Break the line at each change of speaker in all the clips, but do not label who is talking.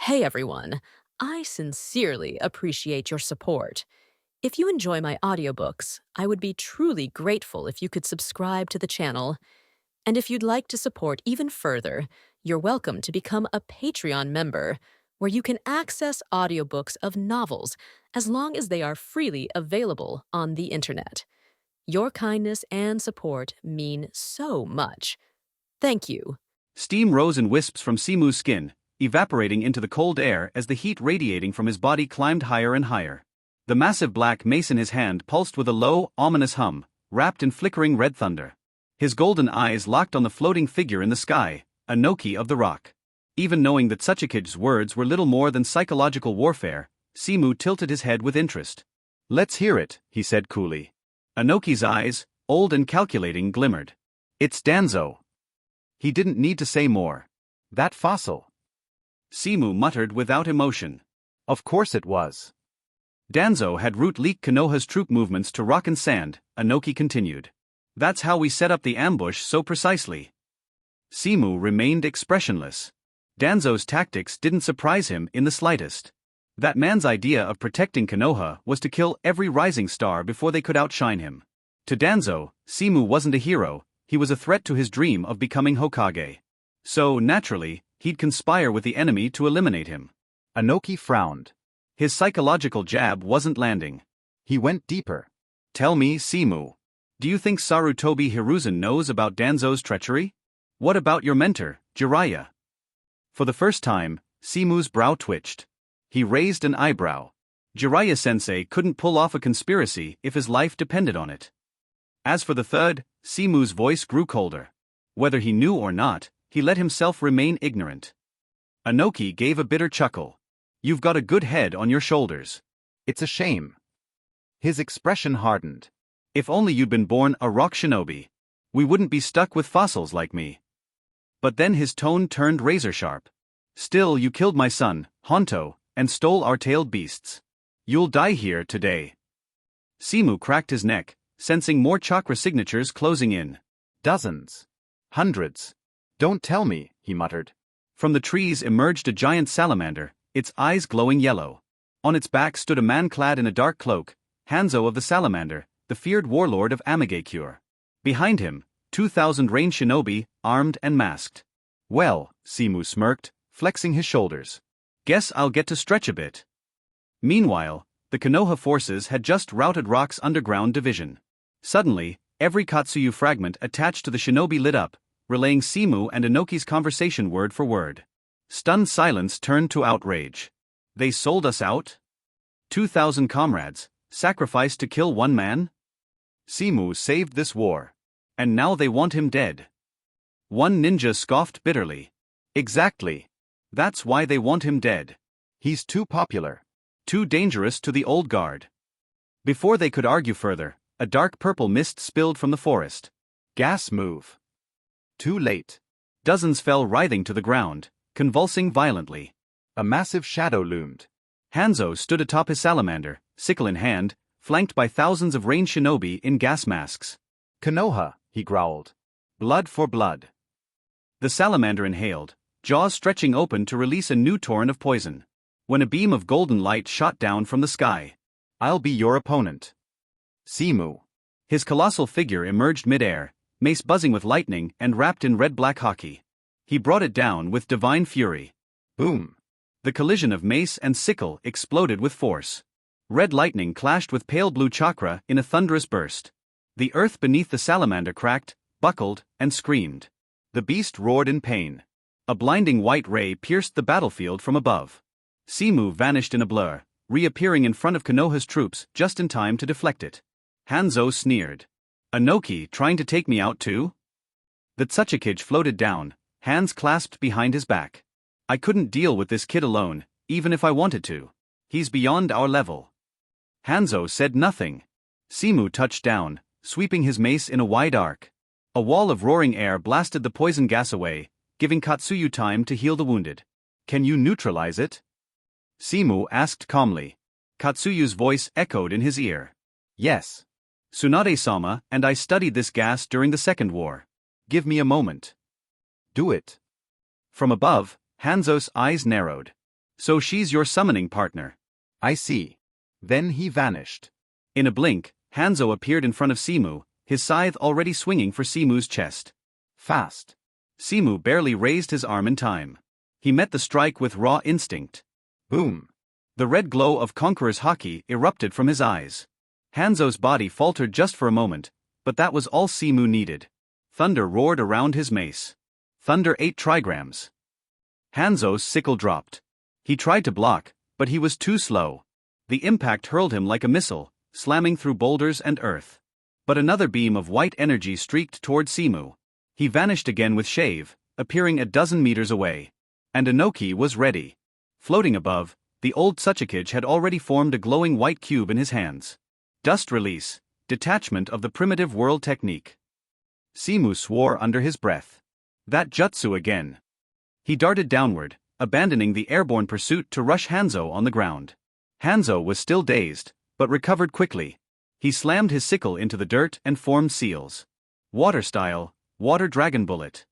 Hey everyone, I sincerely appreciate your support. If you enjoy my audiobooks, I would be truly grateful if you could subscribe to the channel. And if you'd like to support even further, you're welcome to become a Patreon member, where you can access audiobooks of novels as long as they are freely available on the internet. Your kindness and support mean so much. Thank you.
Steam rose in wisps from Simu's skin, evaporating into the cold air as the heat radiating from his body climbed higher and higher. The massive black mace in his hand pulsed with a low, ominous hum, wrapped in flickering red thunder. His golden eyes locked on the floating figure in the sky, Anoki of the Rock. Even knowing that Tsuchikage's words were little more than psychological warfare, Simu tilted his head with interest. "Let's hear it," he said coolly. Anoki's eyes, old and calculating, glimmered. "It's Danzo." He didn't need to say more. "That fossil," Simu muttered without emotion. "Of course it was." "Danzo had root leaked Konoha's troop movements to rock and sand," Anoki continued. "That's how we set up the ambush so precisely." Simu remained expressionless. Danzo's tactics didn't surprise him in the slightest. That man's idea of protecting Konoha was to kill every rising star before they could outshine him. To Danzo, Simu wasn't a hero, he was a threat to his dream of becoming Hokage. So, naturally, he'd conspire with the enemy to eliminate him. Anoki frowned. His psychological jab wasn't landing. He went deeper. "Tell me, Simu, do you think Sarutobi Hiruzen knows about Danzo's treachery? What about your mentor, Jiraiya?" For the first time, Simu's brow twitched. He raised an eyebrow. Jiraiya-sensei couldn't pull off a conspiracy if his life depended on it. As for the third, Simu's voice grew colder. Whether he knew or not, he let himself remain ignorant. Anoki gave a bitter chuckle. "You've got a good head on your shoulders. It's a shame." His expression hardened. "If only you'd been born a rock shinobi. We wouldn't be stuck with fossils like me." But then his tone turned razor-sharp. "Still, you killed my son, Honto, and stole our tailed beasts. You'll die here today." Simu cracked his neck, sensing more chakra signatures closing in. "Dozens. Hundreds. Don't tell me," he muttered. From the trees emerged a giant salamander, its eyes glowing yellow. On its back stood a man clad in a dark cloak, Hanzo of the Salamander, the feared warlord of Amigakure. Behind him, 2,000 range shinobi, armed and masked. "Well," Simu smirked, flexing his shoulders. "Guess I'll get to stretch a bit." Meanwhile, the Konoha forces had just routed Rock's underground division. Suddenly, every Katsuyu fragment attached to the shinobi lit up, relaying Simu and Anoki's conversation word for word. Stunned silence turned to outrage. "They sold us out? 2,000 comrades, sacrificed to kill one man? Simu saved this war. And now they want him dead." One ninja scoffed bitterly. "Exactly. That's why they want him dead. He's too popular. Too dangerous to the old guard." Before they could argue further, a dark purple mist spilled from the forest. "Gas move." Too late. Dozens fell writhing to the ground, convulsing violently. A massive shadow loomed. Hanzo stood atop his salamander, sickle in hand, flanked by thousands of ranged shinobi in gas masks. "Konoha," he growled. "Blood for blood." The salamander inhaled, jaws stretching open to release a new torrent of poison. When a beam of golden light shot down from the sky. "I'll be your opponent." Simu. His colossal figure emerged mid-air, mace buzzing with lightning and wrapped in red-black haki. He brought it down with divine fury. Boom. The collision of mace and sickle exploded with force. Red lightning clashed with pale blue chakra in a thunderous burst. The earth beneath the salamander cracked, buckled, and screamed. The beast roared in pain. A blinding white ray pierced the battlefield from above. Simu vanished in a blur, reappearing in front of Konoha's troops just in time to deflect it. Hanzo sneered. "Anoki trying to take me out too?" The Tsuchikage floated down, hands clasped behind his back. "I couldn't deal with this kid alone, even if I wanted to. He's beyond our level." Hanzo said nothing. Simu touched down, sweeping his mace in a wide arc. A wall of roaring air blasted the poison gas away, giving Katsuyu time to heal the wounded. "Can you neutralize it?" Simu asked calmly. Katsuyu's voice echoed in his ear. "Yes. Tsunade-sama and I studied this gas during the Second War. Give me a moment." "Do it." From above, Hanzo's eyes narrowed. So she's your summoning partner.
I see. Then he vanished.
In a blink, Hanzo appeared in front of Simu, his scythe already swinging for Simu's chest.
Fast.
Simu barely raised his arm in time. He met the strike with raw instinct.
Boom.
The red glow of Conqueror's haki erupted from his eyes. Hanzo's body faltered just for a moment, but that was all Simu needed. Thunder roared around his mace. Thunder 8 trigrams. Hanzo's sickle dropped. He tried to block, but he was too slow. The impact hurled him like a missile, slamming through boulders and earth. But another beam of white energy streaked toward Simu. He vanished again with shave, appearing a dozen meters away. And Inoki was ready. Floating above, the old Tsuchikage had already formed a glowing white cube in his hands. Dust release, detachment of the primitive world technique. Simu swore under his breath. That jutsu again. He darted downward, abandoning the airborne pursuit to rush Hanzo on the ground. Hanzo was still dazed, but recovered quickly. He slammed his sickle into the dirt and formed seals. Water style, water dragon bullet.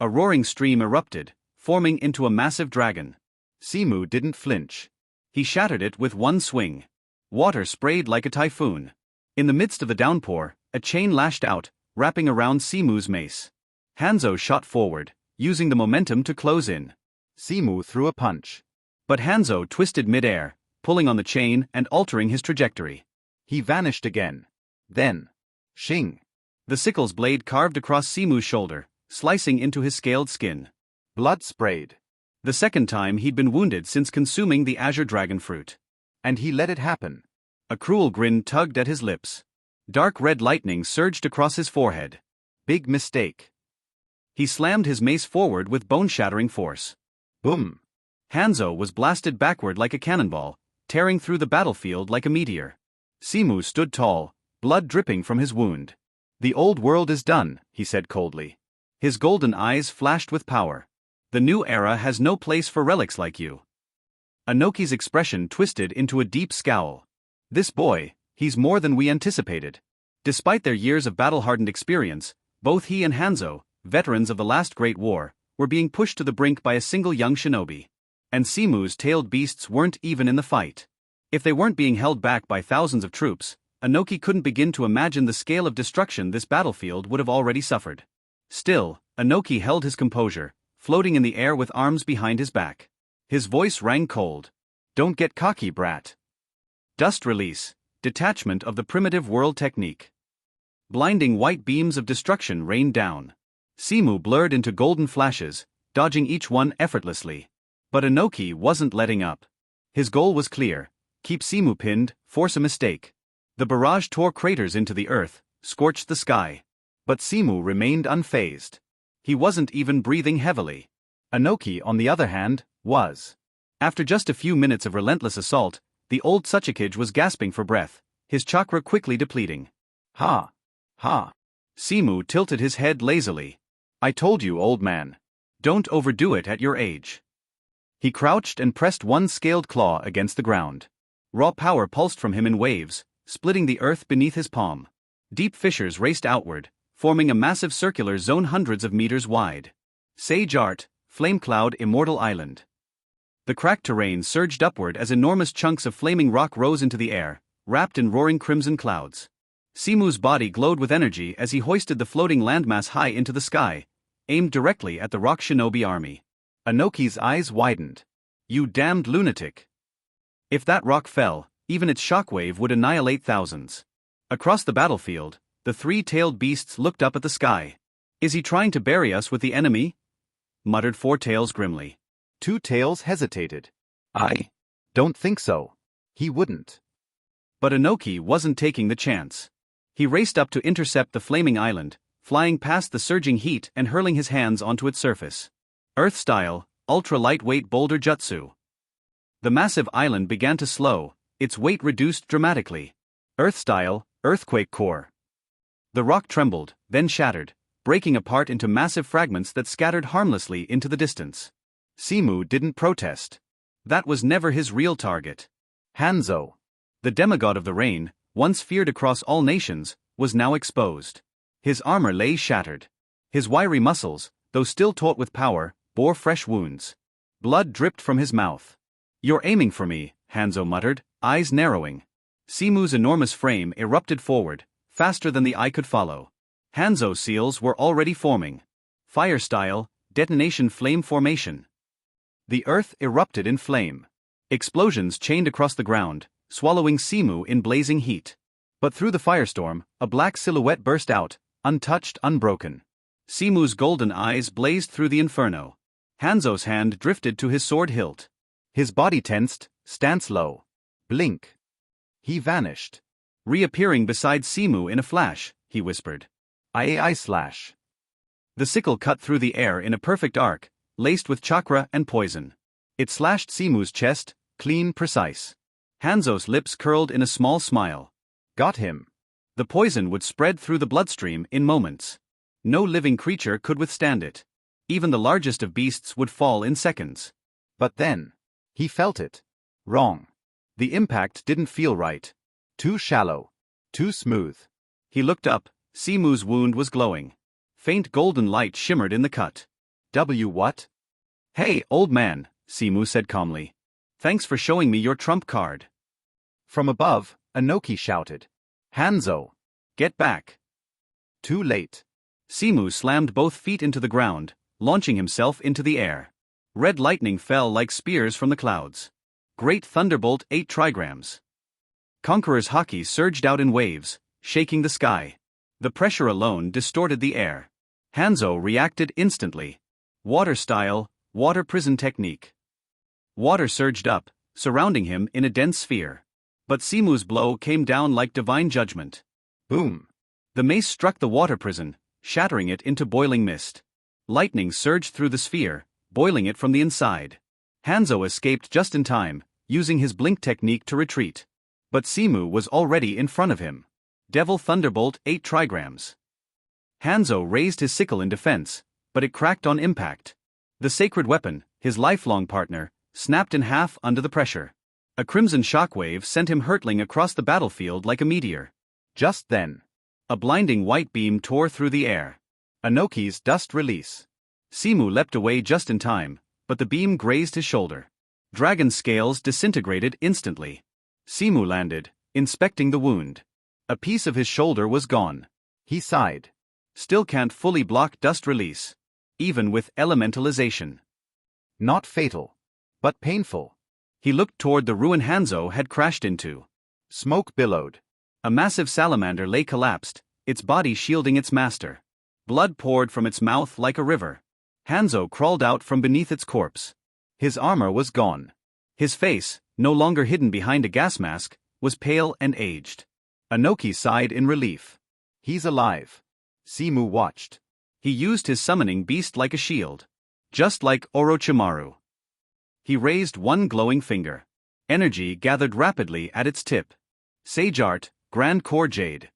A roaring stream erupted, forming into a massive dragon. Simu didn't flinch. He shattered it with one swing. Water sprayed like a typhoon. In the midst of the downpour, a chain lashed out, wrapping around Simu's mace. Hanzo shot forward, using the momentum to close in.
Simu threw a punch.
But Hanzo twisted mid-air, pulling on the chain and altering his trajectory.
He vanished again. Then, shing.
The sickle's blade carved across Simu's shoulder, slicing into his scaled skin.
Blood sprayed.
The second time he'd been wounded since consuming the azure dragon fruit.
And he let it happen.
A cruel grin tugged at his lips. Dark red lightning surged across his forehead.
Big mistake.
He slammed his mace forward with bone-shattering force.
Boom.
Hanzo was blasted backward like a cannonball, tearing through the battlefield like a meteor. Simu stood tall, blood dripping from his wound. The old world is done, he said coldly. His golden eyes flashed with power. The new era has no place for relics like you. Inoki's expression twisted into a deep scowl. This boy, he's more than we anticipated. Despite their years of battle-hardened experience, both he and Hanzo, veterans of the last Great War, were being pushed to the brink by a single young shinobi. And Simu's tailed beasts weren't even in the fight. If they weren't being held back by thousands of troops, Inoki couldn't begin to imagine the scale of destruction this battlefield would have already suffered. Still, Inoki held his composure, floating in the air with arms behind his back. His voice rang cold. Don't get cocky, brat. Dust release, detachment of the primitive world technique. Blinding white beams of destruction rained down. Simu blurred into golden flashes, dodging each one effortlessly. But Inoki wasn't letting up. His goal was clear: keep Simu pinned, force a mistake. The barrage tore craters into the earth, scorched the sky. But Simu remained unfazed. He wasn't even breathing heavily. Inoki, on the other hand, was. After just a few minutes of relentless assault, the old Tsuchikage was gasping for breath, his chakra quickly depleting.
Ha! Ha!
Simu tilted his head lazily. I told you, old man. Don't overdo it at your age. He crouched and pressed one scaled claw against the ground. Raw power pulsed from him in waves, splitting the earth beneath his palm. Deep fissures raced outward, forming a massive circular zone hundreds of meters wide. Sage Art, Flame Cloud, Immortal Island. The cracked terrain surged upward as enormous chunks of flaming rock rose into the air, wrapped in roaring crimson clouds. Simu's body glowed with energy as he hoisted the floating landmass high into the sky, aimed directly at the rock shinobi army. Inoki's eyes widened. You damned lunatic. If that rock fell, even its shockwave would annihilate thousands. Across the battlefield, the three-tailed beasts looked up at the sky. Is he trying to bury us with the enemy? Muttered Four Tails grimly.
Two Tails hesitated. I don't think so. He wouldn't.
But Inoki wasn't taking the chance. He raced up to intercept the flaming island, flying past the surging heat and hurling his hands onto its surface. Earth-style, ultra-lightweight boulder jutsu. The massive island began to slow, its weight reduced dramatically. Earth-style, earthquake core. The rock trembled, then shattered, breaking apart into massive fragments that scattered harmlessly into the distance. Simu didn't protest. That was never his real target. Hanzo, the demigod of the rain, once feared across all nations, was now exposed. His armor lay shattered. His wiry muscles, though still taut with power, bore fresh wounds. Blood dripped from his mouth. You're aiming for me, Hanzo muttered, eyes narrowing. Simu's enormous frame erupted forward, faster than the eye could follow. Hanzo's seals were already forming. Fire style, detonation flame formation. The earth erupted in flame. Explosions chained across the ground, swallowing Simu in blazing heat. But through the firestorm, a black silhouette burst out, untouched, unbroken. Simu's golden eyes blazed through the inferno. Hanzo's hand drifted to his sword hilt. His body tensed, stance low. Blink. He vanished. Reappearing beside Simu in a flash, he whispered. I slash. The sickle cut through the air in a perfect arc, laced with chakra and poison. It slashed Simu's chest, clean, precise. Hanzo's lips curled in a small smile. Got him. The poison would spread through the bloodstream in moments. No living creature could withstand it. Even the largest of beasts would fall in seconds. But then, he felt it. Wrong. The impact didn't feel right. Too shallow. Too smooth. He looked up. Simu's wound was glowing. Faint golden light shimmered in the cut. What? Hey, old man, Simu said calmly. Thanks for showing me your trump card. From above, Inoki shouted. Hanzo! Get back! Too late. Simu slammed both feet into the ground, launching himself into the air. Red lightning fell like spears from the clouds. Great thunderbolt 8 trigrams. Conqueror's haki surged out in waves, shaking the sky. The pressure alone distorted the air. Hanzo reacted instantly. Water style, water prison technique. Water surged up, surrounding him in a dense sphere. But Simu's blow came down like divine judgment. Boom! The mace struck the water prison, shattering it into boiling mist. Lightning surged through the sphere, boiling it from the inside. Hanzo escaped just in time, using his blink technique to retreat. But Simu was already in front of him. Devil Thunderbolt 8 trigrams. Hanzo raised his sickle in defense, but it cracked on impact. The sacred weapon, his lifelong partner, snapped in half under the pressure. A crimson shockwave sent him hurtling across the battlefield like a meteor. Just then, a blinding white beam tore through the air. Inoki's dust release. Simu leapt away just in time, but the beam grazed his shoulder. Dragon scales disintegrated instantly. Simu landed, inspecting the wound. A piece of his shoulder was gone. He sighed. Still can't fully block dust release. Even with elementalization. Not fatal. But painful. He looked toward the ruin Hanzo had crashed into. Smoke billowed. A massive salamander lay collapsed, its body shielding its master. Blood poured from its mouth like a river. Hanzo crawled out from beneath its corpse. His armor was gone. His face, no longer hidden behind a gas mask, was pale and aged. Inoki sighed in relief. He's alive. Simu watched. He used his summoning beast like a shield. Just like Orochimaru. He raised one glowing finger. Energy gathered rapidly at its tip. Sage Art, Grand Core Jade.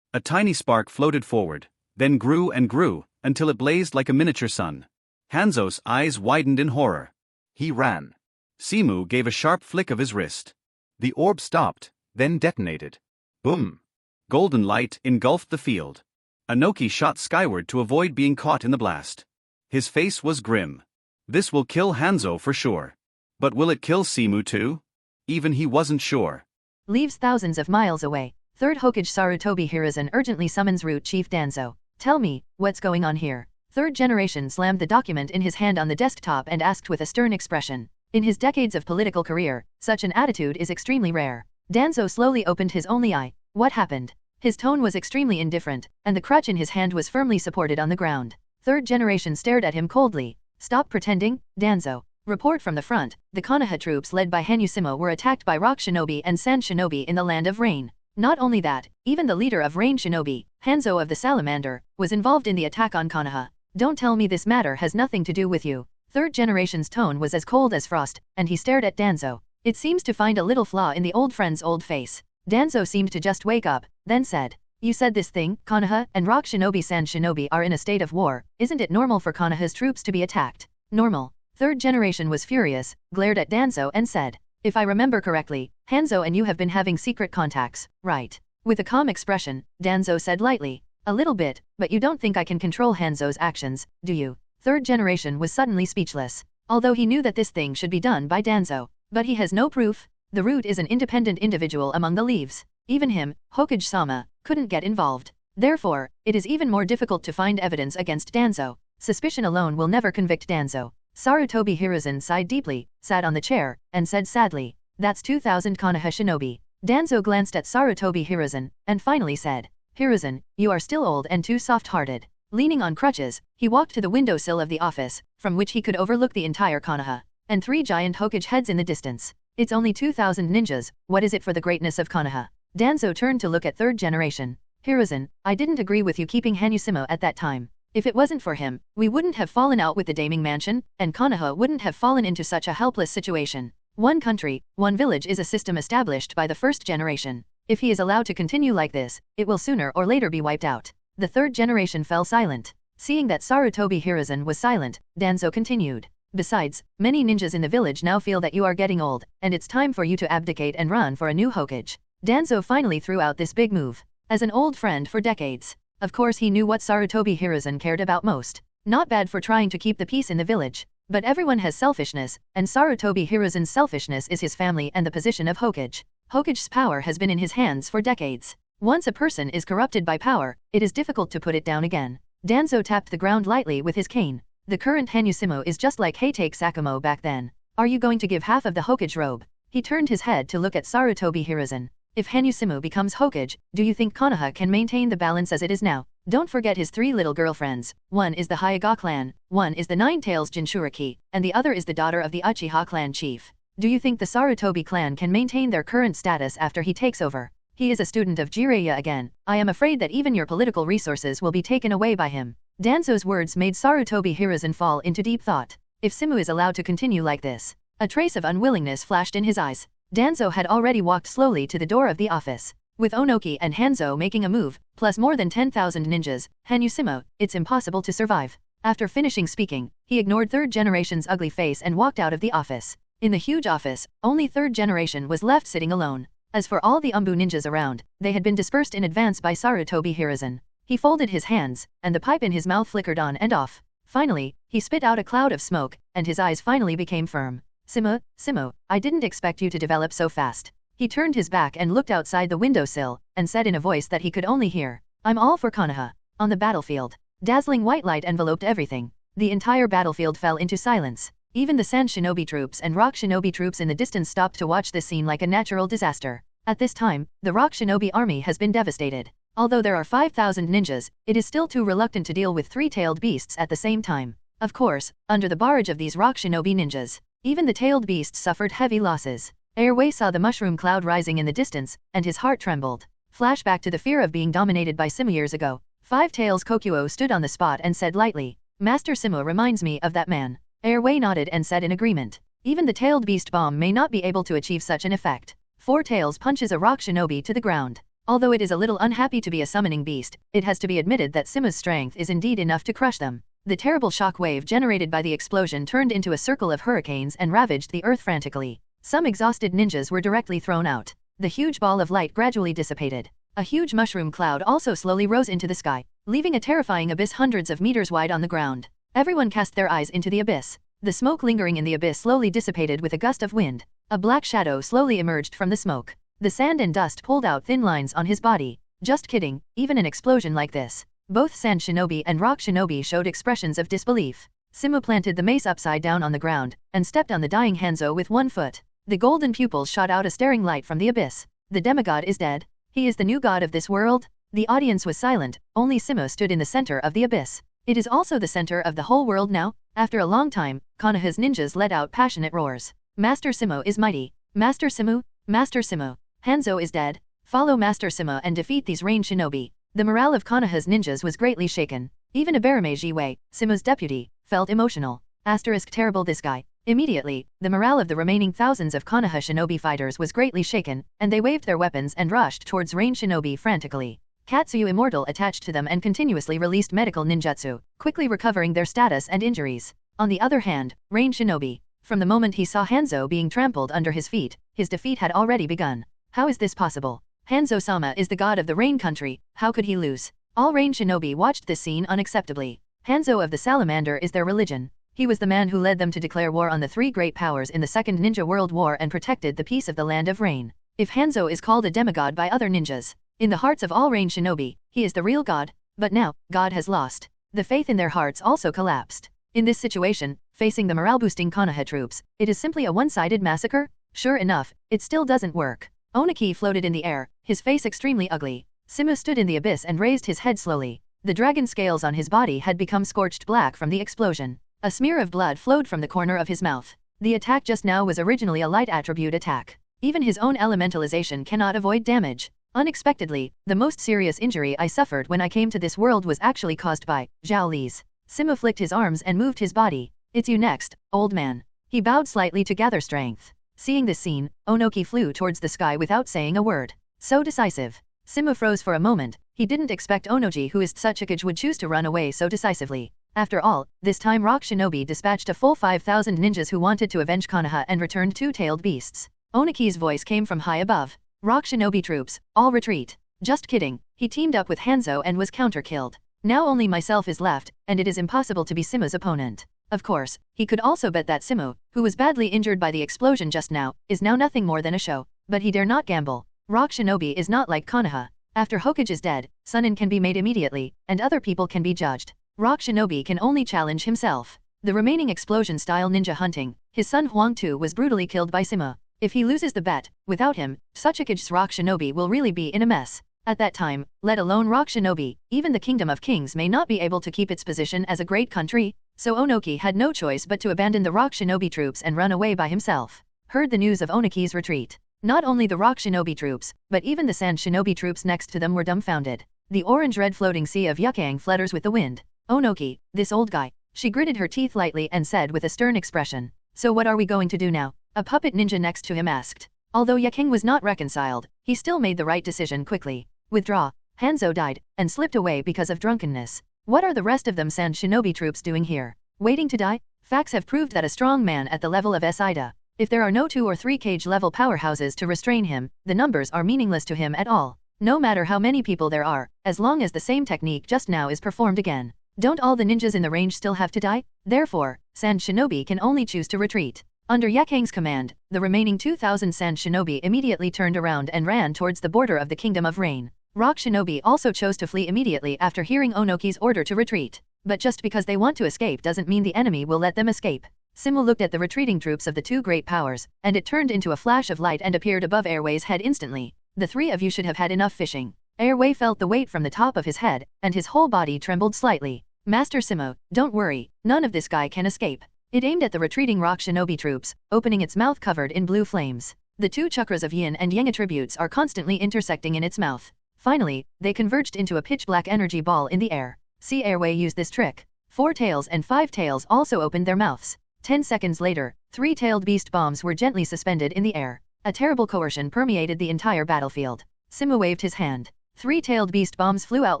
A tiny spark floated forward, then grew and grew, until it blazed like a miniature sun. Hanzo's eyes widened in horror. He ran. Simu gave a sharp flick of his wrist. The orb stopped, then detonated. Boom! Golden light engulfed the field. Inoki shot skyward to avoid being caught in the blast. His face was grim. This will kill Hanzo for sure. But will it kill Simu too? Even he wasn't sure.
Leaves thousands of miles away. Third Hokage Sarutobi Hiruzen urgently summons Root Chief Danzo. Tell me, what's going on here? Third Generation slammed the document in his hand on the desktop and asked with a stern expression. In his decades of political career, such an attitude is extremely rare. Danzo slowly opened his only eye. What happened? His tone was extremely indifferent, and the crutch in his hand was firmly supported on the ground. Third Generation stared at him coldly. Stop pretending, Danzo. Report from the front. The Konoha troops led by Hanusimo were attacked by rock shinobi and sand shinobi in the land of rain. Not only that, even the leader of rain shinobi, Hanzo of the Salamander, was involved in the attack on Konoha. Don't tell me this matter has nothing to do with you. Third Generation's tone was as cold as frost, and he stared at Danzo. It seems to find a little flaw in the old friend's old face. Danzo seemed to just wake up, then said, You said this thing, Konoha and rock shinobi sand shinobi are in a state of war. Isn't it normal for Konoha's troops to be attacked? Normal. Third Generation was furious, glared at Danzo and said, If I remember correctly, Hanzo and you have been having secret contacts, right? With a calm expression, Danzo said lightly, A little bit, but you don't think I can control Hanzo's actions, do you? Third Generation was suddenly speechless. Although he knew that this thing should be done by Danzo, But he has no proof. The root is an independent individual among the leaves. Even him, Hokage-sama, couldn't get involved. Therefore, it is even more difficult to find evidence against Danzo. Suspicion alone will never convict Danzo. Sarutobi Hiruzen sighed deeply, sat on the chair, and said sadly, "That's 2,000 Konoha shinobi." Danzo glanced at Sarutobi Hiruzen, and finally said, "Hiruzen, you are still old and too soft-hearted." Leaning on crutches, he walked to the windowsill of the office, from which he could overlook the entire Konoha, and 3 giant Hokage heads in the distance. It's only 2,000 ninjas, what is it for the greatness of Konoha? Danzo turned to look at third generation. Hiruzen, I didn't agree with you keeping Hanzo at that time. If it wasn't for him, we wouldn't have fallen out with the Daming Mansion, and Konoha wouldn't have fallen into such a helpless situation. One country, one village is a system established by the first generation. If he is allowed to continue like this, it will sooner or later be wiped out. The third generation fell silent. Seeing that Sarutobi Hiruzen was silent, Danzo continued. Besides, many ninjas in the village now feel that you are getting old, and it's time for you to abdicate and run for a new Hokage. Danzo finally threw out this big move. As an old friend for decades, of course he knew what Sarutobi Hiruzen cared about most. Not bad for trying to keep the peace in the village, but everyone has selfishness, and Sarutobi Hiruzen's selfishness is his family and the position of Hokage. Hokage's power has been in his hands for decades. Once a person is corrupted by power, it is difficult to put it down again. Danzo tapped the ground lightly with his cane. The current Hanzo is just like Heitake Sakumo back then. Are you going to give half of the Hokage robe? He turned his head to look at Sarutobi Hiruzen. If Hanzo becomes Hokage, do you think Konoha can maintain the balance as it is now? Don't forget his 3 little girlfriends. One is the Hyuga clan, one is the Nine-Tails Jinchuriki, and the other is the daughter of the Uchiha clan chief. Do you think the Sarutobi clan can maintain their current status after he takes over? He is a student of Jiraiya again. I am afraid that even your political resources will be taken away by him. Danzo's words made Sarutobi Hiruzen fall into deep thought. If Simu is allowed to continue like this. A trace of unwillingness flashed in his eyes. Danzo had already walked slowly to the door of the office. With Onoki and Hanzo making a move, plus more than 10,000 ninjas, Hanzo, it's impossible to survive. After finishing speaking, he ignored third generation's ugly face and walked out of the office. In the huge office, only third generation was left sitting alone. As for all the Umbu ninjas around, they had been dispersed in advance by Sarutobi Hiruzen. He folded his hands, and the pipe in his mouth flickered on and off. Finally, he spit out a cloud of smoke, and his eyes finally became firm. Simu, I didn't expect you to develop so fast. He turned his back and looked outside the windowsill, and said in a voice that he could only hear, I'm all for Konoha. On the battlefield. Dazzling white light enveloped everything. The entire battlefield fell into silence. Even the sand shinobi troops and rock shinobi troops in the distance stopped to watch this scene like a natural disaster. At this time, the rock shinobi army has been devastated. Although there are 5,000 ninjas, it is still too reluctant to deal with 3-tailed beasts at the same time. Of course, under the barrage of these rock shinobi ninjas, even the tailed beasts suffered heavy losses. Airway saw the mushroom cloud rising in the distance, and his heart trembled. Flashback to the fear of being dominated by Simu years ago. Five Tails Kokuo stood on the spot and said lightly, Master Simu reminds me of that man. Airway nodded and said in agreement. Even the tailed beast bomb may not be able to achieve such an effect. 4 Tails punches a rock shinobi to the ground. Although it is a little unhappy to be a summoning beast, it has to be admitted that Simu's strength is indeed enough to crush them. The terrible shock wave generated by the explosion turned into a circle of hurricanes and ravaged the earth frantically. Some exhausted ninjas were directly thrown out. The huge ball of light gradually dissipated. A huge mushroom cloud also slowly rose into the sky, leaving a terrifying abyss hundreds of meters wide on the ground. Everyone cast their eyes into the abyss. The smoke lingering in the abyss slowly dissipated with a gust of wind. A black shadow slowly emerged from the smoke. The sand and dust pulled out thin lines on his body. Just kidding, even an explosion like this. Both Sand Shinobi and Rock Shinobi showed expressions of disbelief. Simu planted the mace upside down on the ground, and stepped on the dying Hanzo with one foot. The golden pupils shot out a staring light from the abyss. The demigod is dead. He is the new god of this world? The audience was silent, only Simu stood in the center of the abyss. It is also the center of the whole world now? After a long time, Konoha's ninjas let out passionate roars. Master Simu is mighty. Master Simu, Master Simu. Hanzo is dead. Follow Master Simu and defeat these rain shinobi. The morale of Konoha's ninjas was greatly shaken. Even Abarame Jiwei, Simu's deputy, felt emotional. Terrible this guy. Immediately, the morale of the remaining thousands of Konoha shinobi fighters was greatly shaken, and they waved their weapons and rushed towards rain shinobi frantically. Katsuyu Immortal attached to them and continuously released medical ninjutsu, quickly recovering their status and injuries. On the other hand, rain shinobi, from the moment he saw Hanzo being trampled under his feet, his defeat had already begun. How is this possible? Hanzo-sama is the god of the rain country, how could he lose? All rain shinobi watched this scene unacceptably. Hanzo of the salamander is their religion. He was the man who led them to declare war on the three great powers in the Second Ninja World War and protected the peace of the Land of Rain. If Hanzo is called a demigod by other ninjas, in the hearts of all Rain shinobi, he is the real god, but now, God has lost. The faith in their hearts also collapsed. In this situation, facing the morale-boosting Konoha troops, it is simply a one-sided massacre? Sure enough, it still doesn't work. Oniki floated in the air, his face extremely ugly. Simu stood in the abyss and raised his head slowly. The dragon scales on his body had become scorched black from the explosion. A smear of blood flowed from the corner of his mouth. The attack just now was originally a light attribute attack. Even his own elementalization cannot avoid damage. Unexpectedly, the most serious injury I suffered when I came to this world was actually caused by Zhao Li's. Simu flicked his arms and moved his body. It's you next, old man. He bowed slightly to gather strength. Seeing this scene, Onoki flew towards the sky without saying a word. So decisive. Simu froze for a moment. He didn't expect Onoji, who is Tsuchikage, would choose to run away so decisively. After all, this time Rock Shinobi dispatched a full 5,000 ninjas who wanted to avenge Konoha and returned two-tailed beasts. Onoki's voice came from high above. Rock Shinobi troops, all retreat. Just kidding. He teamed up with Hanzo and was counter-killed. Now only myself is left, and it is impossible to be Simu's opponent. Of course, he could also bet that Simu, who was badly injured by the explosion just now, is now nothing more than a show. But he dare not gamble. Rock Shinobi is not like Konoha. After Hokage is dead, Sunin can be made immediately, and other people can be judged. Rock Shinobi can only challenge himself. The remaining explosion-style ninja hunting, his son Huang Tu was brutally killed by Simu. If he loses the bet, without him, Tsuchikage's Rock Shinobi will really be in a mess. At that time, let alone Rock Shinobi, even the Kingdom of Kings may not be able to keep its position as a great country, so Onoki had no choice but to abandon the Rock Shinobi troops and run away by himself. Heard the news of Onoki's retreat. Not only the Rock Shinobi troops, but even the Sand Shinobi troops next to them were dumbfounded. The orange-red floating sea of Yukang flutters with the wind. Onoki, this old guy. She gritted her teeth lightly and said with a stern expression. So what are we going to do now? A puppet ninja next to him asked. Although Yukang was not reconciled, he still made the right decision quickly. Withdraw. Hanzo died, and slipped away because of drunkenness. What are the rest of them Sand Shinobi troops doing here? Waiting to die? Facts have proved that a strong man at the level of Sida. If there are no 2 or 3 cage level powerhouses to restrain him, the numbers are meaningless to him at all. No matter how many people there are, as long as the same technique just now is performed again. Don't all the ninjas in the range still have to die? Therefore, Sand Shinobi can only choose to retreat. Under Yakang's command, the remaining 2,000 Sand Shinobi immediately turned around and ran towards the border of the Kingdom of Rain. Rock Shinobi also chose to flee immediately after hearing Onoki's order to retreat. But just because they want to escape doesn't mean the enemy will let them escape. Simu looked at the retreating troops of the two great powers, and it turned into a flash of light and appeared above Airway's head instantly. The three of you should have had enough fishing. Airway felt the weight from the top of his head, and his whole body trembled slightly. Master Simu, don't worry, none of this guy can escape. It aimed at the retreating Rock Shinobi troops, opening its mouth covered in blue flames. The two chakras of yin and yang attributes are constantly intersecting in its mouth. Finally, they converged into a pitch-black energy ball in the air. See Airway use this trick. 4 tails and 5 tails also opened their mouths. 10 seconds later, 3-tailed beast bombs were gently suspended in the air. A terrible coercion permeated the entire battlefield. Simu waved his hand. 3-tailed beast bombs flew out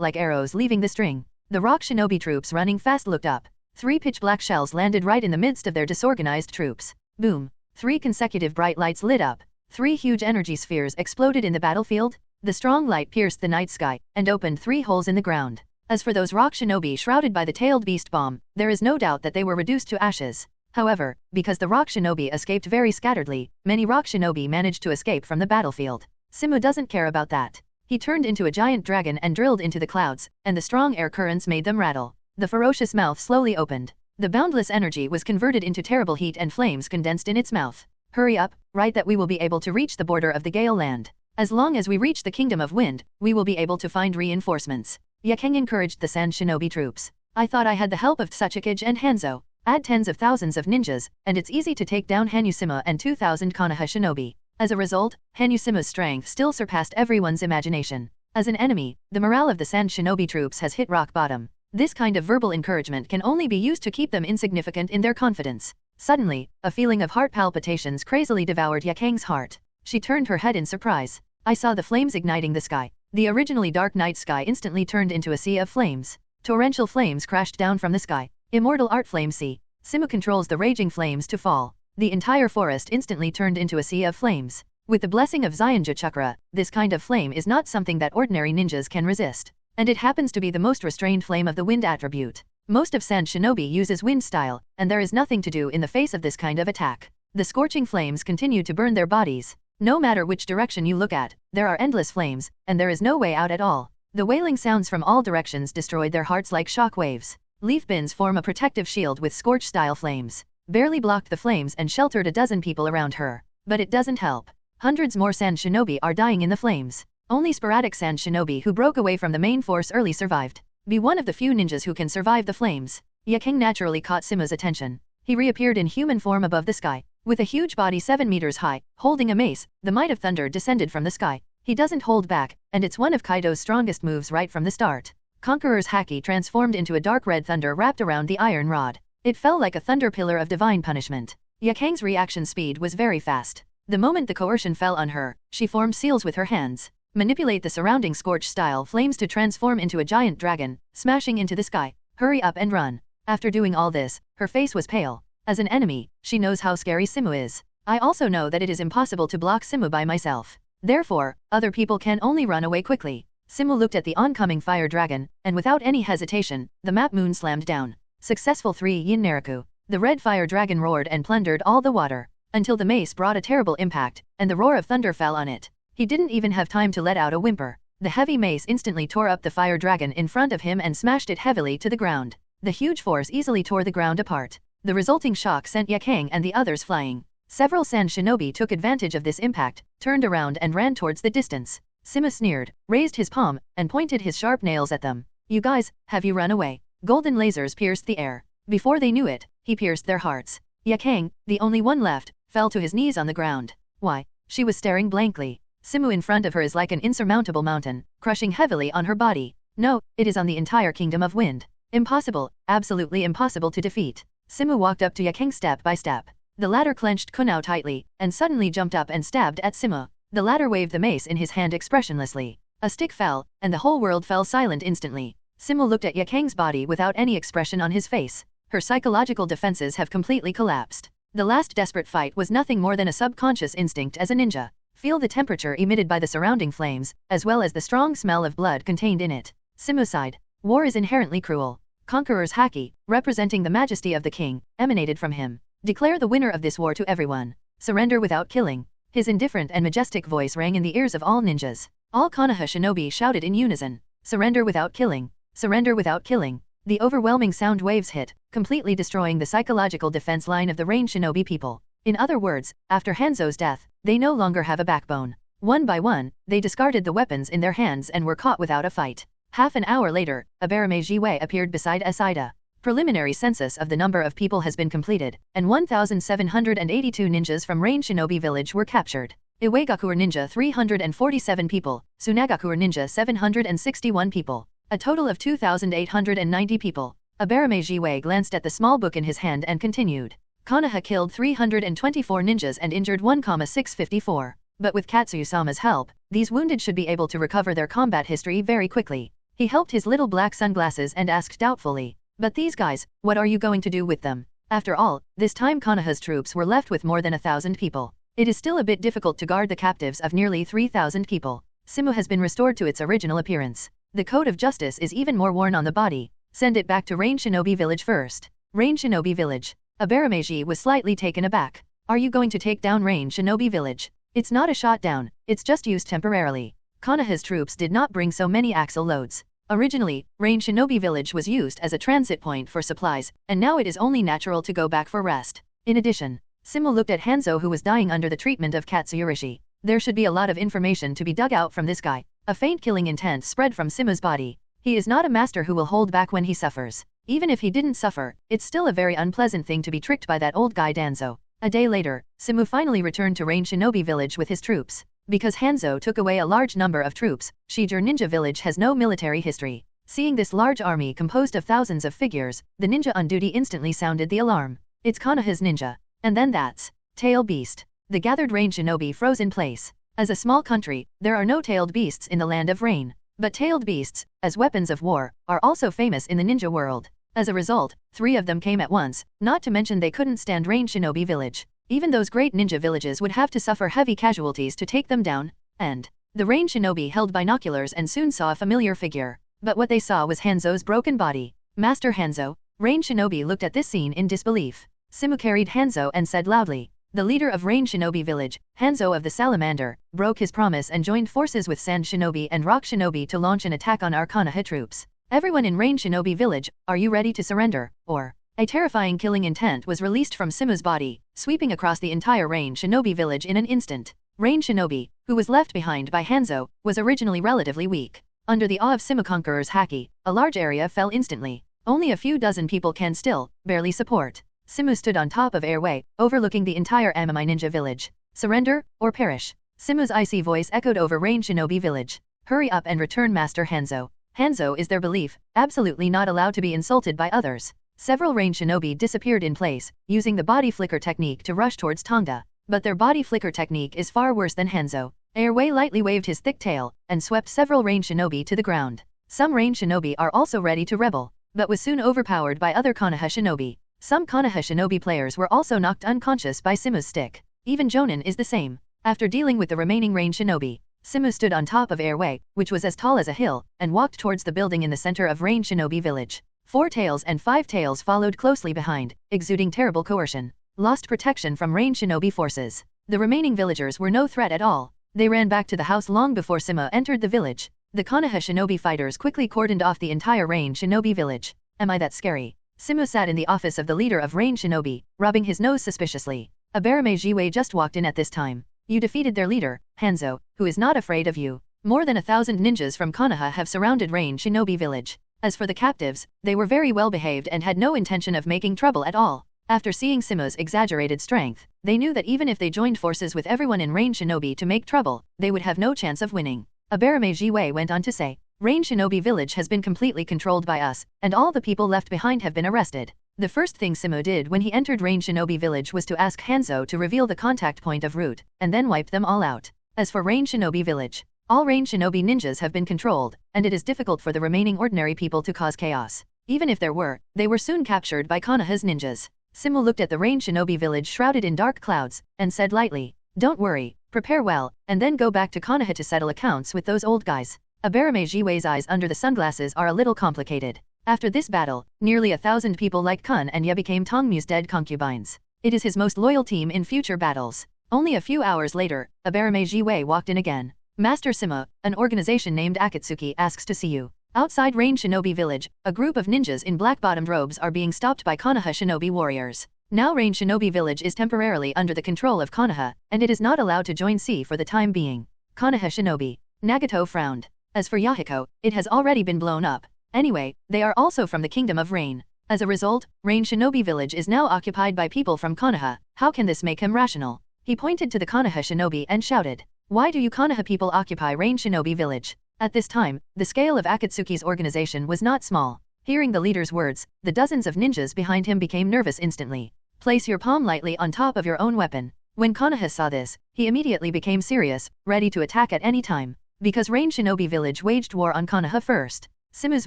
like arrows leaving the string. The Rock Shinobi troops running fast looked up. 3 pitch-black shells landed right in the midst of their disorganized troops. Boom! 3 consecutive bright lights lit up. 3 huge energy spheres exploded in the battlefield. The strong light pierced the night sky, and opened 3 holes in the ground. As for those Rock Shinobi shrouded by the tailed beast bomb, there is no doubt that they were reduced to ashes. However, because the Rock Shinobi escaped very scatteredly, many Rock Shinobi managed to escape from the battlefield. Simu doesn't care about that. He turned into a giant dragon and drilled into the clouds, and the strong air currents made them rattle. The ferocious mouth slowly opened. The boundless energy was converted into terrible heat and flames condensed in its mouth. Hurry up, write that we will be able to reach the border of the Gale Land. As long as we reach the Kingdom of Wind, we will be able to find reinforcements. Yakang encouraged the Sand Shinobi troops. I thought I had the help of Tsuchikage and Hanzo. Add tens of thousands of ninjas, and it's easy to take down Hanusima and 2,000 Konoha Shinobi. As a result, Hanusima's strength still surpassed everyone's imagination. As an enemy, the morale of the Sand Shinobi troops has hit rock bottom. This kind of verbal encouragement can only be used to keep them insignificant in their confidence. Suddenly, a feeling of heart palpitations crazily devoured Yakang's heart. She turned her head in surprise. I saw the flames igniting the sky. The originally dark night sky instantly turned into a sea of flames. Torrential flames crashed down from the sky. Immortal art flame sea. Simu controls the raging flames to fall. The entire forest instantly turned into a sea of flames. With the blessing of Zyanja Chakra, this kind of flame is not something that ordinary ninjas can resist. And it happens to be the most restrained flame of the wind attribute. Most of Sand Shinobi uses wind style, and there is nothing to do in the face of this kind of attack. The scorching flames continue to burn their bodies. No matter which direction you look at, there are endless flames, and there is no way out at all. The wailing sounds from all directions destroyed their hearts like shock waves. Leaf bins form a protective shield with scorch-style flames. Barely blocked the flames and sheltered a dozen people around her. But it doesn't help. Hundreds more Sand Shinobi are dying in the flames. Only sporadic Sand Shinobi who broke away from the main force early survived. Be one of the few ninjas who can survive the flames. Yakang naturally caught Simu's attention. He reappeared in human form above the sky. With a huge body 7 meters high, holding a mace, the might of thunder descended from the sky. He doesn't hold back, and it's one of Kaido's strongest moves right from the start. Conqueror's Haki transformed into a dark red thunder wrapped around the iron rod. It fell like a thunder pillar of divine punishment. Yakang's reaction speed was very fast. The moment the coercion fell on her, she formed seals with her hands. Manipulate the surrounding scorch-style flames to transform into a giant dragon, smashing into the sky. Hurry up and run. After doing all this, her face was pale. As an enemy, she knows how scary Simu is. I also know that it is impossible to block Simu by myself. Therefore, other people can only run away quickly. Simu looked at the oncoming fire dragon, and without any hesitation, the map moon slammed down. Successful 3 Yin Naraku. The red fire dragon roared and plundered all the water, until the mace brought a terrible impact, and the roar of thunder fell on it. He didn't even have time to let out a whimper. The heavy mace instantly tore up the fire dragon in front of him and smashed it heavily to the ground. The huge force easily tore the ground apart. The resulting shock sent Yakang and the others flying. Several Sand Shinobi took advantage of this impact, turned around and ran towards the distance. Simu sneered, raised his palm, and pointed his sharp nails at them. You guys, have you run away? Golden lasers pierced the air. Before they knew it, he pierced their hearts. Yakang, the only one left, fell to his knees on the ground. Why? She was staring blankly. Simu in front of her is like an insurmountable mountain, crushing heavily on her body. No, it is on the entire kingdom of wind. Impossible, absolutely impossible to defeat. Simu walked up to Yakang step by step. The latter clenched kunai tightly, and suddenly jumped up and stabbed at Simu. The latter waved the mace in his hand expressionlessly. A stick fell, and the whole world fell silent instantly. Simu looked at Yakang's body without any expression on his face. Her psychological defenses have completely collapsed. The last desperate fight was nothing more than a subconscious instinct as a ninja. Feel the temperature emitted by the surrounding flames, as well as the strong smell of blood contained in it. Simu sighed. War is inherently cruel. Conqueror's Haki, representing the majesty of the king, emanated from him. Declare the winner of this war to everyone. Surrender without killing. His indifferent and majestic voice rang in the ears of all ninjas. All Konoha shinobi shouted in unison. Surrender without killing. Surrender without killing. The overwhelming sound waves hit, completely destroying the psychological defense line of the rain shinobi people. In other words, after Hanzo's death, they no longer have a backbone. One by one, they discarded the weapons in their hands and were caught without a fight. Half an hour later, a Barame Jiwei appeared beside Asida. Preliminary census of the number of people has been completed, and 1,782 ninjas from Rain Shinobi Village were captured. Iwagakuer Ninja 347 people, Sunagakuer Ninja 761 people. A total of 2,890 people. A Barame Jiwei glanced at the small book in his hand and continued. Konoha killed 324 ninjas and injured 1,654. But with Katsuyu-sama's help, these wounded should be able to recover their combat history very quickly. He helped his little black sunglasses and asked doubtfully, but these guys, what are you going to do with them? After all, this time Konoha's troops were left with more than 1,000 people. It is still a bit difficult to guard the captives of nearly 3,000 people. Simu has been restored to its original appearance. The code of justice is even more worn on the body. Send it back to Rain Shinobi Village first. Rain Shinobi Village. Abarameji was slightly taken aback. Are you going to take down Rain Shinobi Village? It's not a shot down, it's just used temporarily. Konoha's troops did not bring so many axle loads. Originally, Rain Shinobi Village was used as a transit point for supplies, and now it is only natural to go back for rest. In addition, Simu looked at Hanzo who was dying under the treatment of Katsuyorishi. There should be a lot of information to be dug out from this guy. A faint killing intent spread from Simu's body. He is not a master who will hold back when he suffers. Even if he didn't suffer, it's still a very unpleasant thing to be tricked by that old guy Danzo. A day later, Simu finally returned to Rain Shinobi Village with his troops. Because Hanzo took away a large number of troops, Shiger Ninja Village has no military history. Seeing this large army composed of thousands of figures, the ninja on duty instantly sounded the alarm. It's Konoha's ninja. And then that's Tail Beast. The gathered Rain Shinobi froze in place. As a small country, there are no tailed beasts in the land of rain. But tailed beasts, as weapons of war, are also famous in the ninja world. As a result, 3 of them came at once, not to mention they couldn't stand Rain Shinobi Village. Even those great ninja villages would have to suffer heavy casualties to take them down, and the Rain Shinobi held binoculars and soon saw a familiar figure. But what they saw was Hanzo's broken body. Master Hanzo. Rain Shinobi looked at this scene in disbelief. Simu carried Hanzo and said loudly. The leader of Rain Shinobi village, Hanzo of the Salamander, broke his promise and joined forces with Sand Shinobi and Rock Shinobi to launch an attack on our Konoha troops. Everyone in Rain Shinobi village, are you ready to surrender, or? A terrifying killing intent was released from Simu's body, sweeping across the entire Rain Shinobi village in an instant. Rain Shinobi, who was left behind by Hanzo, was originally relatively weak. Under the awe of Simu Conqueror's haki, a large area fell instantly. Only a few dozen people can still, barely support. Simu stood on top of airway, overlooking the entire Amami ninja village. Surrender, or perish. Simu's icy voice echoed over Rain Shinobi village. Hurry up and return Master Hanzo. Hanzo is their belief, absolutely not allowed to be insulted by others. Several Rain Shinobi disappeared in place, using the body flicker technique to rush towards Tonga. But their body flicker technique is far worse than Hanzo. Airway lightly waved his thick tail, and swept several Rain Shinobi to the ground. Some Rain Shinobi are also ready to rebel, but was soon overpowered by other Konoha Shinobi. Some Konoha Shinobi players were also knocked unconscious by Simu's stick. Even Jonin is the same. After dealing with the remaining Rain Shinobi, Simu stood on top of airway, which was as tall as a hill, and walked towards the building in the center of Rain Shinobi village. 4 tails and 5 tails followed closely behind, exuding terrible coercion. Lost protection from Rain Shinobi forces. The remaining villagers were no threat at all. They ran back to the house long before Simu entered the village. The Konoha Shinobi fighters quickly cordoned off the entire Rain Shinobi village. Am I that scary? Simu sat in the office of the leader of Rain Shinobi, rubbing his nose suspiciously. Abarame Jiwei just walked in at this time. You defeated their leader, Hanzo, who is not afraid of you. More than 1,000 ninjas from Konoha have surrounded Rain Shinobi village. As for the captives, they were very well behaved and had no intention of making trouble at all. After seeing Simu's exaggerated strength, they knew that even if they joined forces with everyone in Rain Shinobi to make trouble, they would have no chance of winning. Abarame Jiwei went on to say, Rain Shinobi village has been completely controlled by us, and all the people left behind have been arrested. The first thing Simu did when he entered Rain Shinobi village was to ask Hanzo to reveal the contact point of route, and then wipe them all out. As for Rain Shinobi village, all Rain Shinobi ninjas have been controlled, and it is difficult for the remaining ordinary people to cause chaos. Even if there were, they were soon captured by Konoha's ninjas. Simu looked at the Rain Shinobi village shrouded in dark clouds, and said lightly, Don't worry, prepare well, and then go back to Konoha to settle accounts with those old guys. Abarame Jiwei's eyes under the sunglasses are a little complicated. After this battle, nearly 1,000 people like Kun and Ya became Tongmu's dead concubines. It is his most loyal team in future battles. Only a few hours later, Abarame Jiwei walked in again. Master Simu, an organization named Akatsuki asks to see you. Outside Rain Shinobi village, a group of ninjas in black-bottomed robes are being stopped by Konoha Shinobi warriors. Now Rain Shinobi village is temporarily under the control of Konoha, and it is not allowed to join sea for the time being. Konoha Shinobi. Nagato frowned. As for Yahiko, it has already been blown up. Anyway, they are also from the Kingdom of Rain. As a result, Rain Shinobi village is now occupied by people from Konoha. How can this make him rational? He pointed to the Konoha Shinobi and shouted, Why do you Konoha people occupy Rain Shinobi village? At this time, the scale of Akatsuki's organization was not small. Hearing the leader's words, the dozens of ninjas behind him became nervous instantly. Place your palm lightly on top of your own weapon. When Konoha saw this, he immediately became serious, ready to attack at any time. Because Rain Shinobi village waged war on Konoha first. Simu's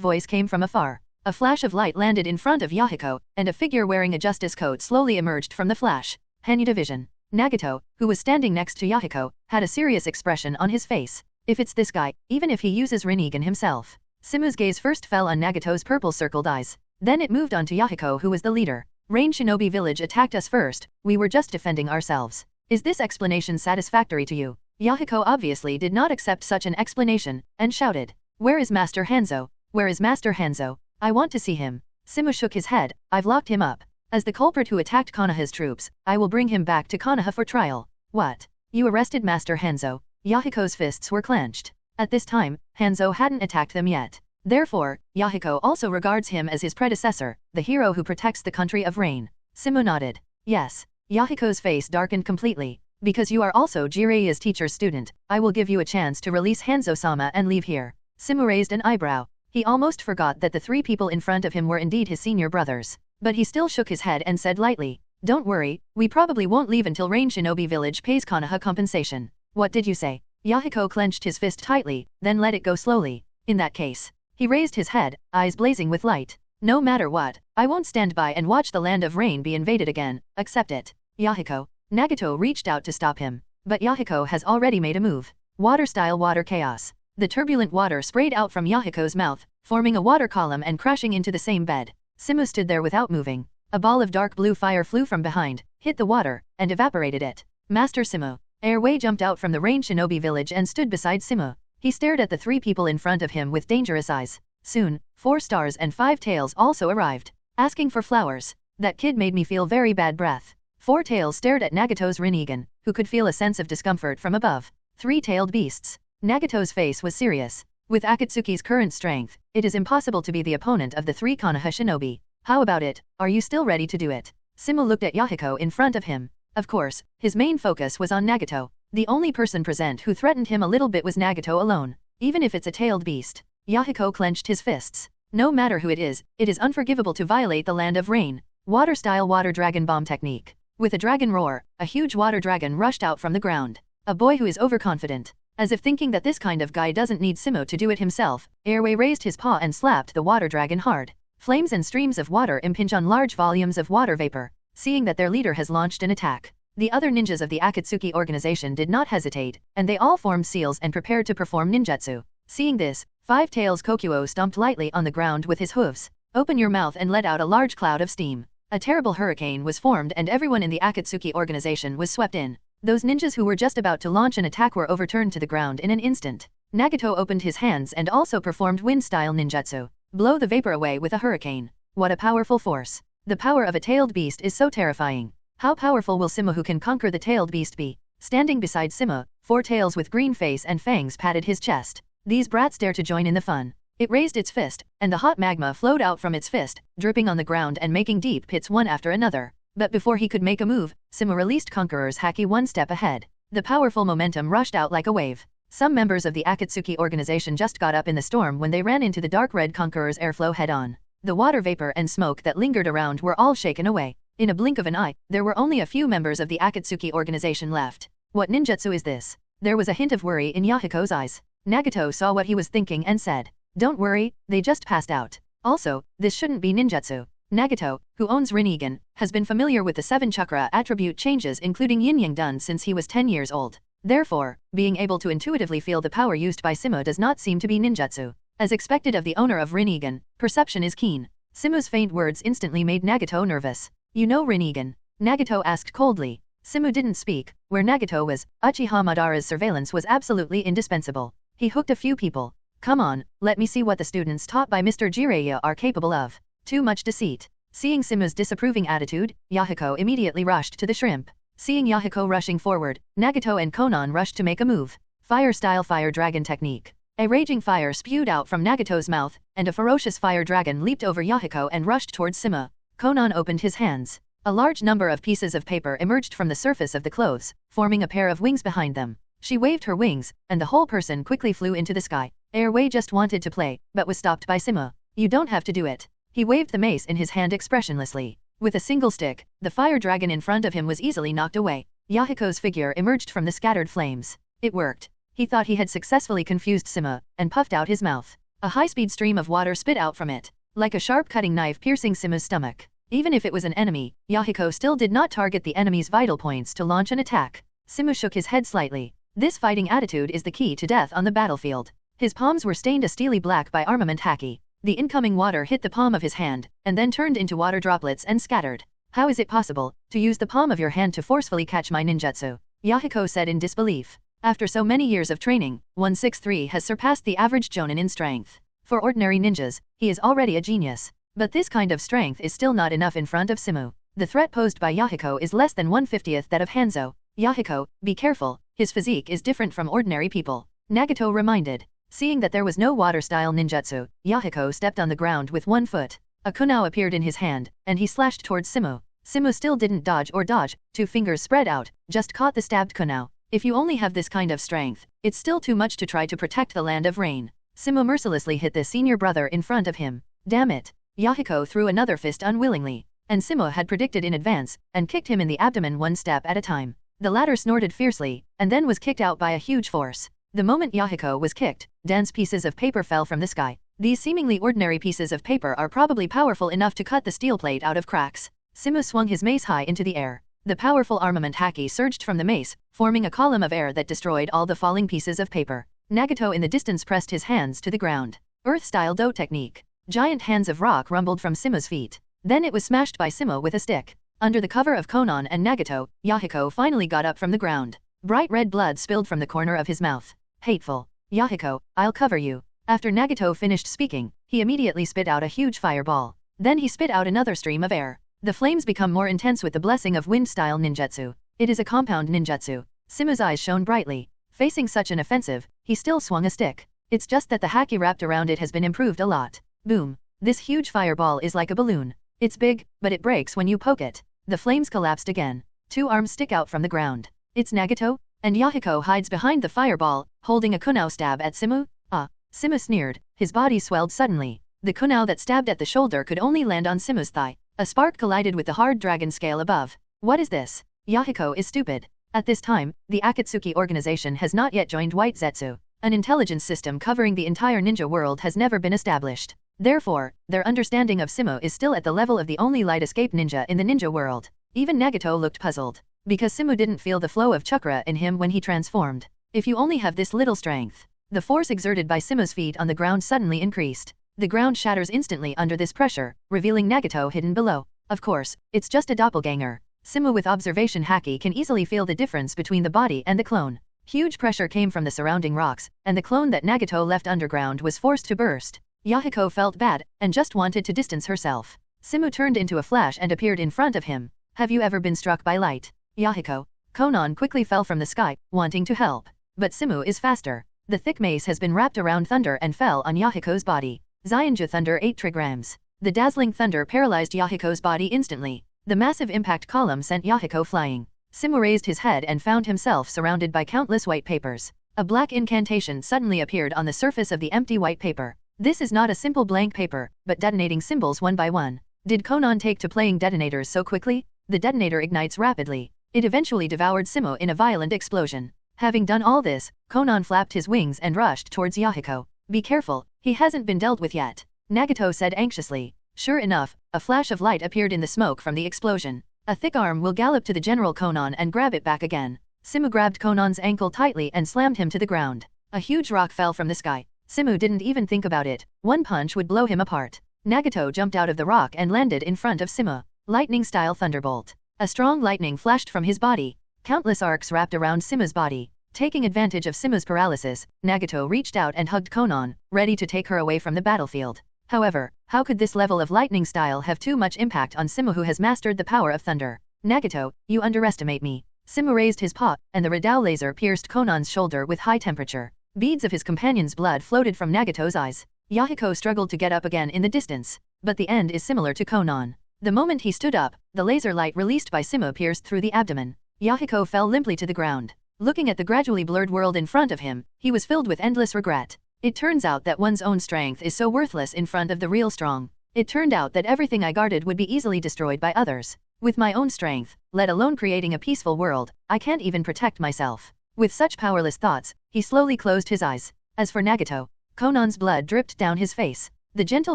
voice came from afar. A flash of light landed in front of Yahiko, and a figure wearing a justice coat slowly emerged from the flash. Hanyu division. Nagato, who was standing next to Yahiko, had a serious expression on his face. If it's this guy, even if he uses Rinnegan himself. Simu's gaze first fell on Nagato's purple-circled eyes. Then it moved on to Yahiko, who was the leader. Rain Shinobi village attacked us first, we were just defending ourselves. Is this explanation satisfactory to you? Yahiko obviously did not accept such an explanation, and shouted, Where is Master Hanzo? Where is Master Hanzo? I want to see him. Simu shook his head, I've locked him up. As the culprit who attacked Konoha's troops, I will bring him back to Konoha for trial. What? You arrested Master Hanzo? Yahiko's fists were clenched. At this time, Hanzo hadn't attacked them yet. Therefore, Yahiko also regards him as his predecessor, the hero who protects the country of Rain. Simu nodded. Yes. Yahiko's face darkened completely. Because you are also Jireiya's teacher's student, I will give you a chance to release Hanzo-sama and leave here. Simu raised an eyebrow. He almost forgot that the 3 people in front of him were indeed his senior brothers. But he still shook his head and said lightly, Don't worry, we probably won't leave until Rain Shinobi village pays Konoha compensation. What did you say? Yahiko clenched his fist tightly, then let it go slowly. In that case. He raised his head, eyes blazing with light. No matter what, I won't stand by and watch the land of Rain be invaded again. Accept it. Yahiko. Nagato reached out to stop him. But Yahiko has already made a move. Water-style water chaos. The turbulent water sprayed out from Yahiko's mouth, forming a water column and crashing into the same bed. Simu stood there without moving. A ball of dark blue fire flew from behind, hit the water, and evaporated it. Master Simu. Airway jumped out from the rain shinobi village and stood beside Simu. He stared at the three people in front of him with dangerous eyes. Soon, 4 stars and 5 tails also arrived, asking for flowers. That kid made me feel very bad breath. 4 tails stared at Nagato's Rinnegan, who could feel a sense of discomfort from above. 3-tailed beasts. Nagato's face was serious. With Akatsuki's current strength, it is impossible to be the opponent of the 3 Konoha shinobi. How about it, are you still ready to do it? Simu looked at Yahiko in front of him. Of course, his main focus was on Nagato. The only person present who threatened him a little bit was Nagato alone. Even if it's a tailed beast. Yahiko clenched his fists. No matter who it is unforgivable to violate the land of rain. Water-style water dragon bomb technique. With a dragon roar, a huge water dragon rushed out from the ground. A boy who is overconfident. As if thinking that this kind of guy doesn't need Simu to do it himself, Airway raised his paw and slapped the water dragon hard. Flames and streams of water impinge on large volumes of water vapor. Seeing that their leader has launched an attack, the other ninjas of the Akatsuki organization did not hesitate, and they all formed seals and prepared to perform ninjutsu. Seeing this, 5 Tails Kokuo stomped lightly on the ground with his hooves. Open your mouth and let out a large cloud of steam. A terrible hurricane was formed and everyone in the Akatsuki organization was swept in. Those ninjas who were just about to launch an attack were overturned to the ground in an instant. Nagato opened his hands and also performed wind-style ninjutsu. Blow the vapor away with a hurricane. What a powerful force. The power of a tailed beast is so terrifying. How powerful will Simu who can conquer the tailed beast be? Standing beside Simu, 4 tails with green face and fangs patted his chest. These brats dare to join in the fun. It raised its fist, and the hot magma flowed out from its fist, dripping on the ground and making deep pits one after another. But before he could make a move, Simu released Conqueror's Haki one step ahead. The powerful momentum rushed out like a wave. Some members of the Akatsuki organization just got up in the storm when they ran into the dark red Conqueror's airflow head-on. The water vapor and smoke that lingered around were all shaken away. In a blink of an eye, there were only a few members of the Akatsuki organization left. What ninjutsu is this? There was a hint of worry in Yahiko's eyes. Nagato saw what he was thinking and said, "Don't worry, they just passed out. Also, this shouldn't be ninjutsu." Nagato, who owns Rinnegan, has been familiar with the 7 chakra attribute changes including yin-yang done since he was 10 years old. Therefore, being able to intuitively feel the power used by Simu does not seem to be ninjutsu. As expected of the owner of Rinnegan, perception is keen. Simu's faint words instantly made Nagato nervous. "You know Rinnegan?" Nagato asked coldly. Simu didn't speak. Where Nagato was, Uchiha Madara's surveillance was absolutely indispensable. He hooked a few people. "Come on, let me see what the students taught by Mr. Jiraiya are capable of." Too much deceit. Seeing Simu's disapproving attitude, Yahiko immediately rushed to the shrimp. Seeing Yahiko rushing forward, Nagato and Konan rushed to make a move. Fire-style fire dragon technique. A raging fire spewed out from Nagato's mouth, and a ferocious fire dragon leaped over Yahiko and rushed towards Simu. Konan opened his hands. A large number of pieces of paper emerged from the surface of the clothes, forming a pair of wings behind them. She waved her wings, and the whole person quickly flew into the sky. Airway just wanted to play, but was stopped by Simu. "You don't have to do it." He waved the mace in his hand expressionlessly. With a single stick, the fire dragon in front of him was easily knocked away. Yahiko's figure emerged from the scattered flames. It worked. He thought he had successfully confused Simu, and puffed out his mouth. A high-speed stream of water spit out from it, like a sharp cutting knife piercing Simu's stomach. Even if it was an enemy, Yahiko still did not target the enemy's vital points to launch an attack. Simu shook his head slightly. This fighting attitude is the key to death on the battlefield. His palms were stained a steely black by armament haki. The incoming water hit the palm of his hand, and then turned into water droplets and scattered. "How is it possible to use the palm of your hand to forcefully catch my ninjutsu?" Yahiko said in disbelief. After so many years of training, 163 has surpassed the average jonin in strength. For ordinary ninjas, he is already a genius. But this kind of strength is still not enough in front of Simu. The threat posed by Yahiko is less than 1/50th that of Hanzo. "Yahiko, be careful, his physique is different from ordinary people," Nagato reminded. Seeing that there was no water-style ninjutsu, Yahiko stepped on the ground with one foot. A kunai appeared in his hand, and he slashed towards Simu. Simu still didn't dodge or dodge, 2 fingers spread out, just caught the stabbed kunai. If you only have this kind of strength, it's still too much to try to protect the land of rain. Simu mercilessly hit the senior brother in front of him. Damn it! Yahiko threw another fist unwillingly. And Simu had predicted in advance, and kicked him in the abdomen one step at a time. The latter snorted fiercely, and then was kicked out by a huge force. The moment Yahiko was kicked, dense pieces of paper fell from the sky. These seemingly ordinary pieces of paper are probably powerful enough to cut the steel plate out of cracks. Simu swung his mace high into the air. The powerful armament haki surged from the mace, forming a column of air that destroyed all the falling pieces of paper. Nagato in the distance pressed his hands to the ground. Earth-style do technique. Giant hands of rock rumbled from Simu's feet. Then it was smashed by Simu with a stick. Under the cover of Konan and Nagato, Yahiko finally got up from the ground. Bright red blood spilled from the corner of his mouth. Hateful. Yahiko, I'll cover you. After Nagato finished speaking, he immediately spit out a huge fireball. Then he spit out another stream of air. The flames become more intense with the blessing of wind-style ninjutsu. It is a compound ninjutsu. Simu's eyes shone brightly. Facing such an offensive, he still swung a stick. It's just that the haki wrapped around it has been improved a lot. Boom. This huge fireball is like a balloon. It's big, but it breaks when you poke it. The flames collapsed again. Two arms stick out from the ground. It's Nagato? And Yahiko hides behind the fireball, holding a kunai stab at Simu? Ah. Simu sneered. His body swelled suddenly. The kunai that stabbed at the shoulder could only land on Simu's thigh. A spark collided with the hard dragon scale above. What is this? Yahiko is stupid. At this time, the Akatsuki organization has not yet joined White Zetsu. An intelligence system covering the entire ninja world has never been established. Therefore, their understanding of Simu is still at the level of the only light escape ninja in the ninja world. Even Nagato looked puzzled. Because Simu didn't feel the flow of chakra in him when he transformed. If you only have this little strength. The force exerted by Simu's feet on the ground suddenly increased. The ground shatters instantly under this pressure, revealing Nagato hidden below. Of course, it's just a doppelganger. Simu with observation haki can easily feel the difference between the body and the clone. Huge pressure came from the surrounding rocks, and the clone that Nagato left underground was forced to burst. Yahiko felt bad, and just wanted to distance herself. Simu turned into a flash and appeared in front of him. Have you ever been struck by light? Yahiko. Konan quickly fell from the sky, wanting to help. But Simu is faster. The thick mace has been wrapped around thunder and fell on Yahiko's body. Zyanja Thunder 8 trigrams. The dazzling thunder paralyzed Yahiko's body instantly. The massive impact column sent Yahiko flying. Simu raised his head and found himself surrounded by countless white papers. A black incantation suddenly appeared on the surface of the empty white paper. This is not a simple blank paper, but detonating symbols one by one. Did Konan take to playing detonators so quickly? The detonator ignites rapidly. It eventually devoured Simu in a violent explosion. Having done all this, Konan flapped his wings and rushed towards Yahiko. Be careful, he hasn't been dealt with yet. Nagato said anxiously. Sure enough, a flash of light appeared in the smoke from the explosion. A thick arm will gallop to the General Konan and grab it back again. Simu grabbed Konan's ankle tightly and slammed him to the ground. A huge rock fell from the sky. Simu didn't even think about it. One punch would blow him apart. Nagato jumped out of the rock and landed in front of Simu. Lightning-style thunderbolt. A strong lightning flashed from his body. Countless arcs wrapped around Simu's body. Taking advantage of Simu's paralysis, Nagato reached out and hugged Konan, ready to take her away from the battlefield. However, how could this level of lightning style have too much impact on Simu, who has mastered the power of thunder? Nagato, you underestimate me. Simu raised his paw, and the Radao laser pierced Konan's shoulder with high temperature. Beads of his companion's blood floated from Nagato's eyes. Yahiko struggled to get up again in the distance, but the end is similar to Konan. The moment he stood up, the laser light released by Simu pierced through the abdomen. Yahiko fell limply to the ground. Looking at the gradually blurred world in front of him, he was filled with endless regret. It turns out that one's own strength is so worthless in front of the real strong. It turned out that everything I guarded would be easily destroyed by others. With my own strength, let alone creating a peaceful world, I can't even protect myself. With such powerless thoughts, he slowly closed his eyes. As for Nagato, Konan's blood dripped down his face. The gentle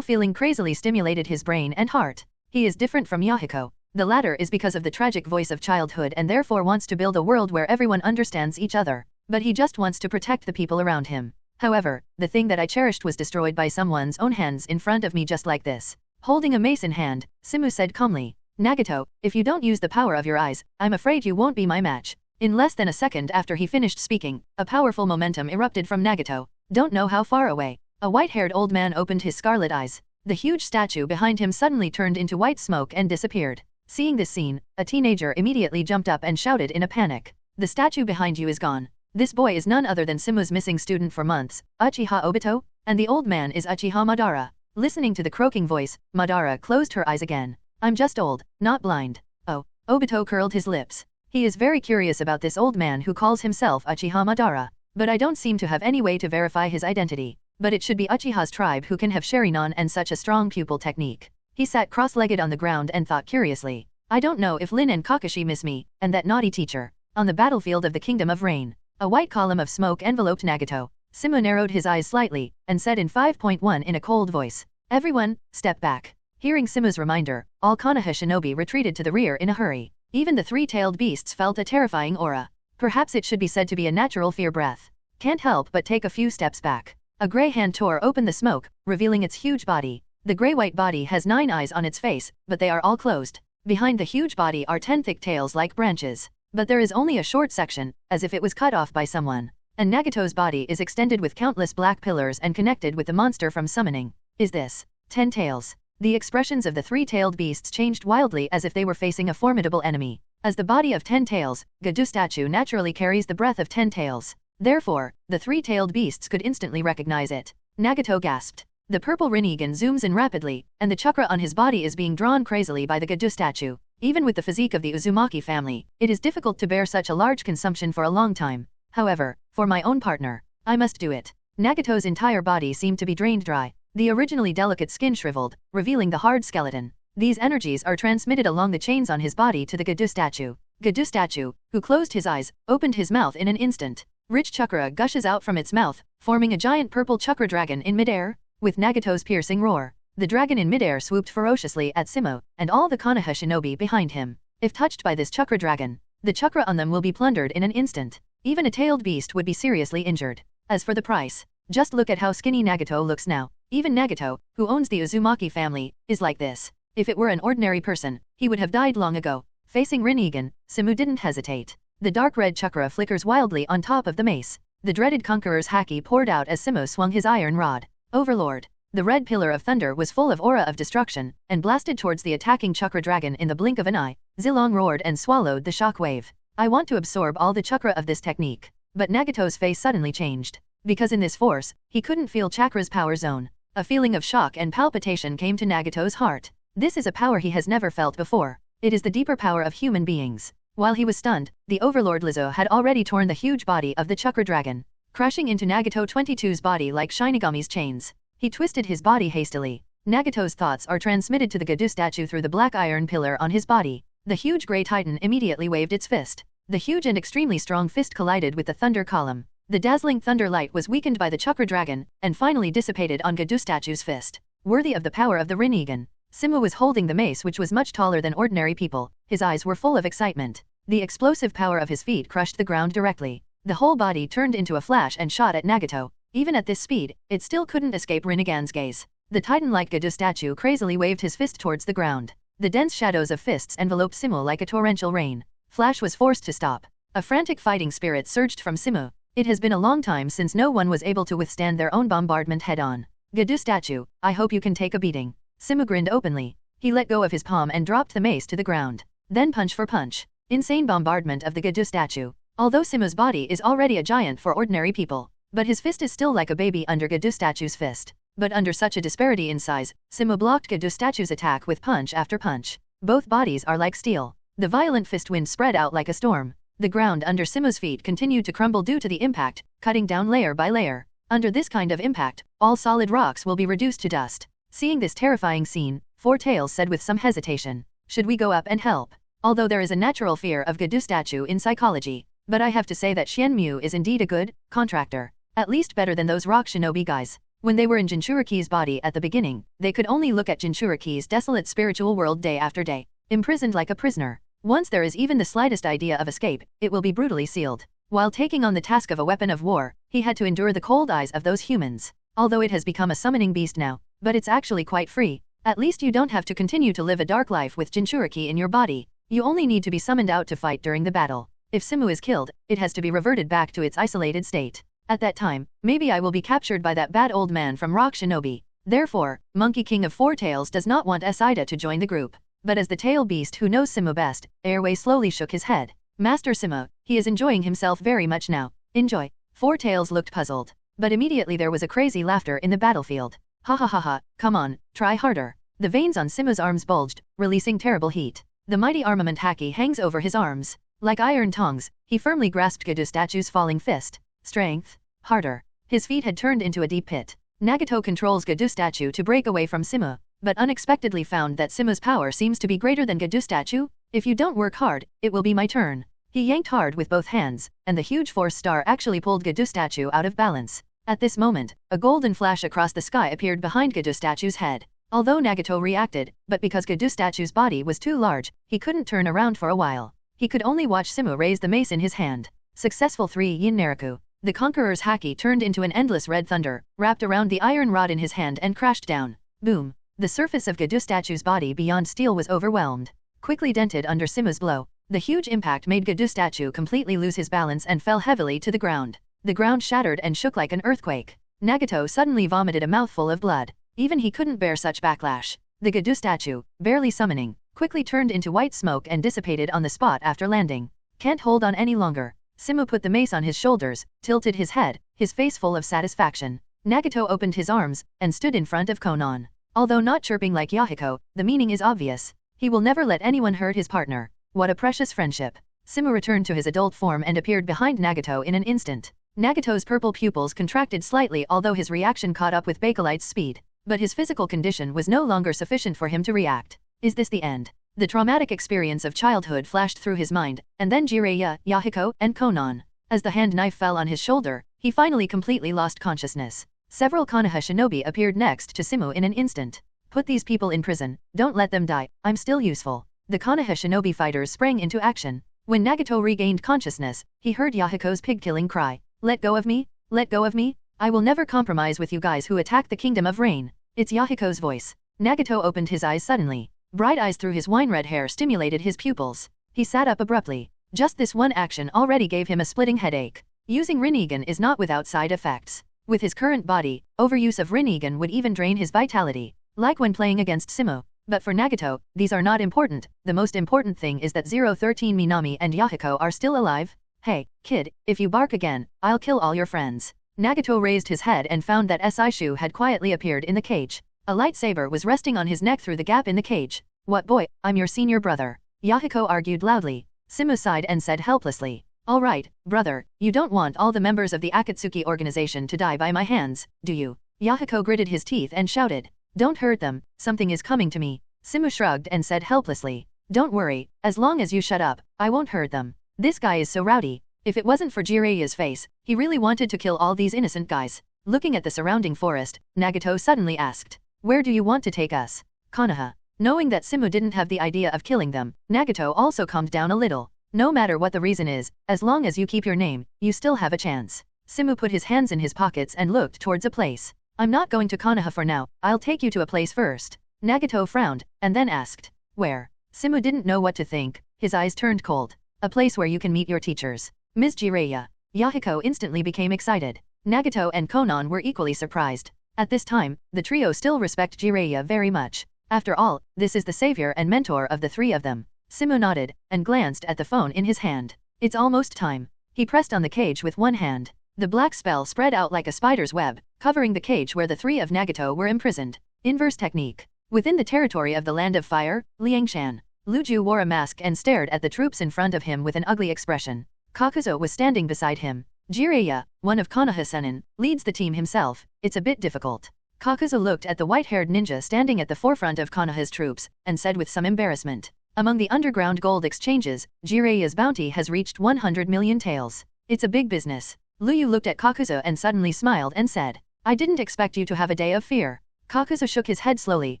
feeling crazily stimulated his brain and heart. He is different from Yahiko. The latter is because of the tragic voice of childhood and therefore wants to build a world where everyone understands each other. But he just wants to protect the people around him. However, the thing that I cherished was destroyed by someone's own hands in front of me just like this. Holding a mace in hand, Simu said calmly, Nagato, if you don't use the power of your eyes, I'm afraid you won't be my match. In less than a second after he finished speaking, a powerful momentum erupted from Nagato. Don't know how far away. A white-haired old man opened his scarlet eyes. The huge statue behind him suddenly turned into white smoke and disappeared. Seeing this scene, a teenager immediately jumped up and shouted in a panic. The statue behind you is gone. This boy is none other than Simu's missing student for months, Uchiha Obito, and the old man is Uchiha Madara. Listening to the croaking voice, Madara closed her eyes again. I'm just old, not blind. Oh, Obito curled his lips. He is very curious about this old man who calls himself Uchiha Madara, but I don't seem to have any way to verify his identity. But it should be Uchiha's tribe who can have Sharingan and such a strong pupil technique. He sat cross-legged on the ground and thought curiously. I don't know if Lin and Kakashi miss me, and that naughty teacher. On the battlefield of the Kingdom of Rain, a white column of smoke enveloped Nagato. Simu narrowed his eyes slightly, and said in 5.1 in a cold voice, Everyone, step back. Hearing Simu's reminder, all Konoha shinobi retreated to the rear in a hurry. Even the three-tailed beasts felt a terrifying aura. Perhaps it should be said to be a natural fear breath. Can't help but take a few steps back. A gray hand tore open the smoke, revealing its huge body. The gray-white body has 9 eyes on its face, but they are all closed. Behind the huge body are 10 thick tails like branches. But there is only a short section, as if it was cut off by someone. And Nagato's body is extended with countless black pillars and connected with the monster from summoning. Is this 10 tails? The expressions of the 3-tailed beasts changed wildly as if they were facing a formidable enemy. As the body of 10 tails, Bijuu statue naturally carries the breath of 10 tails. Therefore, the 3-tailed beasts could instantly recognize it. Nagato gasped. The purple Rinnegan zooms in rapidly, and the chakra on his body is being drawn crazily by the Bijuu statue. Even with the physique of the Uzumaki family, it is difficult to bear such a large consumption for a long time. However, for my own partner, I must do it. Nagato's entire body seemed to be drained dry. The originally delicate skin shriveled, revealing the hard skeleton. These energies are transmitted along the chains on his body to the Bijuu statue. Bijuu statue, who closed his eyes, opened his mouth in an instant. Rich chakra gushes out from its mouth, forming a giant purple chakra dragon in midair. With Nagato's piercing roar, the dragon in midair swooped ferociously at Simu, and all the Konoha shinobi behind him. If touched by this chakra dragon, the chakra on them will be plundered in an instant. Even a tailed beast would be seriously injured. As for the price, just look at how skinny Nagato looks now. Even Nagato, who owns the Uzumaki family, is like this. If it were an ordinary person, he would have died long ago. Facing Rinnegan, Simu didn't hesitate. The dark red chakra flickers wildly on top of the mace. The dreaded conqueror's haki poured out as Simu swung his iron rod. Overlord. The red pillar of thunder was full of aura of destruction, and blasted towards the attacking chakra dragon in the blink of an eye. Zilong roared and swallowed the shock wave. I want to absorb all the chakra of this technique. But Nagato's face suddenly changed. Because in this force, he couldn't feel chakra's power zone. A feeling of shock and palpitation came to Nagato's heart. This is a power he has never felt before. It is the deeper power of human beings. While he was stunned, the Overlord Lizzo had already torn the huge body of the chakra dragon, crashing into Nagato 22's body like Shinigami's chains. He twisted his body hastily. Nagato's thoughts are transmitted to the Bijuu statue through the black iron pillar on his body. The huge grey titan immediately waved its fist. The huge and extremely strong fist collided with the thunder column. The dazzling thunder light was weakened by the chakra dragon, and finally dissipated on Bijuu statue's fist. Worthy of the power of the Rinnegan, Simu was holding the mace, which was much taller than ordinary people. His eyes were full of excitement. The explosive power of his feet crushed the ground directly. The whole body turned into a flash and shot at Nagato. Even at this speed, it still couldn't escape Rinnegan's gaze. The titan-like Bijuu statue crazily waved his fist towards the ground. The dense shadows of fists enveloped Simu like a torrential rain. Flash was forced to stop. A frantic fighting spirit surged from Simu. It has been a long time since no one was able to withstand their own bombardment head-on. Bijuu statue, I hope you can take a beating. Simu grinned openly. He let go of his palm and dropped the mace to the ground. Then punch for punch. Insane bombardment of the Bijuu statue. Although Simu's body is already a giant for ordinary people, but his fist is still like a baby under Bijuu statue's fist. But under such a disparity in size, Simu blocked Bijuu statue's attack with punch after punch. Both bodies are like steel. The violent fist wind spread out like a storm. The ground under Simu's feet continued to crumble due to the impact, cutting down layer by layer. Under this kind of impact, all solid rocks will be reduced to dust. Seeing this terrifying scene, Four Tails said with some hesitation, "Should we go up and help?" Although there is a natural fear of Bijuu statue in psychology, but I have to say that Xianmu is indeed a good contractor. At least better than those rock shinobi guys. When they were in Jinchuriki's body at the beginning, they could only look at Jinchuriki's desolate spiritual world day after day, imprisoned like a prisoner. Once there is even the slightest idea of escape, it will be brutally sealed. While taking on the task of a weapon of war, he had to endure the cold eyes of those humans. Although it has become a summoning beast now, but it's actually quite free. At least you don't have to continue to live a dark life with Jinchuriki in your body. You only need to be summoned out to fight during the battle. If Simu is killed, it has to be reverted back to its isolated state. At that time, maybe I will be captured by that bad old man from Rock Shinobi. Therefore, Monkey King of Four Tails does not want Saida to join the group. But as the tail beast who knows Simu best, Airway slowly shook his head. Master Simu, he is enjoying himself very much now. Enjoy. Four Tails looked puzzled. But immediately there was a crazy laughter in the battlefield. Ha ha ha ha, come on, try harder. The veins on Simu's arms bulged, releasing terrible heat. The mighty armament haki hangs over his arms. Like iron tongs, he firmly grasped Bijuu statue's falling fist. Strength. Harder. His feet had turned into a deep pit. Nagato controls Bijuu statue to break away from Simu, but unexpectedly found that Simu's power seems to be greater than Bijuu statue. If you don't work hard, it will be my turn. He yanked hard with both hands, and the huge force star actually pulled Bijuu statue out of balance. At this moment, a golden flash across the sky appeared behind Bijuu statue's head. Although Nagato reacted, but because Bijuu statue's body was too large, he couldn't turn around for a while. He could only watch Simu raise the mace in his hand. Successful 3 Yin Naraku. The conqueror's haki turned into an endless red thunder, wrapped around the iron rod in his hand and crashed down. Boom! The surface of Gedu statue's body beyond steel was overwhelmed. Quickly dented under Simu's blow, the huge impact made Gedu statue completely lose his balance and fell heavily to the ground. The ground shattered and shook like an earthquake. Nagato suddenly vomited a mouthful of blood. Even he couldn't bear such backlash. The Gedu statue, barely summoning, quickly turned into white smoke and dissipated on the spot after landing. Can't hold on any longer. Simu put the mace on his shoulders, tilted his head, his face full of satisfaction. Nagato opened his arms, and stood in front of Konan. Although not chirping like Yahiko, the meaning is obvious. He will never let anyone hurt his partner. What a precious friendship. Simu returned to his adult form and appeared behind Nagato in an instant. Nagato's purple pupils contracted slightly although his reaction caught up with Bakelite's speed. But his physical condition was no longer sufficient for him to react. Is this the end? The traumatic experience of childhood flashed through his mind, and then Jiraiya, Yahiko, and Konan. As the hand knife fell on his shoulder, he finally completely lost consciousness. Several Konoha shinobi appeared next to Simu in an instant. Put these people in prison, don't let them die, I'm still useful. The Konoha shinobi fighters sprang into action. When Nagato regained consciousness, he heard Yahiko's pig-killing cry. Let go of me? Let go of me? I will never compromise with you guys who attack the Kingdom of Rain. It's Yahiko's voice. Nagato opened his eyes suddenly. Bright eyes through his wine-red hair stimulated his pupils. He sat up abruptly. Just this one action already gave him a splitting headache. Using Rinnegan is not without side effects. With his current body, overuse of Rinnegan would even drain his vitality. Like when playing against Simu. But for Nagato, these are not important. The most important thing is that 013 Minami and Yahiko are still alive. Hey, kid, if you bark again, I'll kill all your friends. Nagato raised his head and found that Saishu had quietly appeared in the cage. A lightsaber was resting on his neck through the gap in the cage. What boy, I'm your senior brother. Yahiko argued loudly. Simu sighed and said helplessly. All right, brother, you don't want all the members of the Akatsuki organization to die by my hands, do you? Yahiko gritted his teeth and shouted. Don't hurt them, something is coming to me. Simu shrugged and said helplessly. Don't worry, as long as you shut up, I won't hurt them. This guy is so rowdy. If it wasn't for Jiraiya's face, he really wanted to kill all these innocent guys. Looking at the surrounding forest, Nagato suddenly asked. Where do you want to take us? Konoha. Knowing that Simu didn't have the idea of killing them, Nagato also calmed down a little. No matter what the reason is, as long as you keep your name, you still have a chance. Simu put his hands in his pockets and looked towards a place. I'm not going to Konoha for now, I'll take you to a place first. Nagato frowned, and then asked. Where? Simu didn't know what to think, his eyes turned cold. A place where you can meet your teachers. Ms. Jiraiya. Yahiko instantly became excited. Nagato and Konan were equally surprised. At this time, the trio still respect Jiraiya very much. After all, this is the savior and mentor of the three of them. Simu nodded, and glanced at the phone in his hand. It's almost time. He pressed on the cage with one hand. The black spell spread out like a spider's web, covering the cage where the three of Nagato were imprisoned. Inverse technique. Within the territory of the Land of Fire, Liangshan. Luju wore a mask and stared at the troops in front of him with an ugly expression. Kakuzo was standing beside him. Jiraiya, one of Konoha Sennin, leads the team himself. It's a bit difficult. Kakuzo looked at the white-haired ninja standing at the forefront of Konoha's troops, and said with some embarrassment. Among the underground gold exchanges, Jiraiya's bounty has reached 100 million taels. It's a big business. Luyu looked at Kakuzo and suddenly smiled and said, I didn't expect you to have a day of fear. Kakuzo shook his head slowly,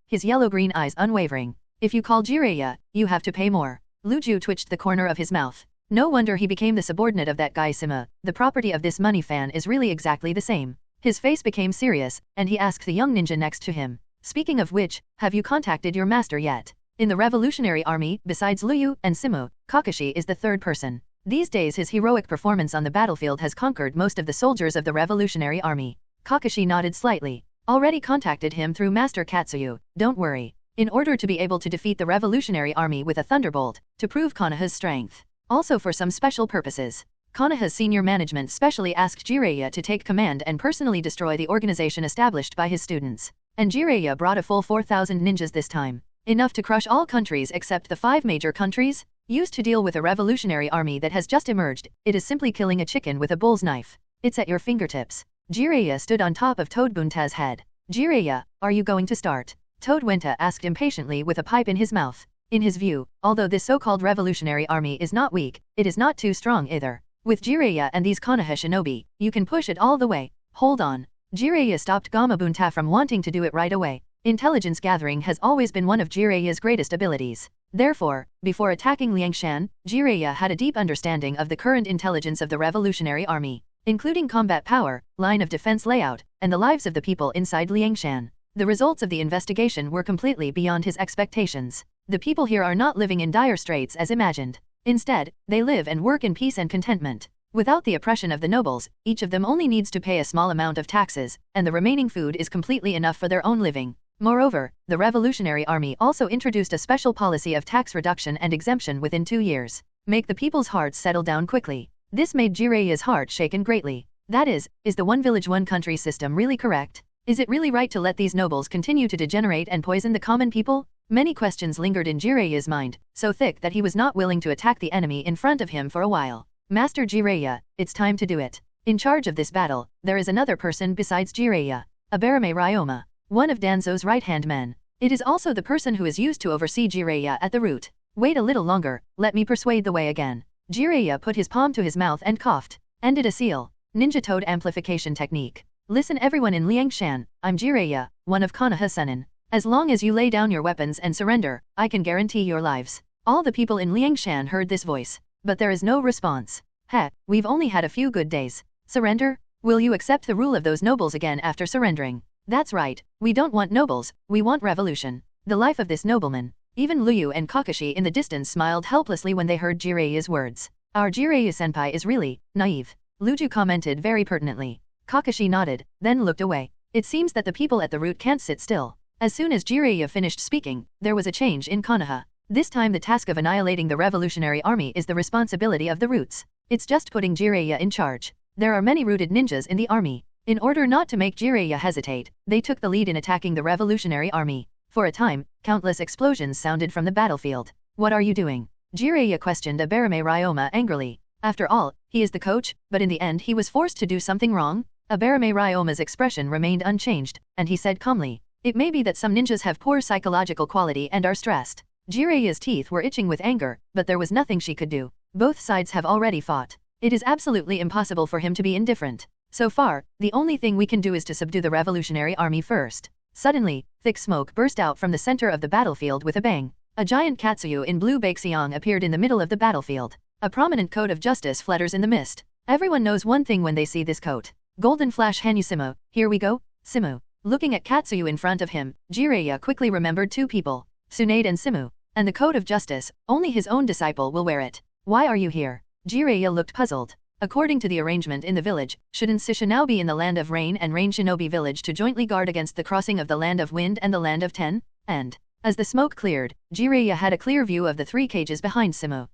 his yellow-green eyes unwavering. If you call Jiraiya, you have to pay more. Luju twitched the corner of his mouth. No wonder he became the subordinate of that guy Simu. The property of this money fan is really exactly the same. His face became serious, and he asked the young ninja next to him. Speaking of which, have you contacted your master yet? In the Revolutionary Army, besides Luyu and Simu, Kakashi is the third person. These days his heroic performance on the battlefield has conquered most of the soldiers of the Revolutionary Army. Kakashi nodded slightly. Already contacted him through Master Katsuyu, don't worry. In order to be able to defeat the Revolutionary Army with a thunderbolt, to prove Konoha's strength. Also for some special purposes. Konoha's senior management specially asked Jiraiya to take command and personally destroy the organization established by his students. And Jiraiya brought a full 4,000 ninjas this time. Enough to crush all countries except the 5 major countries? Used to deal with a revolutionary army that has just emerged, it is simply killing a chicken with a bull's knife. It's at your fingertips. Jiraiya stood on top of Toad Bunta's head. Jiraiya, are you going to start? Toad Wenta asked impatiently with a pipe in his mouth. In his view, although this so-called revolutionary army is not weak, it is not too strong either. With Jiraiya and these Konoha shinobi, you can push it all the way. Hold on. Jiraiya stopped Gamabunta from wanting to do it right away. Intelligence gathering has always been one of Jiraiya's greatest abilities. Therefore, before attacking Liangshan, Jiraiya had a deep understanding of the current intelligence of the revolutionary army. including combat power, line of defense layout, and the lives of the people inside Liangshan. The results of the investigation were completely beyond his expectations. The people here are not living in dire straits as imagined. Instead, they live and work in peace and contentment. Without the oppression of the nobles, each of them only needs to pay a small amount of taxes, and the remaining food is completely enough for their own living. Moreover, the Revolutionary Army also introduced a special policy of tax reduction and exemption within 2 years. Make the people's hearts settle down quickly. This made Jiraiya's heart shaken greatly. That is the one village one country system really correct? Is it really right to let these nobles continue to degenerate and poison the common people? Many questions lingered in Jiraiya's mind, so thick that he was not willing to attack the enemy in front of him for a while. Master Jiraiya, it's time to do it. In charge of this battle, there is another person besides Jiraiya. Abarame Ryoma, one of Danzo's right-hand men. It is also the person who is used to oversee Jiraiya at the root. Wait a little longer, let me persuade the way again. Jiraiya put his palm to his mouth and coughed. Ended a seal. Ninja Toad amplification technique. Listen everyone in Liangshan, I'm Jiraiya, one of Konoha Sunin. As long as you lay down your weapons and surrender, I can guarantee your lives. All the people in Liangshan heard this voice. But there is no response. We've only had a few good days. Surrender? Will you accept the rule of those nobles again after surrendering? That's right, we don't want nobles, we want revolution. The life of this nobleman. Even Luyu and Kakashi in the distance smiled helplessly when they heard Jiraiya's words. Our Jiraiya-senpai is really naive. Luju commented very pertinently. Kakashi nodded, then looked away. It seems that the people at the root can't sit still. As soon as Jiraiya finished speaking, there was a change in Konoha. This time the task of annihilating the Revolutionary Army is the responsibility of the roots. It's just putting Jiraiya in charge. There are many rooted ninjas in the army. In order not to make Jiraiya hesitate, they took the lead in attacking the Revolutionary Army. For a time, countless explosions sounded from the battlefield. What are you doing? Jiraiya questioned Abarame Ryoma angrily. After all, he is the coach, but in the end he was forced to do something wrong? Abarame Ryoma's expression remained unchanged, and he said calmly, it may be that some ninjas have poor psychological quality and are stressed. Jiraiya's teeth were itching with anger, but there was nothing she could do. Both sides have already fought. It is absolutely impossible for him to be indifferent. So far, the only thing we can do is to subdue the Revolutionary Army first. Suddenly, thick smoke burst out from the center of the battlefield with a bang. A giant Katsuyu in blue Baexiang appeared in the middle of the battlefield. A prominent coat of justice flutters in the mist. Everyone knows one thing when they see this coat. Golden Flash Hanyu Simu, here we go, Simu. Looking at Katsuyu in front of him, Jiraiya quickly remembered two people, Tsunade and Simu. And the coat of justice, only his own disciple will wear it. Why are you here? Jiraiya looked puzzled. According to the arrangement in the village, shouldn't Sisha now be in the Land of Rain and Rain Shinobi village to jointly guard against the crossing of the Land of Wind and the Land of Ten? And, as the smoke cleared, Jiraiya had a clear view of the 3 cages behind Simu.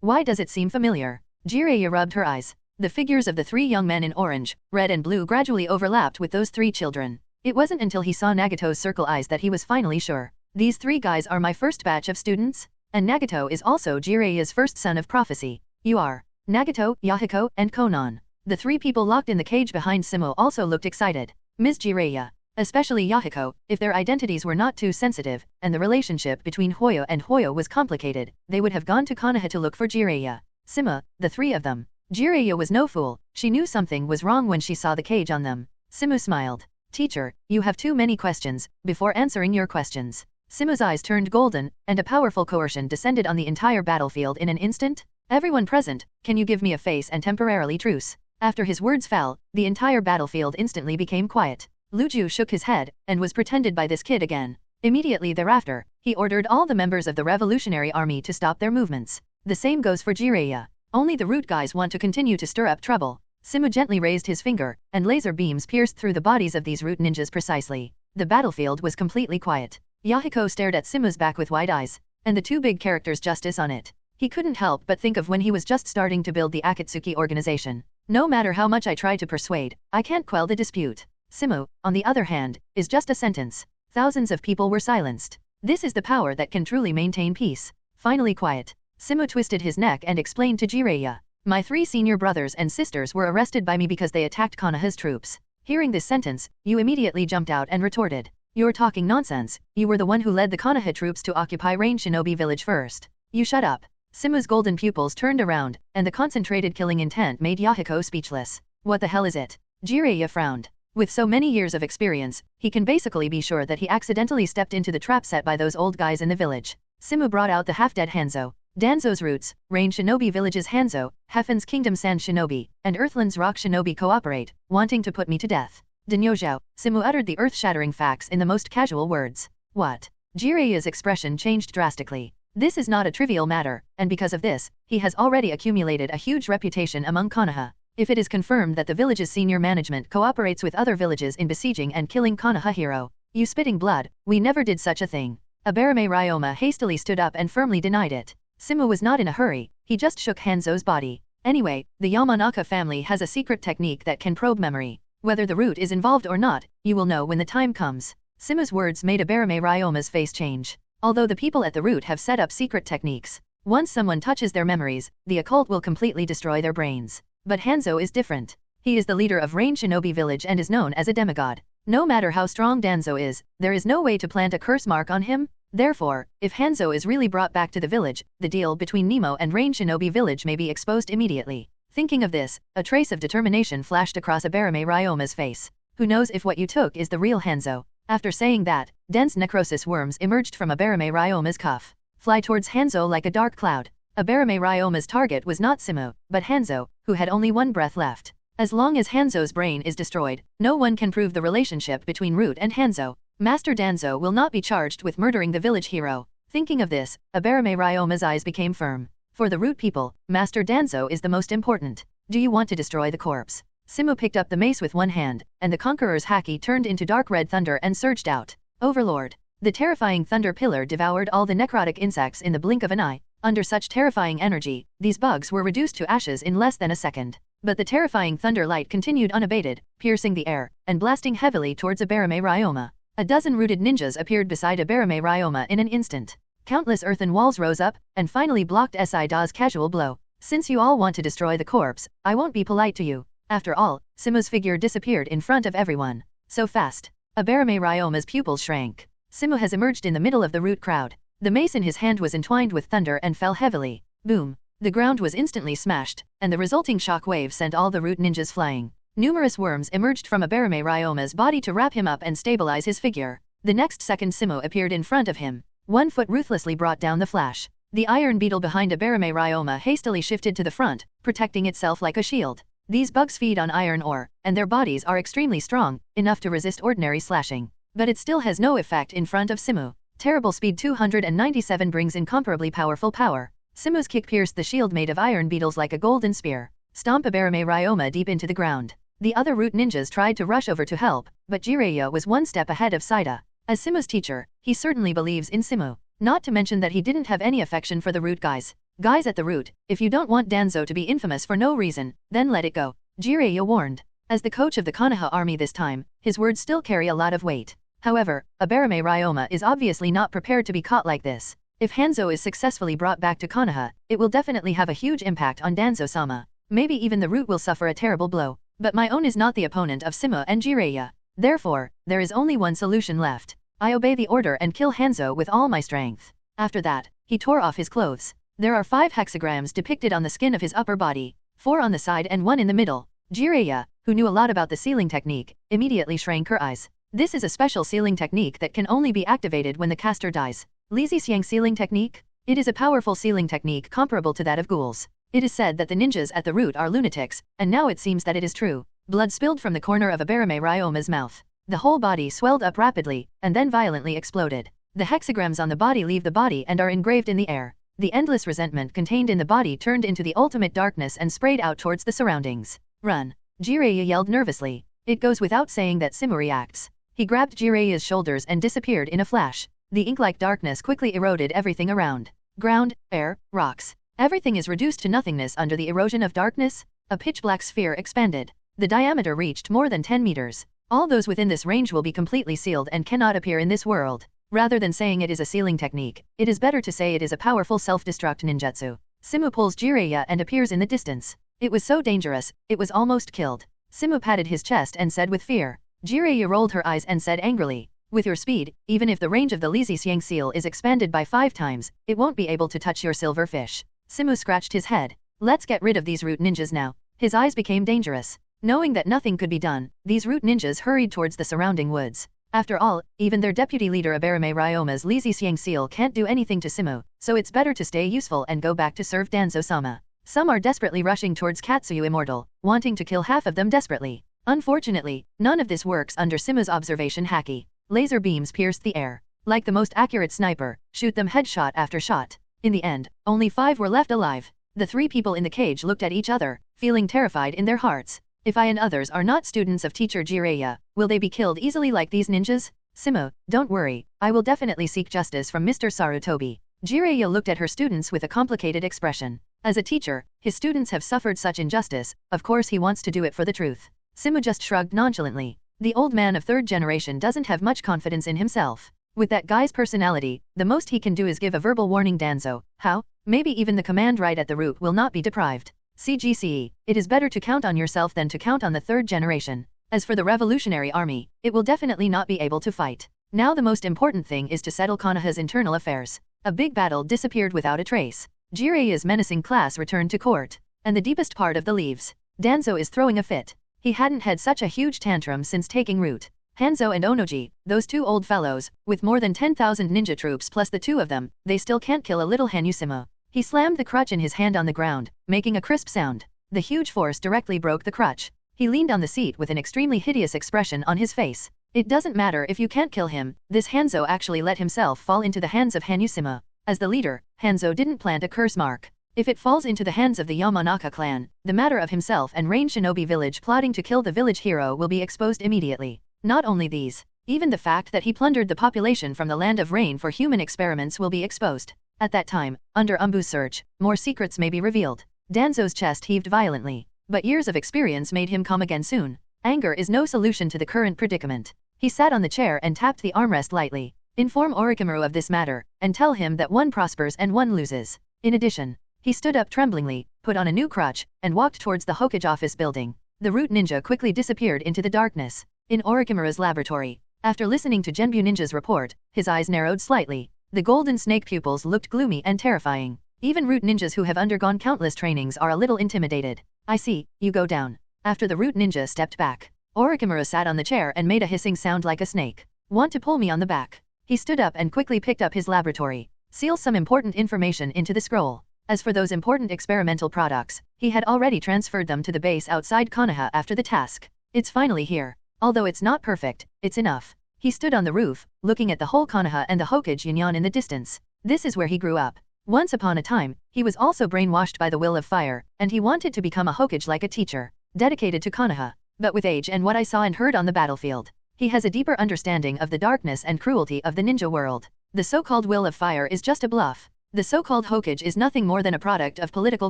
Why does it seem familiar? Jiraiya rubbed her eyes. The figures of the 3 young men in orange, red and blue gradually overlapped with those 3 children. It wasn't until he saw Nagato's circle eyes that he was finally sure. These 3 guys are my first batch of students? And Nagato is also Jiraiya's first son of prophecy. You are. Nagato, Yahiko, and Konan. The 3 people locked in the cage behind Simu also looked excited. Ms. Jiraiya. Especially Yahiko, if their identities were not too sensitive, and the relationship between Hoyo and Hoyo was complicated, they would have gone to Konoha to look for Jiraiya. Simu, the 3 of them. Jiraiya was no fool, she knew something was wrong when she saw the cage on them. Simu smiled. Teacher, you have too many questions, before answering your questions. Simu's eyes turned golden, and a powerful coercion descended on the entire battlefield in an instant. Everyone present, can you give me a face and temporarily truce? After his words fell, the entire battlefield instantly became quiet. Luju shook his head, and was pretended by this kid again. Immediately thereafter, he ordered all the members of the Revolutionary Army to stop their movements. The same goes for Jiraiya. Only the root guys want to continue to stir up trouble. Simu gently raised his finger, and laser beams pierced through the bodies of these root ninjas precisely. The battlefield was completely quiet. Yahiko stared at Simu's back with wide eyes, and the 2 big characters justice on it. He couldn't help but think of when he was just starting to build the Akatsuki organization. No matter how much I try to persuade, I can't quell the dispute. Simu, on the other hand, is just a sentence. Thousands of people were silenced. This is the power that can truly maintain peace. Finally quiet. Simu twisted his neck and explained to Jiraiya. My 3 senior brothers and sisters were arrested by me because they attacked Konoha's troops. Hearing this sentence, you immediately jumped out and retorted. You're talking nonsense, you were the one who led the Konoha troops to occupy Rain Shinobi village first. You shut up. Simu's golden pupils turned around, and the concentrated killing intent made Yahiko speechless. What the hell is it? Jiraiya frowned. With so many years of experience, he can basically be sure that he accidentally stepped into the trap set by those old guys in the village. Simu brought out the half-dead Hanzo. Danzo's roots, Rain Shinobi Village's Hanzo, Hefen's Kingdom Sand Shinobi, and Earthland's Rock Shinobi cooperate, wanting to put me to death. Danyouzhou, Simu uttered the earth-shattering facts in the most casual words. What? Jiraiya's expression changed drastically. This is not a trivial matter, and because of this, he has already accumulated a huge reputation among Konoha. If it is confirmed that the village's senior management cooperates with other villages in besieging and killing Konoha hero, you spitting blood, we never did such a thing. Abarame Ryoma hastily stood up and firmly denied it. Simu was not in a hurry, he just shook Hanzo's body. Anyway, the Yamanaka family has a secret technique that can probe memory. Whether the root is involved or not, you will know when the time comes. Simu's words made Abarame Ryoma's face change. Although the people at the root have set up secret techniques, once someone touches their memories, the occult will completely destroy their brains. But Hanzo is different. He is the leader of Rain Shinobi Village and is known as a demigod. No matter how strong Danzo is, there is no way to plant a curse mark on him. Therefore, if Hanzo is really brought back to the village, the deal between Nemo and Rain Shinobi Village may be exposed immediately. Thinking of this, a trace of determination flashed across Abarame Ryoma's face. Who knows if what you took is the real Hanzo? After saying that, dense necrosis worms emerged from Abarame Ryoma's cuff. Fly towards Hanzo like a dark cloud. Abarame Ryoma's target was not Simu, but Hanzo, who had only one breath left. As long as Hanzo's brain is destroyed, no one can prove the relationship between Root and Hanzo. Master Danzo will not be charged with murdering the village hero. Thinking of this, Abarame Ryoma's eyes became firm. For the Root people, Master Danzo is the most important. Do you want to destroy the corpse? Simu picked up the mace with one hand, and the conqueror's haki turned into dark red thunder and surged out. Overlord. The terrifying thunder pillar devoured all the necrotic insects in the blink of an eye. Under such terrifying energy, these bugs were reduced to ashes in less than a second. But the terrifying thunder light continued unabated, piercing the air, and blasting heavily towards Abarame Ryoma. A dozen rooted ninjas appeared beside Abarame Ryoma in an instant. Countless earthen walls rose up, and finally blocked Saida's casual blow. Since you all want to destroy the corpse, I won't be polite to you. After all, Simu's figure disappeared in front of everyone. So fast. Abarame Ryoma's pupils shrank. Simu has emerged in the middle of the Root crowd. The mace in his hand was entwined with thunder and fell heavily. Boom. The ground was instantly smashed, and the resulting shock wave sent all the Root ninjas flying. Numerous worms emerged from Abarame Ryoma's body to wrap him up and stabilize his figure. The next second Simu appeared in front of him. One foot ruthlessly brought down the flash. The iron beetle behind Abarame Ryoma hastily shifted to the front, protecting itself like a shield. These bugs feed on iron ore, and their bodies are extremely strong, enough to resist ordinary slashing. But it still has no effect in front of Simu. Terrible speed 297 brings incomparably powerful power. Simu's kick pierced the shield made of iron beetles like a golden spear. Stomp Abarame Ryoma deep into the ground. The other Root ninjas tried to rush over to help, but Jiraiya was one step ahead of Saida. As Simu's teacher, he certainly believes in Simu. Not to mention that he didn't have any affection for the Root guys. Guys at the Root, if you don't want Danzo to be infamous for no reason, then let it go. Jiraiya warned. As the coach of the Konoha army this time, his words still carry a lot of weight. However, Abarame Ryoma is obviously not prepared to be caught like this. If Hanzo is successfully brought back to Konoha, it will definitely have a huge impact on Danzo-sama. Maybe even the Root will suffer a terrible blow. But my own is not the opponent of Simu and Jiraiya. Therefore, there is only one solution left. I obey the order and kill Hanzo with all my strength. After that, he tore off his clothes. There are 5 hexagrams depicted on the skin of his upper body, 4 on the side and 1 in the middle. Jiraiya, who knew a lot about the sealing technique, immediately shrank her eyes. This is a special sealing technique that can only be activated when the caster dies. Lizixiang sealing technique? It is a powerful sealing technique comparable to that of ghouls. It is said that the ninjas at the Root are lunatics, and now it seems that it is true. Blood spilled from the corner of Abarame Ryoma's mouth. The whole body swelled up rapidly, and then violently exploded. The hexagrams on the body leave the body and are engraved in the air. The endless resentment contained in the body turned into the ultimate darkness and sprayed out towards the surroundings. Run! Jiraiya yelled nervously. It goes without saying that Simu reacts. He grabbed Jiraiya's shoulders and disappeared in a flash. The ink-like darkness quickly eroded everything around. Ground, air, rocks. Everything is reduced to nothingness under the erosion of darkness. A pitch-black sphere expanded. The diameter reached more than 10 meters. All those within this range will be completely sealed and cannot appear in this world. Rather than saying it is a sealing technique, it is better to say it is a powerful self-destruct ninjutsu. Simu pulls Jiraiya and appears in the distance. It was so dangerous, it was almost killed. Simu patted his chest and said with fear. Jiraiya rolled her eyes and said angrily, with your speed, even if the range of the Lizixiang seal is expanded by 5 times, it won't be able to touch your silver fish. Simu scratched his head. Let's get rid of these Root ninjas now. His eyes became dangerous. Knowing that nothing could be done, these Root ninjas hurried towards the surrounding woods. After all, even their deputy leader Abarame Ryoma's lazy Siang Seal can't do anything to Simu, so it's better to stay useful and go back to serve Danzo-sama. Some are desperately rushing towards Katsuyu Immortal, wanting to kill half of them desperately. Unfortunately, none of this works under Simu's observation haki. Laser beams pierced the air. Like the most accurate sniper, shoot them headshot after shot. In the end, only 5 were left alive. The 3 people in the cage looked at each other, feeling terrified in their hearts. If I and others are not students of teacher Jiraiya, will they be killed easily like these ninjas? Simu, don't worry, I will definitely seek justice from Mr. Sarutobi. Jiraiya looked at her students with a complicated expression. As a teacher, his students have suffered such injustice, of course he wants to do it for the truth. Simu just shrugged nonchalantly. The old man of third generation doesn't have much confidence in himself. With that guy's personality, the most he can do is give a verbal warning Danzo. How? Maybe even the command right at the root will not be deprived. CGCE, it is better to count on yourself than to count on the third generation. As for the revolutionary army, it will definitely not be able to fight. Now the most important thing is to settle Konoha's internal affairs. A big battle disappeared without a trace. Jiraiya's menacing class returned to court. And the deepest part of the leaves. Danzo is throwing a fit. He hadn't had such a huge tantrum since taking root. Hanzo and Onoji, those 2 old fellows, with more than 10,000 ninja troops plus the 2 of them, they still can't kill a little Hanyu. He slammed the crutch in his hand on the ground, making a crisp sound. The huge force directly broke the crutch. He leaned on the seat with an extremely hideous expression on his face. It doesn't matter if you can't kill him, this Hanzo actually let himself fall into the hands of Hanyu. As the leader, Hanzo didn't plant a curse mark. If it falls into the hands of the Yamanaka clan, the matter of himself and Rain Shinobi village plotting to kill the village hero will be exposed immediately. Not only these, even the fact that he plundered the population from the land of rain for human experiments will be exposed. At that time, under Umbu's search, more secrets may be revealed. Danzo's chest heaved violently, but years of experience made him come again soon. Anger is no solution to the current predicament. He sat on the chair and tapped the armrest lightly. Inform Orochimaru of this matter, and tell him that one prospers and one loses. In addition, he stood up tremblingly, put on a new crutch, and walked towards the Hokage office building. The root ninja quickly disappeared into the darkness. In Orochimaru's laboratory, after listening to Genbu Ninja's report, his eyes narrowed slightly. The golden snake pupils looked gloomy and terrifying. Even root ninjas who have undergone countless trainings are a little intimidated. I see, you go down. After the root ninja stepped back, Orochimaru sat on the chair and made a hissing sound like a snake. Want to pull me on the back? He stood up and quickly picked up his laboratory. Seal some important information into the scroll. As for those important experimental products, he had already transferred them to the base outside Konoha after the task. It's finally here. Although it's not perfect, it's enough. He stood on the roof, looking at the whole Konoha and the Hokage Union in the distance. This is where he grew up. Once upon a time, he was also brainwashed by the will of fire, and he wanted to become a Hokage like a teacher, dedicated to Konoha. But with age and what I saw and heard on the battlefield, he has a deeper understanding of the darkness and cruelty of the ninja world. The so-called will of fire is just a bluff. The so-called Hokage is nothing more than a product of political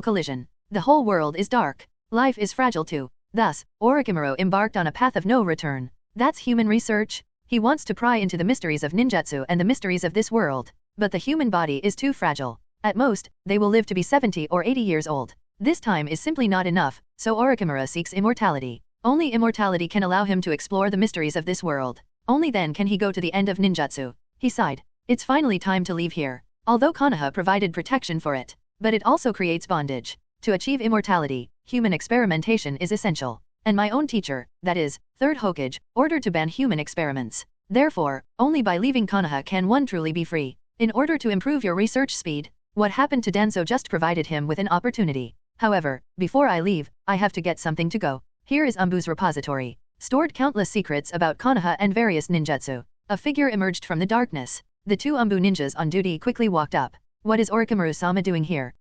collision. The whole world is dark. Life is fragile too. Thus, Orochimaru embarked on a path of no return. That's human research. He wants to pry into the mysteries of ninjutsu and the mysteries of this world. But the human body is too fragile. At most, they will live to be 70 or 80 years old. This time is simply not enough, so Orochimaru seeks immortality. Only immortality can allow him to explore the mysteries of this world. Only then can he go to the end of ninjutsu. He sighed. It's finally time to leave here. Although Konoha provided protection for it, but it also creates bondage. To achieve immortality, human experimentation is essential. And my own teacher, that is, Third Hokage, ordered to ban human experiments. Therefore, only by leaving Konoha can one truly be free. In order to improve your research speed, what happened to Danzo just provided him with an opportunity. However, before I leave, I have to get something to go. Here is Umbu's repository. Stored countless secrets about Konoha and various ninjutsu. A figure emerged from the darkness. The 2 Umbu ninjas on duty quickly walked up. What is Orochimaru-sama doing here?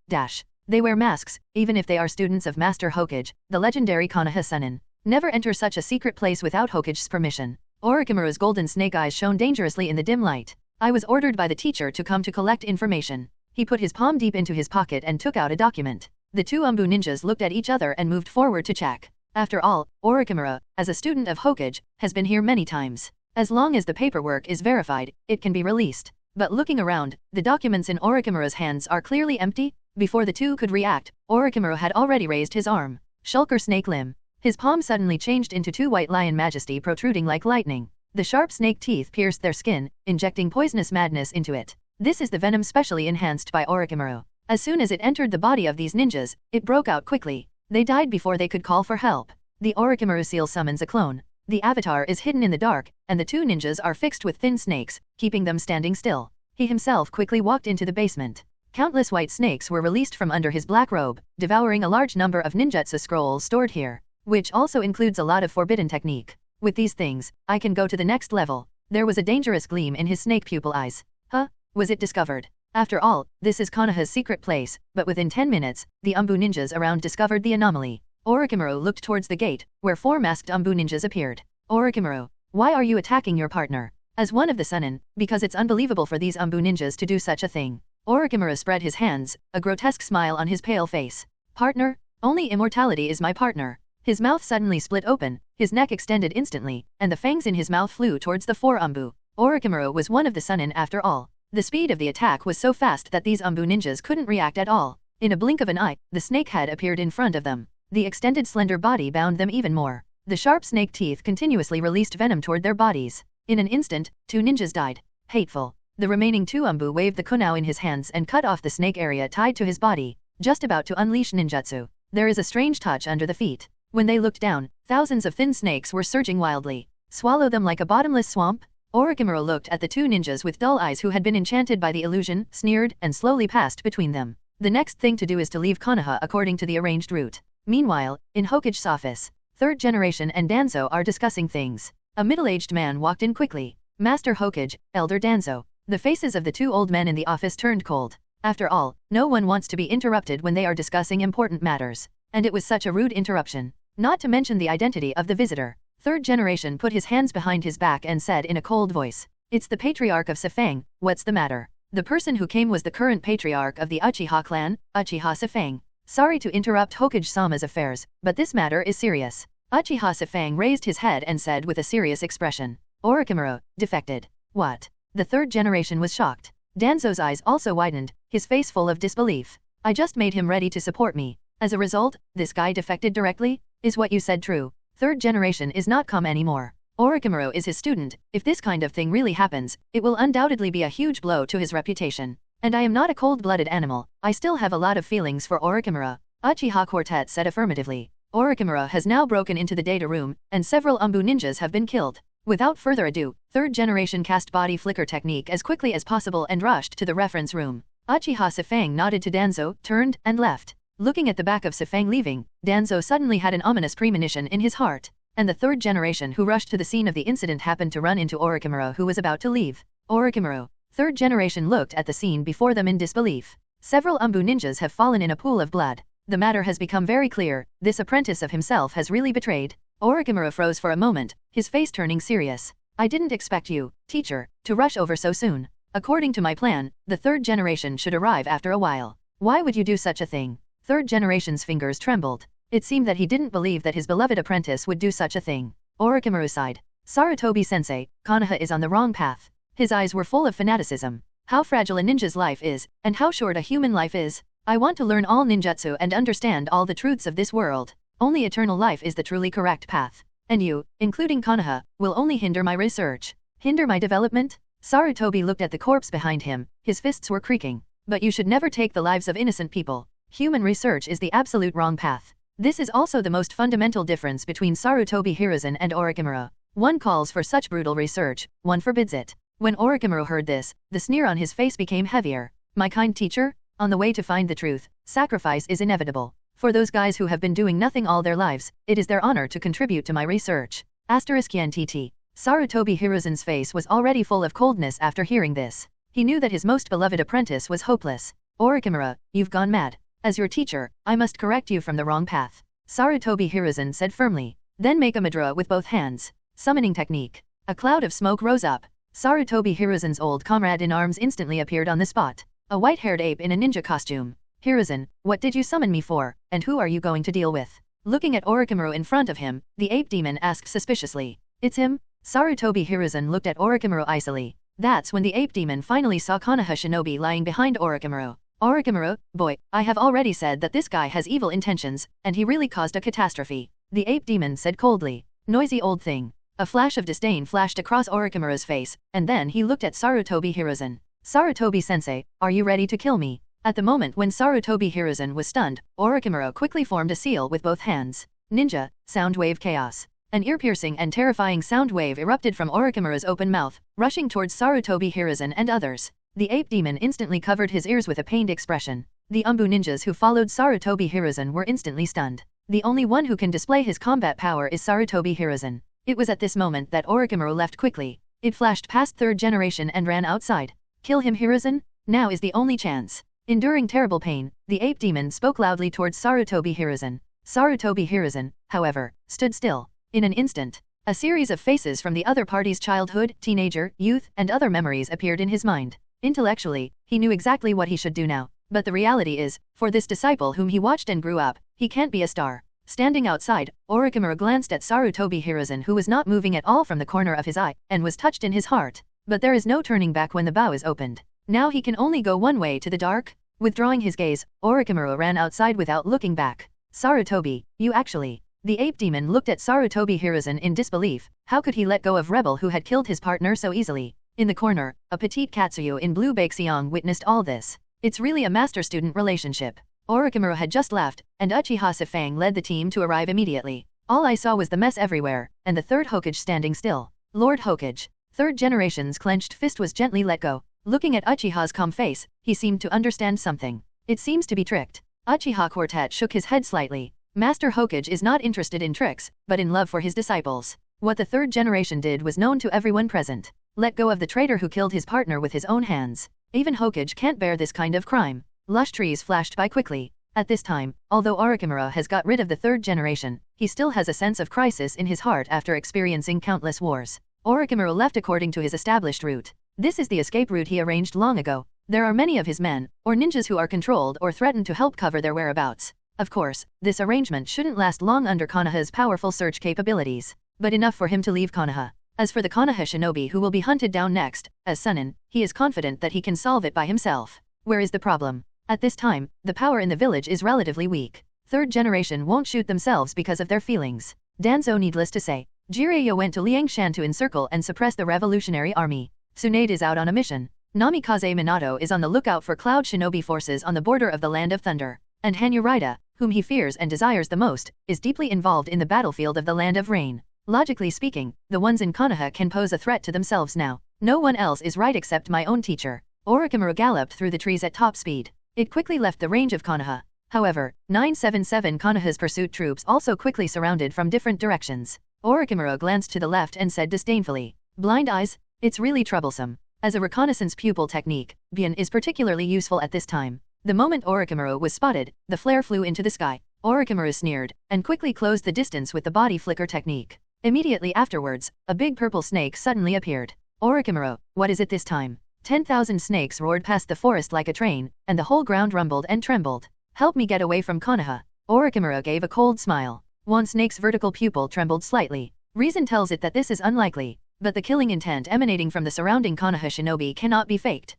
They wear masks, even if they are students of Master Hokage, the legendary Konoha Sunin. Never enter such a secret place without Hokage's permission. Orochimaru's golden snake eyes shone dangerously in the dim light. I was ordered by the teacher to come to collect information. He put his palm deep into his pocket and took out a document. The 2 Umbu ninjas looked at each other and moved forward to check. After all, Orochimaru, as a student of Hokage, has been here many times. As long as the paperwork is verified, it can be released. But looking around, the documents in Orochimaru's hands are clearly empty. Before the 2 could react, Orochimaru had already raised his arm. Shulker snake limb. His palm suddenly changed into 2 white lion majesty protruding like lightning. The sharp snake teeth pierced their skin, injecting poisonous madness into it. This is the venom specially enhanced by Orochimaru. As soon as it entered the body of these ninjas, it broke out quickly. They died before they could call for help. The Orochimaru seal summons a clone. The avatar is hidden in the dark, and the two ninjas are fixed with thin snakes, keeping them standing still. He himself quickly walked into the basement. Countless white snakes were released from under his black robe, devouring a large number of ninjutsu scrolls stored here, which also includes a lot of forbidden technique. With these things, I can go to the next level. There was a dangerous gleam in his snake pupil eyes. Huh? Was it discovered? After all, this is Konoha's secret place, but within 10 minutes, the Umbu ninjas around discovered the anomaly. Orochimaru looked towards the gate, where 4 masked Umbu ninjas appeared. Orochimaru, why are you attacking your partner? As one of the Sunin, because it's unbelievable for these Umbu ninjas to do such a thing. Orochimaru spread his hands, a grotesque smile on his pale face. Partner? Only immortality is my partner. His mouth suddenly split open, his neck extended instantly, and the fangs in his mouth flew towards the 4 Umbu. Orochimaru was one of the Sunin after all. The speed of the attack was so fast that these Umbu ninjas couldn't react at all. In a blink of an eye, the snake head appeared in front of them. The extended slender body bound them even more. The sharp snake teeth continuously released venom toward their bodies. In an instant, 2 ninjas died. Hateful. The remaining 2 Umbu waved the kunai in his hands and cut off the snake area tied to his body, just about to unleash ninjutsu. There is a strange touch under the feet. When they looked down, thousands of thin snakes were surging wildly. Swallow them like a bottomless swamp? Orochimaru looked at the 2 ninjas with dull eyes who had been enchanted by the illusion, sneered, and slowly passed between them. The next thing to do is to leave Konoha according to the arranged route. Meanwhile, in Hokage's office, Third Generation and Danzo are discussing things. A middle-aged man walked in quickly. Master Hokage, Elder Danzo. The faces of the 2 old men in the office turned cold. After all, no one wants to be interrupted when they are discussing important matters. And it was such a rude interruption. Not to mention the identity of the visitor. Third Generation put his hands behind his back and said in a cold voice, "It's the patriarch of Sefang, what's the matter?" The person who came was the current patriarch of the Uchiha clan, Uchiha Sefang. Sorry to interrupt Hokage-sama's affairs, but this matter is serious. Uchiha Sefang raised his head and said with a serious expression, "Orochimaru, defected." What? The Third Generation was shocked. Danzo's eyes also widened, his face full of disbelief. I just made him ready to support me. As a result, this guy defected directly? Is what you said true? Third Generation is not calm anymore. Orochimaru is his student. If this kind of thing really happens, it will undoubtedly be a huge blow to his reputation. And I am not a cold-blooded animal. I still have a lot of feelings for Orochimaru. Uchiha Quartet said affirmatively. Orochimaru has now broken into the data room, and several Umbu ninjas have been killed. Without further ado, Third Generation cast body flicker technique as quickly as possible and rushed to the reference room. Uchiha Sefang nodded to Danzo, turned, and left. Looking at the back of Sefang leaving, Danzo suddenly had an ominous premonition in his heart. And the Third Generation who rushed to the scene of the incident happened to run into Orochimaru who was about to leave. Orochimaru. Third Generation looked at the scene before them in disbelief. Several Umbu ninjas have fallen in a pool of blood. The matter has become very clear, this apprentice of himself has really betrayed. Orochimaru froze for a moment, his face turning serious. I didn't expect you, teacher, to rush over so soon. According to my plan, the Third Generation should arrive after a while. Why would you do such a thing? Third Generation's fingers trembled. It seemed that he didn't believe that his beloved apprentice would do such a thing. Orochimaru sighed. Sarutobi-sensei, Konoha is on the wrong path. His eyes were full of fanaticism. How fragile a ninja's life is, and how short a human life is. I want to learn all ninjutsu and understand all the truths of this world. Only eternal life is the truly correct path. And you, including Konoha, will only hinder my research. Hinder my development? Sarutobi looked at the corpse behind him, his fists were creaking. But you should never take the lives of innocent people. Human research is the absolute wrong path. This is also the most fundamental difference between Sarutobi Hiruzen and Orochimaru. One calls for such brutal research, one forbids it. When Orochimaru heard this, the sneer on his face became heavier. My kind teacher, on the way to find the truth, sacrifice is inevitable. For those guys who have been doing nothing all their lives, it is their honor to contribute to my research. *NTT. Sarutobi Hiruzen's face was already full of coldness after hearing this. He knew that his most beloved apprentice was hopeless. Orochimaru, you've gone mad. As your teacher, I must correct you from the wrong path. Sarutobi Hiruzen said firmly. Then make a mudra with both hands. Summoning technique. A cloud of smoke rose up. Sarutobi Hiruzen's old comrade in arms instantly appeared on the spot. A white-haired ape in a ninja costume. Hiruzen, what did you summon me for, and who are you going to deal with? Looking at Orochimaru in front of him, the ape demon asked suspiciously. It's him? Sarutobi Hiruzen looked at Orochimaru icily. That's when the ape demon finally saw Konoha Shinobi lying behind Orochimaru. Orochimaru, boy, I have already said that this guy has evil intentions, and he really caused a catastrophe. The ape demon said coldly. Noisy old thing. A flash of disdain flashed across Orochimaru's face, and then he looked at Sarutobi Hiruzen. Sarutobi-sensei, are you ready to kill me? At the moment when Sarutobi Hiruzen was stunned, Orochimaru quickly formed a seal with both hands. Ninja, sound wave chaos. An ear-piercing and terrifying sound wave erupted from Orochimaru's open mouth, rushing towards Sarutobi Hiruzen and others. The ape demon instantly covered his ears with a pained expression. The Umbu ninjas who followed Sarutobi Hiruzen were instantly stunned. The only one who can display his combat power is Sarutobi Hiruzen. It was at this moment that Orochimaru left quickly. It flashed past third generation and ran outside. Kill him, Hiruzen? Now is the only chance. Enduring terrible pain, the ape demon spoke loudly towards Sarutobi Hiruzen. Sarutobi Hiruzen, however, stood still. In an instant, a series of faces from the other party's childhood, teenager, youth, and other memories appeared in his mind. Intellectually, he knew exactly what he should do now. But the reality is, for this disciple whom he watched and grew up, he can't be a star. Standing outside, Orochimaru glanced at Sarutobi Hiruzen, who was not moving at all from the corner of his eye, and was touched in his heart. But there is no turning back when the bow is opened. Now he can only go one way, to the dark. Withdrawing his gaze, Orochimaru ran outside without looking back. Sarutobi, you actually... The ape demon looked at Sarutobi Hiruzen in disbelief. How could he let go of rebel who had killed his partner so easily? In the corner, a petite Katsuyu in blue Baekseong witnessed all this. It's really a master-student relationship. Orochimaru had just left, and Uchiha Sefang led the team to arrive immediately. All I saw was the mess everywhere, and the third Hokage standing still. Lord Hokage. Third generation's clenched fist was gently let go. Looking at Uchiha's calm face, he seemed to understand something. It seems to be tricked. Uchiha Quartet shook his head slightly. Master Hokage is not interested in tricks, but in love for his disciples. What the third generation did was known to everyone present. Let go of the traitor who killed his partner with his own hands. Even Hokage can't bear this kind of crime. Lush trees flashed by quickly. At this time, although Orochimaru has got rid of the third generation, he still has a sense of crisis in his heart after experiencing countless wars. Orochimaru left according to his established route. This is the escape route he arranged long ago. There are many of his men, or ninjas who are controlled or threatened to help cover their whereabouts. Of course, this arrangement shouldn't last long under Konoha's powerful search capabilities, but enough for him to leave Konoha. As for the Konoha shinobi who will be hunted down next, as Sunin, he is confident that he can solve it by himself. Where is the problem? At this time, the power in the village is relatively weak. Third generation won't shoot themselves because of their feelings. Danzo, needless to say. Jiraiya went to Liangshan to encircle and suppress the revolutionary army. Tsunade is out on a mission. Namikaze Minato is on the lookout for cloud shinobi forces on the border of the Land of Thunder. And Hanurida, whom he fears and desires the most, is deeply involved in the battlefield of the Land of Rain. Logically speaking, the ones in Konoha can pose a threat to themselves now. No one else is right except my own teacher. Orochimaru galloped through the trees at top speed. It quickly left the range of Konoha. However, 977 Konoha's pursuit troops also quickly surrounded from different directions. Orochimaru glanced to the left and said disdainfully, "Blind eyes? It's really troublesome." As a reconnaissance pupil technique, Bien is particularly useful at this time. The moment Orochimaru was spotted, the flare flew into the sky. Orochimaru sneered, and quickly closed the distance with the body flicker technique. Immediately afterwards, a big purple snake suddenly appeared. Orochimaru, what is it this time? 10,000 snakes roared past the forest like a train, and the whole ground rumbled and trembled. Help me get away from Konoha. Orochimaru gave a cold smile. One snake's vertical pupil trembled slightly. Reason tells it that this is unlikely, but the killing intent emanating from the surrounding Konoha shinobi cannot be faked.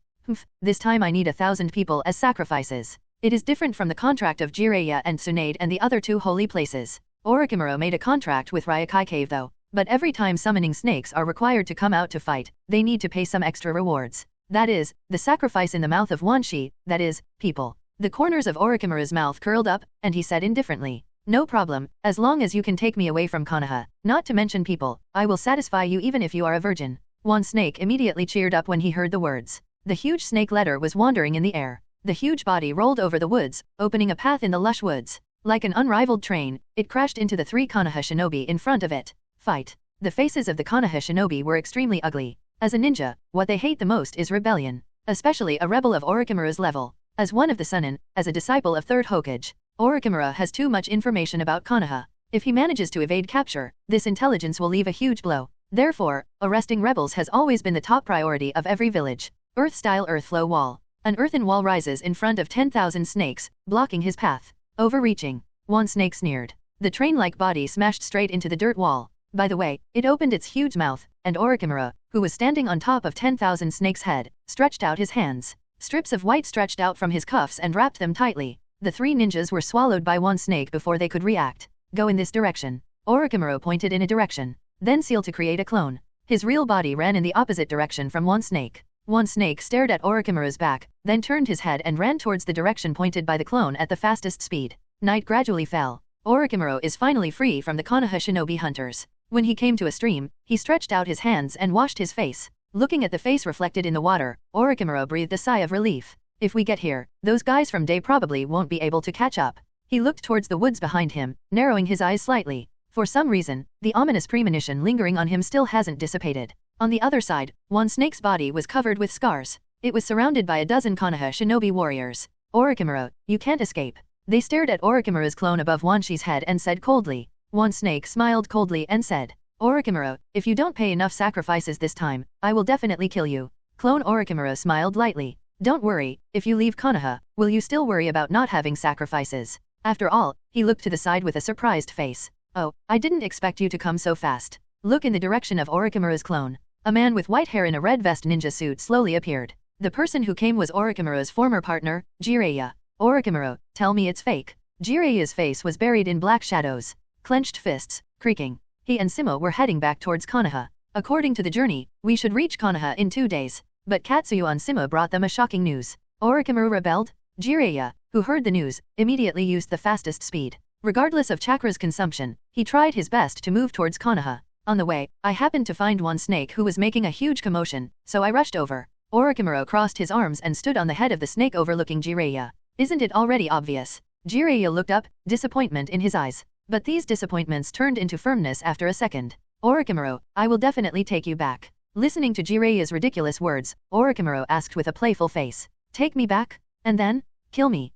This time I need 1,000 people as sacrifices. It is different from the contract of Jiraiya and Tsunade and the other two holy places. Orochimaru made a contract with Ryokai Cave though, but every time summoning snakes are required to come out to fight, they need to pay some extra rewards. That is, the sacrifice in the mouth of Wanshi, that is, people. The corners of Orochimaru's mouth curled up, and he said indifferently, "No problem, as long as you can take me away from Konoha, not to mention people, I will satisfy you even if you are a virgin." One snake immediately cheered up when he heard the words. The huge snake letter was wandering in the air. The huge body rolled over the woods, opening a path in the lush woods. Like an unrivaled train, it crashed into the 3 Konoha shinobi in front of it. Fight. The faces of the Konoha shinobi were extremely ugly. As a ninja, what they hate the most is rebellion. Especially a rebel of Orochimaru's level. As one of the Sunin, as a disciple of Third Hokage, Orochimaru has too much information about Konoha. If he manages to evade capture, this intelligence will leave a huge blow. Therefore, arresting rebels has always been the top priority of every village. Earth-style earth-flow wall. An earthen wall rises in front of 10,000 snakes, blocking his path. Overreaching. One snake sneered. The train-like body smashed straight into the dirt wall. By the way, it opened its huge mouth, and Orochimaru, who was standing on top of 10,000 snakes' head, stretched out his hands. Strips of white stretched out from his cuffs and wrapped them tightly. The 3 ninjas were swallowed by one snake before they could react. Go in this direction. Orochimaru pointed in a direction. Then sealed to create a clone. His real body ran in the opposite direction from one snake. One snake stared at Orochimaru's back, then turned his head and ran towards the direction pointed by the clone at the fastest speed. Night gradually fell. Orochimaru is finally free from the Konoha shinobi hunters. When he came to a stream, he stretched out his hands and washed his face. Looking at the face reflected in the water, Orochimaru breathed a sigh of relief. If we get here, those guys from Day probably won't be able to catch up. He looked towards the woods behind him, narrowing his eyes slightly. For some reason, the ominous premonition lingering on him still hasn't dissipated. On the other side, one snake's body was covered with scars. It was surrounded by a dozen Konoha shinobi warriors. Orochimaru, you can't escape. They stared at Orochimaru's clone above Wanshi's head and said coldly. One snake smiled coldly and said, Orochimaru, if you don't pay enough sacrifices this time, I will definitely kill you. Clone Orochimaru smiled lightly. Don't worry, if you leave Konoha, will you still worry about not having sacrifices? After all, he looked to the side with a surprised face. Oh, I didn't expect you to come so fast. Look in the direction of Orochimaru's clone. A man with white hair in a red vest ninja suit slowly appeared. The person who came was Orochimaru's former partner, Jiraiya. Orochimaru, tell me it's fake. Jiraiya's face was buried in black shadows. Clenched fists, creaking. He and Simu were heading back towards Konoha. According to the journey, we should reach Konoha in 2 days. But Katsuyu and Simu brought them a shocking news. Orochimaru rebelled? Jiraiya, who heard the news, immediately used the fastest speed. Regardless of chakra's consumption, he tried his best to move towards Konoha. On the way, I happened to find one snake who was making a huge commotion, so I rushed over. Orochimaru crossed his arms and stood on the head of the snake overlooking Jiraiya. Isn't it already obvious? Jiraiya looked up, disappointment in his eyes. But these disappointments turned into firmness after a second. Orochimaru, I will definitely take you back. Listening to Jiraiya's ridiculous words, Orochimaru asked with a playful face. Take me back? And then? Kill me.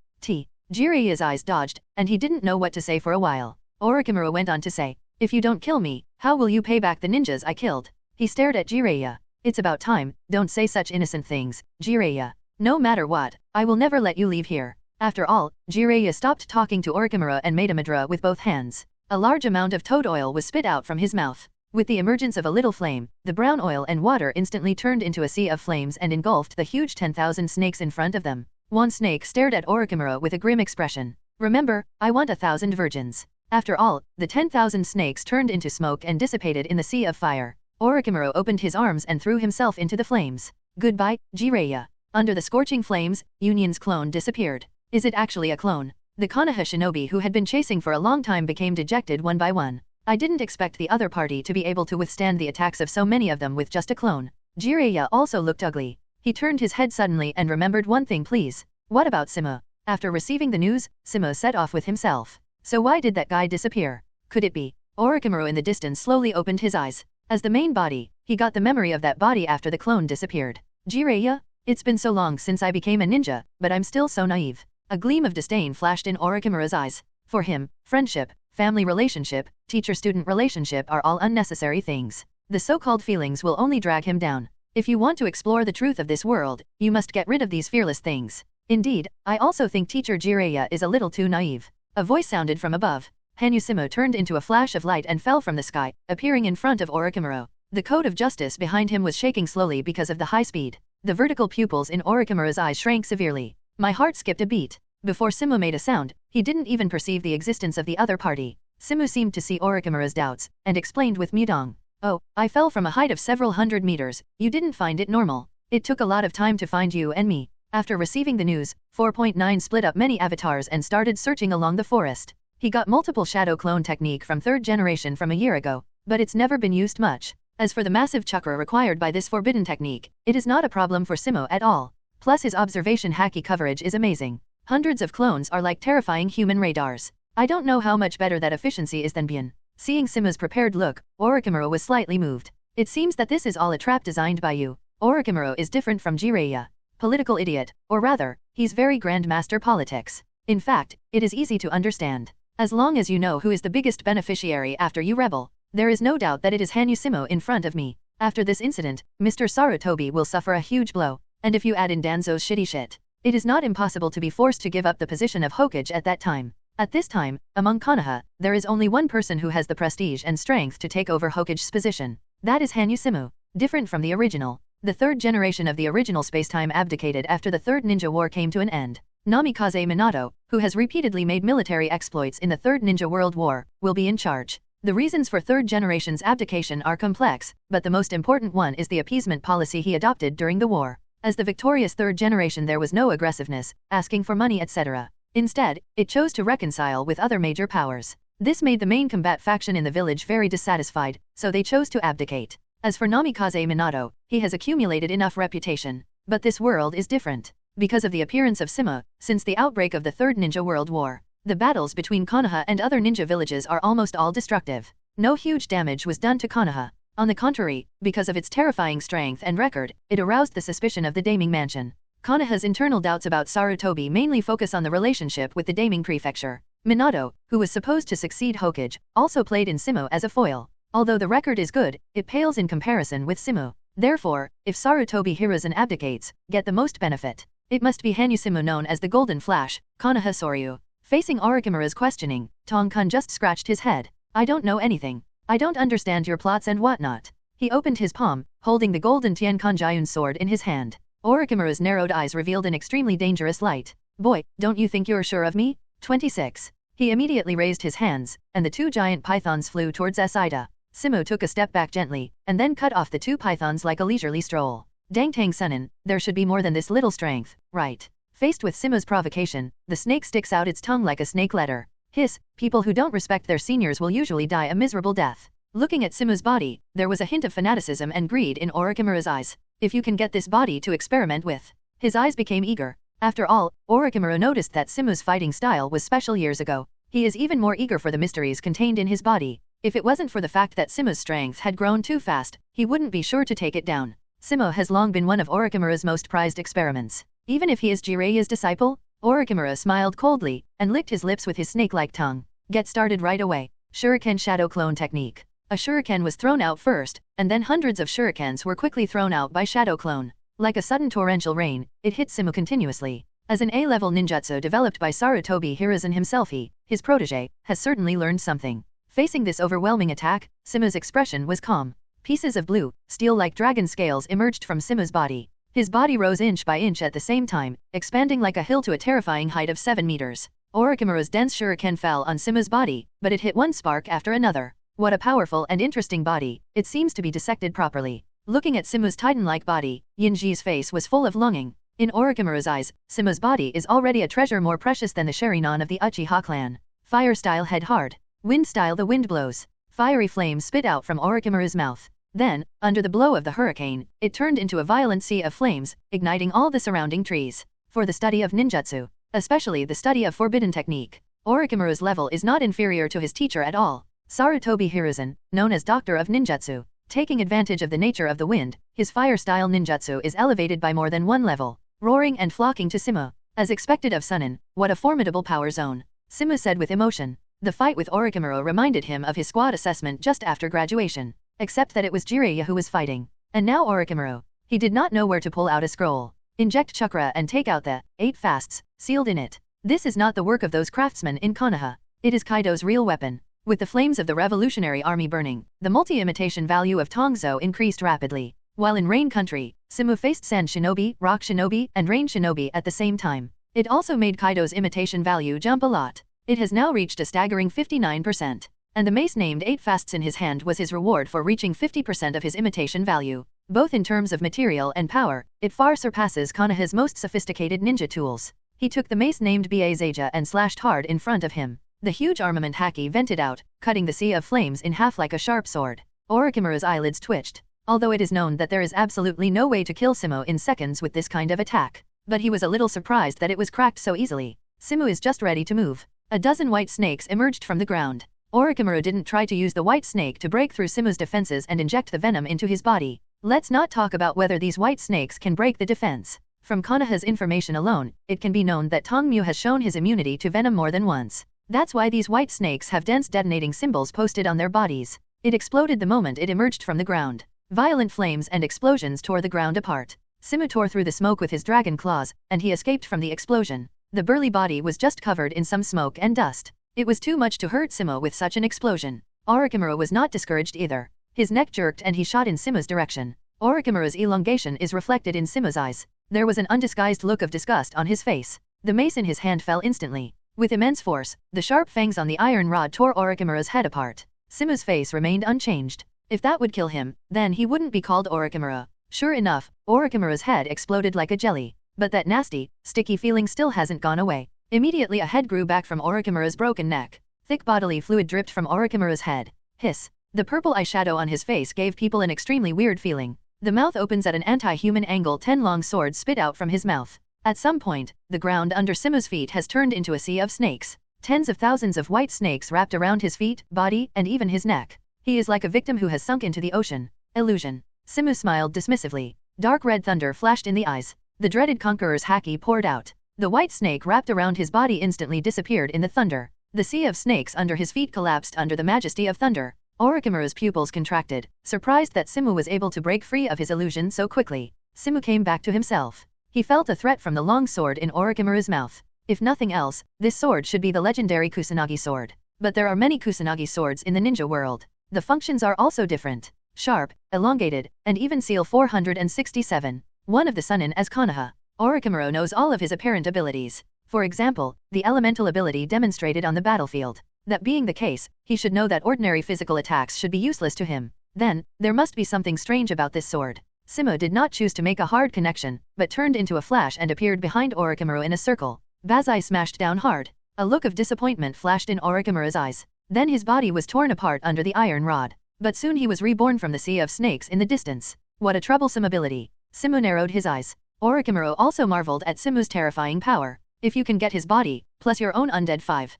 Jiraiya's eyes dodged, and he didn't know what to say for a while. Orochimaru went on to say, if you don't kill me, how will you pay back the ninjas I killed? He stared at Jiraiya. It's about time, don't say such innocent things, Jiraiya. No matter what, I will never let you leave here. After all, Jiraiya stopped talking to Orochimaru and made a mudra with both hands. A large amount of toad oil was spit out from his mouth. With the emergence of a little flame, the brown oil and water instantly turned into a sea of flames and engulfed the huge 10,000 snakes in front of them. One snake stared at Orochimaru with a grim expression. Remember, I want 1,000 virgins. After all, the 10,000 snakes turned into smoke and dissipated in the sea of fire. Orochimaru opened his arms and threw himself into the flames. Goodbye, Jiraiya. Under the scorching flames, Union's clone disappeared. Is it actually a clone? The Konoha shinobi who had been chasing for a long time became dejected one by one. I didn't expect the other party to be able to withstand the attacks of so many of them with just a clone. Jiraiya also looked ugly. He turned his head suddenly and remembered one thing please. What about Simu? After receiving the news, Simu set off with himself. So why did that guy disappear? Could it be? Orochimaru in the distance slowly opened his eyes. As the main body, he got the memory of that body after the clone disappeared. Jiraiya? It's been so long since I became a ninja, but I'm still so naive. A gleam of disdain flashed in Orochimaru's eyes. For him, friendship, family relationship, teacher-student relationship are all unnecessary things. The so-called feelings will only drag him down. If you want to explore the truth of this world, you must get rid of these fearless things. Indeed, I also think teacher Jiraiya is a little too naive. A voice sounded from above. Hanyu turned into a flash of light and fell from the sky, appearing in front of Orochimaru. The code of justice behind him was shaking slowly because of the high speed. The vertical pupils in Orochimaru's eyes shrank severely. My heart skipped a beat. Before Simu made a sound, he didn't even perceive the existence of the other party. Simu seemed to see Orochimaru's doubts, and explained with mudang. Oh, I fell from a height of several hundred meters, you didn't find it normal. It took a lot of time to find you and me. After receiving the news, 4.9 split up many avatars and started searching along the forest. He got multiple shadow clone technique from 3rd generation from a year ago, but it's never been used much. As for the massive chakra required by this forbidden technique, it is not a problem for Simu at all. Plus his observation haki coverage is amazing. Hundreds of clones are like terrifying human radars. I don't know how much better that efficiency is than Bien. Seeing Simu's prepared look, Orochimaru was slightly moved. It seems that this is all a trap designed by you. Orochimaru is different from Jiraiya. Political idiot, or rather, he's very grandmaster politics. In fact, it is easy to understand. As long as you know who is the biggest beneficiary after you rebel, there is no doubt that it is Hanyu in front of me. After this incident, Mr. Sarutobi will suffer a huge blow, and if you add in Danzo's shitty shit, it is not impossible to be forced to give up the position of Hokage at that time. At this time, among Konoha, there is only one person who has the prestige and strength to take over Hokage's position. That is Hanyu. Different from the original. The 3rd generation of the original spacetime abdicated after the 3rd Ninja War came to an end. Namikaze Minato, who has repeatedly made military exploits in the 3rd Ninja World War, will be in charge. The reasons for 3rd generation's abdication are complex, but the most important one is the appeasement policy he adopted during the war. As the victorious 3rd generation there was no aggressiveness, asking for money etc. Instead, it chose to reconcile with other major powers. This made the main combat faction in the village very dissatisfied, so they chose to abdicate. As for Namikaze Minato, he has accumulated enough reputation. But this world is different. Because of the appearance of Simu, since the outbreak of the Third Ninja World War, the battles between Konoha and other ninja villages are almost all destructive. No huge damage was done to Konoha. On the contrary, because of its terrifying strength and record, it aroused the suspicion of the Daming Mansion. Konoha's internal doubts about Sarutobi mainly focus on the relationship with the Daming Prefecture. Minato, who was supposed to succeed Hokage, also played in Simu as a foil. Although the record is good, it pales in comparison with Simu. Therefore, if Sarutobi Hiruzen abdicates, get the most benefit. It must be Hanyu Simu known as the Golden Flash, Konoha Soryu. Facing Orochimaru's questioning, Tong-kun just scratched his head. I don't know anything. I don't understand your plots and whatnot. He opened his palm, holding the golden Tiankanjayun sword in his hand. Orochimaru's narrowed eyes revealed an extremely dangerous light. Boy, don't you think you're sure of me? 26. He immediately raised his hands, and the two giant pythons flew towards Esaida. Simu took a step back gently, and then cut off the two pythons like a leisurely stroll. Dang Tang Sunin, there should be more than this little strength, right? Faced with Simu's provocation, the snake sticks out its tongue like a snake letter. Hiss, people who don't respect their seniors will usually die a miserable death. Looking at Simu's body, there was a hint of fanaticism and greed in Orochimaru's eyes. If you can get this body to experiment with. His eyes became eager. After all, Orochimaru noticed that Simu's fighting style was special years ago. He is even more eager for the mysteries contained in his body. If it wasn't for the fact that Simu's strength had grown too fast, he wouldn't be sure to take it down. Simu has long been one of Orochimaru's most prized experiments. Even if he is Jireya's disciple? Orochimaru smiled coldly, and licked his lips with his snake-like tongue. Get started right away. Shuriken Shadow Clone Technique. A shuriken was thrown out first, and then hundreds of shurikens were quickly thrown out by Shadow Clone. Like a sudden torrential rain, it hit Simu continuously. As an A-level ninjutsu developed by Sarutobi Hiruzen himself, his protege, has certainly learned something. Facing this overwhelming attack, Simu's expression was calm. Pieces of blue, steel-like dragon scales emerged from Simu's body. His body rose inch by inch at the same time, expanding like a hill to a terrifying height of 7 meters. Orochimaru's dense shuriken fell on Simu's body, but it hit one spark after another. What a powerful and interesting body, it seems to be dissected properly. Looking at Simu's titan-like body, Yinji's face was full of longing. In Orochimaru's eyes, Simu's body is already a treasure more precious than the Sherinon of the Uchiha clan. Fire style head hard. Wind style the wind blows. Fiery flames spit out from Orochimaru's mouth. Then, under the blow of the hurricane, it turned into a violent sea of flames, igniting all the surrounding trees. For the study of ninjutsu, especially the study of forbidden technique, Orochimaru's level is not inferior to his teacher at all. Sarutobi Hiruzen, known as Doctor of Ninjutsu, taking advantage of the nature of the wind, his fire-style ninjutsu is elevated by more than one level, roaring and flocking to Simu. As expected of Sunin, what a formidable power zone. Simu said with emotion. The fight with Orochimaru reminded him of his squad assessment just after graduation, except that it was Jiraiya who was fighting. And now Orochimaru. He did not know where to pull out a scroll, inject chakra and take out the 8 fasts sealed in it. This is not the work of those craftsmen in Konoha. It is Kaido's real weapon. With the flames of the revolutionary army burning, the multi-imitation value of Tongzo increased rapidly. While in Rain Country, Simu faced Sand Shinobi, Rock Shinobi, and Rain Shinobi at the same time. It also made Kaido's imitation value jump a lot. It has now reached a staggering 59%. And the mace named 8 fasts in his hand was his reward for reaching 50% of his imitation value. Both in terms of material and power, it far surpasses Konoha's most sophisticated ninja tools. He took the mace named Baazeja and slashed hard in front of him. The huge armament haki vented out, cutting the sea of flames in half like a sharp sword. Orochimaru's eyelids twitched. Although it is known that there is absolutely no way to kill Simu in seconds with this kind of attack. But he was a little surprised that it was cracked so easily. Simu is just ready to move. A dozen white snakes emerged from the ground. Orochimaru didn't try to use the white snake to break through Simu's defenses and inject the venom into his body. Let's not talk about whether these white snakes can break the defense. From Konoha's information alone, it can be known that Tongmu has shown his immunity to venom more than once. That's why these white snakes have dense detonating symbols posted on their bodies. It exploded the moment it emerged from the ground. Violent flames and explosions tore the ground apart. Simu tore through the smoke with his dragon claws, and he escaped from the explosion. The burly body was just covered in some smoke and dust. It was too much to hurt Simu with such an explosion. Orochimaru was not discouraged either. His neck jerked and he shot in Simu's direction. Orochimaru's elongation is reflected in Simu's eyes. There was an undisguised look of disgust on his face. The mace in his hand fell instantly. With immense force, the sharp fangs on the iron rod tore Orochimaru's head apart. Simu's face remained unchanged. If that would kill him, then he wouldn't be called Orochimaru. Sure enough, Orochimaru's head exploded like a jelly. But that nasty, sticky feeling still hasn't gone away. Immediately a head grew back from Orochimaru's broken neck. Thick bodily fluid dripped from Orochimaru's head. Hiss. The purple eyeshadow on his face gave people an extremely weird feeling. The mouth opens at an anti-human angle. 10 long swords spit out from his mouth. At some point, the ground under Simu's feet has turned into a sea of snakes. Tens of thousands of white snakes wrapped around his feet, body, and even his neck. He is like a victim who has sunk into the ocean. Illusion. Simu smiled dismissively. Dark red thunder flashed in the eyes. The dreaded conqueror's haki poured out. The white snake wrapped around his body instantly disappeared in the thunder. The sea of snakes under his feet collapsed under the majesty of thunder. Orochimaru's pupils contracted, surprised that Simu was able to break free of his illusion so quickly. Simu came back to himself. He felt a threat from the long sword in Orochimaru's mouth. If nothing else, this sword should be the legendary Kusanagi sword. But there are many Kusanagi swords in the ninja world. The functions are also different. Sharp, elongated, and even seal 467. One of the Sunin as Konoha. Orochimaru knows all of his apparent abilities. For example, the elemental ability demonstrated on the battlefield. That being the case, he should know that ordinary physical attacks should be useless to him. Then, there must be something strange about this sword. Simu did not choose to make a hard connection, but turned into a flash and appeared behind Orochimaru in a circle. Bazai smashed down hard. A look of disappointment flashed in Orochimaru's eyes. Then his body was torn apart under the iron rod. But soon he was reborn from the sea of snakes in the distance. What a troublesome ability. Simu narrowed his eyes. Orochimaru also marveled at Simu's terrifying power. If you can get his body, plus your own undead 5.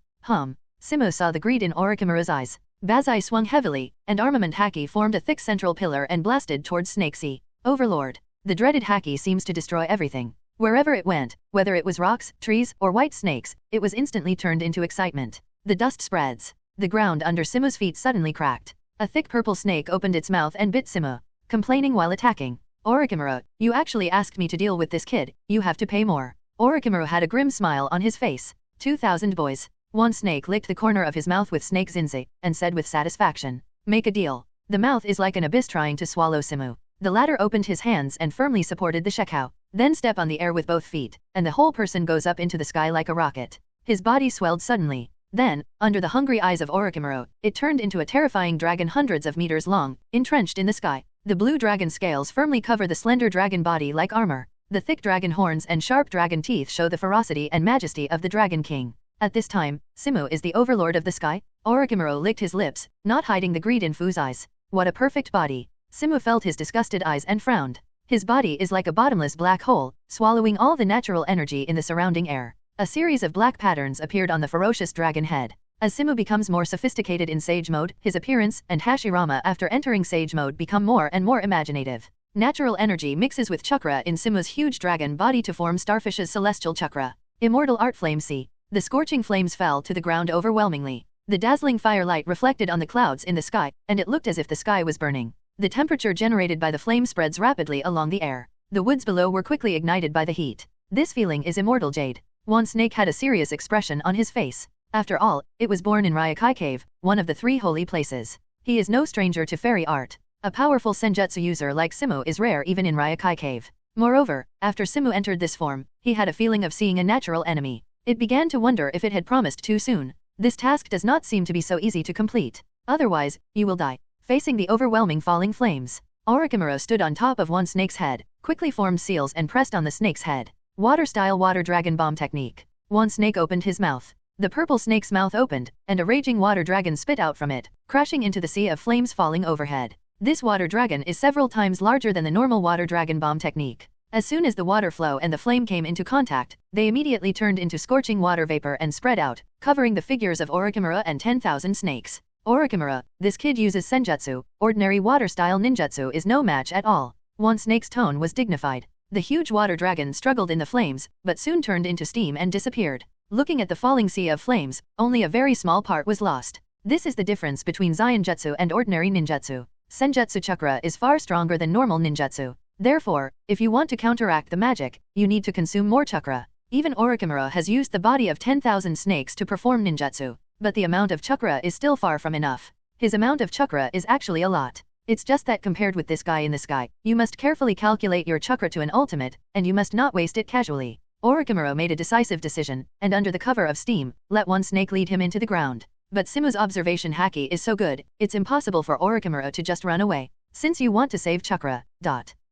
Simu saw the greed in Orochimaru's eyes. Bazai swung heavily, and armament haki formed a thick central pillar and blasted towards Snake Sea. Overlord. The dreaded haki seems to destroy everything. Wherever it went, whether it was rocks, trees, or white snakes, it was instantly turned into excitement. The dust spreads. The ground under Simu's feet suddenly cracked. A thick purple snake opened its mouth and bit Simu, complaining while attacking. Orochimaru, you actually asked me to deal with this kid, you have to pay more. Orochimaru had a grim smile on his face. 2,000 boys. One snake licked the corner of his mouth with snake zinzi, and said with satisfaction, make a deal. The mouth is like an abyss trying to swallow Simu. The latter opened his hands and firmly supported the shekau. Then step on the air with both feet, and the whole person goes up into the sky like a rocket. His body swelled suddenly. Then, under the hungry eyes of Orochimaru, it turned into a terrifying dragon hundreds of meters long, entrenched in the sky. The blue dragon scales firmly cover the slender dragon body like armor. The thick dragon horns and sharp dragon teeth show the ferocity and majesty of the Dragon King. At this time, Simu is the overlord of the sky. Orochimaru licked his lips, not hiding the greed in Fu's eyes. What a perfect body. Simu felt his disgusted eyes and frowned. His body is like a bottomless black hole, swallowing all the natural energy in the surrounding air. A series of black patterns appeared on the ferocious dragon head. As Simu becomes more sophisticated in Sage Mode, his appearance and Hashirama after entering Sage Mode become more and more imaginative. Natural energy mixes with chakra in Simu's huge dragon body to form Starfish's celestial chakra. Immortal art flame C. The scorching flames fell to the ground overwhelmingly. The dazzling firelight reflected on the clouds in the sky, and it looked as if the sky was burning. The temperature generated by the flame spreads rapidly along the air. The woods below were quickly ignited by the heat. This feeling is immortal jade. One snake had a serious expression on his face. After all, it was born in Ryokai Cave, one of the 3 holy places. He is no stranger to fairy art. A powerful senjutsu user like Simu is rare even in Ryokai Cave. Moreover, after Simu entered this form, he had a feeling of seeing a natural enemy. It began to wonder if it had promised too soon. This task does not seem to be so easy to complete. Otherwise, you will die. Facing the overwhelming falling flames, Orochimaru stood on top of one snake's head, quickly formed seals and pressed on the snake's head. Water-style water dragon bomb technique. One snake opened his mouth. The purple snake's mouth opened, and a raging water dragon spit out from it, crashing into the sea of flames falling overhead. This water dragon is several times larger than the normal water dragon bomb technique. As soon as the water flow and the flame came into contact, they immediately turned into scorching water vapor and spread out, covering the figures of Orochimaru and 10,000 snakes. Orochimaru, this kid uses senjutsu, ordinary water-style ninjutsu is no match at all. One snake's tone was dignified. The huge water dragon struggled in the flames, but soon turned into steam and disappeared. Looking at the falling sea of flames, only a very small part was lost. This is the difference between Zainjutsu and ordinary ninjutsu. Senjutsu chakra is far stronger than normal ninjutsu. Therefore, if you want to counteract the magic, you need to consume more chakra. Even Orochimaru has used the body of 10,000 snakes to perform ninjutsu, but the amount of chakra is still far from enough. His amount of chakra is actually a lot. It's just that compared with this guy in the sky, you must carefully calculate your chakra to an ultimate, and you must not waste it casually. Orochimaru made a decisive decision, and under the cover of steam, let one snake lead him into the ground. But Simu's observation haki is so good, it's impossible for Orochimaru to just run away. Since you want to save chakra.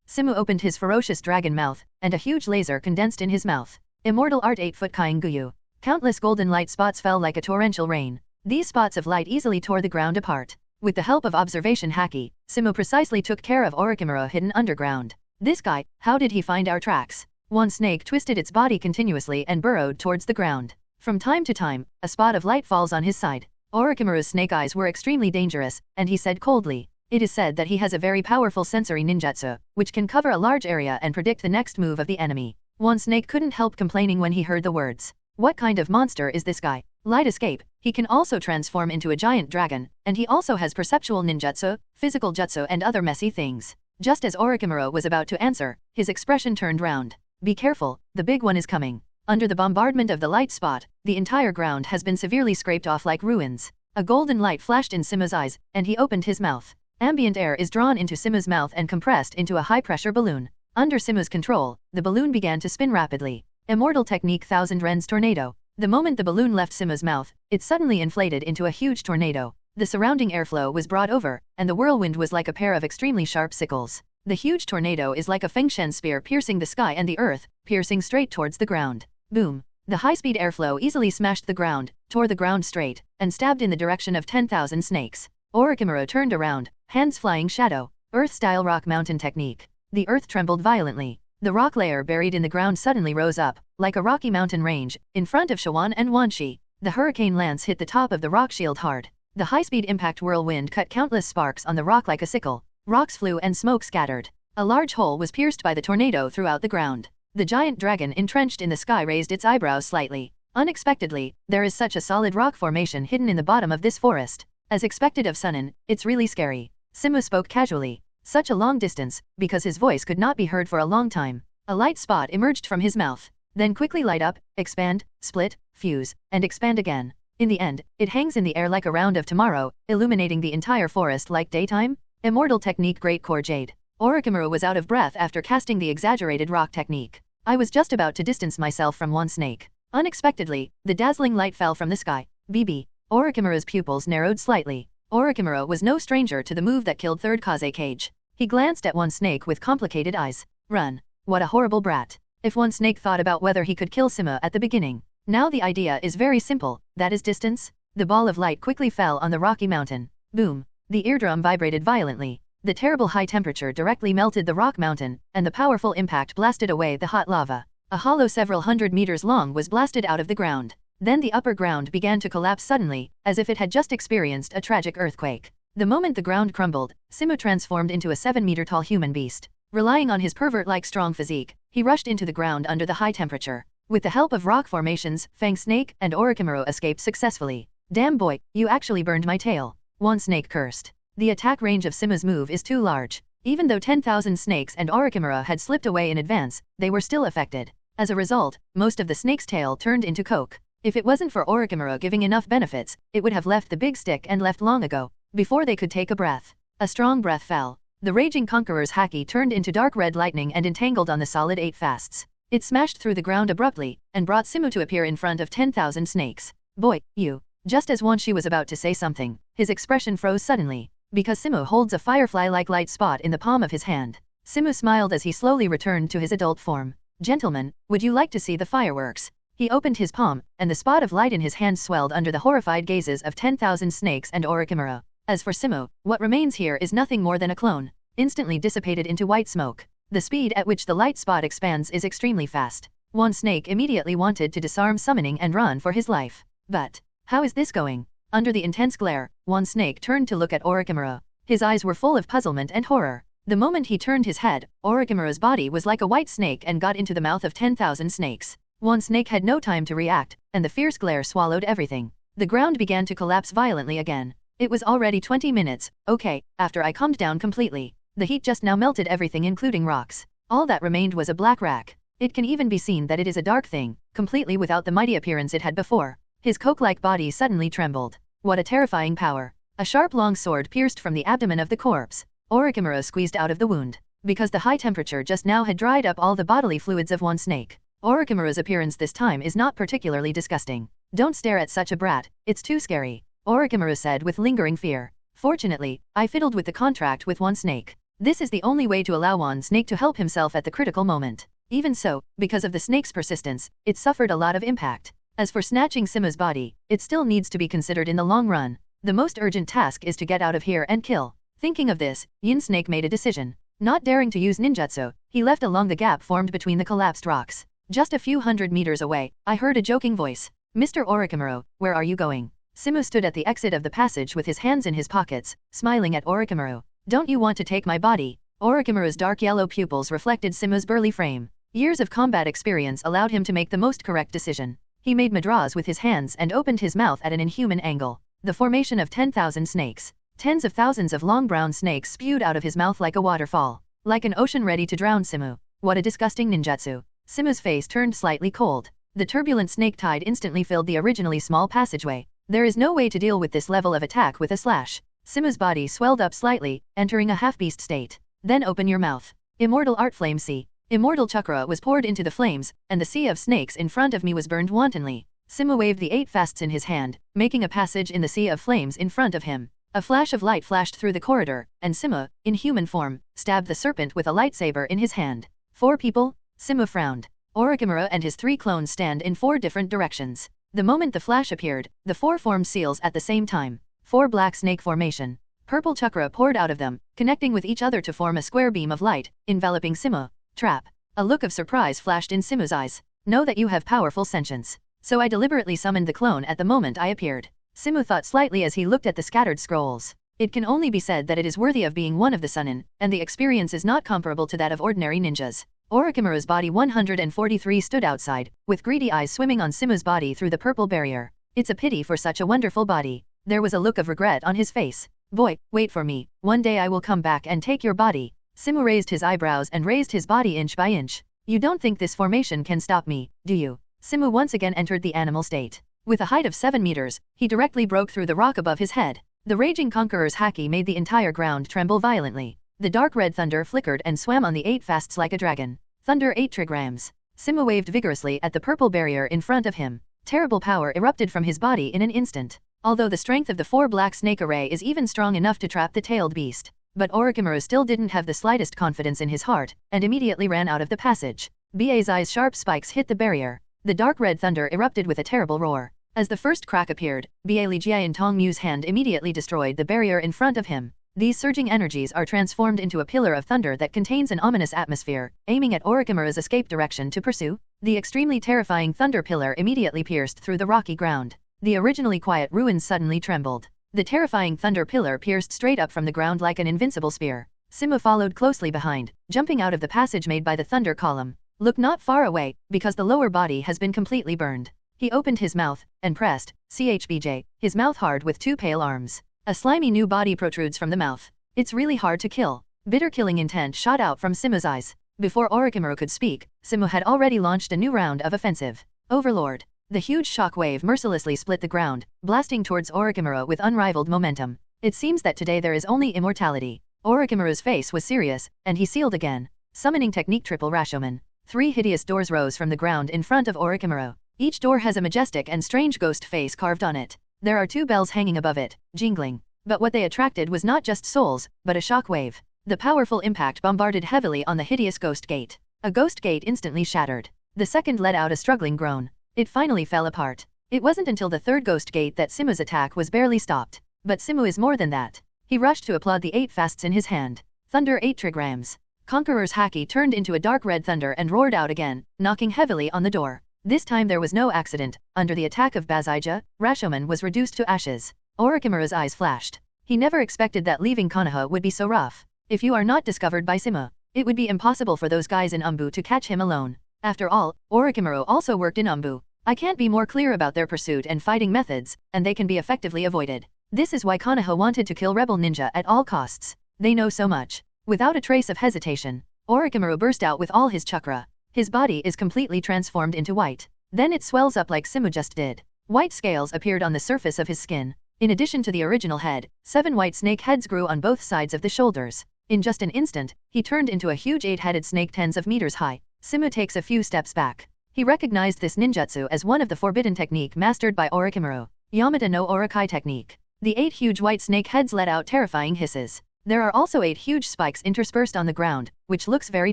Simu opened his ferocious dragon mouth, and a huge laser condensed in his mouth. Immortal art 8-foot Kain Guyu. Countless golden light spots fell like a torrential rain. These spots of light easily tore the ground apart. With the help of observation haki, Simu precisely took care of Orochimaru hidden underground. This guy, how did he find our tracks? One snake twisted its body continuously and burrowed towards the ground. From time to time, a spot of light falls on his side. Orochimaru's snake eyes were extremely dangerous, and he said coldly, "It is said that he has a very powerful sensory ninjutsu, which can cover a large area and predict the next move of the enemy." One snake couldn't help complaining when he heard the words. What kind of monster is this guy? Light escape, he can also transform into a giant dragon, and he also has perceptual ninjutsu, physical jutsu and other messy things. Just as Orochimaru was about to answer, his expression turned round. "Be careful, the big one is coming." Under the bombardment of the light spot, the entire ground has been severely scraped off like ruins. A golden light flashed in Simu's eyes, and he opened his mouth. Ambient air is drawn into Simu's mouth and compressed into a high-pressure balloon. Under Simu's control, the balloon began to spin rapidly. Immortal technique Thousand Ren's tornado. The moment the balloon left Simu's mouth, it suddenly inflated into a huge tornado. The surrounding airflow was brought over, and the whirlwind was like a pair of extremely sharp sickles. The huge tornado is like a fengshen spear piercing the sky and the earth, piercing straight towards the ground. Boom! The high-speed airflow easily smashed the ground, tore the ground straight, and stabbed in the direction of 10,000 snakes. Orochimaru turned around, hands flying shadow, Earth-style rock mountain technique. The earth trembled violently. The rock layer buried in the ground suddenly rose up, like a rocky mountain range, in front of Shawan and Wanshi. The hurricane lance hit the top of the rock shield hard. The high-speed impact whirlwind cut countless sparks on the rock like a sickle. Rocks flew and smoke scattered. A large hole was pierced by the tornado throughout the ground. The giant dragon entrenched in the sky raised its eyebrows slightly. Unexpectedly, there is such a solid rock formation hidden in the bottom of this forest. As expected of Sunin, it's really scary. Simu spoke casually. Such a long distance, because his voice could not be heard for a long time. A light spot emerged from his mouth. Then quickly light up, expand, split, fuse, and expand again. In the end, it hangs in the air like a round of tomorrow, illuminating the entire forest like daytime. Immortal technique Great Core Jade. Orochimaru was out of breath after casting the exaggerated rock technique. I was just about to distance myself from one snake. Unexpectedly, the dazzling light fell from the sky. BB. Orochimaru's pupils narrowed slightly. Orochimaru was no stranger to the move that killed Third Hokage. He glanced at one snake with complicated eyes. Run. What a horrible brat. If one snake thought about whether he could kill Simu at the beginning. Now the idea is very simple, that is distance. The ball of light quickly fell on the rocky mountain. Boom. The eardrum vibrated violently. The terrible high temperature directly melted the rock mountain, and the powerful impact blasted away the hot lava. A hollow several hundred meters long was blasted out of the ground. Then the upper ground began to collapse suddenly, as if it had just experienced a tragic earthquake. The moment the ground crumbled, Simu transformed into a 7-meter-tall human beast. Relying on his pervert-like strong physique, he rushed into the ground under the high temperature. With the help of rock formations, Fang Snake and Orochimaru escaped successfully. Damn boy, you actually burned my tail. One snake cursed. The attack range of Simu's move is too large. Even though 10,000 snakes and Orochimaru had slipped away in advance, they were still affected. As a result, most of the snake's tail turned into coke. If it wasn't for Orochimaru giving enough benefits, it would have left the big stick and left long ago, before they could take a breath. A strong breath fell. The raging conqueror's haki turned into dark red lightning and entangled on the solid 8 fasts. It smashed through the ground abruptly, and brought Simu to appear in front of 10,000 snakes. Boy, you. Just as Wanshi was about to say something, his expression froze suddenly. Because Simu holds a firefly-like light spot in the palm of his hand. Simu smiled as he slowly returned to his adult form. Gentlemen, would you like to see the fireworks? He opened his palm, and the spot of light in his hand swelled under the horrified gazes of 10,000 snakes and Orochimaru. As for Simu, what remains here is nothing more than a clone, instantly dissipated into white smoke. The speed at which the light spot expands is extremely fast. One snake immediately wanted to disarm summoning and run for his life. But, how is this going? Under the intense glare, one snake turned to look at Orochimaru. His eyes were full of puzzlement and horror. The moment he turned his head, Orochimaru's body was like a white snake and got into the mouth of 10,000 snakes. One snake had no time to react, and the fierce glare swallowed everything. The ground began to collapse violently again. It was already 20 minutes, okay, after I calmed down completely. The heat just now melted everything including rocks. All that remained was a black rack. It can even be seen that it is a dark thing, completely without the mighty appearance it had before. His coke-like body suddenly trembled. What a terrifying power. A sharp long sword pierced from the abdomen of the corpse. Orochimaru squeezed out of the wound. Because the high temperature just now had dried up all the bodily fluids of one snake. Orochimaru's appearance this time is not particularly disgusting. Don't stare at such a brat, it's too scary. Orochimaru said with lingering fear. Fortunately, I fiddled with the contract with one snake. This is the only way to allow one snake to help himself at the critical moment. Even so, because of the snake's persistence, it suffered a lot of impact. As for snatching Simu's body, it still needs to be considered in the long run. The most urgent task is to get out of here and kill. Thinking of this, Yin Snake made a decision. Not daring to use ninjutsu, he left along the gap formed between the collapsed rocks. Just a few hundred meters away, I heard a joking voice. Mr. Orochimaru, where are you going? Simu stood at the exit of the passage with his hands in his pockets, smiling at Orochimaru. Don't you want to take my body? Orochimaru's dark yellow pupils reflected Simu's burly frame. Years of combat experience allowed him to make the most correct decision. He made madras with his hands and opened his mouth at an inhuman angle. The formation of 10,000 snakes. Tens of thousands of long brown snakes spewed out of his mouth like a waterfall. Like an ocean ready to drown Simu. What a disgusting ninjutsu. Simu's face turned slightly cold. The turbulent snake tide instantly filled the originally small passageway. There is no way to deal with this level of attack with a slash. Simu's body swelled up slightly, entering a half-beast state. Then open your mouth. Immortal art flame sea. Immortal chakra was poured into the flames, and the sea of snakes in front of me was burned wantonly. Simu waved the 8 fasts in his hand, making a passage in the sea of flames in front of him. A flash of light flashed through the corridor, and Simu, in human form, stabbed the serpent with a lightsaber in his hand. 4 people? Simu frowned. Orochimaru and his 3 clones stand in 4 different directions. The moment the flash appeared, the 4 formed seals at the same time. 4 black snake formation. Purple chakra poured out of them, connecting with each other to form a square beam of light, enveloping Simu. Trap. A look of surprise flashed in Simu's eyes. Know that you have powerful sentience. So I deliberately summoned the clone at the moment I appeared. Simu thought slightly as he looked at the scattered scrolls. It can only be said that it is worthy of being one of the Sunin, and the experience is not comparable to that of ordinary ninjas. Orochimaru's body 143 stood outside, with greedy eyes swimming on Simu's body through the purple barrier. It's a pity for such a wonderful body. There was a look of regret on his face. Boy, wait for me. One day I will come back and take your body. Simu raised his eyebrows and raised his body inch by inch. You don't think this formation can stop me, do you? Simu once again entered the animal state. With a height of 7 meters, he directly broke through the rock above his head. The raging conqueror's haki made the entire ground tremble violently. The dark red thunder flickered and swam on the 8 fasts like a dragon. Thunder 8 trigrams. Simu waved vigorously at the purple barrier in front of him. Terrible power erupted from his body in an instant. Although the strength of the 4 black snake array is even strong enough to trap the tailed beast. But Orochimaru still didn't have the slightest confidence in his heart, and immediately ran out of the passage. Ba's eyes sharp spikes hit the barrier. The dark red thunder erupted with a terrible roar. As the first crack appeared, Ba Lijian Tongmu's hand immediately destroyed the barrier in front of him. These surging energies are transformed into a pillar of thunder that contains an ominous atmosphere, aiming at Orochimaru's escape direction to pursue. The extremely terrifying thunder pillar immediately pierced through the rocky ground. The originally quiet ruins suddenly trembled. The terrifying thunder pillar pierced straight up from the ground like an invincible spear. Simu followed closely behind, jumping out of the passage made by the thunder column. Look not far away, because the lower body has been completely burned. He opened his mouth, and pressed, CHBJ, his mouth hard with 2 pale arms. A slimy new body protrudes from the mouth. It's really hard to kill. Bitter killing intent shot out from Simu's eyes. Before Orochimaru could speak, Simu had already launched a new round of offensive. Overlord. The huge shock wave mercilessly split the ground, blasting towards Orochimaru with unrivaled momentum. It seems that today there is only immortality. Orochimaru's face was serious, and he sealed again. Summoning technique triple Rashomon. 3 hideous doors rose from the ground in front of Orochimaru. Each door has a majestic and strange ghost face carved on it. There are 2 bells hanging above it, jingling. But what they attracted was not just souls, but a shock wave. The powerful impact bombarded heavily on the hideous ghost gate. A ghost gate instantly shattered. The second let out a struggling groan. It finally fell apart. It wasn't until the 3rd ghost gate that Simu's attack was barely stopped. But Simu is more than that. He rushed to applaud the 8 fasts in his hand. Thunder 8 trigrams. Conqueror's haki turned into a dark red thunder and roared out again, knocking heavily on the door. This time there was no accident. Under the attack of Bazija, Rashomon was reduced to ashes. Orochimaru's eyes flashed. He never expected that leaving Konoha would be so rough. If you are not discovered by Simu, it would be impossible for those guys in Umbu to catch him alone. After all, Orochimaru also worked in Umbu. I can't be more clear about their pursuit and fighting methods, and they can be effectively avoided. This is why Konoha wanted to kill rebel ninja at all costs. They know so much. Without a trace of hesitation, Orochimaru burst out with all his chakra. His body is completely transformed into white. Then it swells up like Simu just did. White scales appeared on the surface of his skin. In addition to the original head, 7 white snake heads grew on both sides of the shoulders. In just an instant, he turned into a huge 8-headed snake tens of meters high. Simu takes a few steps back. He recognized this ninjutsu as one of the forbidden technique mastered by Orochimaru, Yamada no Orokai technique. The 8 huge white snake heads let out terrifying hisses. There are also 8 huge spikes interspersed on the ground, which looks very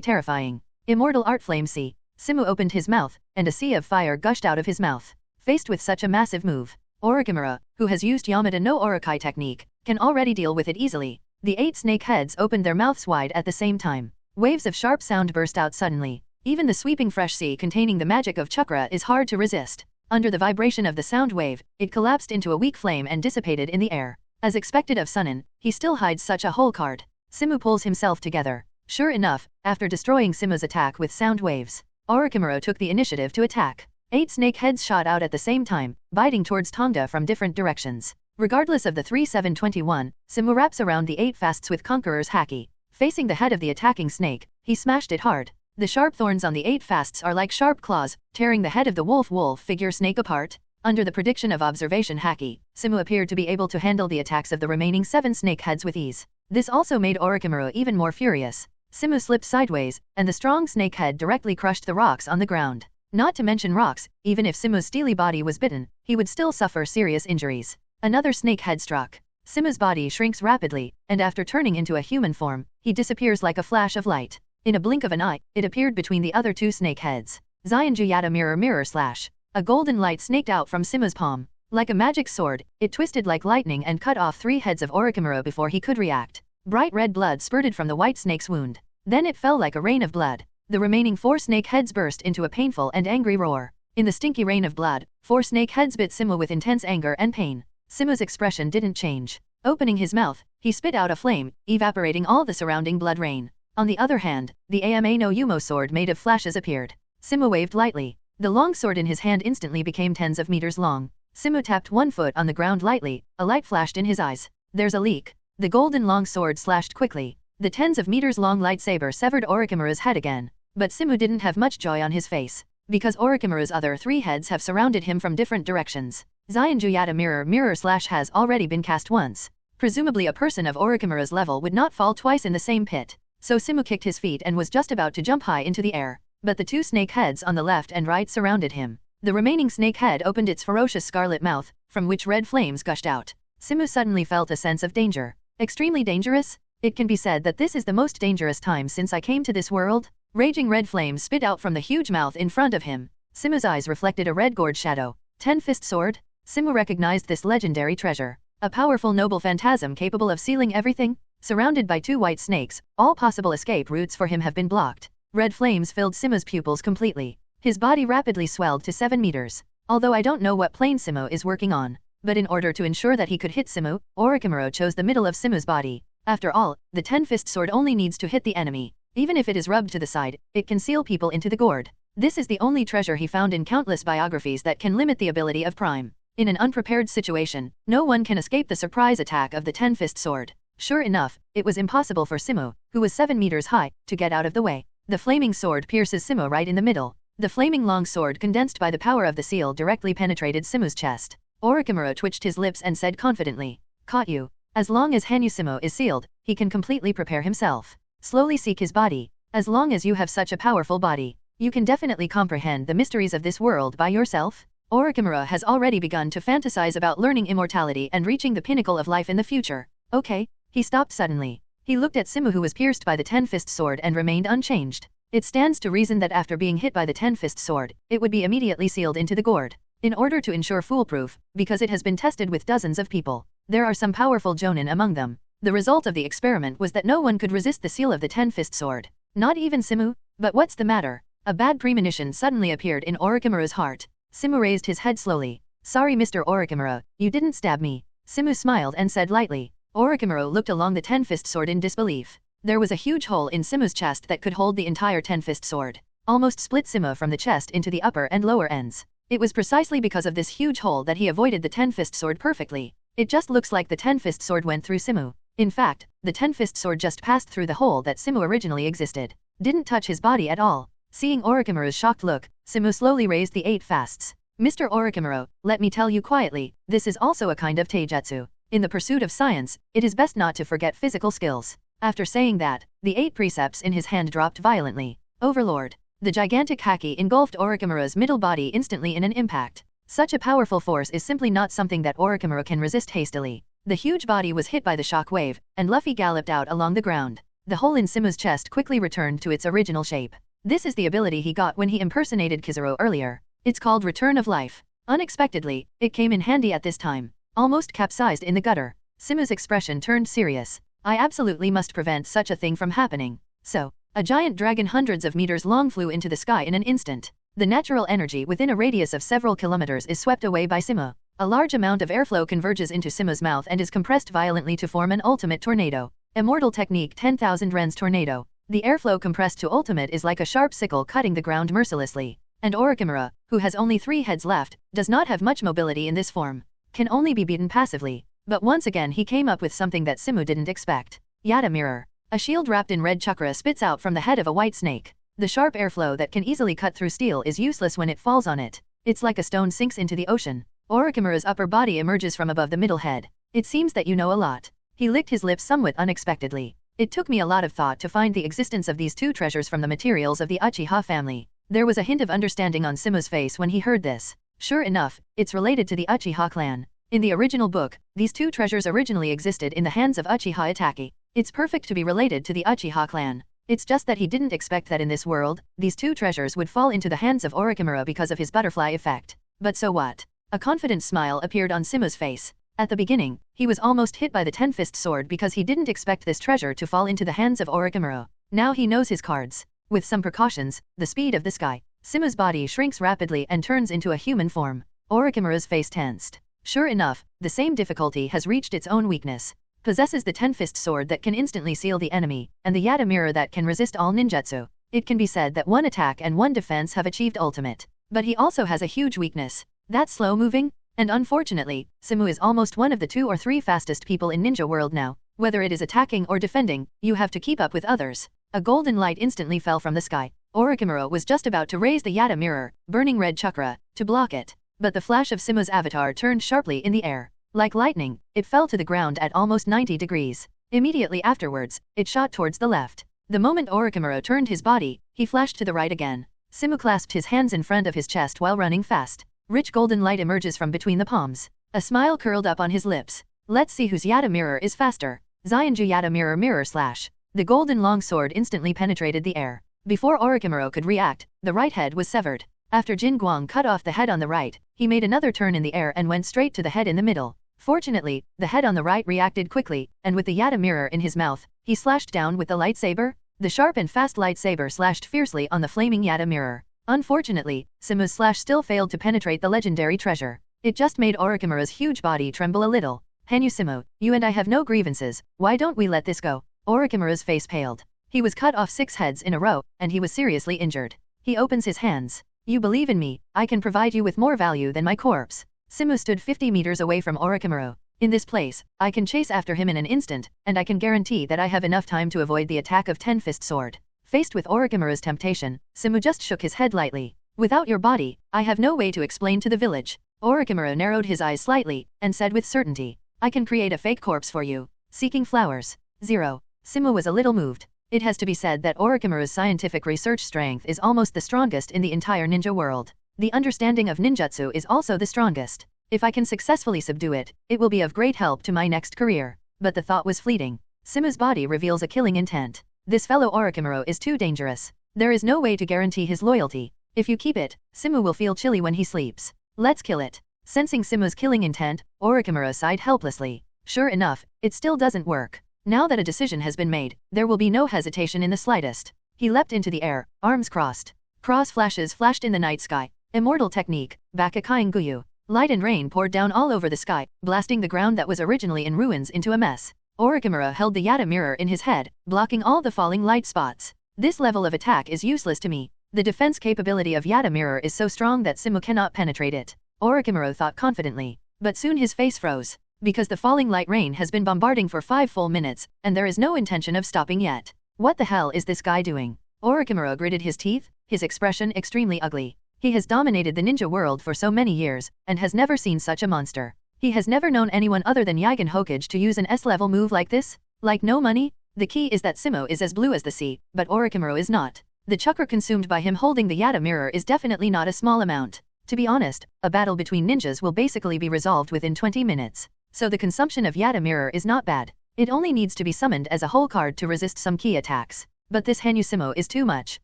terrifying. Immortal art flame sea. Simu opened his mouth, and a sea of fire gushed out of his mouth. Faced with such a massive move, Orochimaru, who has used Yamada no Orokai technique, can already deal with it easily. The 8 snake heads opened their mouths wide at the same time. Waves of sharp sound burst out suddenly. Even the sweeping fresh sea containing the magic of chakra is hard to resist. Under the vibration of the sound wave, it collapsed into a weak flame and dissipated in the air. As expected of Sunin, he still hides such a whole card. Simu pulls himself together. Sure enough, after destroying Simu's attack with sound waves, Orochimaru took the initiative to attack. 8 snake heads shot out at the same time, biting towards Tongda from different directions. Regardless of the 3-7-21, Simu wraps around the 8 fasts with Conqueror's Haki. Facing the head of the attacking snake, he smashed it hard. The sharp thorns on the 8 fasts are like sharp claws, tearing the head of the wolf figure snake apart. Under the prediction of observation Haki, Simu appeared to be able to handle the attacks of the remaining 7 snake heads with ease. This also made Orochimaru even more furious. Simu slipped sideways, and the strong snake head directly crushed the rocks on the ground. Not to mention rocks, even if Simu's steely body was bitten, he would still suffer serious injuries. Another snake head struck. Simu's body shrinks rapidly, and after turning into a human form, he disappears like a flash of light. In a blink of an eye, it appeared between the other 2 snake heads. Xianju Yata mirror slash. A golden light snaked out from Simu's palm. Like a magic sword, it twisted like lightning and cut off 3 heads of Orochimaru before he could react. Bright red blood spurted from the white snake's wound. Then it fell like a rain of blood. The remaining 4 snake heads burst into a painful and angry roar. In the stinky rain of blood, 4 snake heads bit Simu with intense anger and pain. Simu's expression didn't change. Opening his mouth, he spit out a flame, evaporating all the surrounding blood rain. On the other hand, the Ama no Yumo sword made of flashes appeared. Simu waved lightly. The long sword in his hand instantly became tens of meters long. Simu tapped 1 foot on the ground lightly, a light flashed in his eyes. There's a leak. The golden long sword slashed quickly. The tens of meters long lightsaber severed Orochimaru's head again. But Simu didn't have much joy on his face, because Orochimaru's other 3 heads have surrounded him from different directions. Xianju Yata mirror slash has already been cast once. Presumably a person of Orochimaru's level would not fall twice in the same pit. So Simu kicked his feet and was just about to jump high into the air. But the 2 snake heads on the left and right surrounded him. The remaining snake head opened its ferocious scarlet mouth, from which red flames gushed out. Simu suddenly felt a sense of danger. Extremely dangerous? It can be said that this is the most dangerous time since I came to this world. Raging red flames spit out from the huge mouth in front of him. Simu's eyes reflected a red gourd shadow. 10-fist sword? Simu recognized this legendary treasure. A powerful noble phantasm capable of sealing everything? Surrounded by 2 white snakes, all possible escape routes for him have been blocked. Red flames filled Simu's pupils completely. His body rapidly swelled to 7 meters. Although I don't know what plane Simu is working on. But in order to ensure that he could hit Simu, Orochimaru chose the middle of Simu's body. After all, the 10-fist sword only needs to hit the enemy. Even if it is rubbed to the side, it can seal people into the gourd. This is the only treasure he found in countless biographies that can limit the ability of Prime. In an unprepared situation, no one can escape the surprise attack of the 10-fist sword. Sure enough, it was impossible for Simu, who was 7 meters high, to get out of the way. The flaming sword pierces Simu right in the middle. The flaming long sword condensed by the power of the seal directly penetrated Simu's chest. Orochimaru twitched his lips and said confidently, "Caught you." As long as Hanyu Simu is sealed, he can completely prepare himself. Slowly seek his body. As long as you have such a powerful body, you can definitely comprehend the mysteries of this world by yourself. Orochimaru has already begun to fantasize about learning immortality and reaching the pinnacle of life in the future. Okay. He stopped suddenly. He looked at Simu who was pierced by the 10-fist sword and remained unchanged. It stands to reason that after being hit by the 10-fist sword, it would be immediately sealed into the gourd. In order to ensure foolproof, because it has been tested with dozens of people, there are some powerful jonin among them. The result of the experiment was that no one could resist the seal of the 10-fist sword. Not even Simu? But what's the matter? A bad premonition suddenly appeared in Orochimaru's heart. Simu raised his head slowly. "Sorry Mr. Orochimaru, you didn't stab me." Simu smiled and said lightly. Orochimaru looked along the 10-fist sword in disbelief. There was a huge hole in Simu's chest that could hold the entire 10-fist sword. Almost split Simu from the chest into the upper and lower ends. It was precisely because of this huge hole that he avoided the 10-fist sword perfectly. It just looks like the 10-fist sword went through Simu. In fact, the 10-fist sword just passed through the hole that Simu originally existed. Didn't touch his body at all. Seeing Orochimaru's shocked look, Simu slowly raised the 8 fasts. "Mr. Orochimaru, let me tell you quietly, this is also a kind of taijutsu. In the pursuit of science, it is best not to forget physical skills." After saying that, the 8 precepts in his hand dropped violently. Overlord. The gigantic haki engulfed Orochimaru's middle body instantly in an impact. Such a powerful force is simply not something that Orochimaru can resist hastily. The huge body was hit by the shock wave, and Luffy galloped out along the ground. The hole in Simu's chest quickly returned to its original shape. This is the ability he got when he impersonated Kizaru earlier. It's called Return of Life. Unexpectedly, it came in handy at this time. Almost capsized in the gutter. Simu's expression turned serious. I absolutely must prevent such a thing from happening. So, a giant dragon hundreds of meters long flew into the sky in an instant. The natural energy within a radius of several kilometers is swept away by Simu. A large amount of airflow converges into Simu's mouth and is compressed violently to form an ultimate tornado. Immortal technique 10,000 Rens tornado. The airflow compressed to ultimate is like a sharp sickle cutting the ground mercilessly. And Orochimaru, who has only 3 heads left, does not have much mobility in this form. Can only be beaten passively. But once again he came up with something that Simu didn't expect. Yada mirror. A shield wrapped in red chakra spits out from the head of a white snake. The sharp airflow that can easily cut through steel is useless when it falls on it. It's like a stone sinks into the ocean. Orochimaru's upper body emerges from above the middle head. It seems that you know a lot. He licked his lips somewhat unexpectedly. It took me a lot of thought to find the existence of these 2 treasures from the materials of the Uchiha family. There was a hint of understanding on Simu's face when he heard this. Sure enough, it's related to the Uchiha clan. In the original book, these 2 treasures originally existed in the hands of Uchiha Itachi. It's perfect to be related to the Uchiha clan. It's just that he didn't expect that in this world, these 2 treasures would fall into the hands of Orochimaru because of his butterfly effect. But so what? A confident smile appeared on Simu's face. At the beginning, he was almost hit by the 10-fist sword because he didn't expect this treasure to fall into the hands of Orochimaru. Now he knows his cards. With some precautions, the speed of the sky, Simu's body shrinks rapidly and turns into a human form. Orochimaru's face tensed. Sure enough, the same difficulty has reached its own weakness. Possesses the 10-fist sword that can instantly seal the enemy, and the Yada mirror that can resist all ninjutsu. It can be said that 1 attack and 1 defense have achieved ultimate. But he also has a huge weakness. That's slow moving? And unfortunately, Simu is almost one of the 2 or 3 fastest people in ninja world now. Whether it is attacking or defending, you have to keep up with others. A golden light instantly fell from the sky. Orochimaru was just about to raise the Yada mirror, burning red chakra, to block it. But the flash of Simu's avatar turned sharply in the air. Like lightning, it fell to the ground at almost 90 degrees. Immediately afterwards, it shot towards the left. The moment Orochimaru turned his body, he flashed to the right again. Simu clasped his hands in front of his chest while running fast. Rich golden light emerges from between the palms. A smile curled up on his lips. Let's see whose Yada mirror is faster. Xianju Yada mirror mirror slash. The golden long sword instantly penetrated the air. Before Orochimaru could react, the right head was severed. After Jin Guang cut off the head on the right, he made another turn in the air and went straight to the head in the middle. Fortunately, the head on the right reacted quickly, and with the Yada mirror in his mouth, he slashed down with the lightsaber. The sharp and fast lightsaber slashed fiercely on the flaming Yada mirror. Unfortunately, Simu's slash still failed to penetrate the legendary treasure. It just made Orochimaru's huge body tremble a little. Hanyu Simu, you and I have no grievances, why don't we let this go? Orochimaru's face paled. He was cut off 6 heads in a row, and he was seriously injured. He opens his hands. You believe in me, I can provide you with more value than my corpse. Simu stood 50 meters away from Orochimaru. In this place, I can chase after him in an instant, and I can guarantee that I have enough time to avoid the attack of 10-fist sword. Faced with Orochimaru's temptation, Simu just shook his head lightly. Without your body, I have no way to explain to the village. Orochimaru narrowed his eyes slightly, and said with certainty, I can create a fake corpse for you. Seeking flowers. 0. Simu was a little moved. It has to be said that Orochimaru's scientific research strength is almost the strongest in the entire ninja world. The understanding of ninjutsu is also the strongest. If I can successfully subdue it, it will be of great help to my next career. But the thought was fleeting. Simu's body reveals a killing intent. This fellow Orochimaru is too dangerous. There is no way to guarantee his loyalty. If you keep it, Simu will feel chilly when he sleeps. Let's kill it. Sensing Simu's killing intent, Orochimaru sighed helplessly. Sure enough, it still doesn't work. Now that a decision has been made, there will be no hesitation in the slightest. He leapt into the air, arms crossed. Cross flashes flashed in the night sky. Immortal technique, Bakakain Guyu. Light and rain poured down all over the sky, blasting the ground that was originally in ruins into a mess. Orochimaru held the Yada mirror in his head, blocking all the falling light spots. This level of attack is useless to me. The defense capability of Yada mirror is so strong that Simu cannot penetrate it. Orochimaru thought confidently. But soon his face froze. Because the falling light rain has been bombarding for 5 full minutes, and there is no intention of stopping yet. What the hell is this guy doing? Orochimaru gritted his teeth, his expression extremely ugly. He has dominated the ninja world for so many years, and has never seen such a monster. He has never known anyone other than Third Hokage to use an S-level move like this. Like no money? The key is that Simu is as blue as the sea, but Orochimaru is not. The chakra consumed by him holding the Yada mirror is definitely not a small amount. To be honest, a battle between ninjas will basically be resolved within 20 minutes. So the consumption of Yada mirror is not bad. It only needs to be summoned as a whole card to resist some key attacks. But this Hanyu Simu is too much.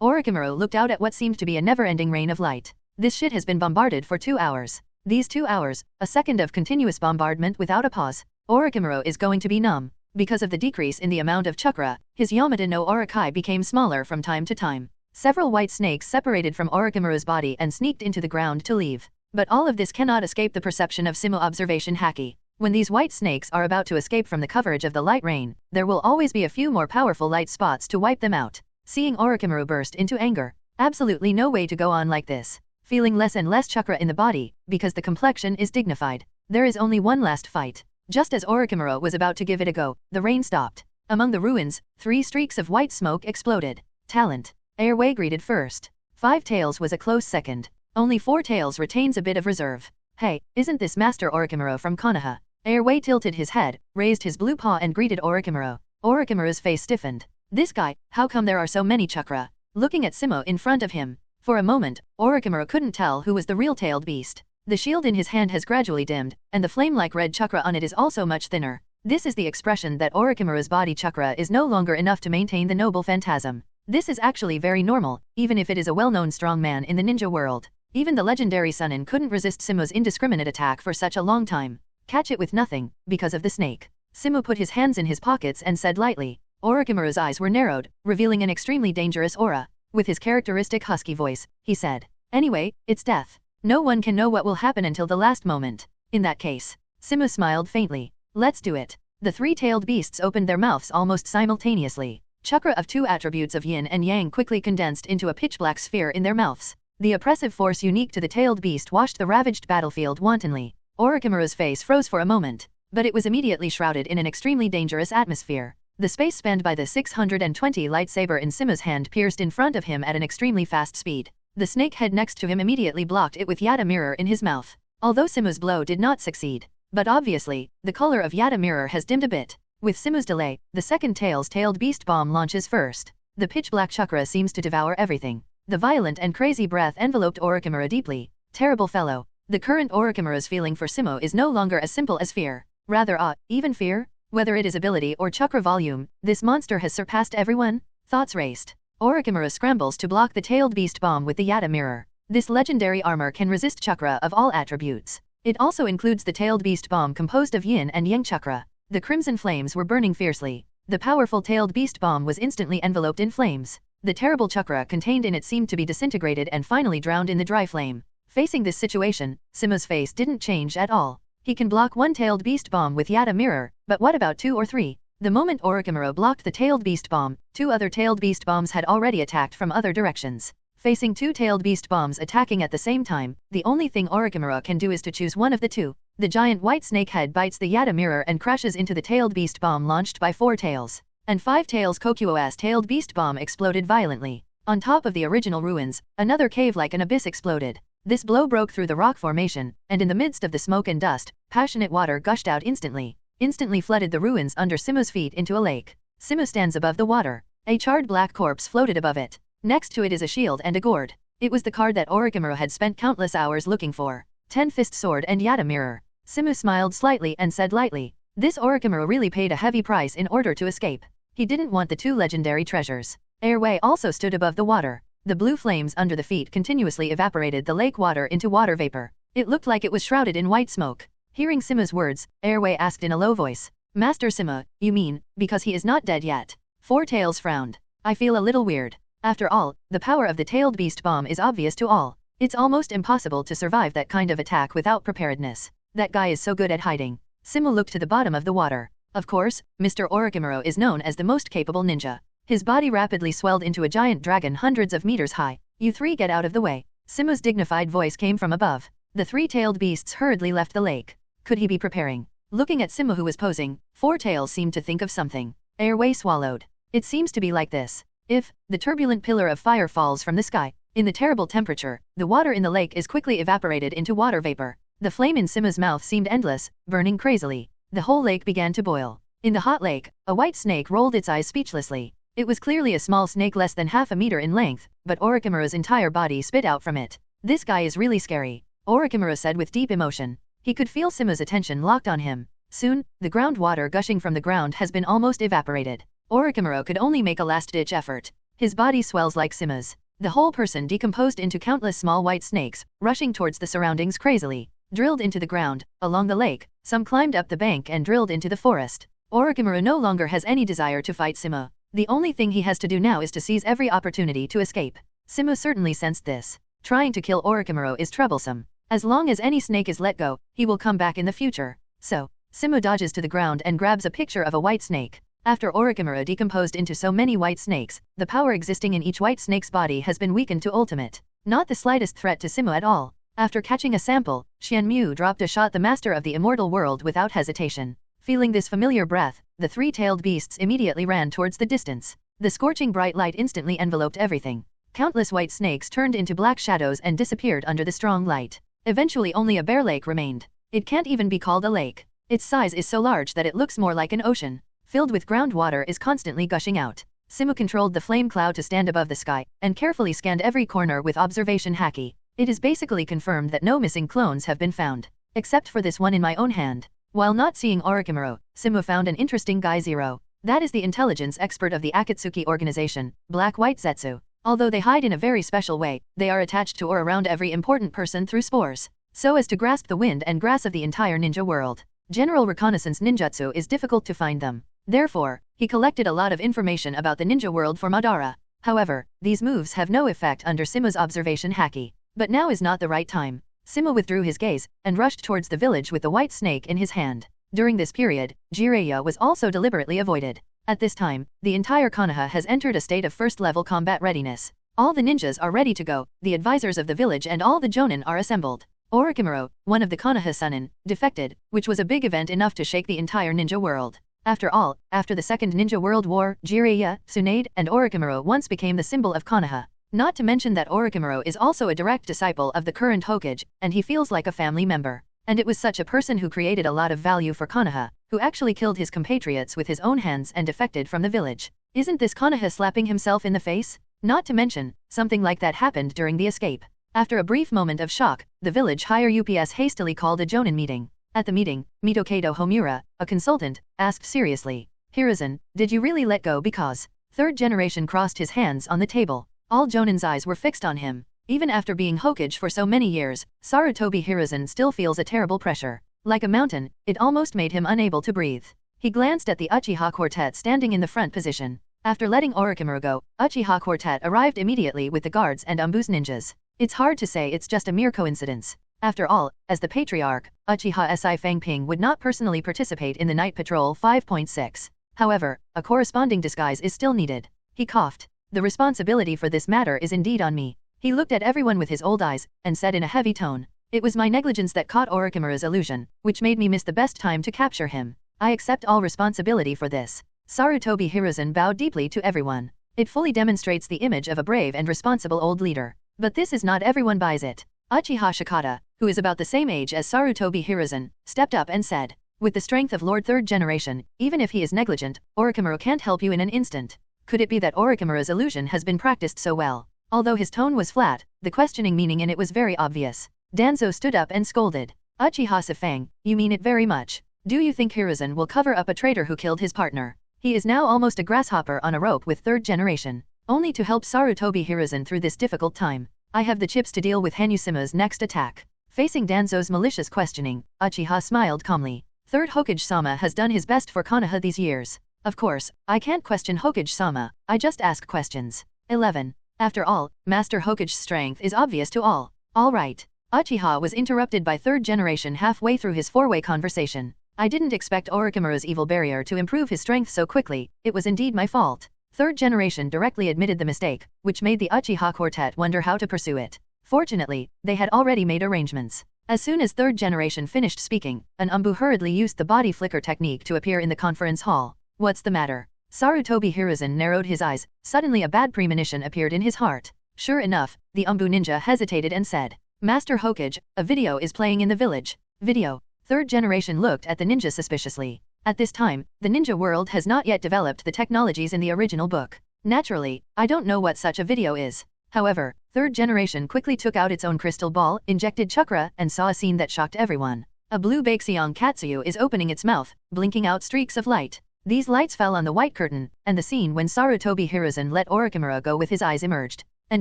Orochimaru looked out at what seemed to be a never-ending rain of light. This shit has been bombarded for 2 hours. These 2 hours, a second of continuous bombardment without a pause, Orochimaru is going to be numb. Because of the decrease in the amount of chakra, his Yamada no Orokai became smaller from time to time. Several white snakes separated from Orochimaru's body and sneaked into the ground to leave. But all of this cannot escape the perception of Simu observation haki. When these white snakes are about to escape from the coverage of the light rain, there will always be a few more powerful light spots to wipe them out. Seeing Orochimaru burst into anger. Absolutely no way to go on like this. Feeling less and less chakra in the body, because the complexion is dignified. There is only one last fight. Just as Orochimaru was about to give it a go, the rain stopped. Among the ruins, 3 streaks of white smoke exploded. Talent. Airway greeted first. 5 Tails was a close second. Only 4 Tails retains a bit of reserve. Hey, isn't this Master Orochimaru from Konoha? Airway tilted his head, raised his blue paw and greeted Orochimaru. Orochimaru's face stiffened. This guy, how come there are so many chakra? Looking at Simu in front of him. For a moment, Orochimaru couldn't tell who was the real tailed beast. The shield in his hand has gradually dimmed, and the flame-like red chakra on it is also much thinner. This is the expression that Orochimaru's body chakra is no longer enough to maintain the noble phantasm. This is actually very normal, even if it is a well-known strong man in the ninja world. Even the legendary Sunin couldn't resist Simu's indiscriminate attack for such a long time. Catch it with nothing, because of the snake. Simu put his hands in his pockets and said lightly. Orochimaru's eyes were narrowed, revealing an extremely dangerous aura. With his characteristic husky voice, he said, "Anyway, it's death. No one can know what will happen until the last moment. In that case." Simu smiled faintly. "Let's do it." The 3-tailed beasts opened their mouths almost simultaneously. Chakra of 2 attributes of yin and yang quickly condensed into a pitch-black sphere in their mouths. The oppressive force unique to the tailed beast washed the ravaged battlefield wantonly. Orochimaru's face froze for a moment, but it was immediately shrouded in an extremely dangerous atmosphere. The space spanned by the 620 lightsaber in Simu's hand pierced in front of him at an extremely fast speed. The snake head next to him immediately blocked it with Yada mirror in his mouth. Although Simu's blow did not succeed. But obviously, the color of Yada mirror has dimmed a bit. With Simu's delay, the second tailed beast bomb launches first. The pitch-black chakra seems to devour everything. The violent and crazy breath enveloped Orochimaru deeply. Terrible fellow. The current Orochimaru's feeling for Simu is no longer as simple as fear. Rather even fear? Whether it is ability or chakra volume, this monster has surpassed everyone? Thoughts raced. Orochimaru scrambles to block the tailed beast bomb with the Yada mirror. This legendary armor can resist chakra of all attributes. It also includes the tailed beast bomb composed of yin and yang chakra. The crimson flames were burning fiercely. The powerful tailed beast bomb was instantly enveloped in flames. The terrible chakra contained in it seemed to be disintegrated and finally drowned in the dry flame. Facing this situation, Simu's face didn't change at all. He can block 1 tailed beast bomb with Yada mirror, but what about 2 or 3? The moment Orochimaru blocked the tailed beast bomb, 2 other tailed beast bombs had already attacked from other directions. Facing 2 tailed beast bombs attacking at the same time, the only thing Orochimaru can do is to choose one of the 2. The giant white snake head bites the Yada mirror and crashes into the tailed beast bomb launched by 4 tails. And 5 tails Kokuo's tailed beast bomb exploded violently. On top of the original ruins, another cave like an abyss exploded. This blow broke through the rock formation, and in the midst of the smoke and dust, passionate water gushed out instantly flooded the ruins under Simu's feet into a lake. Simu stands above the water. A charred black corpse floated above it. Next to it is a shield and a gourd. It was the card that Orochimaru had spent countless hours looking for. 10-fist sword and Yada mirror. Simu smiled slightly and said lightly, "This Orochimaru really paid a heavy price in order to escape." He didn't want the 2 legendary treasures. Airway also stood above the water. The blue flames under the feet continuously evaporated the lake water into water vapor. It looked like it was shrouded in white smoke. Hearing Simu's words, Airway asked in a low voice, "Master Simu, you mean, because he is not dead yet?" 4 tails frowned. "I feel a little weird. After all, the power of the tailed beast bomb is obvious to all. It's almost impossible to survive that kind of attack without preparedness. That guy is so good at hiding." Simu looked to the bottom of the water. Of course, Mr. Orochimaru is known as the most capable ninja. His body rapidly swelled into a giant dragon hundreds of meters high. "You 3 get out of the way." Simu's dignified voice came from above. The 3-tailed beasts hurriedly left the lake. Could he be preparing? Looking at Simu who was posing, 4 tails seemed to think of something. Airway swallowed. "It seems to be like this. If the turbulent pillar of fire falls from the sky, in the terrible temperature, the water in the lake is quickly evaporated into water vapor." The flame in Simu's mouth seemed endless, burning crazily. The whole lake began to boil. In the hot lake, a white snake rolled its eyes speechlessly. It was clearly a small snake less than half a meter in length, but Orochimaru's entire body spit out from it. "This guy is really scary," Orochimaru said with deep emotion. He could feel Simu's attention locked on him. Soon, the groundwater gushing from the ground has been almost evaporated. Orochimaru could only make a last-ditch effort. His body swells like Simu's. The whole person decomposed into countless small white snakes, rushing towards the surroundings crazily. drilled into the ground, along the lake, some climbed up the bank and drilled into the forest. Orochimaru no longer has any desire to fight Simu. The only thing he has to do now is to seize every opportunity to escape. Simu certainly sensed this. Trying to kill Orochimaru is troublesome. As long as any snake is let go, he will come back in the future. So, Simu dodges to the ground and grabs a picture of a white snake. After Orochimaru decomposed into so many white snakes, the power existing in each white snake's body has been weakened to ultimate. Not the slightest threat to Simu at all. After catching a sample, Xianmu dropped a shot the master of the immortal world without hesitation. Feeling this familiar breath, the three-tailed beasts immediately ran towards the distance. The scorching bright light instantly enveloped everything. Countless white snakes turned into black shadows and disappeared under the strong light. Eventually only a bare lake remained. It can't even be called a lake. Its size is so large that it looks more like an ocean. Filled with groundwater is constantly gushing out. Simu controlled the flame cloud to stand above the sky, and carefully scanned every corner with observation haki. It is basically confirmed that no missing clones have been found. Except for this one in my own hand. While not seeing Orochimaru, Simu found an interesting guy Zero. That is the intelligence expert of the Akatsuki organization, Black-White Zetsu. Although they hide in a very special way, they are attached to or around every important person through spores, so as to grasp the wind and grass of the entire ninja world. General reconnaissance ninjutsu is difficult to find them. Therefore, he collected a lot of information about the ninja world for Madara. However, these moves have no effect under Simu's observation haki. But now is not the right time. Simu withdrew his gaze, and rushed towards the village with the white snake in his hand. During this period, Jiraiya was also deliberately avoided. At this time, the entire Konoha has entered a state of first-level combat readiness. All the ninjas are ready to go, the advisors of the village and all the jonin are assembled. Orochimaru, one of the Konoha Sunin, defected, which was a big event enough to shake the entire ninja world. After all, after the Second Ninja World War, Jiraiya, Tsunade, and Orochimaru once became the symbol of Konoha. Not to mention that Orochimaru is also a direct disciple of the current Hokage, and he feels like a family member. And it was such a person who created a lot of value for Konoha, who actually killed his compatriots with his own hands and defected from the village. Isn't this Konoha slapping himself in the face? Not to mention, something like that happened during the escape. After a brief moment of shock, the village higher UPS hastily called a jonin meeting. At the meeting, Mitokado Homura, a consultant, asked seriously, "Hiruzen, did you really let go because?" Third generation crossed his hands on the table. All Jonin's eyes were fixed on him. Even after being Hokage for so many years, Sarutobi Hiruzen still feels a terrible pressure. Like a mountain, it almost made him unable to breathe. He glanced at the Uchiha quartet standing in the front position. After letting Orochimaru go, Uchiha quartet arrived immediately with the guards and Umbu's ninjas. It's hard to say it's just a mere coincidence. After all, as the patriarch, Uchiha Si Fangping would not personally participate in the Night Patrol 5.6. However, a corresponding disguise is still needed. He coughed. The responsibility for this matter is indeed on me. He looked at everyone with his old eyes, and said in a heavy tone, "It was my negligence that caught Orochimaru's illusion, which made me miss the best time to capture him. I accept all responsibility for this." Sarutobi Hiruzen bowed deeply to everyone. It fully demonstrates the image of a brave and responsible old leader. But this is not everyone buys it. Uchiha Shikata, who is about the same age as Sarutobi Hiruzen, stepped up and said, "With the strength of Lord Third Generation, even if he is negligent, Orochimaru can't help you in an instant." Could it be that Orochimaru's illusion has been practiced so well? Although his tone was flat, the questioning meaning in it was very obvious. Danzo stood up and scolded. "Uchiha Sifang, you mean it very much. Do you think Hiruzen will cover up a traitor who killed his partner? He is now almost a grasshopper on a rope with Third Generation, only to help Sarutobi Hiruzen through this difficult time. I have the chips to deal with Hanusima's next attack." Facing Danzo's malicious questioning, Uchiha smiled calmly. Third Hokage-sama has done his best for Konoha these years. Of course, I can't question Hokage-sama, I just ask questions. 11. After all, Master Hokage's strength is obvious to all. All right. Uchiha was interrupted by Third Generation halfway through his four-way conversation. "I didn't expect Orochimaru's evil barrier to improve his strength so quickly, it was indeed my fault." Third Generation directly admitted the mistake, which made the Uchiha quartet wonder how to pursue it. Fortunately, they had already made arrangements. As soon as Third Generation finished speaking, an Umbu hurriedly used the body flicker technique to appear in the conference hall. "What's the matter?" Sarutobi Hiruzen narrowed his eyes. Suddenly a bad premonition appeared in his heart. Sure enough, the Umbu ninja hesitated and said, "Master Hokage, a video is playing in the village." Video. Third Generation looked at the ninja suspiciously. At this time, the ninja world has not yet developed the technologies in the original book. Naturally, I don't know what such a video is. However, Third Generation quickly took out its own crystal ball, injected chakra, and saw a scene that shocked everyone. A blue Baekseong Katsuyu is opening its mouth, blinking out streaks of light. These lights fell on the white curtain, and the scene when Sarutobi Hiruzen let Orochimaru go with his eyes emerged. And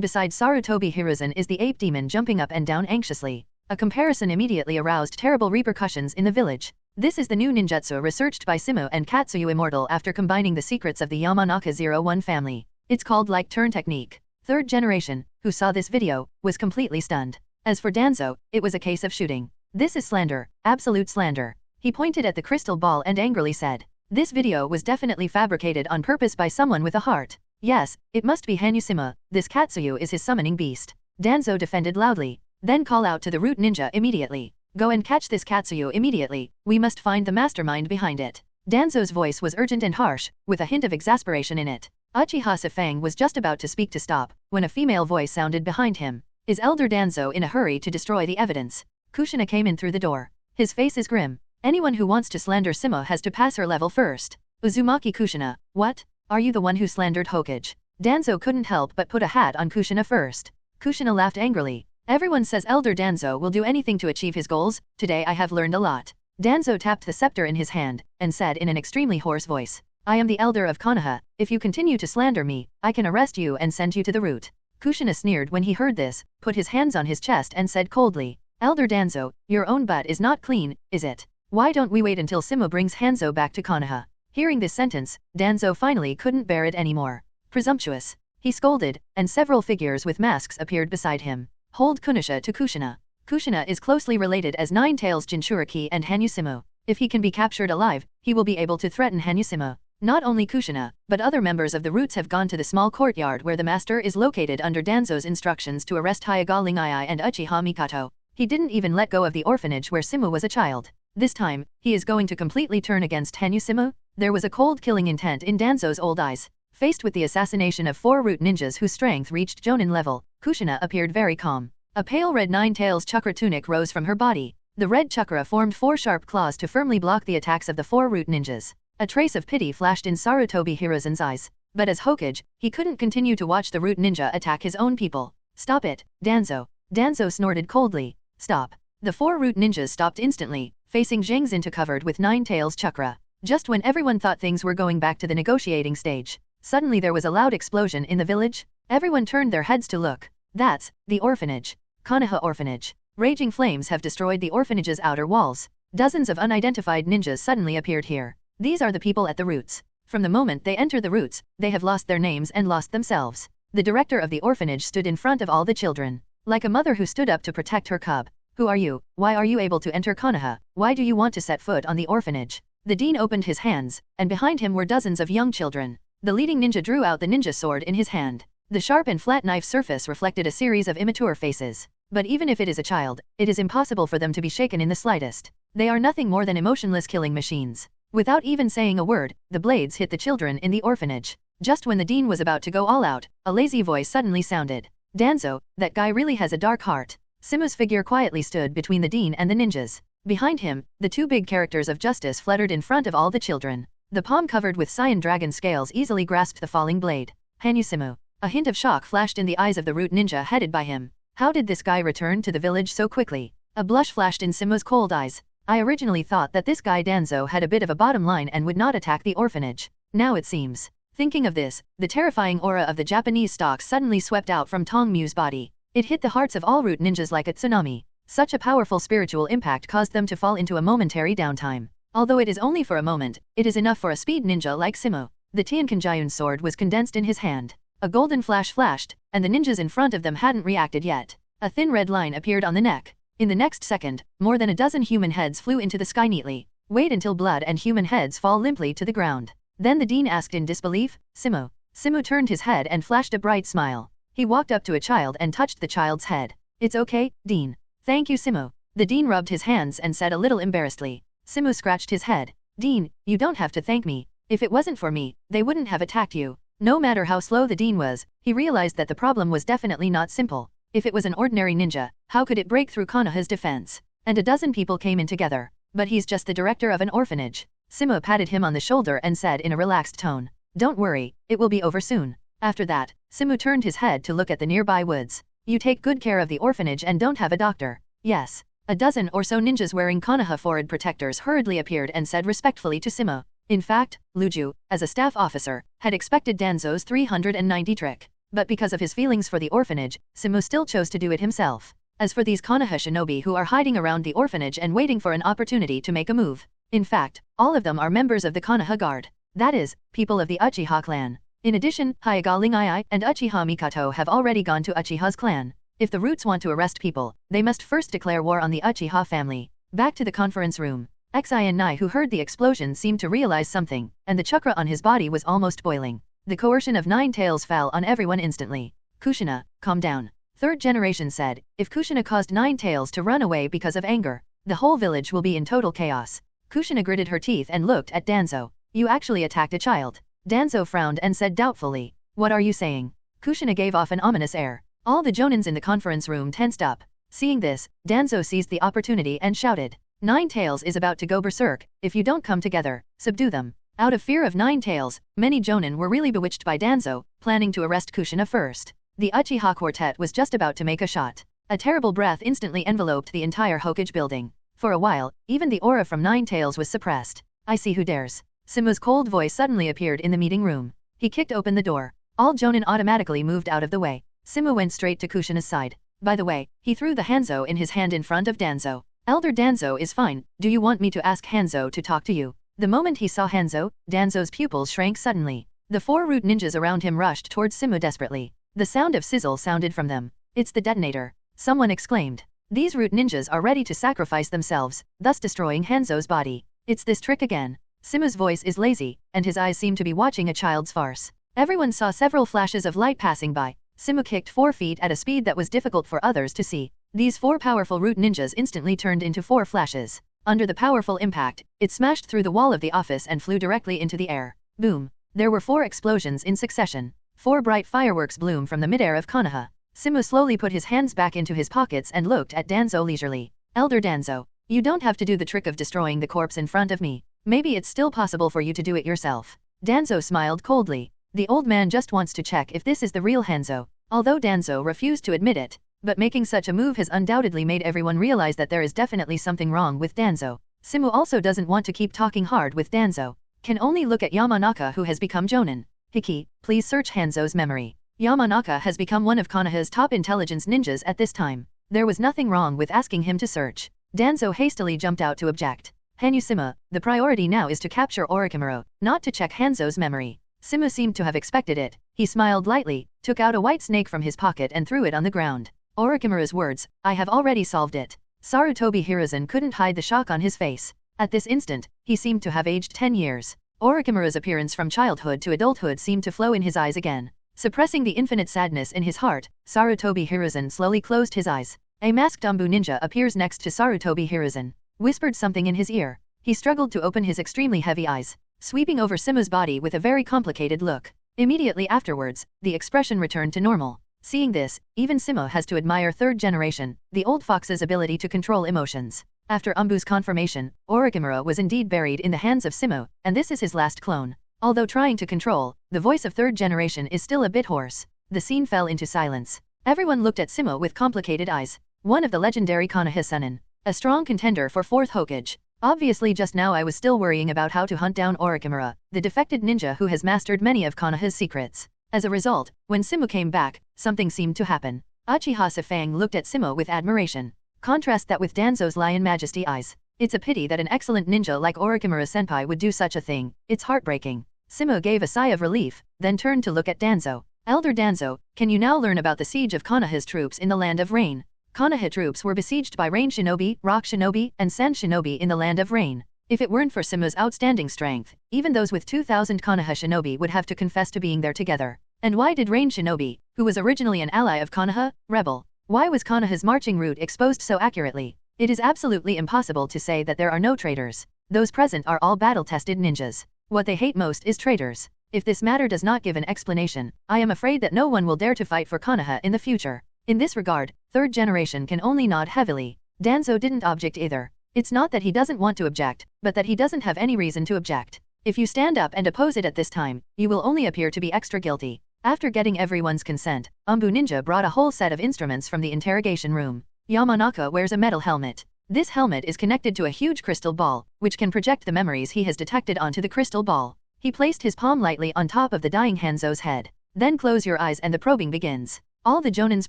beside Sarutobi Hiruzen is the ape demon jumping up and down anxiously. A comparison immediately aroused terrible repercussions in the village. This is the new ninjutsu researched by Simu and Katsuyu Immortal after combining the secrets of the Yamanaka 01 family. It's called like turn technique. Third generation, who saw this video, was completely stunned. As for Danzo, it was a case of shooting. This is slander, absolute slander. He pointed at the crystal ball and angrily said, "This video was definitely fabricated on purpose by someone with a heart. Yes, it must be Hanusima, this Katsuyu is his summoning beast." Danzo defended loudly. "Then call out to the root ninja immediately. Go and catch this Katsuyu immediately, we must find the mastermind behind it." Danzo's voice was urgent and harsh, with a hint of exasperation in it. Uchiha Sefang was just about to speak to stop, when a female voice sounded behind him. Is Elder Danzo in a hurry to destroy the evidence? Kushina came in through the door. His face is grim. Anyone who wants to slander Simo has to pass her level first. Uzumaki Kushina, what? Are you the one who slandered Hokage? Danzo couldn't help but put a hat on Kushina first. Kushina laughed angrily. Everyone says Elder Danzo will do anything to achieve his goals, today I have learned a lot. Danzo tapped the scepter in his hand, and said in an extremely hoarse voice, I am the Elder of Konoha, if you continue to slander me, I can arrest you and send you to the root. Kushina sneered when he heard this, put his hands on his chest and said coldly, Elder Danzo, your own butt is not clean, is it? Why don't we wait until Simo brings Hanzo back to Konoha? Hearing this sentence, Danzo finally couldn't bear it anymore. Presumptuous. He scolded, and several figures with masks appeared beside him. Hold Kunisha to Kushina. Kushina is closely related as Nine Tails Jinchuriki and Hanusimo. If he can be captured alive, he will be able to threaten Hanusimo. Not only Kushina, but other members of the roots have gone to the small courtyard where the master is located under Danzo's instructions to arrest Hyaga Lingai and Uchiha Mikato. He didn't even let go of the orphanage where Simu was a child. This time, he is going to completely turn against Hanusimo? There was a cold killing intent in Danzo's old eyes. Faced with the assassination of 4 root ninjas whose strength reached Jonin level, Kushina appeared very calm. A pale red Nine Tails chakra tunic rose from her body. The red chakra formed 4 sharp claws to firmly block the attacks of the 4 root ninjas. A trace of pity flashed in Sarutobi Hiruzen's eyes. But as Hokage, he couldn't continue to watch the root ninja attack his own people. Stop it, Danzo. Danzo snorted coldly. Stop. The 4 root ninjas stopped instantly, facing Zhang's into covered with Nine Tails chakra. Just when everyone thought things were going back to the negotiating stage, suddenly there was a loud explosion in the village. Everyone turned their heads to look. That's the orphanage. Konoha Orphanage. Raging flames have destroyed the orphanage's outer walls. Dozens of unidentified ninjas suddenly appeared here. These are the people at the roots. From the moment they enter the roots, they have lost their names and lost themselves. The director of the orphanage stood in front of all the children, like a mother who stood up to protect her cub. Who are you? Why are you able to enter Konoha? Why do you want to set foot on the orphanage? The dean opened his hands, and behind him were dozens of young children. The leading ninja drew out the ninja sword in his hand. The sharp and flat knife surface reflected a series of immature faces. But even if it is a child, it is impossible for them to be shaken in the slightest. They are nothing more than emotionless killing machines. Without even saying a word, the blades hit the children in the orphanage. Just when the dean was about to go all out, a lazy voice suddenly sounded. Danzo, that guy really has a dark heart. Simu's figure quietly stood between the dean and the ninjas. Behind him, the 2 big characters of justice fluttered in front of all the children. The palm covered with cyan dragon scales easily grasped the falling blade. Hanusimu. A hint of shock flashed in the eyes of the root ninja headed by him. How did this guy return to the village so quickly? A blush flashed in Simu's cold eyes. I originally thought that this guy Danzo had a bit of a bottom line and would not attack the orphanage. Now it seems. Thinking of this, the terrifying aura of the Japanese stalks suddenly swept out from Tong Mu's body. It hit the hearts of all root ninjas like a tsunami. Such a powerful spiritual impact caused them to fall into a momentary downtime. Although it is only for a moment, it is enough for a speed ninja like Simu. The Tiankanjayun sword was condensed in his hand. A golden flash flashed, and the ninjas in front of them hadn't reacted yet. A thin red line appeared on the neck. In the next second, more than a dozen human heads flew into the sky neatly. Wait until blood and human heads fall limply to the ground. Then the dean asked in disbelief, Simu. Simu turned his head and flashed a bright smile. He walked up to a child and touched the child's head. It's okay, Dean. Thank you, Simu. The dean rubbed his hands and said a little embarrassedly. Simu scratched his head. Dean, you don't have to thank me. If it wasn't for me, they wouldn't have attacked you. No matter how slow the dean was, he realized that the problem was definitely not simple. If it was an ordinary ninja, how could it break through Konoha's defense? And a dozen people came in together. But he's just the director of an orphanage. Simu patted him on the shoulder and said in a relaxed tone. Don't worry, it will be over soon. After that, Simu turned his head to look at the nearby woods. You take good care of the orphanage and don't have a doctor. Yes. A dozen or so ninjas wearing Konoha forward protectors hurriedly appeared and said respectfully to Simu. In fact, Luju, as a staff officer, had expected Danzo's 390 trick. But because of his feelings for the orphanage, Simu still chose to do it himself. As for these Konoha shinobi who are hiding around the orphanage and waiting for an opportunity to make a move. In fact, all of them are members of the Konoha Guard. That is, people of the Uchiha clan. In addition, Hyuga Lingai and Uchiha Mikoto have already gone to Uchiha's clan. If the Roots want to arrest people, they must first declare war on the Uchiha family. Back to the conference room. Xian Nai, who heard the explosion, seemed to realize something, and the chakra on his body was almost boiling. The coercion of Nine Tails fell on everyone instantly. Kushina, calm down. Third generation said, if Kushina caused Nine Tails to run away because of anger, the whole village will be in total chaos. Kushina gritted her teeth and looked at Danzo. You actually attacked a child. Danzo frowned and said doubtfully, what are you saying? Kushina gave off an ominous air. All the jonins in the conference room tensed up. Seeing this, Danzo seized the opportunity and shouted, Nine Tails is about to go berserk. If you don't come together, subdue them. Out of fear of Nine Tails, many jonin were really bewitched by Danzo, planning to arrest Kushina first. The Uchiha quartet was just about to make a shot. A terrible breath instantly enveloped the entire Hokage building. For a while, even the aura from Nine Tails was suppressed. I see who dares. Simu's cold voice suddenly appeared in the meeting room. He kicked open the door. All jonin automatically moved out of the way. Simu went straight to Kushina's side. By the way, he threw the Hanzo in his hand in front of Danzo. Elder Danzo is fine. Do you want me to ask Hanzo to talk to you? The moment he saw Hanzo, Danzo's pupils shrank suddenly. The 4 root ninjas around him rushed towards Simu desperately. The sound of sizzle sounded from them. It's the detonator. Someone exclaimed. These root ninjas are ready to sacrifice themselves, thus destroying Hanzo's body. It's this trick again. Simu's voice is lazy, and his eyes seem to be watching a child's farce. Everyone saw several flashes of light passing by. Simu kicked 4 feet at a speed that was difficult for others to see. These 4 powerful root ninjas instantly turned into 4 flashes. Under the powerful impact, it smashed through the wall of the office and flew directly into the air. Boom! There were 4 explosions in succession. 4 bright fireworks bloomed from the midair of Konoha. Simu slowly put his hands back into his pockets and looked at Danzo leisurely. Elder Danzo, you don't have to do the trick of destroying the corpse in front of me. Maybe it's still possible for you to do it yourself. Danzo smiled coldly. The old man just wants to check if this is the real Hanzo. Although Danzo refused to admit it, but making such a move has undoubtedly made everyone realize that there is definitely something wrong with Danzo. Simu also doesn't want to keep talking hard with Danzo. Can only look at Yamanaka, who has become jonin. Hiki, please search Hanzo's memory. Yamanaka has become one of Konoha's top intelligence ninjas at this time. There was nothing wrong with asking him to search. Danzo hastily jumped out to object. Hanyu-sama, the priority now is to capture Orochimaru, not to check Hanzo's memory. Simu seemed to have expected it. He smiled lightly, took out a white snake from his pocket and threw it on the ground. Orochimaru's words, I have already solved it. Sarutobi Hiruzen couldn't hide the shock on his face. At this instant, he seemed to have aged 10 years. Orochimaru's appearance from childhood to adulthood seemed to flow in his eyes again. Suppressing the infinite sadness in his heart, Sarutobi Hiruzen slowly closed his eyes. A masked Ambu ninja appears next to Sarutobi Hiruzen. Whispered something in his ear. He struggled to open his extremely heavy eyes, sweeping over Simu's body with a very complicated look. Immediately afterwards, the expression returned to normal. Seeing this, even Simu has to admire third generation, the old fox's ability to control emotions. After Umbu's confirmation, Orochimaru was indeed buried in the hands of Simu, and this is his last clone. Although trying to control, the voice of third generation is still a bit hoarse. The scene fell into silence. Everyone looked at Simu with complicated eyes. One of the legendary Konoha Sennin. A strong contender for 4th Hokage. Obviously just now I was still worrying about how to hunt down Orochimaru, the defected ninja who has mastered many of Konoha's secrets. As a result, when Simu came back, something seemed to happen. Uchiha Sefang looked at Simu with admiration. Contrast that with Danzo's lion majesty eyes. It's a pity that an excellent ninja like Orochimaru senpai would do such a thing. It's heartbreaking. Simu gave a sigh of relief, then turned to look at Danzo. Elder Danzo, can you now learn about the siege of Konoha's troops in the Land of Rain? Konoha troops were besieged by Rain Shinobi, Rock Shinobi, and Sand Shinobi in the Land of Rain. If it weren't for Simu's outstanding strength, even those with 2,000 Konoha Shinobi would have to confess to being there together. And why did Rain Shinobi, who was originally an ally of Konoha, rebel? Why was Konoha's marching route exposed so accurately? It is absolutely impossible to say that there are no traitors. Those present are all battle-tested ninjas. What they hate most is traitors. If this matter does not give an explanation, I am afraid that no one will dare to fight for Konoha in the future. In this regard, third generation can only nod heavily. Danzo didn't object either. It's not that he doesn't want to object, but that he doesn't have any reason to object. If you stand up and oppose it at this time, you will only appear to be extra guilty. After getting everyone's consent, Umbu Ninja brought a whole set of instruments from the interrogation room. Yamanaka wears a metal helmet. This helmet is connected to a huge crystal ball, which can project the memories he has detected onto the crystal ball. He placed his palm lightly on top of the dying Hanzo's head. Then close your eyes and the probing begins. All the jonins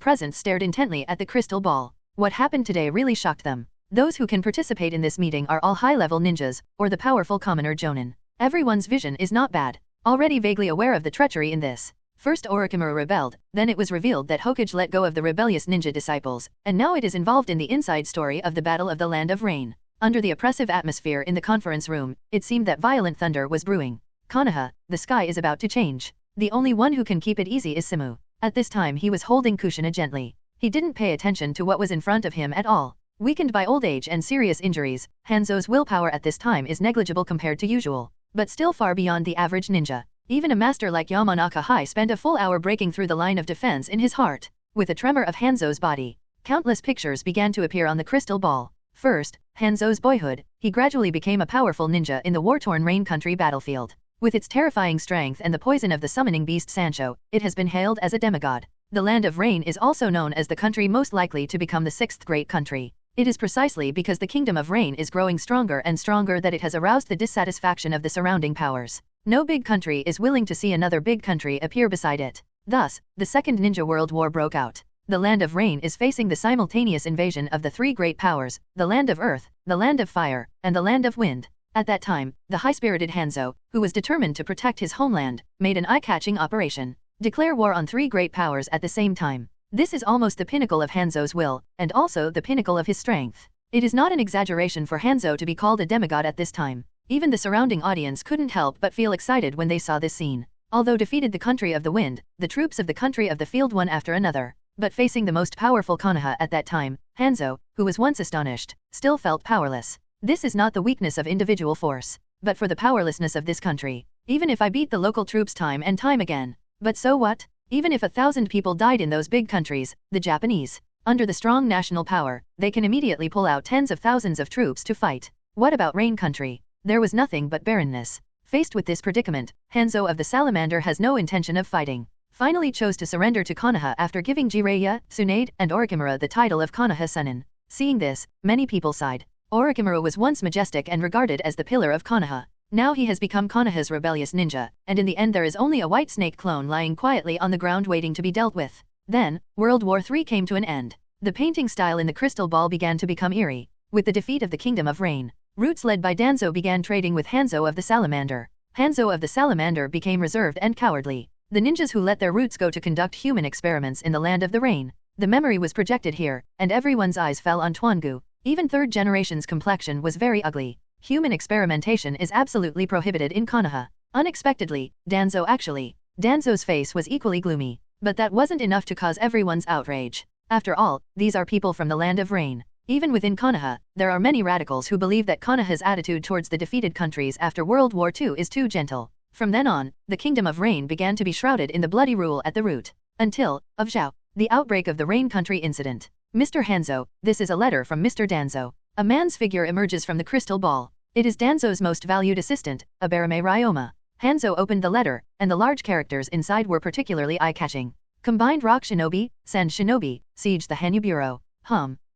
present stared intently at the crystal ball. What happened today really shocked them. Those who can participate in this meeting are all high-level ninjas, or the powerful commoner jonin. Everyone's vision is not bad. Already vaguely aware of the treachery in this. First Orochimaru rebelled, then it was revealed that Hokage let go of the rebellious ninja disciples, and now it is involved in the inside story of the Battle of the Land of Rain. Under the oppressive atmosphere in the conference room, it seemed that violent thunder was brewing. Konoha, the sky is about to change. The only one who can keep it easy is Simu. At this time he was holding Kushina gently. He didn't pay attention to what was in front of him at all. Weakened by old age and serious injuries, Hanzo's willpower at this time is negligible compared to usual, but still far beyond the average ninja. Even a master like Yamanaka Hai spent a full hour breaking through the line of defense in his heart. With a tremor of Hanzo's body, countless pictures began to appear on the crystal ball. First, Hanzo's boyhood, he gradually became a powerful ninja in the war-torn Rain Country battlefield. With its terrifying strength and the poison of the summoning beast Sancho, it has been hailed as a demigod. The Land of Rain is also known as the country most likely to become the sixth great country. It is precisely because the Kingdom of Rain is growing stronger and stronger that it has aroused the dissatisfaction of the surrounding powers. No big country is willing to see another big country appear beside it. Thus, the Second Ninja World War broke out. The Land of Rain is facing the simultaneous invasion of the three great powers, the Land of Earth, the Land of Fire, and the Land of Wind. At that time, the high-spirited Hanzo, who was determined to protect his homeland, made an eye-catching operation. Declare war on three great powers at the same time. This is almost the pinnacle of Hanzo's will, and also the pinnacle of his strength. It is not an exaggeration for Hanzo to be called a demigod at this time. Even the surrounding audience couldn't help but feel excited when they saw this scene. Although defeated the country of the wind, the troops of the country of the field one after another. But facing the most powerful Konoha at that time, Hanzo, who was once astonished, still felt powerless. This is not the weakness of individual force, but for the powerlessness of this country. Even if I beat the local troops time and time again. But so what? Even if 1,000 people died in those big countries, the Japanese, under the strong national power, they can immediately pull out tens of thousands of troops to fight. What about Rain Country? There was nothing but barrenness. Faced with this predicament, Hanzo of the Salamander has no intention of fighting. Finally chose to surrender to Konoha after giving Jiraiya, Tsunade, and Orochimaru the title of Konoha Sennin. Seeing this, many people sighed. Orochimaru was once majestic and regarded as the pillar of Konoha. Now he has become Konoha's rebellious ninja, and in the end there is only a white snake clone lying quietly on the ground waiting to be dealt with. Then, World War III came to an end. The painting style in the crystal ball began to become eerie. With the defeat of the Kingdom of Rain, Roots led by Danzo began trading with Hanzo of the Salamander. Hanzo of the Salamander became reserved and cowardly. The ninjas who let their roots go to conduct human experiments in the Land of the Rain. The memory was projected here, and everyone's eyes fell on Tuangu. Even third generation's complexion was very ugly. Human experimentation is absolutely prohibited in Konoha. Unexpectedly, Danzo's face was equally gloomy. But that wasn't enough to cause everyone's outrage. After all, these are people from the Land of Rain. Even within Konoha, there are many radicals who believe that Konoha's attitude towards the defeated countries after World War II is too gentle. From then on, the Kingdom of Rain began to be shrouded in the bloody rule at the root. Until, of Zhao, the outbreak of the Rain Country incident. Mr. Hanzo, this is a letter from Mr. Danzo. A man's figure emerges from the crystal ball. It is Danzo's most valued assistant, Abarame Ryoma. Hanzo opened the letter, and the large characters inside were particularly eye-catching. Combined Rock Shinobi, Sand Shinobi, Siege the Hanyu Bureau.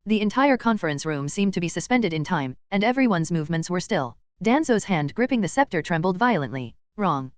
The entire conference room seemed to be suspended in time, and everyone's movements were still. Danzo's hand gripping the scepter trembled violently. Wrong.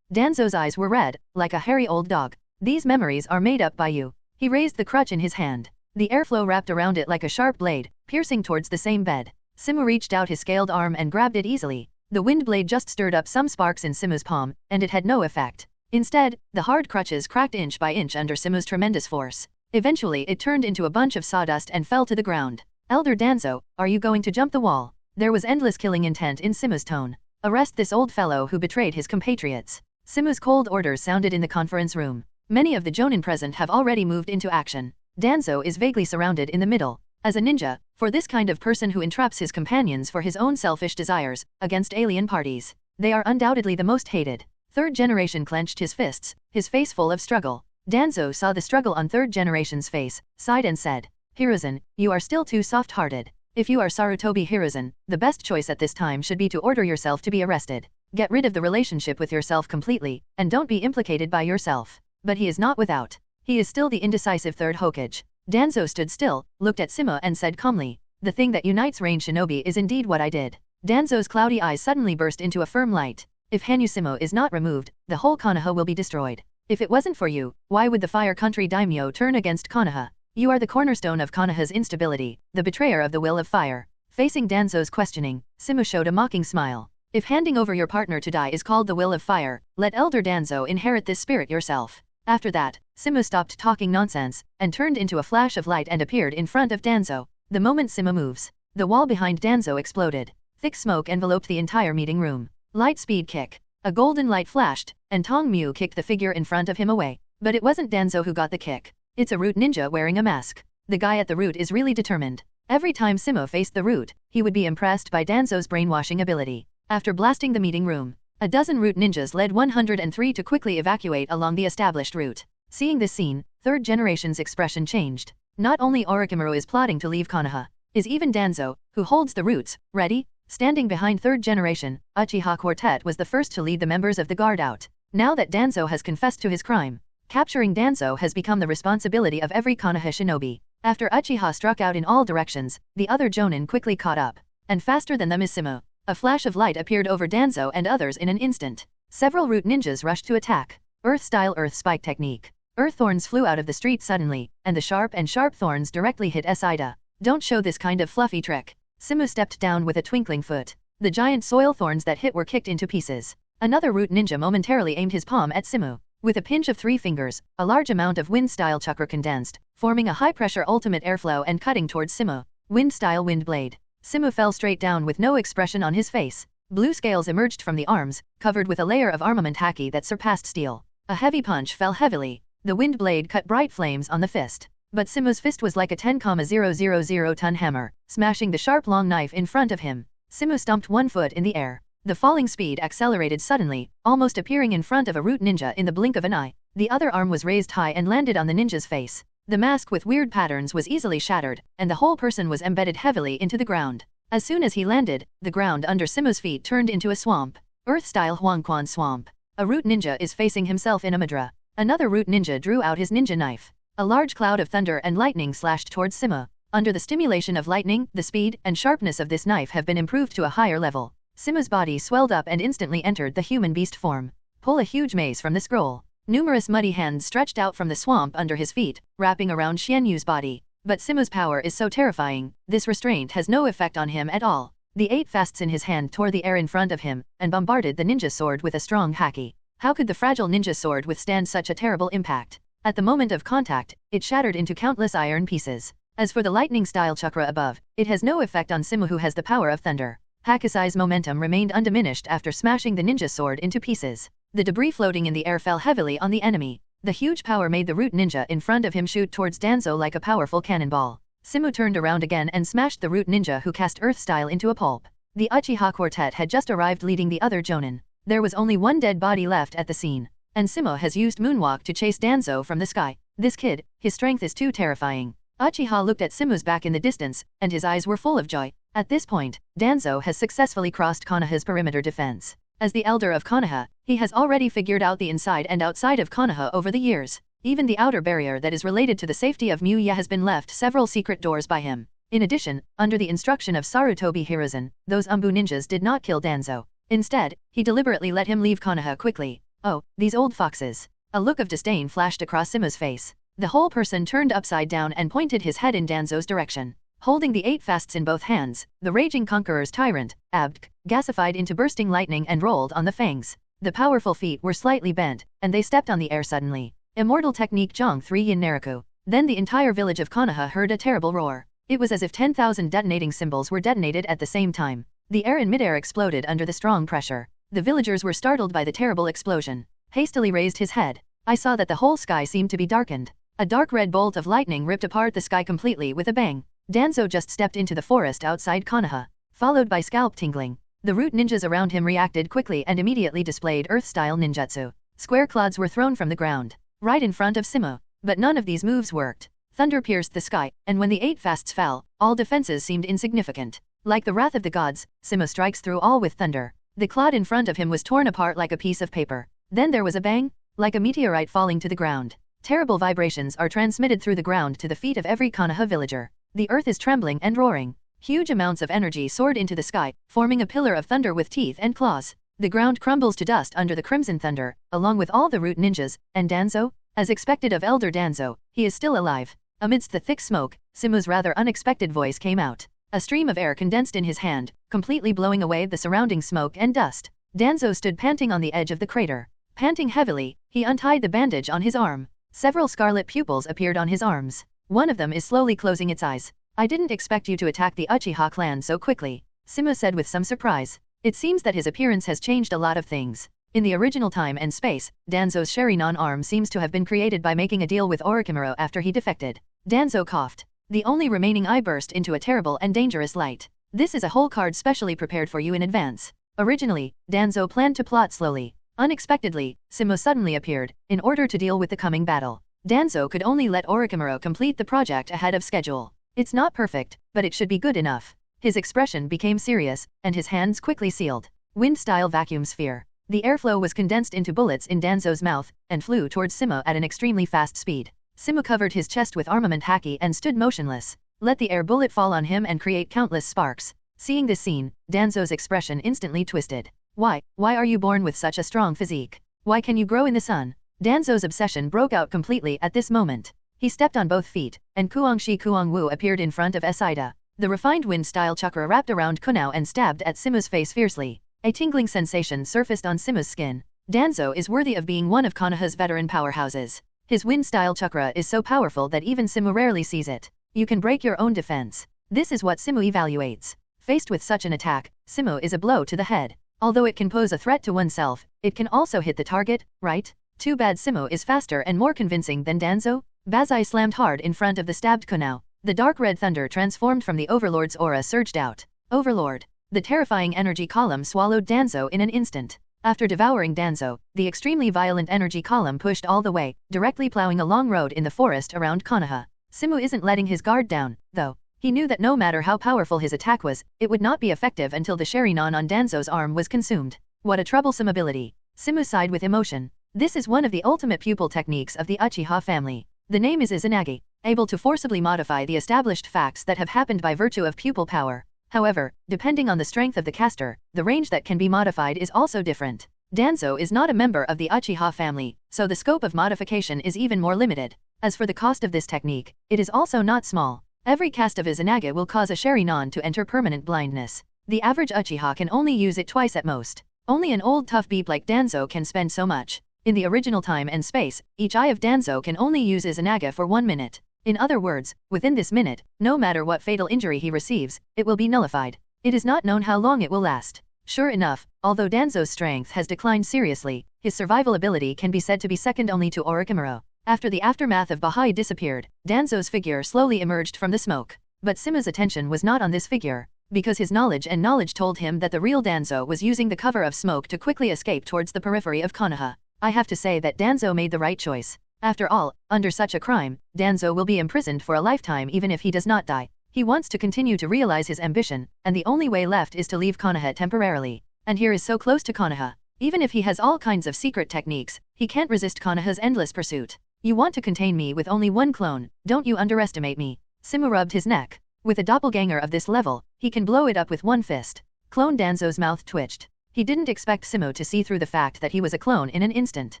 Danzo's eyes were red, like a hairy old dog. These memories are made up by you. He raised the crutch in his hand. The airflow wrapped around it like a sharp blade, piercing towards the same bed. Simu reached out his scaled arm and grabbed it easily. The wind blade just stirred up some sparks in Simu's palm, and it had no effect. Instead, the hard crutches cracked inch by inch under Simu's tremendous force. Eventually it turned into a bunch of sawdust and fell to the ground. Elder Danzo, are you going to jump the wall? There was endless killing intent in Simu's tone. Arrest this old fellow who betrayed his compatriots. Simu's cold orders sounded in the conference room. Many of the jonin present have already moved into action. Danzo is vaguely surrounded in the middle. As a ninja, for this kind of person who entraps his companions for his own selfish desires, against alien parties, they are undoubtedly the most hated. Third generation clenched his fists, his face full of struggle. Danzo saw the struggle on third generation's face, sighed and said, Hiruzen, you are still too soft-hearted. If you are Sarutobi Hiruzen, the best choice at this time should be to order yourself to be arrested. Get rid of the relationship with yourself completely, and don't be implicated by yourself. But he is not without. He is still the indecisive Third Hokage. Danzo stood still, looked at Simu and said calmly, the thing that unites Rain Shinobi is indeed what I did. Danzo's cloudy eyes suddenly burst into a firm light. If Hanyu Simu is not removed, the whole Konoha will be destroyed. If it wasn't for you, why would the Fire Country daimyo turn against Konoha? You are the cornerstone of Konoha's instability, the betrayer of the will of fire. Facing Danzo's questioning, Simu showed a mocking smile. If handing over your partner to die is called the will of fire, let Elder Danzo inherit this spirit yourself. After that, Simu stopped talking nonsense, and turned into a flash of light and appeared in front of Danzo. The moment Simu moves, the wall behind Danzo exploded. Thick smoke enveloped the entire meeting room. Light speed kick. A golden light flashed, and Tong Mu kicked the figure in front of him away. But it wasn't Danzo who got the kick. It's a root ninja wearing a mask. The guy at the root is really determined. Every time Simu faced the root, he would be impressed by Danzo's brainwashing ability. After blasting the meeting room, a dozen root ninjas led 103 to quickly evacuate along the established route. Seeing this scene, third generation's expression changed. Not only Orochimaru is plotting to leave Konoha, is even Danzo, who holds the roots, ready? Standing behind third generation, Uchiha Quartet was the first to lead the members of the guard out. Now that Danzo has confessed to his crime, capturing Danzo has become the responsibility of every Konoha shinobi. After Uchiha struck out in all directions, the other jonin quickly caught up. And faster than them is Simu. A flash of light appeared over Danzo and others in an instant. Several root ninjas rushed to attack. Earth-style earth spike technique. Earth thorns flew out of the street suddenly, and the sharp thorns directly hit Ida. Don't show this kind of fluffy trick. Simu stepped down with a twinkling foot. The giant soil thorns that hit were kicked into pieces. Another root ninja momentarily aimed his palm at Simu. With a pinch of 3 fingers, a large amount of wind-style chakra condensed, forming a high-pressure ultimate airflow and cutting towards Simu. Wind-style wind blade. Simu fell straight down with no expression on his face. Blue scales emerged from the arms, covered with a layer of armament haki that surpassed steel. A heavy punch fell heavily. The wind blade cut bright flames on the fist. But Simu's fist was like a 10,000-ton hammer, smashing the sharp long knife in front of him. Simu stomped 1 foot in the air. The falling speed accelerated suddenly, almost appearing in front of a root ninja in the blink of an eye. The other arm was raised high and landed on the ninja's face. The mask with weird patterns was easily shattered, and the whole person was embedded heavily into the ground. As soon as he landed, the ground under Simu's feet turned into a swamp. Earth-style Huangquan swamp. A root ninja is facing himself in a mudra. Another root ninja drew out his ninja knife. A large cloud of thunder and lightning slashed towards Simu. Under the stimulation of lightning, the speed and sharpness of this knife have been improved to a higher level. Simu's body swelled up and instantly entered the human beast form. Pull a huge mace from the scroll. Numerous muddy hands stretched out from the swamp under his feet, wrapping around Xianyu's body. But Simu's power is so terrifying, this restraint has no effect on him at all. The 8 fasts in his hand tore the air in front of him, and bombarded the ninja sword with a strong haki. How could the fragile ninja sword withstand such a terrible impact? At the moment of contact, it shattered into countless iron pieces. As for the lightning-style chakra above, it has no effect on Simu, who has the power of thunder. Hakasai's momentum remained undiminished after smashing the ninja sword into pieces. The debris floating in the air fell heavily on the enemy. The huge power made the root ninja in front of him shoot towards Danzo like a powerful cannonball. Simu turned around again and smashed the root ninja, who cast earth-style into a pulp. The Uchiha Quartet had just arrived leading the other jonin. There was only 1 dead body left at the scene. And Simu has used moonwalk to chase Danzo from the sky. This kid, his strength is too terrifying. Uchiha looked at Simu's back in the distance, and his eyes were full of joy. At this point, Danzo has successfully crossed Konoha's perimeter defense. As the elder of Konoha, he has already figured out the inside and outside of Konoha over the years. Even the outer barrier that is related to the safety of Muya has been left several secret doors by him. In addition, under the instruction of Sarutobi Hiruzen, those Umbu ninjas did not kill Danzo. Instead, he deliberately let him leave Konoha quickly. Oh, these old foxes. A look of disdain flashed across Simu's face. The whole person turned upside down and pointed his head in Danzo's direction. Holding the 8 fasts in both hands, the raging conqueror's tyrant, Abk, gasified into bursting lightning and rolled on the fangs. The powerful feet were slightly bent, and they stepped on the air suddenly. Immortal technique Zhong 3 Yin Naraku. Then the entire village of Konoha heard a terrible roar. It was as if 10,000 detonating symbols were detonated at the same time. The air in midair exploded under the strong pressure. The villagers were startled by the terrible explosion. Hastily raised his head. I saw that the whole sky seemed to be darkened. A dark red bolt of lightning ripped apart the sky completely with a bang. Danzo just stepped into the forest outside Konoha, followed by scalp tingling. The root ninjas around him reacted quickly and immediately displayed earth-style ninjutsu. Square clods were thrown from the ground, right in front of Simu. But none of these moves worked. Thunder pierced the sky, and when the 8 fasts fell, all defenses seemed insignificant. Like the wrath of the gods, Simu strikes through all with thunder. The clod in front of him was torn apart like a piece of paper. Then there was a bang, like a meteorite falling to the ground. Terrible vibrations are transmitted through the ground to the feet of every Konoha villager. The earth is trembling and roaring. Huge amounts of energy soared into the sky, forming a pillar of thunder with teeth and claws. The ground crumbles to dust under the crimson thunder, along with all the root ninjas, and Danzo? As expected of Elder Danzo, he is still alive. Amidst the thick smoke, Simu's rather unexpected voice came out. A stream of air condensed in his hand, completely blowing away the surrounding smoke and dust. Danzo stood panting on the edge of the crater. Panting heavily, he untied the bandage on his arm. Several scarlet pupils appeared on his arms. One of them is slowly closing its eyes. I didn't expect you to attack the Uchiha clan so quickly, Simu said with some surprise. It seems that his appearance has changed a lot of things. In the original time and space, Danzo's Sharingan arm seems to have been created by making a deal with Orochimaru after he defected. Danzo coughed. The only remaining eye burst into a terrible and dangerous light. This is a whole card specially prepared for you in advance. Originally, Danzo planned to plot slowly. Unexpectedly, Simu suddenly appeared, in order to deal with the coming battle. Danzo could only let Orochimaru complete the project ahead of schedule. It's not perfect, but it should be good enough. His expression became serious, and his hands quickly sealed. Wind-style vacuum sphere. The airflow was condensed into bullets in Danzo's mouth, and flew towards Simu at an extremely fast speed. Simu covered his chest with armament haki and stood motionless. Let the air bullet fall on him and create countless sparks. Seeing this scene, Danzo's expression instantly twisted. Why are you born with such a strong physique? Why can you grow in the sun? Danzo's obsession broke out completely at this moment. He stepped on both feet, and Kuangshi Kuangwu appeared in front of Esaida. The refined wind-style chakra wrapped around Kunai and stabbed at Simu's face fiercely. A tingling sensation surfaced on Simu's skin. Danzo is worthy of being one of Konoha's veteran powerhouses. His wind-style chakra is so powerful that even Simu rarely sees it. You can break your own defense. This is what Simu evaluates. Faced with such an attack, Simu is a blow to the head. Although it can pose a threat to oneself, it can also hit the target, right? Too bad Simu is faster and more convincing than Danzo. Bazai slammed hard in front of the stabbed Kunai. The dark red thunder transformed from the Overlord's aura surged out. Overlord. The terrifying energy column swallowed Danzo in an instant. After devouring Danzo, the extremely violent energy column pushed all the way, directly plowing a long road in the forest around Konoha. Simu isn't letting his guard down, though. He knew that no matter how powerful his attack was, it would not be effective until the Sharingan on Danzo's arm was consumed. What a troublesome ability. Simu sighed with emotion. This is one of the ultimate pupil techniques of the Uchiha family. The name is Izanagi, able to forcibly modify the established facts that have happened by virtue of pupil power. However, depending on the strength of the caster, the range that can be modified is also different. Danzo is not a member of the Uchiha family, so the scope of modification is even more limited. As for the cost of this technique, it is also not small. Every cast of Izanagi will cause a Sharingan to enter permanent blindness. The average Uchiha can only use it twice at most. Only an old tough beep like Danzo can spend so much. In the original time and space, each eye of Danzo can only use Izanagi for 1 minute. In other words, within this minute, no matter what fatal injury he receives, it will be nullified. It is not known how long it will last. Sure enough, although Danzo's strength has declined seriously, his survival ability can be said to be second only to Orochimaru. After the aftermath of Bahai disappeared, Danzo's figure slowly emerged from the smoke. But Simu's attention was not on this figure, because his knowledge told him that the real Danzo was using the cover of smoke to quickly escape towards the periphery of Konoha. I have to say that Danzo made the right choice. After all, under such a crime, Danzo will be imprisoned for a lifetime even if he does not die. He wants to continue to realize his ambition, and the only way left is to leave Konoha temporarily. And here is so close to Konoha. Even if he has all kinds of secret techniques, he can't resist Konoha's endless pursuit. You want to contain me with only one clone, don't you underestimate me. Simu rubbed his neck. With a doppelganger of this level, he can blow it up with one fist. Clone Danzo's mouth twitched. He didn't expect Simu to see through the fact that he was a clone in an instant.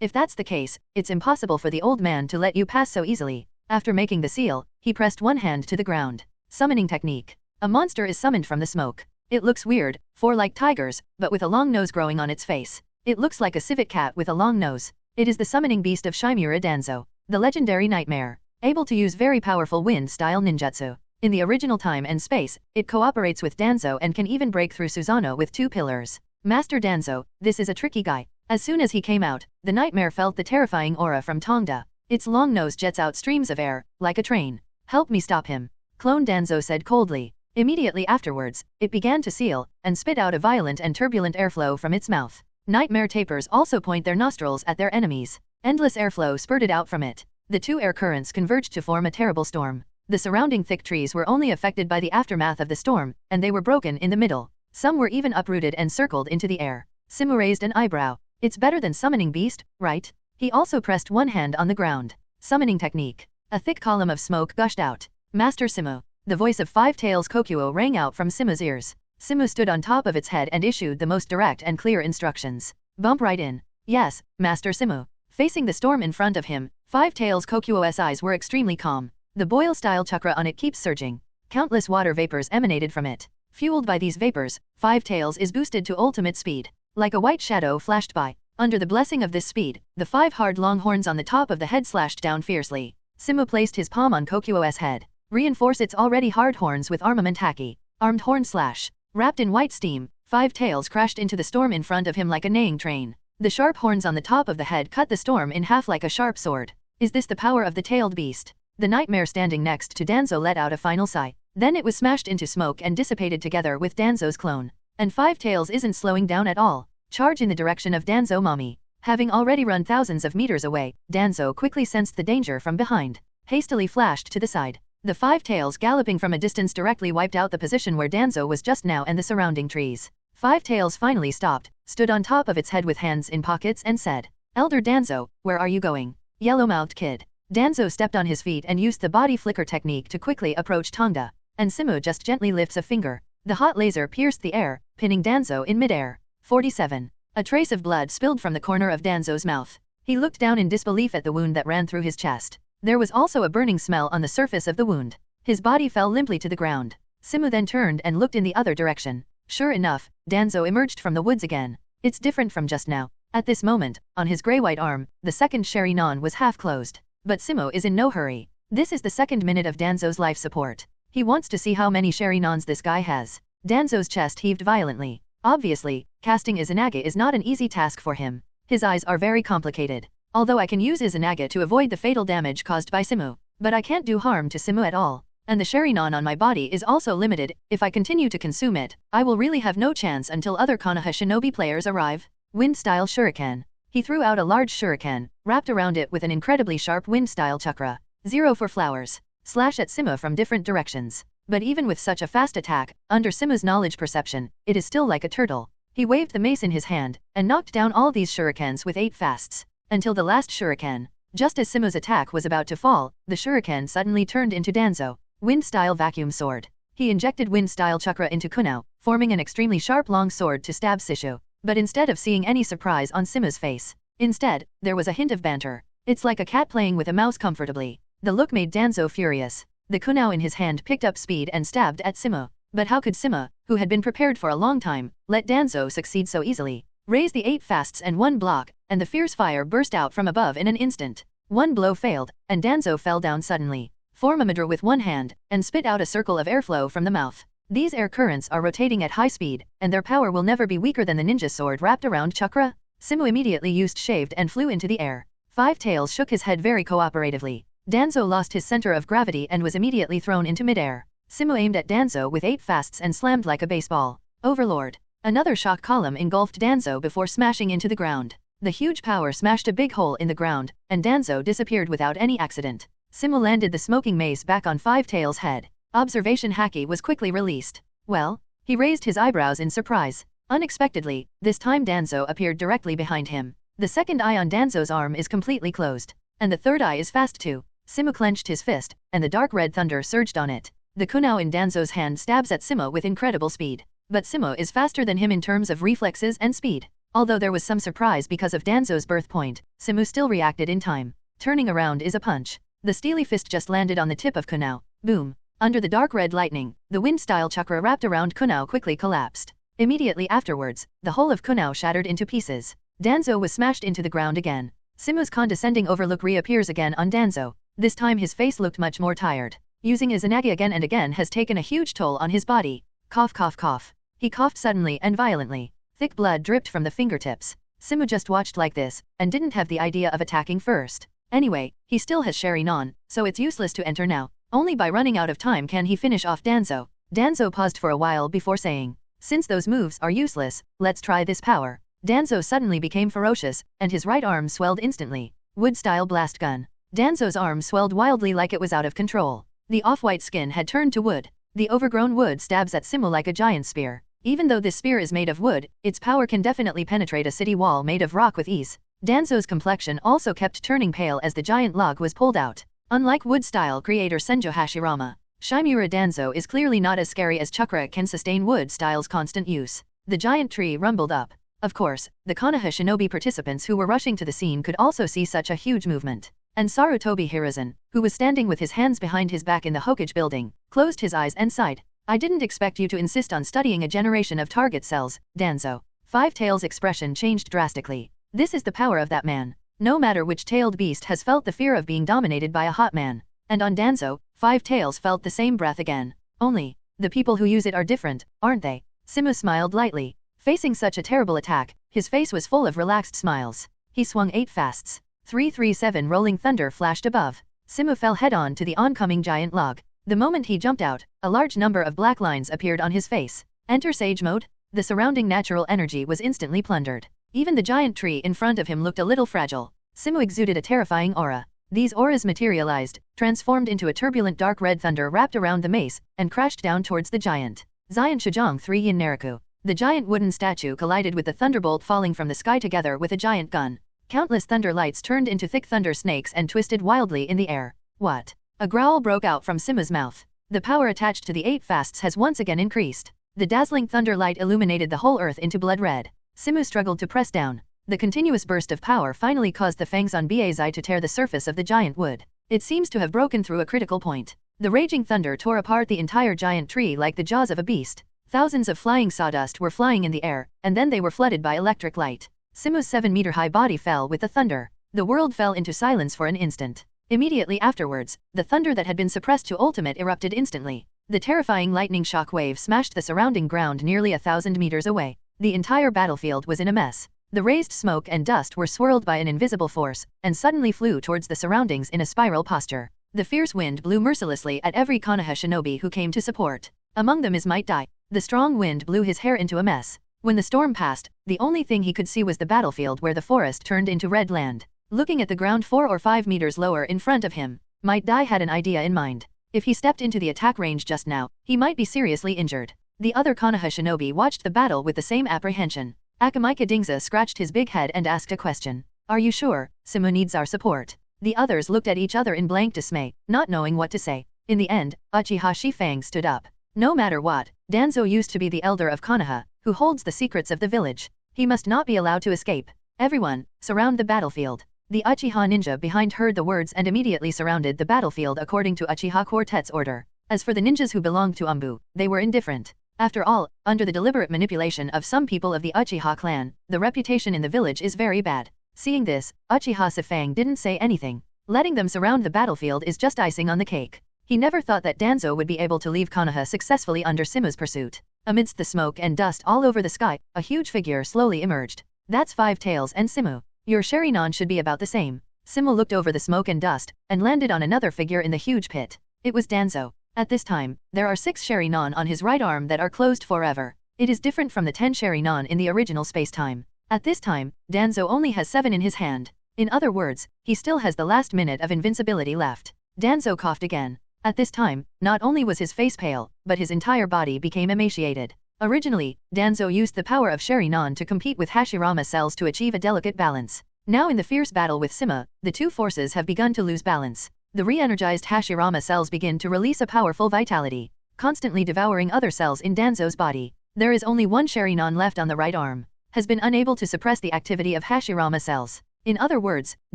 If that's the case, it's impossible for the old man to let you pass so easily. After making the seal, he pressed one hand to the ground. Summoning technique. A monster is summoned from the smoke. It looks weird, for like tigers, but with a long nose growing on its face. It looks like a civet cat with a long nose. It is the summoning beast of Shimura Danzo, the legendary nightmare, able to use very powerful wind-style ninjutsu. In the original time and space, it cooperates with Danzo and can even break through Susanoo with 2 pillars. Master Danzo, this is a tricky guy. As soon as he came out, the nightmare felt the terrifying aura from Tongda. Its long nose jets out streams of air, like a train. Help me stop him. Clone Danzo said coldly. Immediately afterwards, it began to seal, and spit out a violent and turbulent airflow from its mouth. Nightmare tapers also point their nostrils at their enemies. Endless airflow spurted out from it. The 2 air currents converged to form a terrible storm. The surrounding thick trees were only affected by the aftermath of the storm, and they were broken in the middle. Some were even uprooted and circled into the air. Simu raised an eyebrow. It's better than summoning beast, right? He also pressed one hand on the ground. Summoning technique. A thick column of smoke gushed out. Master Simu. The voice of Five Tails Kokuo rang out from Simu's ears. Simu stood on top of its head and issued the most direct and clear instructions. Bump right in. Yes, Master Simu. Facing the storm in front of him, Five Tails Kokuo's eyes were extremely calm. The boil-style chakra on it keeps surging. Countless water vapors emanated from it. Fueled by these vapors, Five Tails is boosted to ultimate speed. Like a white shadow flashed by. Under the blessing of this speed, the 5 hard long horns on the top of the head slashed down fiercely. Simu placed his palm on Kokuo's head. Reinforce its already hard horns with armament haki. Armed horn slash. Wrapped in white steam, Five Tails crashed into the storm in front of him like a neighing train. The sharp horns on the top of the head cut the storm in half like a sharp sword. Is this the power of the tailed beast? The nightmare standing next to Danzo let out a final sigh. Then it was smashed into smoke and dissipated together with Danzo's clone. And Five Tails isn't slowing down at all. Charge in the direction of Danzo mommy. Having already run thousands of meters away, Danzo quickly sensed the danger from behind. Hastily flashed to the side. The Five Tails galloping from a distance directly wiped out the position where Danzo was just now and the surrounding trees. Five Tails finally stopped, stood on top of its head with hands in pockets and said, "Elder Danzo, where are you going? Yellow-mouthed kid." Danzo stepped on his feet and used the body flicker technique to quickly approach Tonga. And Simu just gently lifts a finger. The hot laser pierced the air, pinning Danzo in midair. 47. A trace of blood spilled from the corner of Danzo's mouth. He looked down in disbelief at the wound that ran through his chest. There was also a burning smell on the surface of the wound. His body fell limply to the ground. Simu then turned and looked in the other direction. Sure enough, Danzo emerged from the woods again. It's different from just now. At this moment, on his grey-white arm, the second Sharinon was half closed. But Simu is in no hurry. This is the second minute of Danzo's life support. He wants to see how many Sharinons this guy has. Danzo's chest heaved violently. Obviously, casting Izanagi is not an easy task for him. His eyes are very complicated. Although I can use Izanagi to avoid the fatal damage caused by Simu. But I can't do harm to Simu at all. And the Sharinon on my body is also limited. If I continue to consume it, I will really have no chance until other Konoha shinobi players arrive. Wind-style shuriken. He threw out a large shuriken, wrapped around it with an incredibly sharp wind-style chakra. 0 for flowers. Slash at Simu from different directions. But even with such a fast attack, under Simu's knowledge perception, it is still like a turtle. He waved the mace in his hand, and knocked down all these shurikens with 8 fasts. Until the last shuriken. Just as Simu's attack was about to fall, the shuriken suddenly turned into Danzo. Wind-style vacuum sword. He injected wind-style chakra into Kunai, forming an extremely sharp long sword to stab Sishu. But instead of seeing any surprise on Simu's face, instead, there was a hint of banter. It's like a cat playing with a mouse comfortably. The look made Danzo furious. The kunai in his hand picked up speed and stabbed at Simu. But how could Simu, who had been prepared for a long time, let Danzo succeed so easily? Raise the 8 fasts and 1 block, and the fierce fire burst out from above in an instant. One blow failed, and Danzo fell down suddenly. Form a Madara with one hand, and spit out a circle of airflow from the mouth. These air currents are rotating at high speed, and their power will never be weaker than the ninja sword wrapped around chakra. Simu immediately used shaved and flew into the air. Five Tails shook his head very cooperatively. Danzo lost his center of gravity and was immediately thrown into midair. Simu aimed at Danzo with 8 fasts and slammed like a baseball. Overlord. Another shock column engulfed Danzo before smashing into the ground. The huge power smashed a big hole in the ground, and Danzo disappeared without any accident. Simu landed the smoking mace back on Five Tails' head. Observation haki was quickly released. Well? He raised his eyebrows in surprise. Unexpectedly, this time Danzo appeared directly behind him. The second eye on Danzo's arm is completely closed. And the third eye is fast too. Simu clenched his fist, and the dark red thunder surged on it. The kunai in Danzo's hand stabs at Simu with incredible speed. But Simu is faster than him in terms of reflexes and speed. Although there was some surprise because of Danzo's birth point, Simu still reacted in time. Turning around is a punch. The steely fist just landed on the tip of Kunai. Boom. Under the dark red lightning, the wind-style chakra wrapped around Kunai quickly collapsed. Immediately afterwards, the whole of Kunai shattered into pieces. Danzo was smashed into the ground again. Simu's condescending overlook reappears again on Danzo. This time his face looked much more tired. Using Izanagi again and again has taken a huge toll on his body. Cough cough cough. He coughed suddenly and violently. Thick blood dripped from the fingertips. Simu just watched like this, and didn't have the idea of attacking first. Anyway, he still has Sharinon, so it's useless to enter now. Only by running out of time can he finish off Danzo. Danzo paused for a while before saying, "Since those moves are useless, let's try this power." Danzo suddenly became ferocious, and his right arm swelled instantly. Wood-style blast gun. Danzo's arm swelled wildly like it was out of control. The off-white skin had turned to wood. The overgrown wood stabs at Simu like a giant spear. Even though this spear is made of wood, its power can definitely penetrate a city wall made of rock with ease. Danzo's complexion also kept turning pale as the giant log was pulled out. Unlike wood-style creator Senjo Hashirama, Shimura Danzo is clearly not as scary as chakra can sustain wood-style's constant use. The giant tree rumbled up. Of course, the Konoha shinobi participants who were rushing to the scene could also see such a huge movement. and Sarutobi Hiruzen, who was standing with his hands behind his back in the Hokage building, closed his eyes and sighed. I didn't expect you to insist on studying a generation of target cells, Danzo. Five Tails' expression changed drastically. This is the power of that man. No matter which tailed beast has felt the fear of being dominated by a hot man. And on Danzo, Five Tails felt the same breath again. Only, the people who use it are different, aren't they? Simu smiled lightly. Facing such a terrible attack, his face was full of relaxed smiles. He swung 8 fasts. 337 rolling thunder flashed above. Simu fell head-on to the oncoming giant log. The moment he jumped out, a large number of black lines appeared on his face. Enter Sage Mode? The surrounding natural energy was instantly plundered. Even the giant tree in front of him looked a little fragile. Simu exuded a terrifying aura. These auras materialized, transformed into a turbulent dark red thunder wrapped around the mace, and crashed down towards the giant. Zion Shijong 3 Yin Naraku. The giant wooden statue collided with the thunderbolt falling from the sky together with a giant gun. Countless thunder lights turned into thick thunder snakes and twisted wildly in the air. What? A growl broke out from Simu's mouth. The power attached to the 8 fasts has once again increased. The dazzling thunder light illuminated the whole earth into blood red. Simu struggled to press down. The continuous burst of power finally caused the fangs on Bazai to tear the surface of the giant wood. It seems to have broken through a critical point. The raging thunder tore apart the entire giant tree like the jaws of a beast. Thousands of flying sawdust were flying in the air, and then they were flooded by electric light. Simu's 7-meter-high body fell with the thunder. The world fell into silence for an instant. Immediately afterwards, the thunder that had been suppressed to ultimate erupted instantly. The terrifying lightning shock wave smashed the surrounding ground nearly 1,000 meters away. The entire battlefield was in a mess. The raised smoke and dust were swirled by an invisible force, and suddenly flew towards the surroundings in a spiral posture. The fierce wind blew mercilessly at every Konoha shinobi who came to support. Among them is Might Dai. The strong wind blew his hair into a mess. When the storm passed, the only thing he could see was the battlefield where the forest turned into red land. Looking at the ground 4 or 5 meters lower in front of him, Might Dai had an idea in mind. If he stepped into the attack range just now, he might be seriously injured. The other Konoha shinobi watched the battle with the same apprehension. Akamaika Dingza scratched his big head and asked a question. Are you sure? Simu needs our support. The others looked at each other in blank dismay, not knowing what to say. In the end, Uchiha Shifang stood up. No matter what, Danzo used to be the elder of Konoha, who holds the secrets of the village. He must not be allowed to escape. Everyone, surround the battlefield. The Uchiha ninja behind heard the words and immediately surrounded the battlefield according to Uchiha Quartet's order. As for the ninjas who belonged to Umbu, they were indifferent. After all, under the deliberate manipulation of some people of the Uchiha clan, the reputation in the village is very bad. Seeing this, Uchiha Shifang didn't say anything. Letting them surround the battlefield is just icing on the cake. He never thought that Danzo would be able to leave Konoha successfully under Simu's pursuit. Amidst the smoke and dust all over the sky, a huge figure slowly emerged. That's Five Tails and Simu. Your Sharinon should be about the same. Simu looked over the smoke and dust, and landed on another figure in the huge pit. It was Danzo. At this time, there are 6 Sharinon on his right arm that are closed forever. It is different from the 10 Sharinon in the original space-time. At this time, Danzo only has 7 in his hand. In other words, he still has the last minute of invincibility left. Danzo coughed again. At this time, not only was his face pale, but his entire body became emaciated. Originally, Danzo used the power of Sharinon to compete with Hashirama cells to achieve a delicate balance. Now in the fierce battle with Sima, the two forces have begun to lose balance. The re-energized Hashirama cells begin to release a powerful vitality, constantly devouring other cells in Danzo's body. There is only one Sharinon left on the right arm, has been unable to suppress the activity of Hashirama cells. In other words,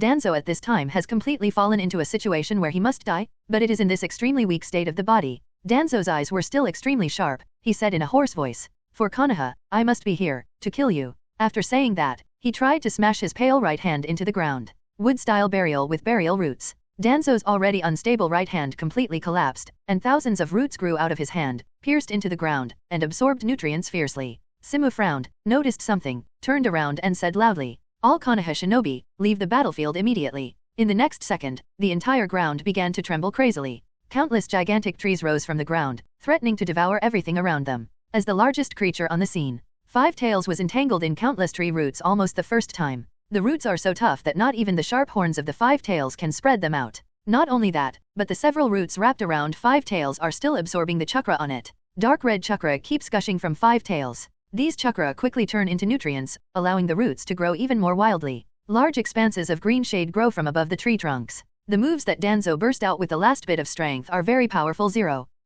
Danzo at this time has completely fallen into a situation where he must die, but it is in this extremely weak state of the body. Danzo's eyes were still extremely sharp, he said in a hoarse voice. For Konoha, I must be here, to kill you. After saying that, he tried to smash his pale right hand into the ground. Wood-style burial with burial roots. Danzo's already unstable right hand completely collapsed, and thousands of roots grew out of his hand, pierced into the ground, and absorbed nutrients fiercely. Simu frowned, noticed something, turned around and said loudly, "All Konoha shinobi, leave the battlefield immediately." In the next second, the entire ground began to tremble crazily. Countless gigantic trees rose from the ground, threatening to devour everything around them. As the largest creature on the scene, Five Tails was entangled in countless tree roots almost the first time. The roots are so tough that not even the sharp horns of the Five Tails can spread them out. Not only that, but the several roots wrapped around Five Tails are still absorbing the chakra on it. Dark red chakra keeps gushing from Five Tails. These chakra quickly turn into nutrients, allowing the roots to grow even more wildly. Large expanses of green shade grow from above the tree trunks. The moves that Danzo burst out with the last bit of strength are very powerful.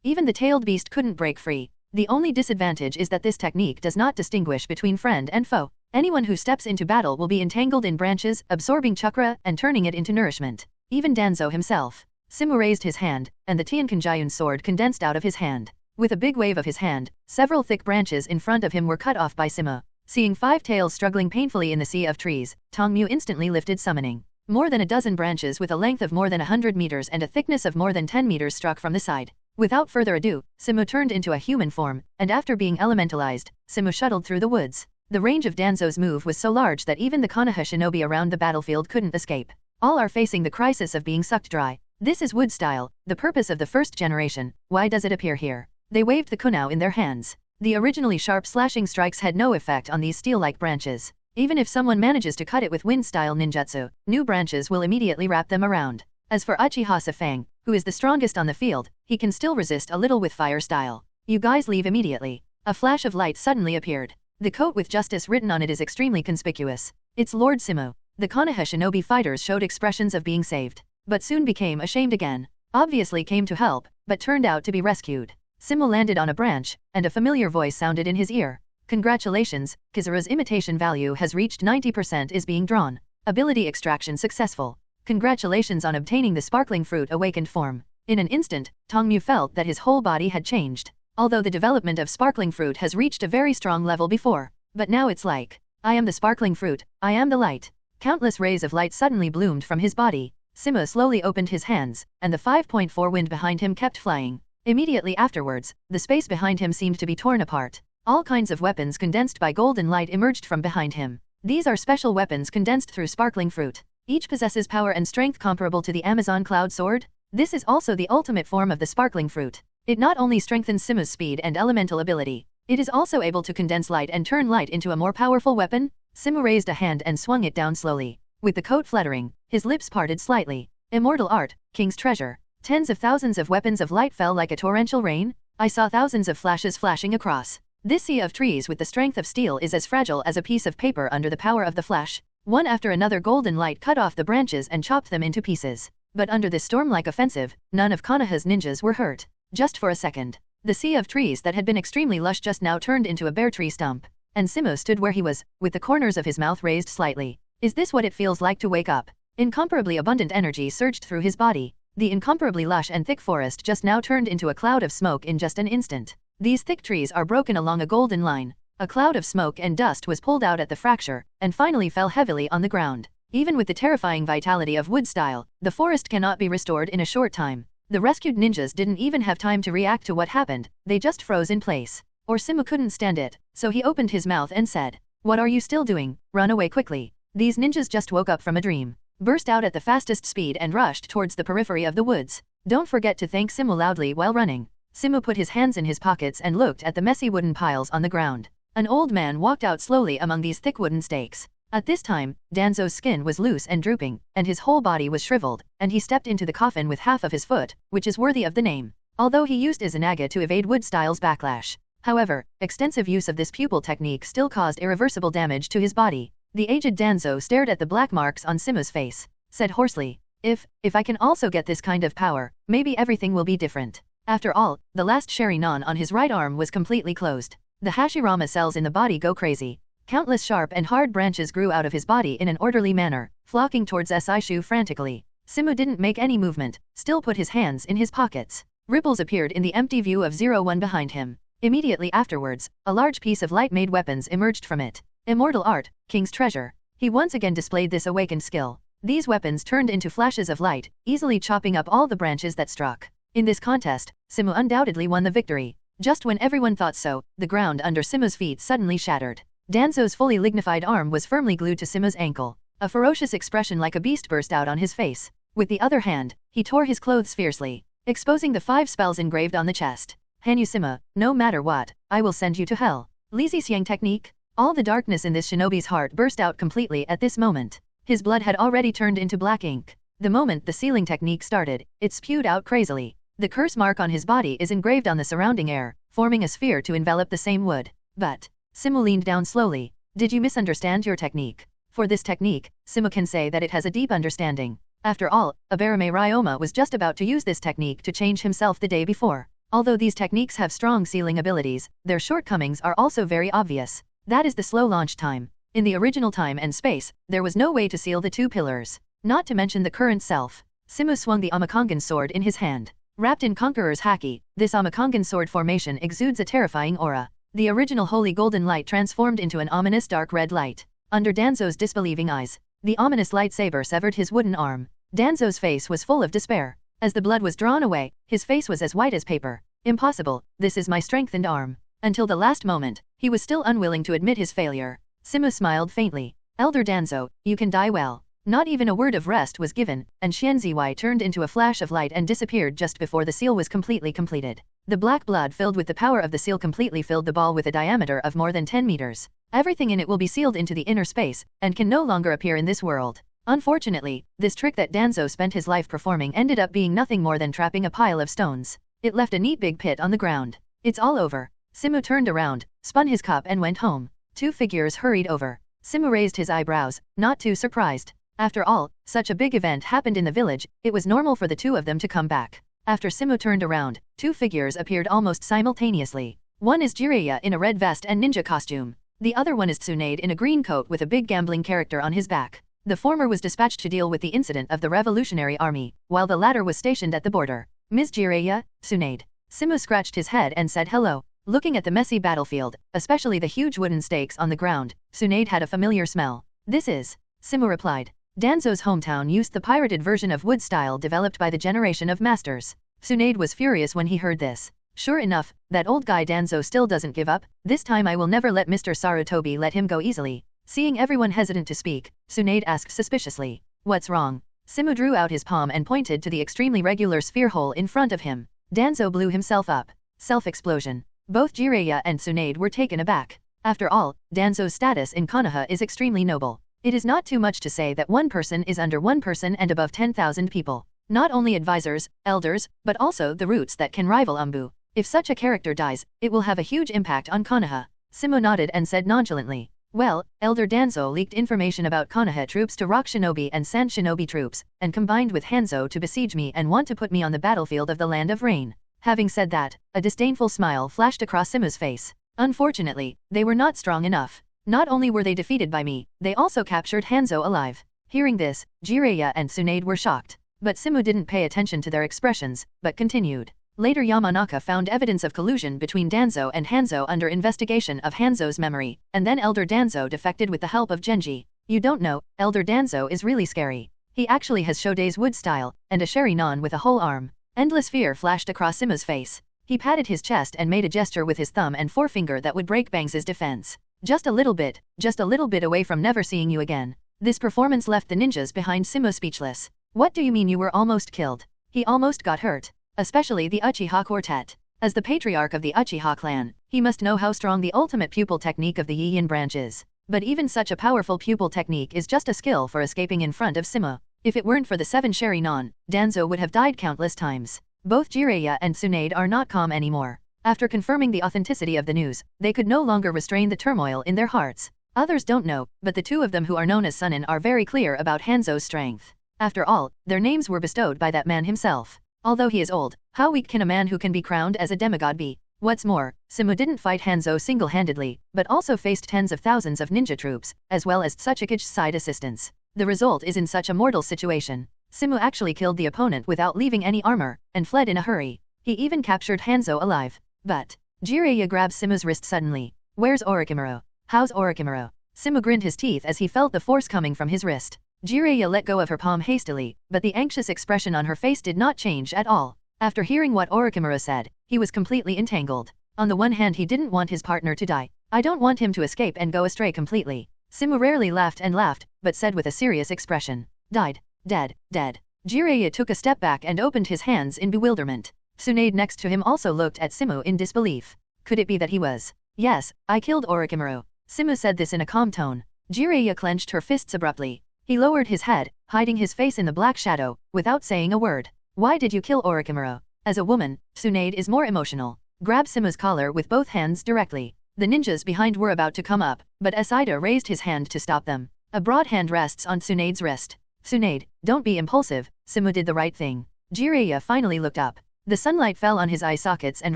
Even the tailed beast couldn't break free. The only disadvantage is that this technique does not distinguish between friend and foe. Anyone who steps into battle will be entangled in branches, absorbing chakra and turning it into nourishment. even Danzo himself. Simu raised his hand, and the Tiankanjayun sword condensed out of his hand. With a big wave of his hand, several thick branches in front of him were cut off by Simu. Seeing Five Tails struggling painfully in the sea of trees, Tongmu instantly lifted summoning. More than a dozen branches with a length of more than 100 meters and a thickness of more than 10 meters struck from the side. Without further ado, Simu turned into a human form, and after being elementalized, Simu shuttled through the woods. The range of Danzo's move was so large that even the Konoha shinobi around the battlefield couldn't escape. All are facing the crisis of being sucked dry. This is wood style, the purpose of the first generation. Why does it appear here? They waved the kunai in their hands. The originally sharp slashing strikes had no effect on these steel-like branches. Even if someone manages to cut it with wind-style ninjutsu, new branches will immediately wrap them around. As for Uchiha Safang, who is the strongest on the field, he can still resist a little with fire style. You guys leave immediately. A flash of light suddenly appeared. The coat with justice written on it is extremely conspicuous. It's Lord Simu. The Konoha shinobi fighters showed expressions of being saved, but soon became ashamed again. Obviously came to help, but turned out to be rescued. Simu landed on a branch, and a familiar voice sounded in his ear. Congratulations, Kizaru's imitation value has reached 90% is being drawn. Ability extraction successful. Congratulations on obtaining the sparkling fruit awakened form. In an instant, Tongmu felt that his whole body had changed. Although the development of sparkling fruit has reached a very strong level before, but now it's like, I am the sparkling fruit, I am the light. Countless rays of light suddenly bloomed from his body. Simu slowly opened his hands, and the 5.4 wind behind him kept flying. Immediately afterwards, the space behind him seemed to be torn apart. All kinds of weapons condensed by golden light emerged from behind him. These are special weapons condensed through sparkling fruit. Each possesses power and strength comparable to the Amazon Cloud Sword. This is also the ultimate form of the sparkling fruit. It not only strengthens Simu's speed and elemental ability, it is also able to condense light and turn light into a more powerful weapon. Simu raised a hand and swung it down slowly. With the coat fluttering, his lips parted slightly. Immortal art, King's treasure. Tens of thousands of weapons of light fell like a torrential rain. I saw thousands of flashes flashing across. This sea of trees with the strength of steel is as fragile as a piece of paper under the power of the flash. One after another golden light cut off the branches and chopped them into pieces. But under this storm-like offensive, none of Konoha's ninjas were hurt. Just for a second, the sea of trees that had been extremely lush just now turned into a bare tree stump. And Simu stood where he was, with the corners of his mouth raised slightly. Is this what it feels like to wake up? Incomparably abundant energy surged through his body. The incomparably lush and thick forest just now turned into a cloud of smoke in just an instant. These thick trees are broken along a golden line. A cloud of smoke and dust was pulled out at the fracture, and finally fell heavily on the ground. Even with the terrifying vitality of wood style, the forest cannot be restored in a short time. The rescued ninjas didn't even have time to react to what happened, they just froze in place. Or Simu couldn't stand it, so he opened his mouth and said, "What are you still doing? Run away quickly." These ninjas just woke up from a dream, burst out at the fastest speed and rushed towards the periphery of the woods. Don't forget to thank Simu loudly while running. Simu put his hands in his pockets and looked at the messy wooden piles on the ground. An old man walked out slowly among these thick wooden stakes. At this time, Danzo's skin was loose and drooping, and his whole body was shriveled, and he stepped into the coffin with half of his foot, which is worthy of the name. Although he used Izanaga to evade wood style's backlash. However, extensive use of this pupil technique still caused irreversible damage to his body. The aged Danzo stared at the black marks on Simu's face, said hoarsely, If I can also get this kind of power, maybe everything will be different. After all, the last Sharinon on his right arm was completely closed. The Hashirama cells in the body go crazy. Countless sharp and hard branches grew out of his body in an orderly manner, flocking towards Sishu frantically. Simu didn't make any movement, still put his hands in his pockets. Ripples appeared in the empty view of 01 behind him. Immediately afterwards, a large piece of light-made weapons emerged from it. Immortal art, King's treasure. He once again displayed this awakened skill. These weapons turned into flashes of light, easily chopping up all the branches that struck. In this contest, Simu undoubtedly won the victory. Just when everyone thought so, the ground under Simu's feet suddenly shattered. Danzo's fully lignified arm was firmly glued to Simu's ankle. A ferocious expression like a beast burst out on his face. With the other hand, he tore his clothes fiercely, exposing the 5 spells engraved on the chest. Hanyu Simu, no matter what, I will send you to hell. Lizixiang technique? All the darkness in this shinobi's heart burst out completely at this moment. His blood had already turned into black ink. The moment the sealing technique started, it spewed out crazily. The curse mark on his body is engraved on the surrounding air, forming a sphere to envelop the same wood. But, Simu leaned down slowly. Did you misunderstand your technique? For this technique, Simu can say that it has a deep understanding. After all, Abarame Ryoma was just about to use this technique to change himself the day before. Although these techniques have strong sealing abilities, their shortcomings are also very obvious. That is the slow launch time. In the original time and space, there was no way to seal the 2 pillars. Not to mention the current self. Simu swung the Amakongan sword in his hand. Wrapped in Conqueror's haki, this Amakongan sword formation exudes a terrifying aura. The original holy golden light transformed into an ominous dark red light. Under Danzo's disbelieving eyes, the ominous lightsaber severed his wooden arm. Danzo's face was full of despair. As the blood was drawn away, his face was as white as paper. Impossible, this is my strengthened arm. Until the last moment, he was still unwilling to admit his failure. Simu smiled faintly. Elder Danzo, you can die well. Not even a word of rest was given, and Xianziwei turned into a flash of light and disappeared just before the seal was completely completed. The black blood filled with the power of the seal completely filled the ball with a diameter of more than 10 meters. Everything in it will be sealed into the inner space, and can no longer appear in this world. Unfortunately, this trick that Danzo spent his life performing ended up being nothing more than trapping a pile of stones. It left a neat big pit on the ground. It's all over. Simu turned around, spun his cup and went home. Two figures hurried over. Simu raised his eyebrows, not too surprised. After all, such a big event happened in the village, it was normal for the two of them to come back. After Simu turned around, two figures appeared almost simultaneously. One is Jiraiya in a red vest and ninja costume. The other one is Tsunade in a green coat with a big gambling character on his back. The former was dispatched to deal with the incident of the Revolutionary Army, while the latter was stationed at the border. Ms. Jiraiya, Tsunade. Simu scratched his head and said hello. Looking at the messy battlefield, especially the huge wooden stakes on the ground, Tsunade had a familiar smell. This is, Simu replied. Danzo's hometown used the pirated version of wood style developed by the generation of masters. Tsunade was furious when he heard this. Sure enough, that old guy Danzo still doesn't give up. This time I will never let Mr. Sarutobi let him go easily. Seeing everyone hesitant to speak, Tsunade asked suspiciously. What's wrong? Simu drew out his palm and pointed to the extremely regular sphere hole in front of him. Danzo blew himself up. Self-explosion. Both Jiraiya and Tsunade were taken aback. After all, Danzo's status in Konoha is extremely noble. It is not too much to say that one person is under one person and above 10,000 people. Not only advisors, elders, but also the roots that can rival Umbu. If such a character dies, it will have a huge impact on Konoha. Simu nodded and said nonchalantly. Well, Elder Danzo leaked information about Konoha troops to Rock Shinobi and Sand Shinobi troops, and combined with Hanzo to besiege me and want to put me on the battlefield of the Land of Rain. Having said that, a disdainful smile flashed across Simu's face. Unfortunately, they were not strong enough. Not only were they defeated by me, they also captured Hanzo alive. Hearing this, Jiraiya and Tsunade were shocked. But Simu didn't pay attention to their expressions, but continued. Later Yamanaka found evidence of collusion between Danzo and Hanzo under investigation of Hanzo's memory, and then Elder Danzo defected with the help of Genji. You don't know, Elder Danzo is really scary. He actually has Shodae's wood style, and a Sharingan with a whole arm. Endless fear flashed across Simu's face. He patted his chest and made a gesture with his thumb and forefinger that would break Bangs' defense. Just a little bit away from never seeing you again. This performance left the ninjas behind Simu speechless. What do you mean you were almost killed? He almost got hurt. Especially the Uchiha quartet. As the patriarch of the Uchiha clan, he must know how strong the ultimate pupil technique of the Yin branch is. But even such a powerful pupil technique is just a skill for escaping in front of Simu. If it weren't for the 7 Sharingan, Danzo would have died countless times. Both Jiraiya and Tsunade are not calm anymore. After confirming the authenticity of the news, they could no longer restrain the turmoil in their hearts. Others don't know, but the two of them who are known as Sunin are very clear about Hanzo's strength. After all, their names were bestowed by that man himself. Although he is old, how weak can a man who can be crowned as a demigod be? What's more, Simu didn't fight Hanzo single-handedly, but also faced tens of thousands of ninja troops, as well as Tsuchikage's side assistants. The result is in such a mortal situation. Simu actually killed the opponent without leaving any armor, and fled in a hurry. He even captured Hanzo alive. But Jiraiya grabbed Simu's wrist suddenly. Where's Orochimaru? How's Orochimaru? Simu grinned his teeth as he felt the force coming from his wrist. Jiraiya let go of her palm hastily, but the anxious expression on her face did not change at all. After hearing what Orochimaru said, he was completely entangled. On the one hand he didn't want his partner to die. I don't want him to escape and go astray completely. Simu rarely laughed and laughed, but said with a serious expression. Died. Dead. Dead. Jiraiya took a step back and opened his hands in bewilderment. Tsunade next to him also looked at Simu in disbelief. Could it be that he was? Yes, I killed Orochimaru. Simu said this in a calm tone. Jiraiya clenched her fists abruptly. He lowered his head, hiding his face in the black shadow, without saying a word. Why did you kill Orochimaru? As a woman, Tsunade is more emotional. Grab Simu's collar with both hands directly. The ninjas behind were about to come up, but Asida raised his hand to stop them. A broad hand rests on Tsunade's wrist. Tsunade, don't be impulsive. Simu did the right thing. Jiraiya finally looked up. The sunlight fell on his eye sockets and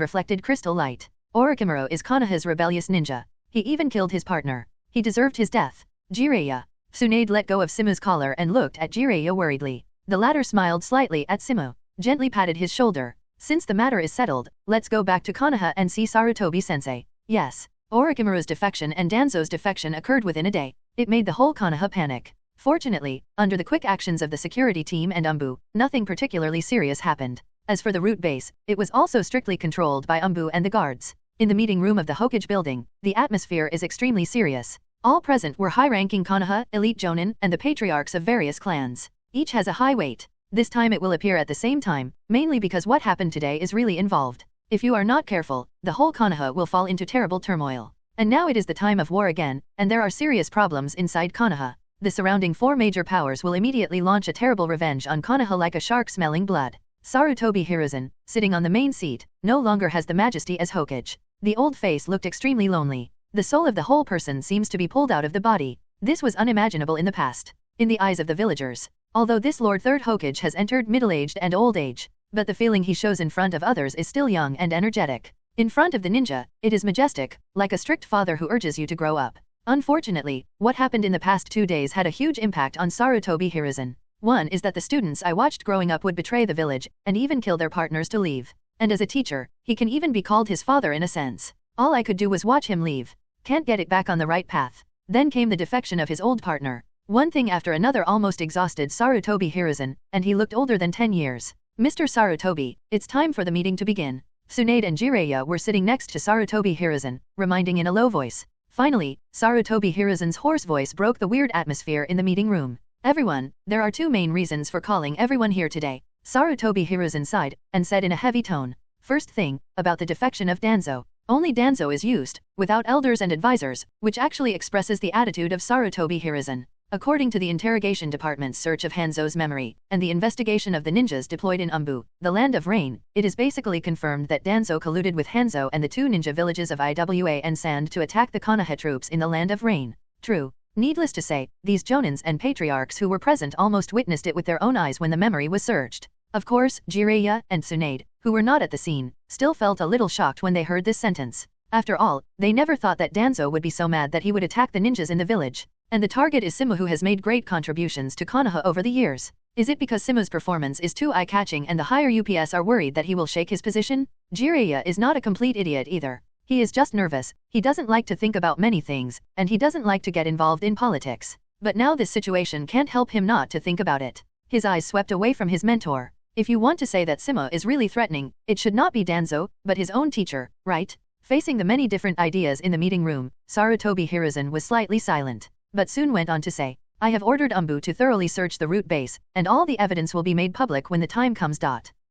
reflected crystal light. Orochimaru is Konoha's rebellious ninja. He even killed his partner. He deserved his death. Jiraiya. Tsunade let go of Simu's collar and looked at Jiraiya worriedly. The latter smiled slightly at Simu, gently patted his shoulder. Since the matter is settled, let's go back to Konoha and see Sarutobi-sensei. Yes. Orochimaru's defection and Danzo's defection occurred within a day. It made the whole Konoha panic. Fortunately, under the quick actions of the security team and Umbu, nothing particularly serious happened. As for the root base, it was also strictly controlled by Umbu and the guards. In the meeting room of the Hokage building, the atmosphere is extremely serious. All present were high-ranking Konoha, elite jonin, and the patriarchs of various clans. Each has a high weight. This time it will appear at the same time, mainly because what happened today is really involved. If you are not careful, the whole Konoha will fall into terrible turmoil. And now it is the time of war again, and there are serious problems inside Konoha. The surrounding 4 major powers will immediately launch a terrible revenge on Konoha like a shark smelling blood. Sarutobi Hiruzen, sitting on the main seat, no longer has the majesty as Hokage. The old face looked extremely lonely. The soul of the whole person seems to be pulled out of the body. This was unimaginable in the past. In the eyes of the villagers. Although this Lord Third Hokage has entered middle-aged and old age, but the feeling he shows in front of others is still young and energetic. In front of the ninja, it is majestic, like a strict father who urges you to grow up. Unfortunately, what happened in the past 2 days had a huge impact on Sarutobi Hiruzen. One is that the students I watched growing up would betray the village, and even kill their partners to leave. And as a teacher, he can even be called his father in a sense. All I could do was watch him leave. Can't get it back on the right path. Then came the defection of his old partner. One thing after another almost exhausted Sarutobi Hiruzen, and he looked older than 10 years. Mr. Sarutobi, it's time for the meeting to begin. Tsunade and Jiraiya were sitting next to Sarutobi Hiruzen, reminding in a low voice. Finally, Sarutobi Hiruzen's hoarse voice broke the weird atmosphere in the meeting room. Everyone, there are 2 main reasons for calling everyone here today. Sarutobi Hiruzen sighed, and said in a heavy tone. First thing, about the defection of Danzo. Only Danzo is used, without elders and advisors, which actually expresses the attitude of Sarutobi Hiruzen. According to the interrogation department's search of Hanzo's memory, and the investigation of the ninjas deployed in Umbu, the land of rain, it is basically confirmed that Danzo colluded with Hanzo and the 2 ninja villages of Iwa and Sand to attack the Konoha troops in the land of rain. True. Needless to say, these jonins and patriarchs who were present almost witnessed it with their own eyes when the memory was searched. Of course, Jiraiya and Tsunade, who were not at the scene, still felt a little shocked when they heard this sentence. After all, they never thought that Danzo would be so mad that he would attack the ninjas in the village. And the target is Simu, who has made great contributions to Konoha over the years. Is it because Simu's performance is too eye-catching and the higher UPS are worried that he will shake his position? Jiraiya is not a complete idiot either. He is just nervous, he doesn't like to think about many things, and he doesn't like to get involved in politics. But now this situation can't help him not to think about it. His eyes swept away from his mentor. If you want to say that Simu is really threatening, it should not be Danzo, but his own teacher, right? Facing the many different ideas in the meeting room, Sarutobi Hiruzen was slightly silent. But soon went on to say, I have ordered Umbu to thoroughly search the root base, and all the evidence will be made public when the time comes.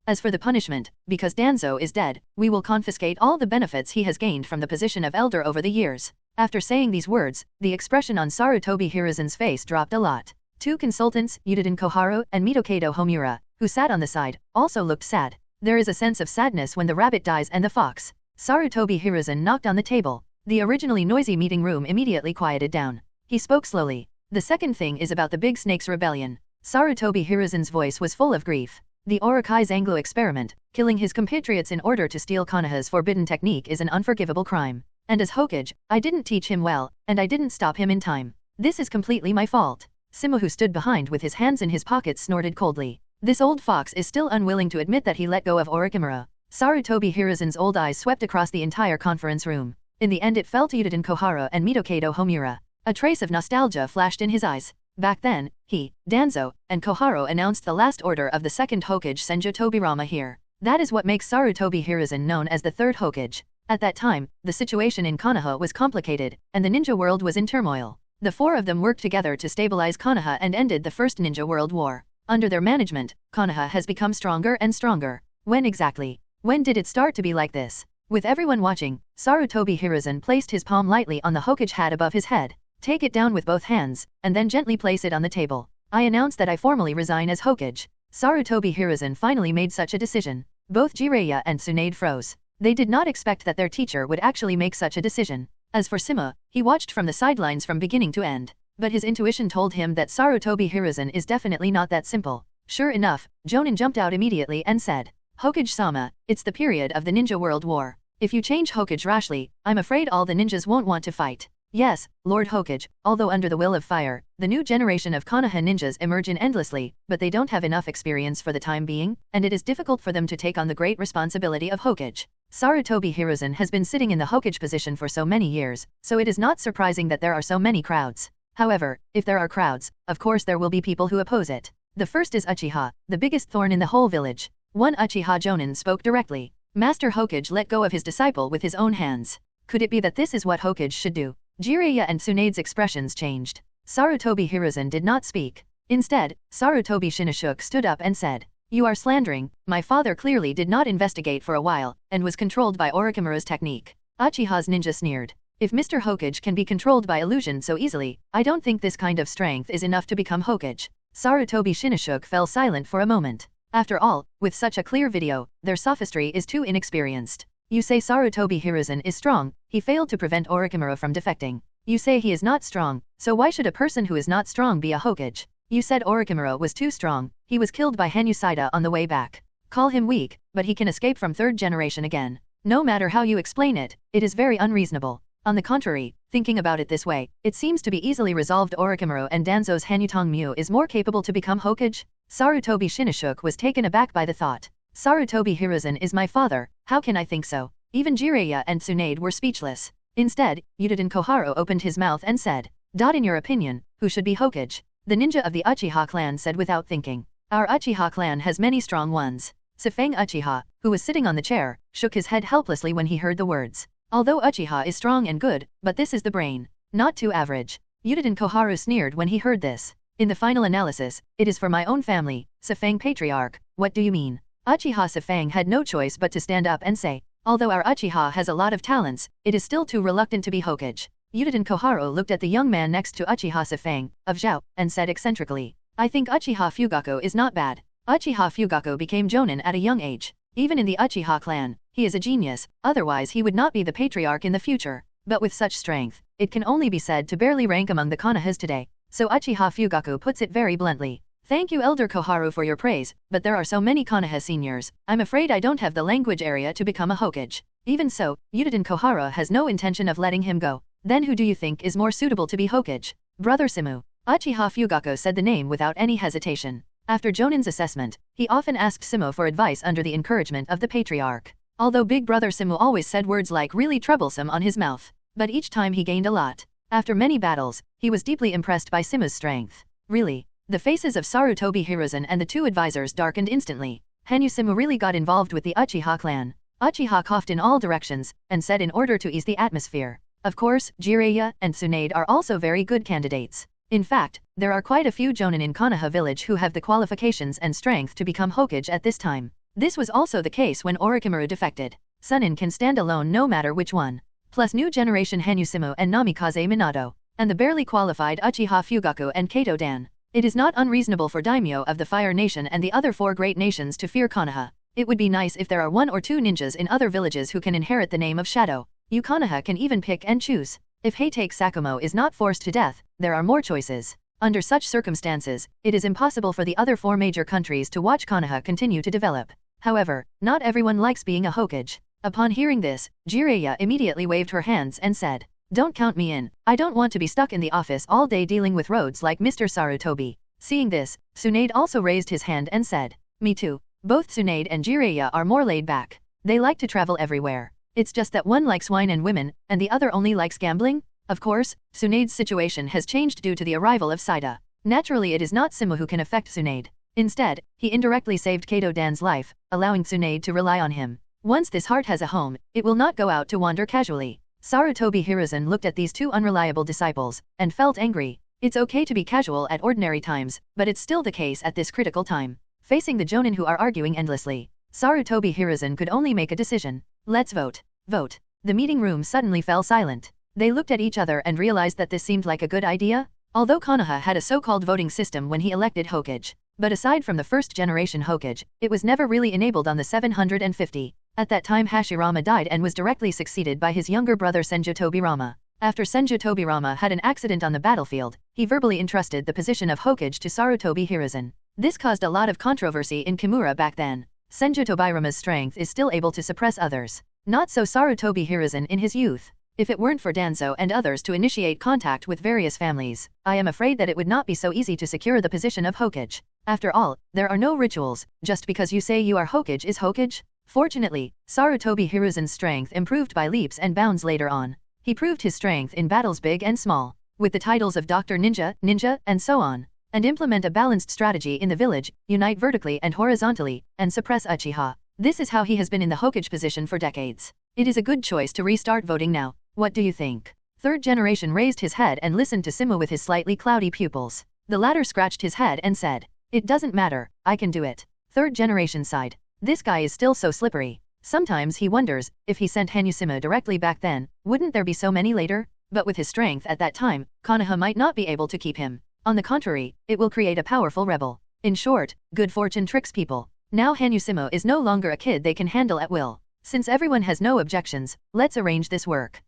As for the punishment, because Danzo is dead, we will confiscate all the benefits he has gained from the position of elder over the years. After saying these words, the expression on Sarutobi Hiruzen's face dropped a lot. 2 consultants, Yudiden Koharu and Mitokado Homura, who sat on the side, also looked sad. There is a sense of sadness when the rabbit dies and the fox. Sarutobi Hiruzen knocked on the table. The originally noisy meeting room immediately quieted down. He spoke slowly. The second thing is about the Big Snake's rebellion. Sarutobi Hiruzen's voice was full of grief. The Orokai's Anglo experiment, killing his compatriots in order to steal Konoha's forbidden technique, is an unforgivable crime. And as Hokage, I didn't teach him well, and I didn't stop him in time. This is completely my fault. Simu, who stood behind with his hands in his pockets, snorted coldly. This old fox is still unwilling to admit that he let go of Orochimaru. Sarutobi Hiruzen's old eyes swept across the entire conference room. In the end it fell to Yudiden Koharu and Mitokado Homura. A trace of nostalgia flashed in his eyes. Back then, he, Danzo, and Koharu announced the last order of the second Hokage Senju Tobirama here. That is what makes Sarutobi Hiruzen known as the Third Hokage. At that time, the situation in Konoha was complicated, and the ninja world was in turmoil. The 4 of them worked together to stabilize Konoha and ended the First Ninja World War. Under their management, Konoha has become stronger and stronger. When exactly? When did it start to be like this? With everyone watching, Sarutobi Hiruzen placed his palm lightly on the Hokage hat above his head. Take it down with both hands, and then gently place it on the table. I announce that I formally resign as Hokage. Sarutobi Hiruzen finally made such a decision. Both Jiraiya and Tsunade froze. They did not expect that their teacher would actually make such a decision. As for Simu, he watched from the sidelines from beginning to end. But his intuition told him that Sarutobi Hiruzen is definitely not that simple. Sure enough, Jonin jumped out immediately and said, Hokage-sama, it's the period of the Ninja World War. If you change Hokage rashly, I'm afraid all the ninjas won't want to fight. Yes, Lord Hokage, although under the will of fire, the new generation of Konoha ninjas emerge in endlessly, but they don't have enough experience for the time being, and it is difficult for them to take on the great responsibility of Hokage. Sarutobi Hiruzen has been sitting in the Hokage position for so many years, so it is not surprising that there are so many crowds. However, if there are crowds, of course there will be people who oppose it. The first is Uchiha, the biggest thorn in the whole village. One Uchiha Jonin spoke directly. Master Hokage let go of his disciple with his own hands. Could it be that this is what Hokage should do? Jiraiya and Tsunade's expressions changed. Sarutobi Hiruzen did not speak. Instead, Sarutobi Shinnishuk stood up and said, "You are slandering. My father clearly did not investigate for a while, and was controlled by Orochimaru's technique." Uchiha's ninja sneered. "If Mr. Hokage can be controlled by illusion so easily, I don't think this kind of strength is enough to become Hokage." Sarutobi Shinnishuk fell silent for a moment. After all, with such a clear video, their sophistry is too inexperienced. You say Sarutobi Hiruzen is strong, he failed to prevent Orochimaru from defecting. You say he is not strong, so why should a person who is not strong be a Hokage? You said Orochimaru was too strong, he was killed by Hanusida on the way back. Call him weak, but he can escape from third generation again. No matter how you explain it, it is very unreasonable. On the contrary, thinking about it this way, it seems to be easily resolved. Orochimaru and Danzo's Hanutong Mu is more capable to become Hokage? Sarutobi Shinnishuk was taken aback by the thought. Sarutobi Hiruzen is my father, how can I think so? Even Jiraiya and Tsunade were speechless. Instead, Yudiden Koharu opened his mouth and said, "In your opinion, who should be Hokage?" The ninja of the Uchiha clan said without thinking. "Our Uchiha clan has many strong ones." Sifang Uchiha, who was sitting on the chair, shook his head helplessly when he heard the words. "Although Uchiha is strong and good, but this is the brain. Not too average." Yudiden Koharu sneered when he heard this. "In the final analysis, it is for my own family, Sifang Patriarch. What do you mean?" Uchiha Sifang had no choice but to stand up and say, "Although our Uchiha has a lot of talents, it is still too reluctant to be Hokage." Yudiden Koharu looked at the young man next to Uchiha Sifang, of Zhao, and said eccentrically, "I think Uchiha Fugaku is not bad." Uchiha Fugaku became Jonin at a young age. Even in the Uchiha clan, he is a genius, otherwise he would not be the patriarch in the future. But with such strength, it can only be said to barely rank among the Konohas today. So Uchiha Fugaku puts it very bluntly. "Thank you Elder Koharu for your praise, but there are so many Konoha seniors, I'm afraid I don't have the language area to become a Hokage." Even so, Yudiden Koharu has no intention of letting him go. "Then who do you think is more suitable to be Hokage?" "Brother Simu." Uchiha Fugaku said the name without any hesitation. After Jonin's assessment, he often asked Simu for advice under the encouragement of the patriarch. Although Big Brother Simu always said words like really troublesome on his mouth, but each time he gained a lot. After many battles, he was deeply impressed by Simu's strength. Really. The faces of Sarutobi Hiruzen and the two advisors darkened instantly. Simu really got involved with the Uchiha clan. Uchiha coughed in all directions, and said in order to ease the atmosphere. Of course, Jiraiya and Tsunade are also very good candidates. In fact, there are quite a few Jonin in Konoha village who have the qualifications and strength to become Hokage at this time. This was also the case when Orochimaru defected. Sunin can stand alone no matter which one. Plus new generation Simu and Namikaze Minato, and the barely qualified Uchiha Fugaku and Kato Dan. It is not unreasonable for daimyo of the Fire Nation and the other four great nations to fear Konoha. It would be nice if there are one or two ninjas in other villages who can inherit the name of Shadow. You Konoha can even pick and choose. If Heitake Sakumo is not forced to death, there are more choices. Under such circumstances, it is impossible for the other four major countries to watch Konoha continue to develop. However, not everyone likes being a Hokage. Upon hearing this, Jiraiya immediately waved her hands and said, "Don't count me in. I don't want to be stuck in the office all day dealing with roads like Mr. Sarutobi." Seeing this, Tsunade also raised his hand and said, "Me too." Both Tsunade and Jiraiya are more laid back. They like to travel everywhere. It's just that one likes wine and women, and the other only likes gambling. Of course, Tsunade's situation has changed due to the arrival of Saida. Naturally it is not Simu who can affect Tsunade. Instead, he indirectly saved Kato Dan's life, allowing Tsunade to rely on him. Once this heart has a home, it will not go out to wander casually. Sarutobi Hiruzen looked at these two unreliable disciples, and felt angry. It's okay to be casual at ordinary times, but it's still the case at this critical time. Facing the Jonin who are arguing endlessly, Sarutobi Hiruzen could only make a decision. "Let's vote." Vote. The meeting room suddenly fell silent. They looked at each other and realized that this seemed like a good idea. Although Konoha had a so-called voting system when he elected Hokage, but aside from the first generation Hokage, it was never really enabled on the 750. At that time Hashirama died and was directly succeeded by his younger brother Senju Tobirama. After Senju Tobirama had an accident on the battlefield, he verbally entrusted the position of Hokage to Sarutobi Hiruzen. This caused a lot of controversy in Kimura back then. Senju Tobirama's strength is still able to suppress others. Not so Sarutobi Hiruzen in his youth. If it weren't for Danzo and others to initiate contact with various families, I am afraid that it would not be so easy to secure the position of Hokage. After all, there are no rituals, just because you say you are Hokage is Hokage. Fortunately, Sarutobi Hiruzen's strength improved by leaps and bounds later on. He proved his strength in battles big and small, with the titles of Dr. Ninja, and so on, and implement a balanced strategy in the village, unite vertically and horizontally, and suppress Uchiha. This is how he has been in the Hokage position for decades. It is a good choice to restart voting now. What do you think? Third generation raised his head and listened to Simu with his slightly cloudy pupils. The latter scratched his head and said, "It doesn't matter, I can do it." Third generation sighed. This guy is still so slippery. Sometimes he wonders, if he sent Hanyu directly back then, wouldn't there be so many later? But with his strength at that time, Konoha might not be able to keep him. On the contrary, it will create a powerful rebel. In short, good fortune tricks people. Now Hanyu is no longer a kid they can handle at will. Since everyone has no objections, let's arrange this work.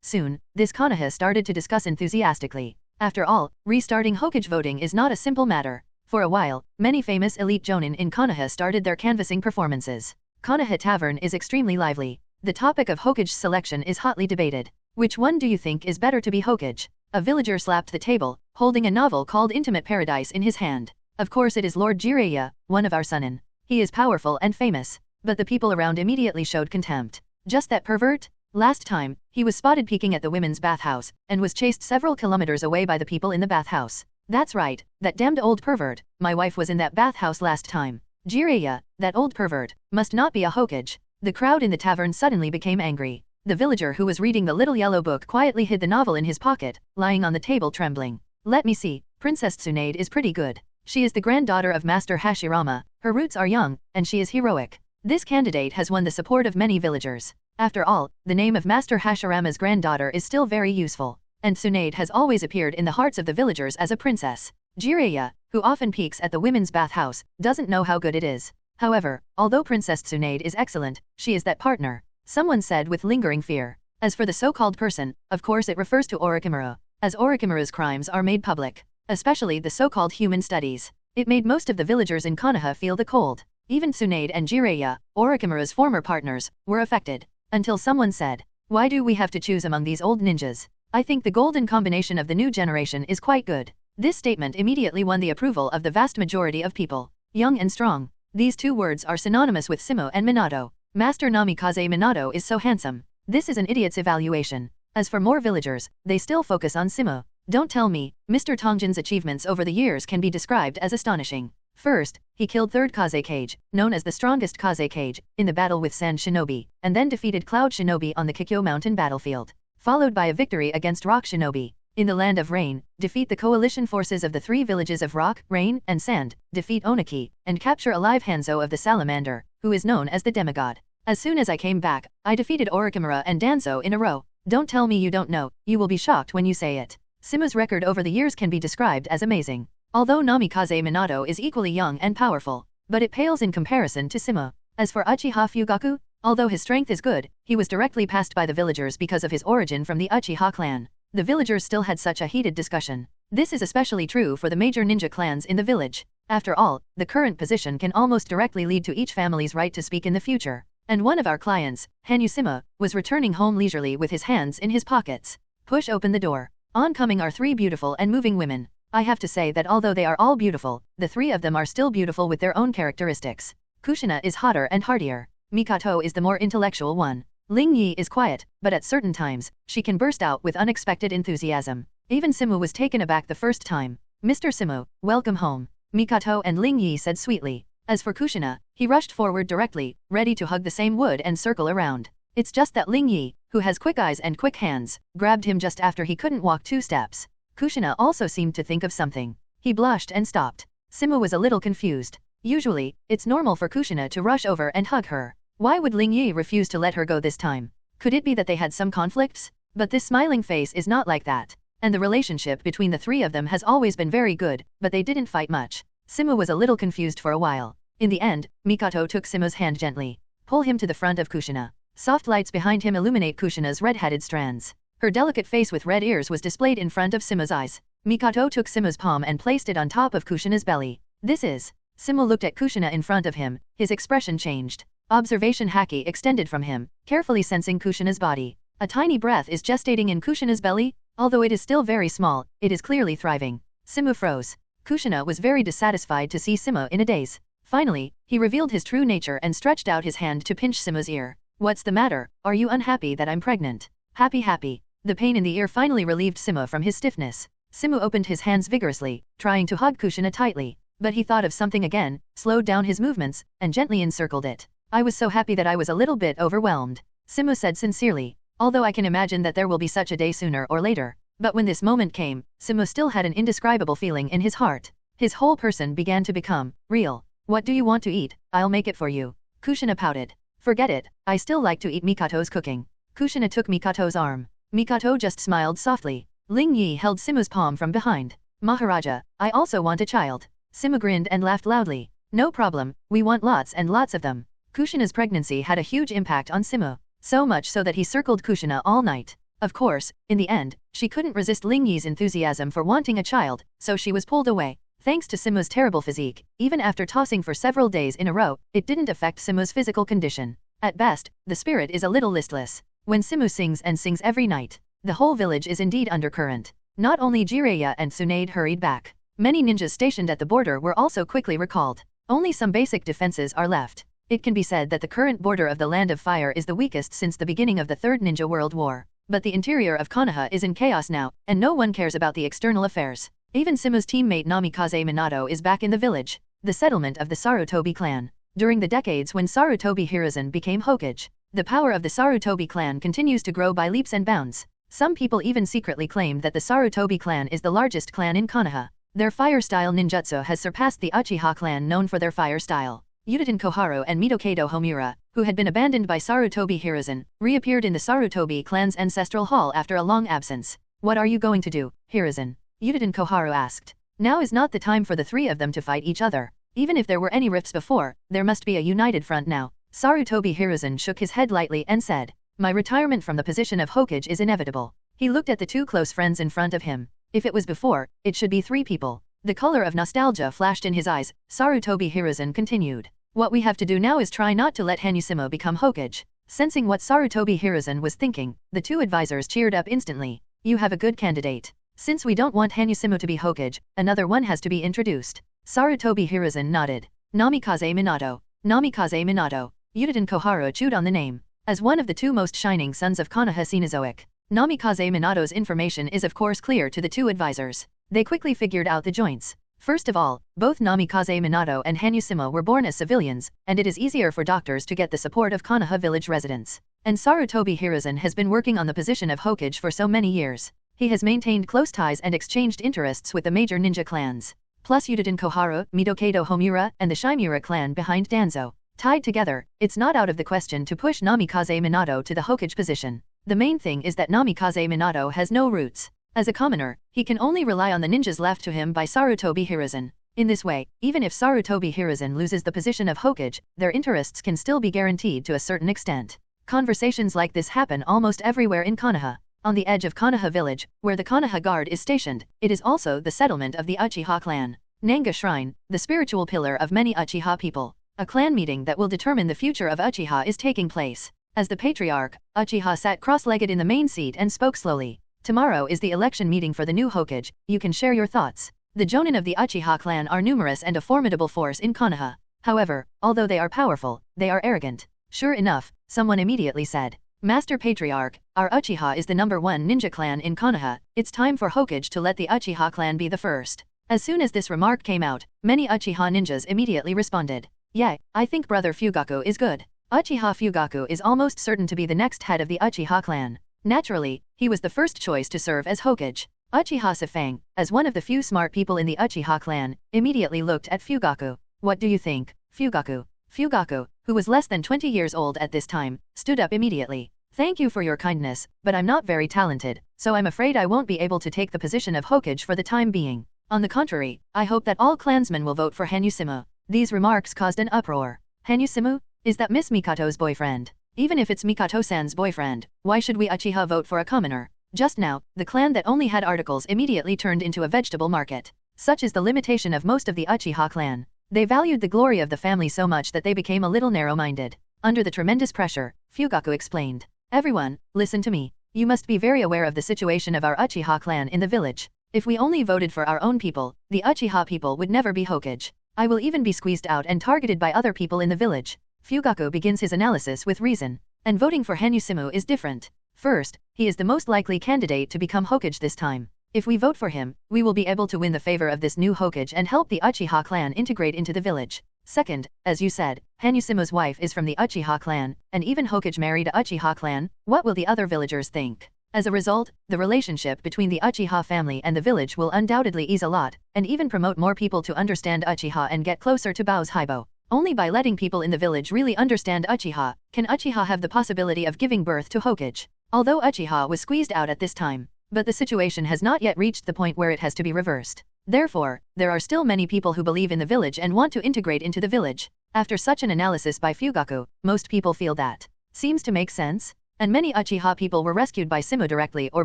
Soon, this Konoha started to discuss enthusiastically. After all, restarting Hokage voting is not a simple matter. For a while, many famous elite jonin in Konoha started their canvassing performances. Konoha Tavern is extremely lively. The topic of Hokage selection is hotly debated. Which one do you think is better to be Hokage? A villager slapped the table, holding a novel called Intimate Paradise in his hand. Of course it is Lord Jiraiya, one of our Sunin. He is powerful and famous. But the people around immediately showed contempt. Just that pervert? Last time, he was spotted peeking at the women's bathhouse, and was chased several kilometers away by the people in the bathhouse. That's right, that damned old pervert. My wife was in that bathhouse last time. Jiraiya, that old pervert, must not be a Hokage. The crowd in the tavern suddenly became angry. The villager who was reading the little yellow book quietly hid the novel in his pocket, lying on the table trembling. Let me see, Princess Tsunade is pretty good. She is the granddaughter of Master Hashirama, her roots are young, and she is heroic. This candidate has won the support of many villagers. After all, the name of Master Hashirama's granddaughter is still very useful, and Tsunade has always appeared in the hearts of the villagers as a princess. Jiraiya, who often peeks at the women's bathhouse, doesn't know how good it is. However, although Princess Tsunade is excellent, she is that partner. Someone said with lingering fear. As for the so-called person, of course it refers to Orochimaru, as Orochimaru's crimes are made public, especially the so-called human studies. It made most of the villagers in Konoha feel the cold. Even Tsunade and Jiraiya, Orochimaru's former partners, were affected. Until someone said, "Why do we have to choose among these old ninjas? I think the golden combination of the new generation is quite good." This statement immediately won the approval of the vast majority of people. Young and strong. These two words are synonymous with Simu and Minato. Master Namikaze Minato is so handsome. This is an idiot's evaluation. As for more villagers, they still focus on Simu. Don't tell me, Mr. Tongjin's achievements over the years can be described as astonishing. First, he killed Third Kage, known as the strongest Kage, in the battle with Sand Shinobi, and then defeated Cloud Shinobi on the Kikyo Mountain battlefield, followed by a victory against Rock Shinobi. In the Land of Rain, defeat the coalition forces of the three villages of Rock, Rain, and Sand, defeat Oniki, and capture alive Hanzo of the Salamander, who is known as the demigod. As soon as I came back, I defeated Orochimaru and Danzo in a row. Don't tell me you don't know, you will be shocked when you say it. Simu's record over the years can be described as amazing. Although Namikaze Minato is equally young and powerful, but it pales in comparison to Simu. As for Uchiha Fugaku, although his strength is good, he was directly passed by the villagers because of his origin from the Uchiha clan. The villagers still had such a heated discussion. This is especially true for the major ninja clans in the village. After all, the current position can almost directly lead to each family's right to speak in the future. And one of our clients, Hanyu, was returning home leisurely with his hands in his pockets. Push open the door. Oncoming are three beautiful and moving women. I have to say that although they are all beautiful, the three of them are still beautiful with their own characteristics. Kushina is hotter and heartier. Mikato is the more intellectual one. Ling Yi is quiet, but at certain times, she can burst out with unexpected enthusiasm. Even Simu was taken aback the first time. "Mr. Simu, welcome home," Mikato and Ling Yi said sweetly. As for Kushina, he rushed forward directly, ready to hug the same wood and circle around. It's just that Ling Yi, who has quick eyes and quick hands, grabbed him just after he couldn't walk 2 steps. Kushina also seemed to think of something. He blushed and stopped. Simu was a little confused. Usually, it's normal for Kushina to rush over and hug her. Why would Ling Yi refuse to let her go this time? Could it be that they had some conflicts? But this smiling face is not like that. And the relationship between the three of them has always been very good, but they didn't fight much. Simu was a little confused for a while. In the end, Mikato took Simu's hand gently. Pull him to the front of Kushina. Soft lights behind him illuminate Kushina's red-headed strands. Her delicate face with red ears was displayed in front of Simu's eyes. Mikato took Simu's palm and placed it on top of Kushina's belly. This is. Simu looked at Kushina in front of him, his expression changed. Observation haki extended from him, carefully sensing Kushina's body. A tiny breath is gestating in Kushina's belly, although it is still very small, it is clearly thriving. Simu froze. Kushina was very dissatisfied to see Simu in a daze. Finally, he revealed his true nature and stretched out his hand to pinch Simu's ear. What's the matter? Are you unhappy that I'm pregnant? Happy. The pain in the ear finally relieved Simu from his stiffness. Simu opened his hands vigorously, trying to hug Kushina tightly, but he thought of something again, slowed down his movements, and gently encircled it. I was so happy that I was a little bit overwhelmed, Simu said sincerely, although I can imagine that there will be such a day sooner or later. But when this moment came, Simu still had an indescribable feeling in his heart. His whole person began to become real. What do you want to eat? I'll make it for you. Kushina pouted. Forget it, I still like to eat Mikato's cooking. Kushina took Mikato's arm. Mikato just smiled softly. Ling Yi held Simu's palm from behind. Maharaja, I also want a child. Simu grinned and laughed loudly. No problem, we want lots and lots of them. Kushina's pregnancy had a huge impact on Simu, so much so that he circled Kushina all night. Of course, in the end, she couldn't resist Ling Yi's enthusiasm for wanting a child, so she was pulled away. Thanks to Simu's terrible physique, even after tossing for several days in a row, it didn't affect Simu's physical condition. At best, the spirit is a little listless. When Simu sings and sings every night, the whole village is indeed undercurrent. Not only Jiraiya and Tsunade hurried back. Many ninjas stationed at the border were also quickly recalled. Only some basic defenses are left. It can be said that the current border of the Land of Fire is the weakest since the beginning of the Third Ninja World War. But the interior of Konoha is in chaos now, and no one cares about the external affairs. Even Simu's teammate Namikaze Minato is back in the village. The settlement of the Sarutobi clan. During the decades when Sarutobi Hiruzen became Hokage, the power of the Sarutobi clan continues to grow by leaps and bounds. Some people even secretly claim that the Sarutobi clan is the largest clan in Konoha. Their fire-style ninjutsu has surpassed the Uchiha clan known for their fire style. Yudin Koharu and Midokado Homura, who had been abandoned by Sarutobi Hiruzen, reappeared in the Sarutobi clan's ancestral hall after a long absence. What are you going to do, Hiruzen? Yudin Koharu asked. Now is not the time for the three of them to fight each other. Even if there were any rifts before, there must be a united front now. Sarutobi Hiruzen shook his head lightly and said, my retirement from the position of Hokage is inevitable. He looked at the two close friends in front of him. If it was before, it should be three people. The color of nostalgia flashed in his eyes. Sarutobi Hiruzen continued. What we have to do now is try not to let Hanyu become Hokage. Sensing what Sarutobi Hiruzen was thinking, the two advisors cheered up instantly. You have a good candidate. Since we don't want Hanyu to be Hokage, another one has to be introduced. Sarutobi Hiruzen nodded. Namikaze Minato. Namikaze Minato. Yudin Koharu chewed on the name. As one of the two most shining sons of Konoha Cenozoic, Namikaze Minato's information is of course clear to the two advisors. They quickly figured out the joints. First of all, both Namikaze Minato and Hanyu were born as civilians, and it is easier for doctors to get the support of Konoha village residents. And Sarutobi Hiruzen has been working on the position of Hokage for so many years. He has maintained close ties and exchanged interests with the major ninja clans. Plus Yudin Koharu, Midokado Homura, and the Shimura clan behind Danzo. Tied together, it's not out of the question to push Namikaze Minato to the Hokage position. The main thing is that Namikaze Minato has no roots. As a commoner, he can only rely on the ninjas left to him by Sarutobi Hiruzen. In this way, even if Sarutobi Hiruzen loses the position of Hokage, their interests can still be guaranteed to a certain extent. Conversations like this happen almost everywhere in Konoha. On the edge of Konoha village, where the Konoha guard is stationed, it is also the settlement of the Uchiha clan. Nanga Shrine, the spiritual pillar of many Uchiha people. A clan meeting that will determine the future of Uchiha is taking place. As the patriarch, Uchiha sat cross-legged in the main seat and spoke slowly. Tomorrow is the election meeting for the new Hokage. You can share your thoughts. The Jonin of the Uchiha clan are numerous and a formidable force in Konoha. However, although they are powerful, they are arrogant. Sure enough, someone immediately said, Master Patriarch, our Uchiha is the #1 ninja clan in Konoha. It's time for Hokage to let the Uchiha clan be the first. As soon as this remark came out, many Uchiha ninjas immediately responded. Yeah, I think Brother Fugaku is good. Uchiha Fugaku is almost certain to be the next head of the Uchiha clan. Naturally, he was the first choice to serve as Hokage. Uchiha Sefang, as one of the few smart people in the Uchiha clan, immediately looked at Fugaku. What do you think, Fugaku? Fugaku, who was less than 20 years old at this time, stood up immediately. Thank you for your kindness, but I'm not very talented, so I'm afraid I won't be able to take the position of Hokage for the time being. On the contrary, I hope that all clansmen will vote for Hanyu. These remarks caused an uproar. Hanyu? Is that Miss Mikato's boyfriend? Even if it's Mikato-san's boyfriend, why should we Uchiha vote for a commoner? Just now, the clan that only had articles immediately turned into a vegetable market. Such is the limitation of most of the Uchiha clan. They valued the glory of the family so much that they became a little narrow-minded. Under the tremendous pressure, Fugaku explained. Everyone, listen to me. You must be very aware of the situation of our Uchiha clan in the village. If we only voted for our own people, the Uchiha people would never be Hokage. I will even be squeezed out and targeted by other people in the village. Fugaku begins his analysis with reason. And voting for Simu is different. First, he is the most likely candidate to become Hokage this time. If we vote for him, we will be able to win the favor of this new Hokage and help the Uchiha clan integrate into the village. Second, as you said, Simu's wife is from the Uchiha clan, and even Hokage married a Uchiha clan. What will the other villagers think? As a result, the relationship between the Uchiha family and the village will undoubtedly ease a lot, and even promote more people to understand Uchiha and get closer to Bao's Haibo. Only by letting people in the village really understand Uchiha, can Uchiha have the possibility of giving birth to Hokage. Although Uchiha was squeezed out at this time, but the situation has not yet reached the point where it has to be reversed. Therefore, there are still many people who believe in the village and want to integrate into the village. After such an analysis by Fugaku, most people feel that seems to make sense. And many Uchiha people were rescued by Simu directly or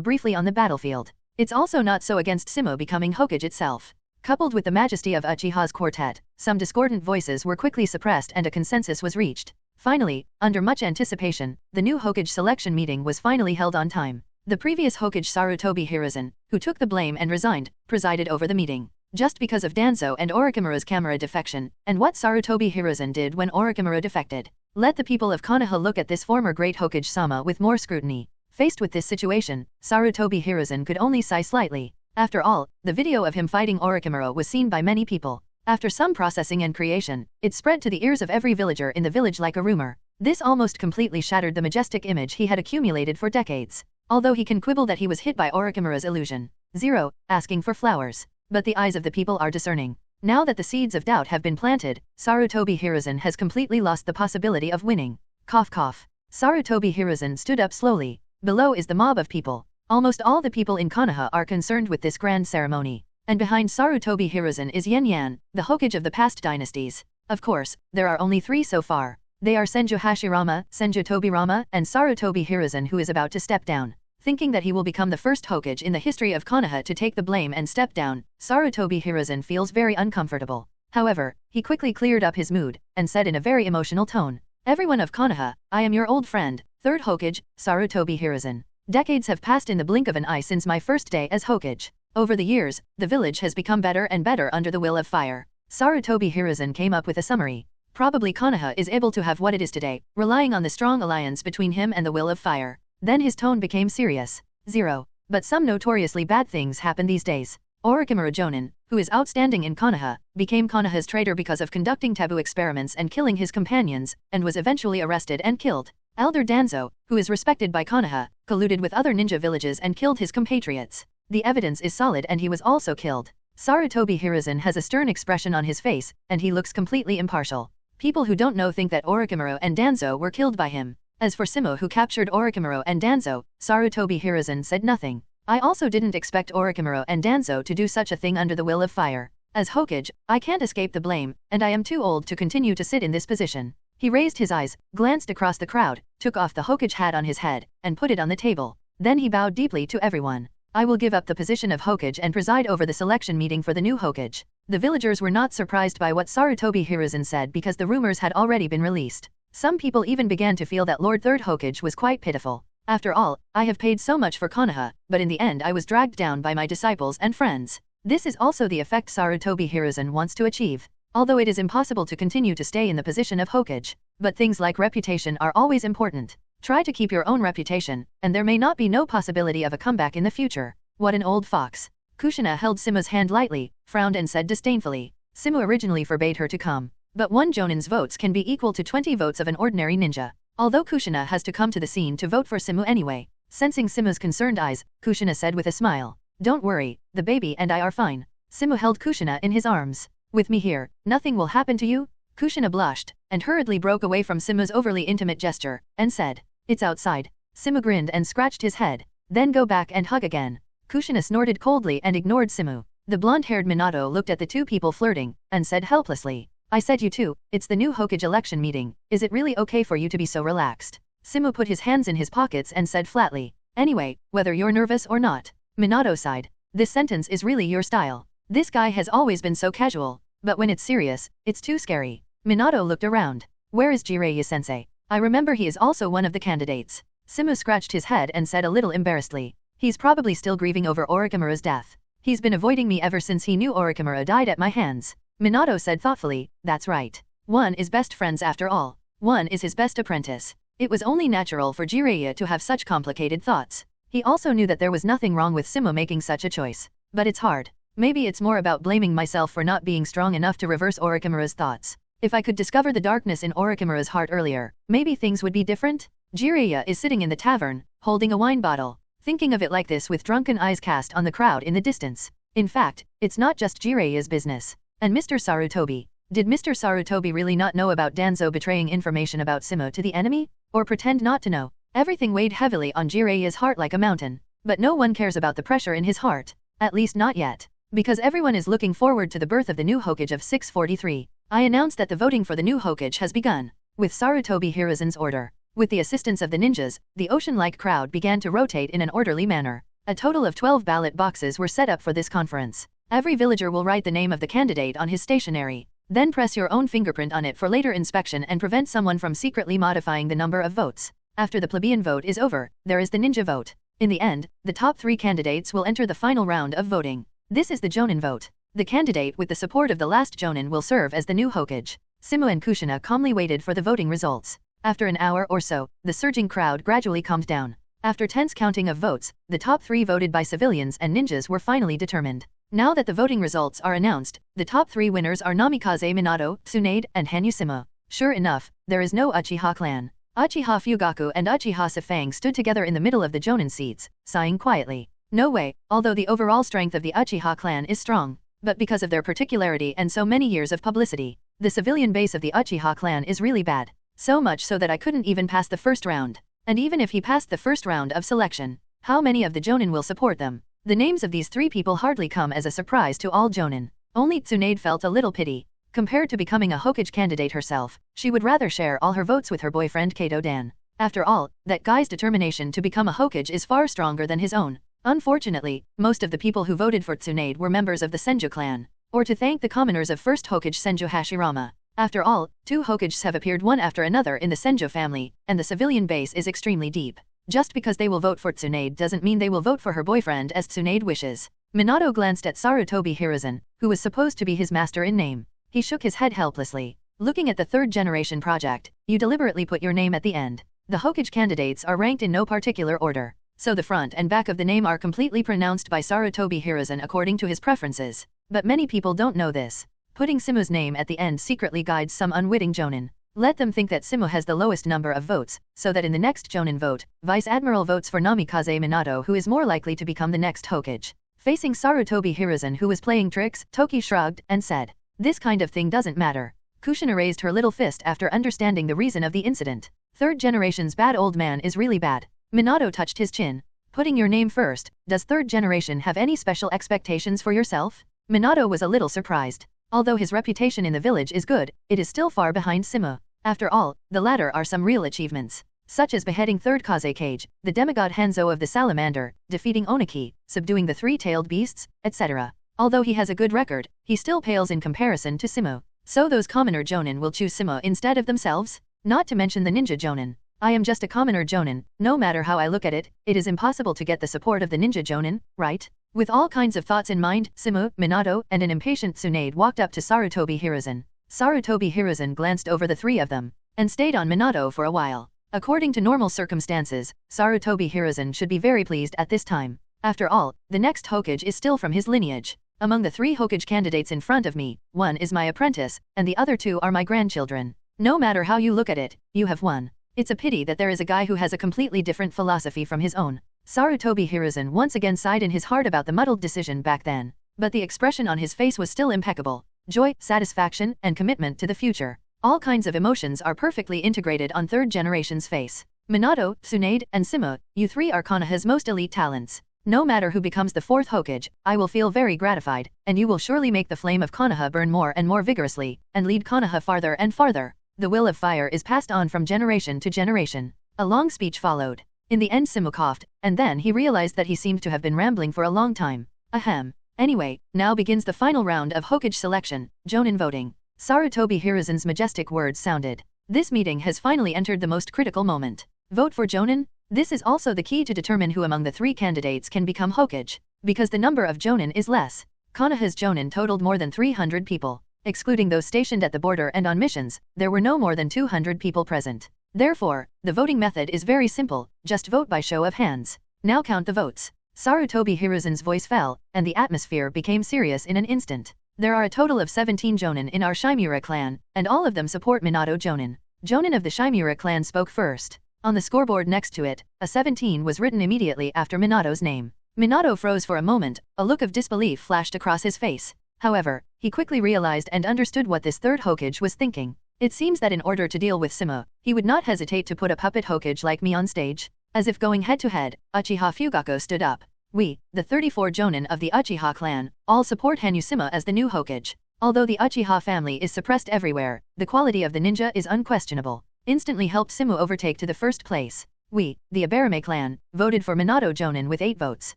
briefly on the battlefield. It's also not so against Simu becoming Hokage itself. Coupled with the majesty of Uchiha's quartet, some discordant voices were quickly suppressed and a consensus was reached. Finally, under much anticipation, the new Hokage selection meeting was finally held on time. The previous Hokage Sarutobi Hiruzen, who took the blame and resigned, presided over the meeting. Just because of Danzo and Orochimaru's camera defection, and what Sarutobi Hiruzen did when Orochimaru defected. Let the people of Konoha look at this former great Hokage-sama with more scrutiny. Faced with this situation, Sarutobi Hiruzen could only sigh slightly. After all, the video of him fighting Orochimaru was seen by many people. After some processing and creation, it spread to the ears of every villager in the village like a rumor. This almost completely shattered the majestic image he had accumulated for decades. Although he can quibble that he was hit by Orochimaru's illusion. 0, asking for flowers. But the eyes of the people are discerning. Now that the seeds of doubt have been planted, Sarutobi Hiruzen has completely lost the possibility of winning. Cough cough. Sarutobi Hiruzen stood up slowly. Below is the mob of people. Almost all the people in Konoha are concerned with this grand ceremony. And behind Sarutobi Hiruzen is Yen Yan, the Hokage of the past dynasties. Of course, there are only 3 so far. They are Senju Hashirama, Senju Tobirama, and Sarutobi Hiruzen, who is about to step down. Thinking that he will become the first Hokage in the history of Konoha to take the blame and step down, Sarutobi Hiruzen feels very uncomfortable. However, he quickly cleared up his mood, and said in a very emotional tone, "Everyone of Konoha, I am your old friend, Third Hokage, Sarutobi Hiruzen. Decades have passed in the blink of an eye since my first day as Hokage. Over the years, the village has become better and better under the will of fire." Sarutobi Hiruzen came up with a summary. Probably Konoha is able to have what it is today, relying on the strong alliance between him and the will of fire. Then his tone became serious. 0. But some notoriously bad things happen these days. Orochimaru Jonin, who is outstanding in Konoha, became Konoha's traitor because of conducting taboo experiments and killing his companions, and was eventually arrested and killed. Elder Danzo, who is respected by Konoha, colluded with other ninja villages and killed his compatriots. The evidence is solid and he was also killed. Sarutobi Hiruzen has a stern expression on his face, and he looks completely impartial. People who don't know think that Orochimaru and Danzo were killed by him. As for Simu, who captured Orochimaru and Danzo, Sarutobi Hiruzen said nothing. I also didn't expect Orochimaru and Danzo to do such a thing under the will of fire. As Hokage, I can't escape the blame, and I am too old to continue to sit in this position. He raised his eyes, glanced across the crowd, took off the Hokage hat on his head, and put it on the table. Then he bowed deeply to everyone. I will give up the position of Hokage and preside over the selection meeting for the new Hokage. The villagers were not surprised by what Sarutobi Hiruzen said because the rumors had already been released. Some people even began to feel that Lord Third Hokage was quite pitiful. After all, I have paid so much for Konoha, but in the end I was dragged down by my disciples and friends. This is also the effect Sarutobi Hiruzen wants to achieve. Although it is impossible to continue to stay in the position of Hokage, but things like reputation are always important. Try to keep your own reputation, and there may not be no possibility of a comeback in the future. What an old fox. Kushina held Simu's hand lightly, frowned and said disdainfully. Simu originally forbade her to come. But one Jonin's votes can be equal to 20 votes of an ordinary ninja. Although Kushina has to come to the scene to vote for Simu anyway. Sensing Simu's concerned eyes, Kushina said with a smile. Don't worry, the baby and I are fine. Simu held Kushina in his arms. With me here, nothing will happen to you? Kushina blushed, and hurriedly broke away from Simu's overly intimate gesture, and said, It's outside. Simu grinned and scratched his head. Then go back and hug again. Kushina snorted coldly and ignored Simu. The blonde-haired Minato looked at the two people flirting, and said helplessly, I said you too, it's the new Hokage election meeting, is it really okay for you to be so relaxed? Simu put his hands in his pockets and said flatly, Anyway, whether you're nervous or not. Minato sighed. This sentence is really your style. This guy has always been so casual, but when it's serious, it's too scary. Minato looked around. Where is Jiraiya-sensei? I remember he is also one of the candidates. Simu scratched his head and said a little embarrassedly. He's probably still grieving over Orochimaru's death. He's been avoiding me ever since he knew Orochimaru died at my hands. Minato said thoughtfully, that's right. One is best friends after all. One is his best apprentice. It was only natural for Jiraiya to have such complicated thoughts. He also knew that there was nothing wrong with Simu making such a choice. But it's hard. Maybe it's more about blaming myself for not being strong enough to reverse Orochimaru's thoughts. If I could discover the darkness in Orochimaru's heart earlier, maybe things would be different? Jiraiya is sitting in the tavern, holding a wine bottle, thinking of it like this with drunken eyes cast on the crowd in the distance. In fact, it's not just Jiraiya's business. And Mr. Sarutobi. Did Mr. Sarutobi really not know about Danzo betraying information about Simu to the enemy? Or pretend not to know? Everything weighed heavily on Jiraiya's heart like a mountain. But no one cares about the pressure in his heart. At least not yet. Because everyone is looking forward to the birth of the new Hokage of 643. I announce that the voting for the new Hokage has begun. With Sarutobi Hiruzen's order. With the assistance of the ninjas, the ocean-like crowd began to rotate in an orderly manner. A total of 12 ballot boxes were set up for this conference. Every villager will write the name of the candidate on his stationery. Then press your own fingerprint on it for later inspection and prevent someone from secretly modifying the number of votes. After the plebeian vote is over, there is the ninja vote. In the end, the top 3 candidates will enter the final round of voting. This is the Jonin vote. The candidate with the support of the last Jonin will serve as the new Hokage. Simu and Kushina calmly waited for the voting results. After an hour or so, the surging crowd gradually calmed down. After tense counting of votes, the top 3 voted by civilians and ninjas were finally determined. Now that the voting results are announced, the top 3 winners are Namikaze Minato, Tsunade, and Hanyu Simu. Sure enough, there is no Uchiha clan. Uchiha Fugaku and Uchiha Safang stood together in the middle of the Jonin seats, sighing quietly. No way, although the overall strength of the Uchiha clan is strong. But because of their particularity and so many years of publicity, the civilian base of the Uchiha clan is really bad. So much so that I couldn't even pass the first round. And even if he passed the first round of selection, how many of the Jonin will support them? The names of these 3 people hardly come as a surprise to all Jonin. Only Tsunade felt a little pity. Compared to becoming a Hokage candidate herself, she would rather share all her votes with her boyfriend Kato Dan. After all, that guy's determination to become a Hokage is far stronger than his own. Unfortunately, most of the people who voted for Tsunade were members of the Senju clan. Or to thank the commoners of First Hokage Senju Hashirama. After all, 2 Hokages have appeared one after another in the Senju family, and the civilian base is extremely deep. Just because they will vote for Tsunade doesn't mean they will vote for her boyfriend as Tsunade wishes. Minato glanced at Sarutobi Hiruzen, who was supposed to be his master in name. He shook his head helplessly. Looking at the 3rd generation project, you deliberately put your name at the end. The Hokage candidates are ranked in no particular order, so the front and back of the name are completely pronounced by Sarutobi Hiruzen according to his preferences. But many people don't know this. Putting Simu's name at the end secretly guides some unwitting Jonin. Let them think that Simu has the lowest number of votes, so that in the next Jonin vote, Vice Admiral votes for Namikaze Minato, who is more likely to become the next Hokage. Facing Sarutobi Hiruzen, who was playing tricks, Toki shrugged and said, "This kind of thing doesn't matter." Kushina raised her little fist after understanding the reason of the incident. 3rd generation's bad old man is really bad. Minato touched his chin. Putting your name first, does 3rd generation have any special expectations for yourself? Minato was a little surprised. Although his reputation in the village is good, it is still far behind Simu. After all, the latter are some real achievements, such as beheading Third Hokage, the demigod Hanzo of the Salamander, defeating Oniki, subduing the 3-tailed beasts, etc. Although he has a good record, he still pales in comparison to Simu. So those commoner Jonin will choose Simu instead of themselves? Not to mention the ninja Jonin. I am just a commoner Jonin. No matter how I look at it, it is impossible to get the support of the ninja Jonin, right? With all kinds of thoughts in mind, Simu, Minato, and an impatient Tsunade walked up to Sarutobi Hiruzen. Sarutobi Hiruzen glanced over the 3 of them, and stayed on Minato for a while. According to normal circumstances, Sarutobi Hiruzen should be very pleased at this time. After all, the next Hokage is still from his lineage. Among the 3 Hokage candidates in front of me, 1 is my apprentice, and the other 2 are my grandchildren. No matter how you look at it, you have won. It's a pity that there is a guy who has a completely different philosophy from his own. Sarutobi Hiruzen once again sighed in his heart about the muddled decision back then, but the expression on his face was still impeccable. Joy, satisfaction, and commitment to the future. All kinds of emotions are perfectly integrated on 3rd generation's face. Minato, Tsunade, and Simu, you 3 are Konoha's most elite talents. No matter who becomes the 4th Hokage, I will feel very gratified, and you will surely make the flame of Konoha burn more and more vigorously, and lead Konoha farther and farther. The will of fire is passed on from generation to generation. A long speech followed. In the end Simu coughed, and then he realized that he seemed to have been rambling for a long time. Ahem. Anyway, now begins the final round of Hokage selection, Jonin voting. Sarutobi Hiruzen's majestic words sounded. This meeting has finally entered the most critical moment. Vote for Jonin? This is also the key to determine who among the 3 candidates can become Hokage, because the number of jonin is less. Konoha's jonin totaled more than 300 people. Excluding those stationed at the border and on missions, there were no more than 200 people present. Therefore, the voting method is very simple, just vote by show of hands. Now count the votes. Sarutobi Hiruzen's voice fell, and the atmosphere became serious in an instant. There are a total of 17 jonin in our Shimura clan, and all of them support Minato jonin. Jonin of the Shimura clan spoke first. On the scoreboard next to it, a 17 was written immediately after Minato's name. Minato froze for a moment, a look of disbelief flashed across his face. However, he quickly realized and understood what this third Hokage was thinking. It seems that in order to deal with Simu, he would not hesitate to put a puppet Hokage like me on stage. As if going head-to-head, Uchiha Fugako stood up. We, the 34 jonin of the Uchiha clan, all support Hanusima as the new Hokage. Although the Uchiha family is suppressed everywhere, the quality of the ninja is unquestionable. Instantly helped Simu overtake to the first place. We, the Abarame clan, voted for Minato jonin with 8 votes.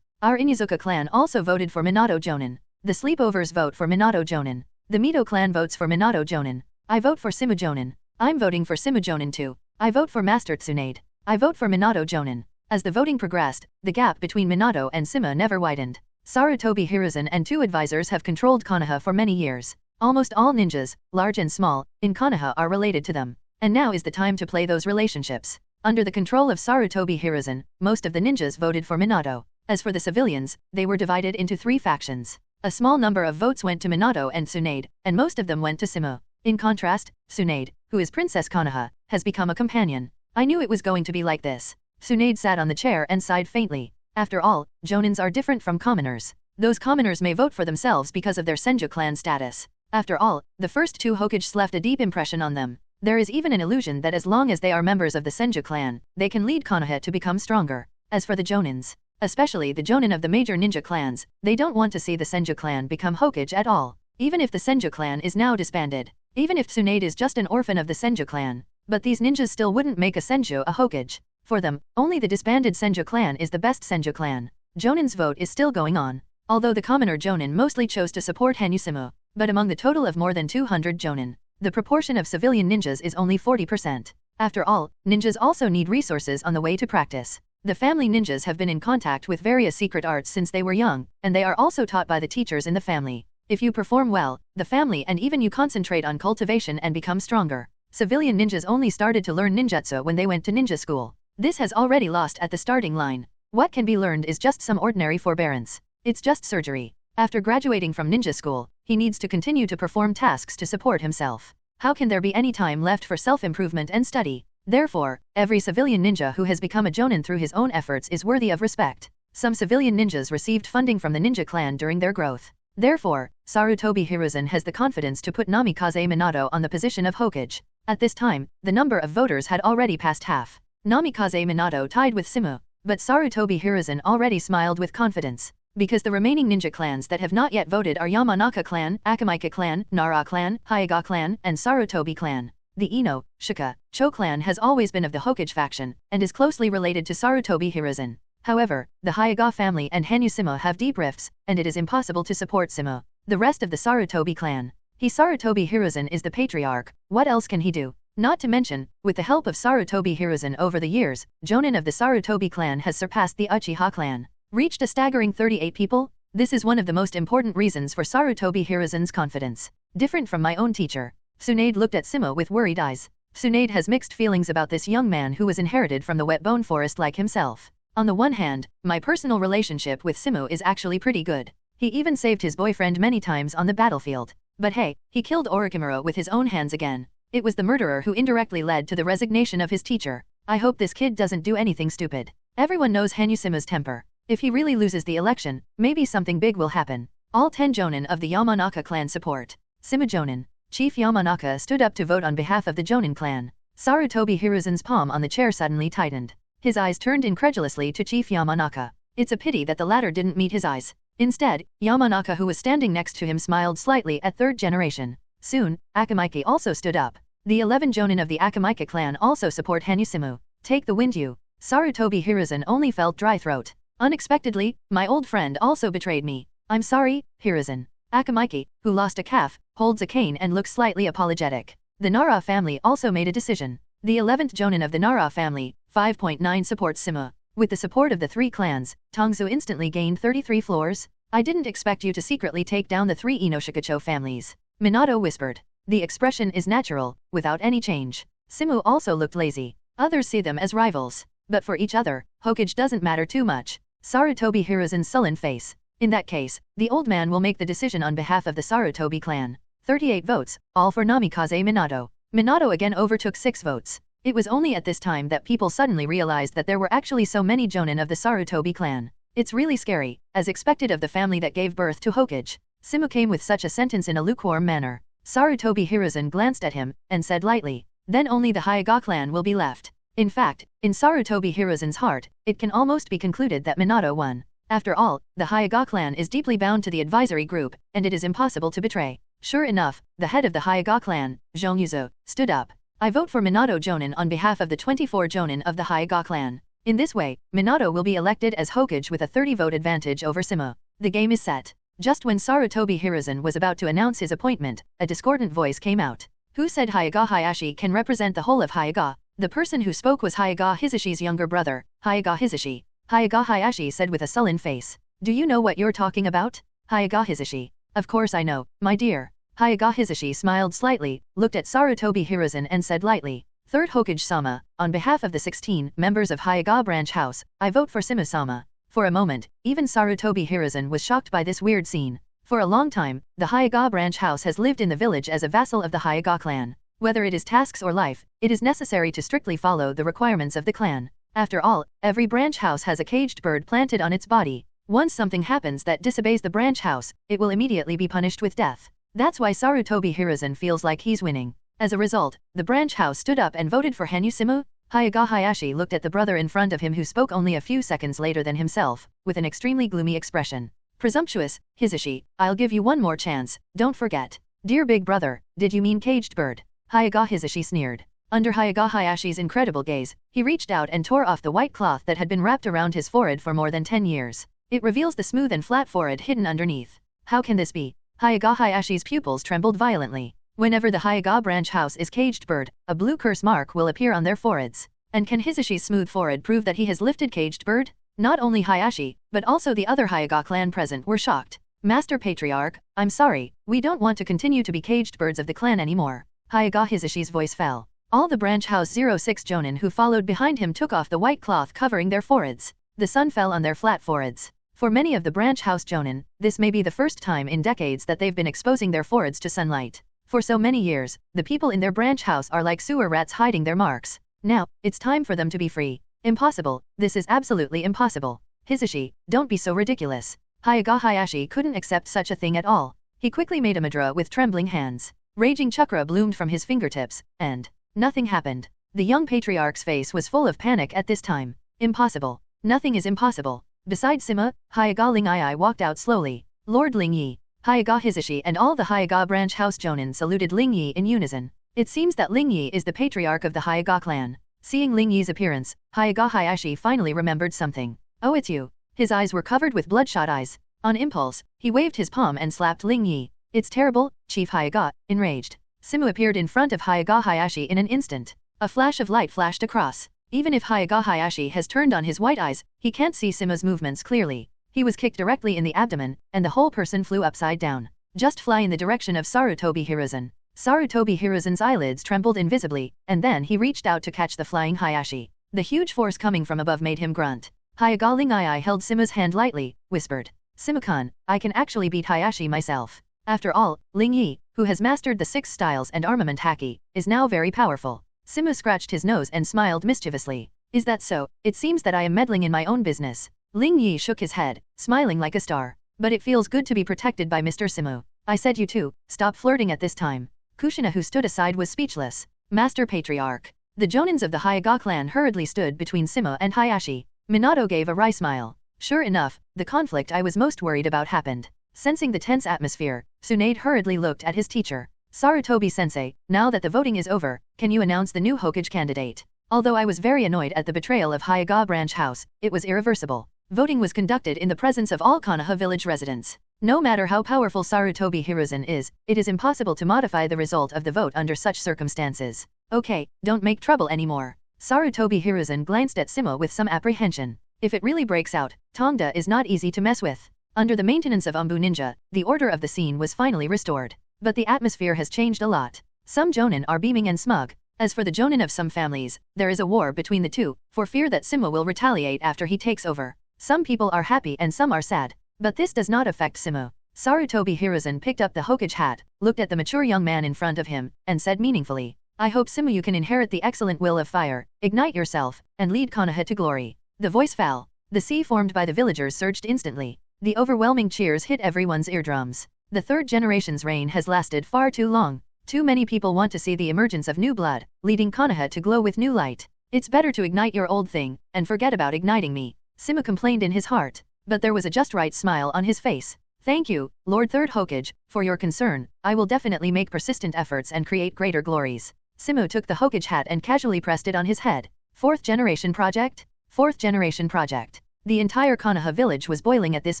Our Inuzuka clan also voted for Minato jonin. The sleepovers vote for Minato jonin. The Mito clan votes for Minato jonin. I vote for Simu jonin. I'm voting for Simu jonin too. I vote for Master Tsunade. I vote for Minato jonin. As the voting progressed, the gap between Minato and Sima never widened. Sarutobi Hiruzen and 2 advisors have controlled Konoha for many years. Almost all ninjas, large and small, in Konoha are related to them. And now is the time to play those relationships. Under the control of Sarutobi Hiruzen, most of the ninjas voted for Minato. As for the civilians, they were divided into 3 factions. A small number of votes went to Minato and Tsunade, and most of them went to Simu. In contrast, Tsunade, who is Princess Konoha, has become a companion. I knew it was going to be like this. Tsunade sat on the chair and sighed faintly. After all, jonins are different from commoners. Those commoners may vote for themselves because of their Senju clan status. After all, the first 2 Hokages left a deep impression on them. There is even an illusion that as long as they are members of the Senju clan, they can lead Konoha to become stronger. As for the jonins, especially the jonin of the major ninja clans, they don't want to see the Senju clan become Hokage at all. Even if the Senju clan is now disbanded. Even if Tsunade is just an orphan of the Senju clan. But these ninjas still wouldn't make a Senju a Hokage. For them, only the disbanded Senju clan is the best Senju clan. Jonin's vote is still going on. Although the commoner jonin mostly chose to support Hanusimo, but among the total of more than 200 jonin, the proportion of civilian ninjas is only 40%. After all, ninjas also need resources on the way to practice. The family ninjas have been in contact with various secret arts since they were young, and they are also taught by the teachers in the family. If you perform well, the family and even you concentrate on cultivation and become stronger. Civilian ninjas only started to learn ninjutsu when they went to ninja school. This has already lost at the starting line. What can be learned is just some ordinary forbearance. It's just surgery. After graduating from ninja school, he needs to continue to perform tasks to support himself. How can there be any time left for self-improvement and study? Therefore, every civilian ninja who has become a jonin through his own efforts is worthy of respect. Some civilian ninjas received funding from the ninja clan during their growth. Therefore, Sarutobi Hiruzen has the confidence to put Namikaze Minato on the position of Hokage. At this time, the number of voters had already passed half. Namikaze Minato tied with Simu, but Sarutobi Hiruzen already smiled with confidence. Because the remaining ninja clans that have not yet voted are Yamanaka clan, Akamika clan, Nara clan, Hyuga clan, and Sarutobi clan. The Ino, Shika, Cho clan has always been of the Hokage faction, and is closely related to Sarutobi Hiruzen. However, the Hyuga family and Hanusima have deep rifts, and it is impossible to support Simu, the rest of the Sarutobi clan. Sarutobi Hiruzen is the patriarch, what else can he do? Not to mention, with the help of Sarutobi Hiruzen over the years, jonin of the Sarutobi clan has surpassed the Uchiha clan. Reached a staggering 38 people? This is one of the most important reasons for Sarutobi Hiruzen's confidence. Different from my own teacher. Tsunade looked at Simu with worried eyes. Tsunade has mixed feelings about this young man who was inherited from the wet bone forest like himself. On the one hand, my personal relationship with Simu is actually pretty good. He even saved his boyfriend many times on the battlefield. But hey, he killed Orochimaru with his own hands again. It was the murderer who indirectly led to the resignation of his teacher. I hope this kid doesn't do anything stupid. Everyone knows Hanusima's temper. If he really loses the election, maybe something big will happen. All 10 jonin of the Yamanaka clan support. Simu jonin. Chief Yamanaka stood up to vote on behalf of the jonin clan. Sarutobi Hiruzen's palm on the chair suddenly tightened. His eyes turned incredulously to Chief Yamanaka. It's a pity that the latter didn't meet his eyes. Instead, Yamanaka who was standing next to him smiled slightly at third generation. Soon, Akamika also stood up. The 11 jonin of the Akamika clan also support Hanusimu. Take the wind you. Sarutobi Hiruzen only felt dry throat. Unexpectedly, my old friend also betrayed me. I'm sorry, Hiruzen. Akamika, who lost a calf, holds a cane and looks slightly apologetic. The Nara family also made a decision. The 11th jonin of the Nara family, 5.9 supports Simu. With the support of the 3 clans, Tongzu instantly gained 33 floors. I didn't expect you to secretly take down the 3 Inoshikacho families. Minato whispered. The expression is natural, without any change. Simu also looked lazy. Others see them as rivals. But for each other, Hokage doesn't matter too much. Sarutobi Hiruzen's sullen face. In that case, the old man will make the decision on behalf of the Sarutobi clan. 38 votes, all for Namikaze Minato. Minato again overtook 6 votes. It was only at this time that people suddenly realized that there were actually so many jonin of the Sarutobi clan. It's really scary, as expected of the family that gave birth to Hokage. Simu came with such a sentence in a lukewarm manner. Sarutobi Hiruzen glanced at him, and said lightly, then only the Hyuga clan will be left. In fact, in Sarutobi Hiruzen's heart, it can almost be concluded that Minato won. After all, the Hyuga clan is deeply bound to the advisory group, and it is impossible to betray. Sure enough, the head of the Hyuga clan, Zhongyuzo, stood up. I vote for Minato Jonin on behalf of the 24 Jonin of the Hyuga clan. In this way, Minato will be elected as Hokage with a 30-vote advantage over Simu. The game is set. Just when Sarutobi Hiruzen was about to announce his appointment, a discordant voice came out. Who said Hyuga Hayashi can represent the whole of Hyuga? The person who spoke was Hyuga Hisashi's younger brother, Hyuga Hisashi. Hyuga Hayashi said with a sullen face. Do you know what you're talking about? Hyuga Hisashi. Of course I know, my dear. Hyuga Hisashi smiled slightly, looked at Sarutobi Hiruzen and said lightly. Third Hokage-sama, on behalf of the 16 members of Hyuga branch house, I vote for Simu-sama. For a moment, even Sarutobi Hiruzen was shocked by this weird scene. For a long time, the Hyuga branch house has lived in the village as a vassal of the Hyuga clan. Whether it is tasks or life, it is necessary to strictly follow the requirements of the clan. After all, every branch house has a caged bird planted on its body. Once something happens that disobeys the branch house, it will immediately be punished with death. That's why Sarutobi Hiruzen feels like he's winning. As a result, the branch house stood up and voted for Hanyu Simu. Hyuga Hayashi looked at the brother in front of him who spoke only a few seconds later than himself, with an extremely gloomy expression. Presumptuous, Hisashi, I'll give you one more chance, don't forget. Dear big brother, did you mean caged bird? Hyuga Hisashi sneered. Under Hyuga Hayashi's incredible gaze, he reached out and tore off the white cloth that had been wrapped around his forehead for more than 10 years. It reveals the smooth and flat forehead hidden underneath. How can this be? Hyuga Hayashi's pupils trembled violently. Whenever the Hyuga branch house is caged bird, a blue curse mark will appear on their foreheads. And can Hisashi's smooth forehead prove that he has lifted caged bird? Not only Hayashi, but also the other Hyuga clan present were shocked. Master Patriarch, I'm sorry, we don't want to continue to be caged birds of the clan anymore. Hyuga Hisashi's voice fell. All the branch house 06 jonin who followed behind him took off the white cloth covering their foreheads. The sun fell on their flat foreheads. For many of the branch house jonin, this may be the first time in decades that they've been exposing their foreheads to sunlight. For so many years, the people in their branch house are like sewer rats hiding their marks. Now, it's time for them to be free. Impossible, this is absolutely impossible. Hisashi, don't be so ridiculous. Hyuga Hayashi couldn't accept such a thing at all. He quickly made a mudra with trembling hands. Raging chakra bloomed from his fingertips, and nothing happened. The young patriarch's face was full of panic at this time. Impossible. Nothing is impossible. Besides Simu, Hyuga Lingyi walked out slowly. Lord Lingyi, Hyuga Hisashi and all the Hyuga branch house jonin saluted Lingyi in unison. It seems that Lingyi is the patriarch of the Hyuga clan. Seeing Lingyi's appearance, Hyuga Hayashi finally remembered something. Oh, it's you. His eyes were covered with bloodshot eyes. On impulse, he waved his palm and slapped Lingyi. It's terrible, Chief Hyuga, enraged. Simu appeared in front of Hyuga Hayashi in an instant. A flash of light flashed across. Even if Hyuga Hayashi has turned on his white eyes, he can't see Simu's movements clearly. He was kicked directly in the abdomen, and the whole person flew upside down. Just fly in the direction of Sarutobi Hiruzen. Sarutobi Hiruzen's eyelids trembled invisibly, and then he reached out to catch the flying Hayashi. The huge force coming from above made him grunt. Hyuga Lingyi held Simu's hand lightly, whispered. Simu-kun, I can actually beat Hayashi myself. After all, Lingyi, who has mastered the 6 styles and armament haki, is now very powerful. Simu scratched his nose and smiled mischievously. Is that so? It seems that I am meddling in my own business. Lingyi shook his head, smiling like a star. But it feels good to be protected by Mr. Simu. I said you too, stop flirting at this time. Kushina who stood aside was speechless. Master Patriarch. The jonins of the Hyuga clan hurriedly stood between Simu and Hayashi. Minato gave a wry smile. Sure enough, the conflict I was most worried about happened. Sensing the tense atmosphere, Tsunade hurriedly looked at his teacher. Sarutobi-sensei, now that the voting is over, can you announce the new Hokage candidate? Although I was very annoyed at the betrayal of Hyuga branch house, it was irreversible. Voting was conducted in the presence of all Konoha village residents. No matter how powerful Sarutobi Hiruzen is, it is impossible to modify the result of the vote under such circumstances. Okay, don't make trouble anymore. Sarutobi Hiruzen glanced at Simu with some apprehension. If it really breaks out, Tongda is not easy to mess with. Under the maintenance of Umbu Ninja, the order of the scene was finally restored. But the atmosphere has changed a lot. Some jonin are beaming and smug. As for the jonin of some families, there is a war between the two, for fear that Simu will retaliate after he takes over. Some people are happy and some are sad. But this does not affect Simu. Sarutobi Hiruzen picked up the Hokage hat, looked at the mature young man in front of him, and said meaningfully, I hope Simu you can inherit the excellent will of fire, ignite yourself, and lead Konoha to glory. The voice fell. The sea formed by the villagers surged instantly. The overwhelming cheers hit everyone's eardrums. The third generation's reign has lasted far too long. Too many people want to see the emergence of new blood, leading Konoha to glow with new light. It's better to ignite your old thing, and forget about igniting me. Simu complained in his heart. But there was a just right smile on his face. Thank you, Lord Third Hokage, for your concern. I will definitely make persistent efforts and create greater glories. Simu took the Hokage hat and casually pressed it on his head. Fourth generation project? Fourth generation project. The entire Konoha village was boiling at this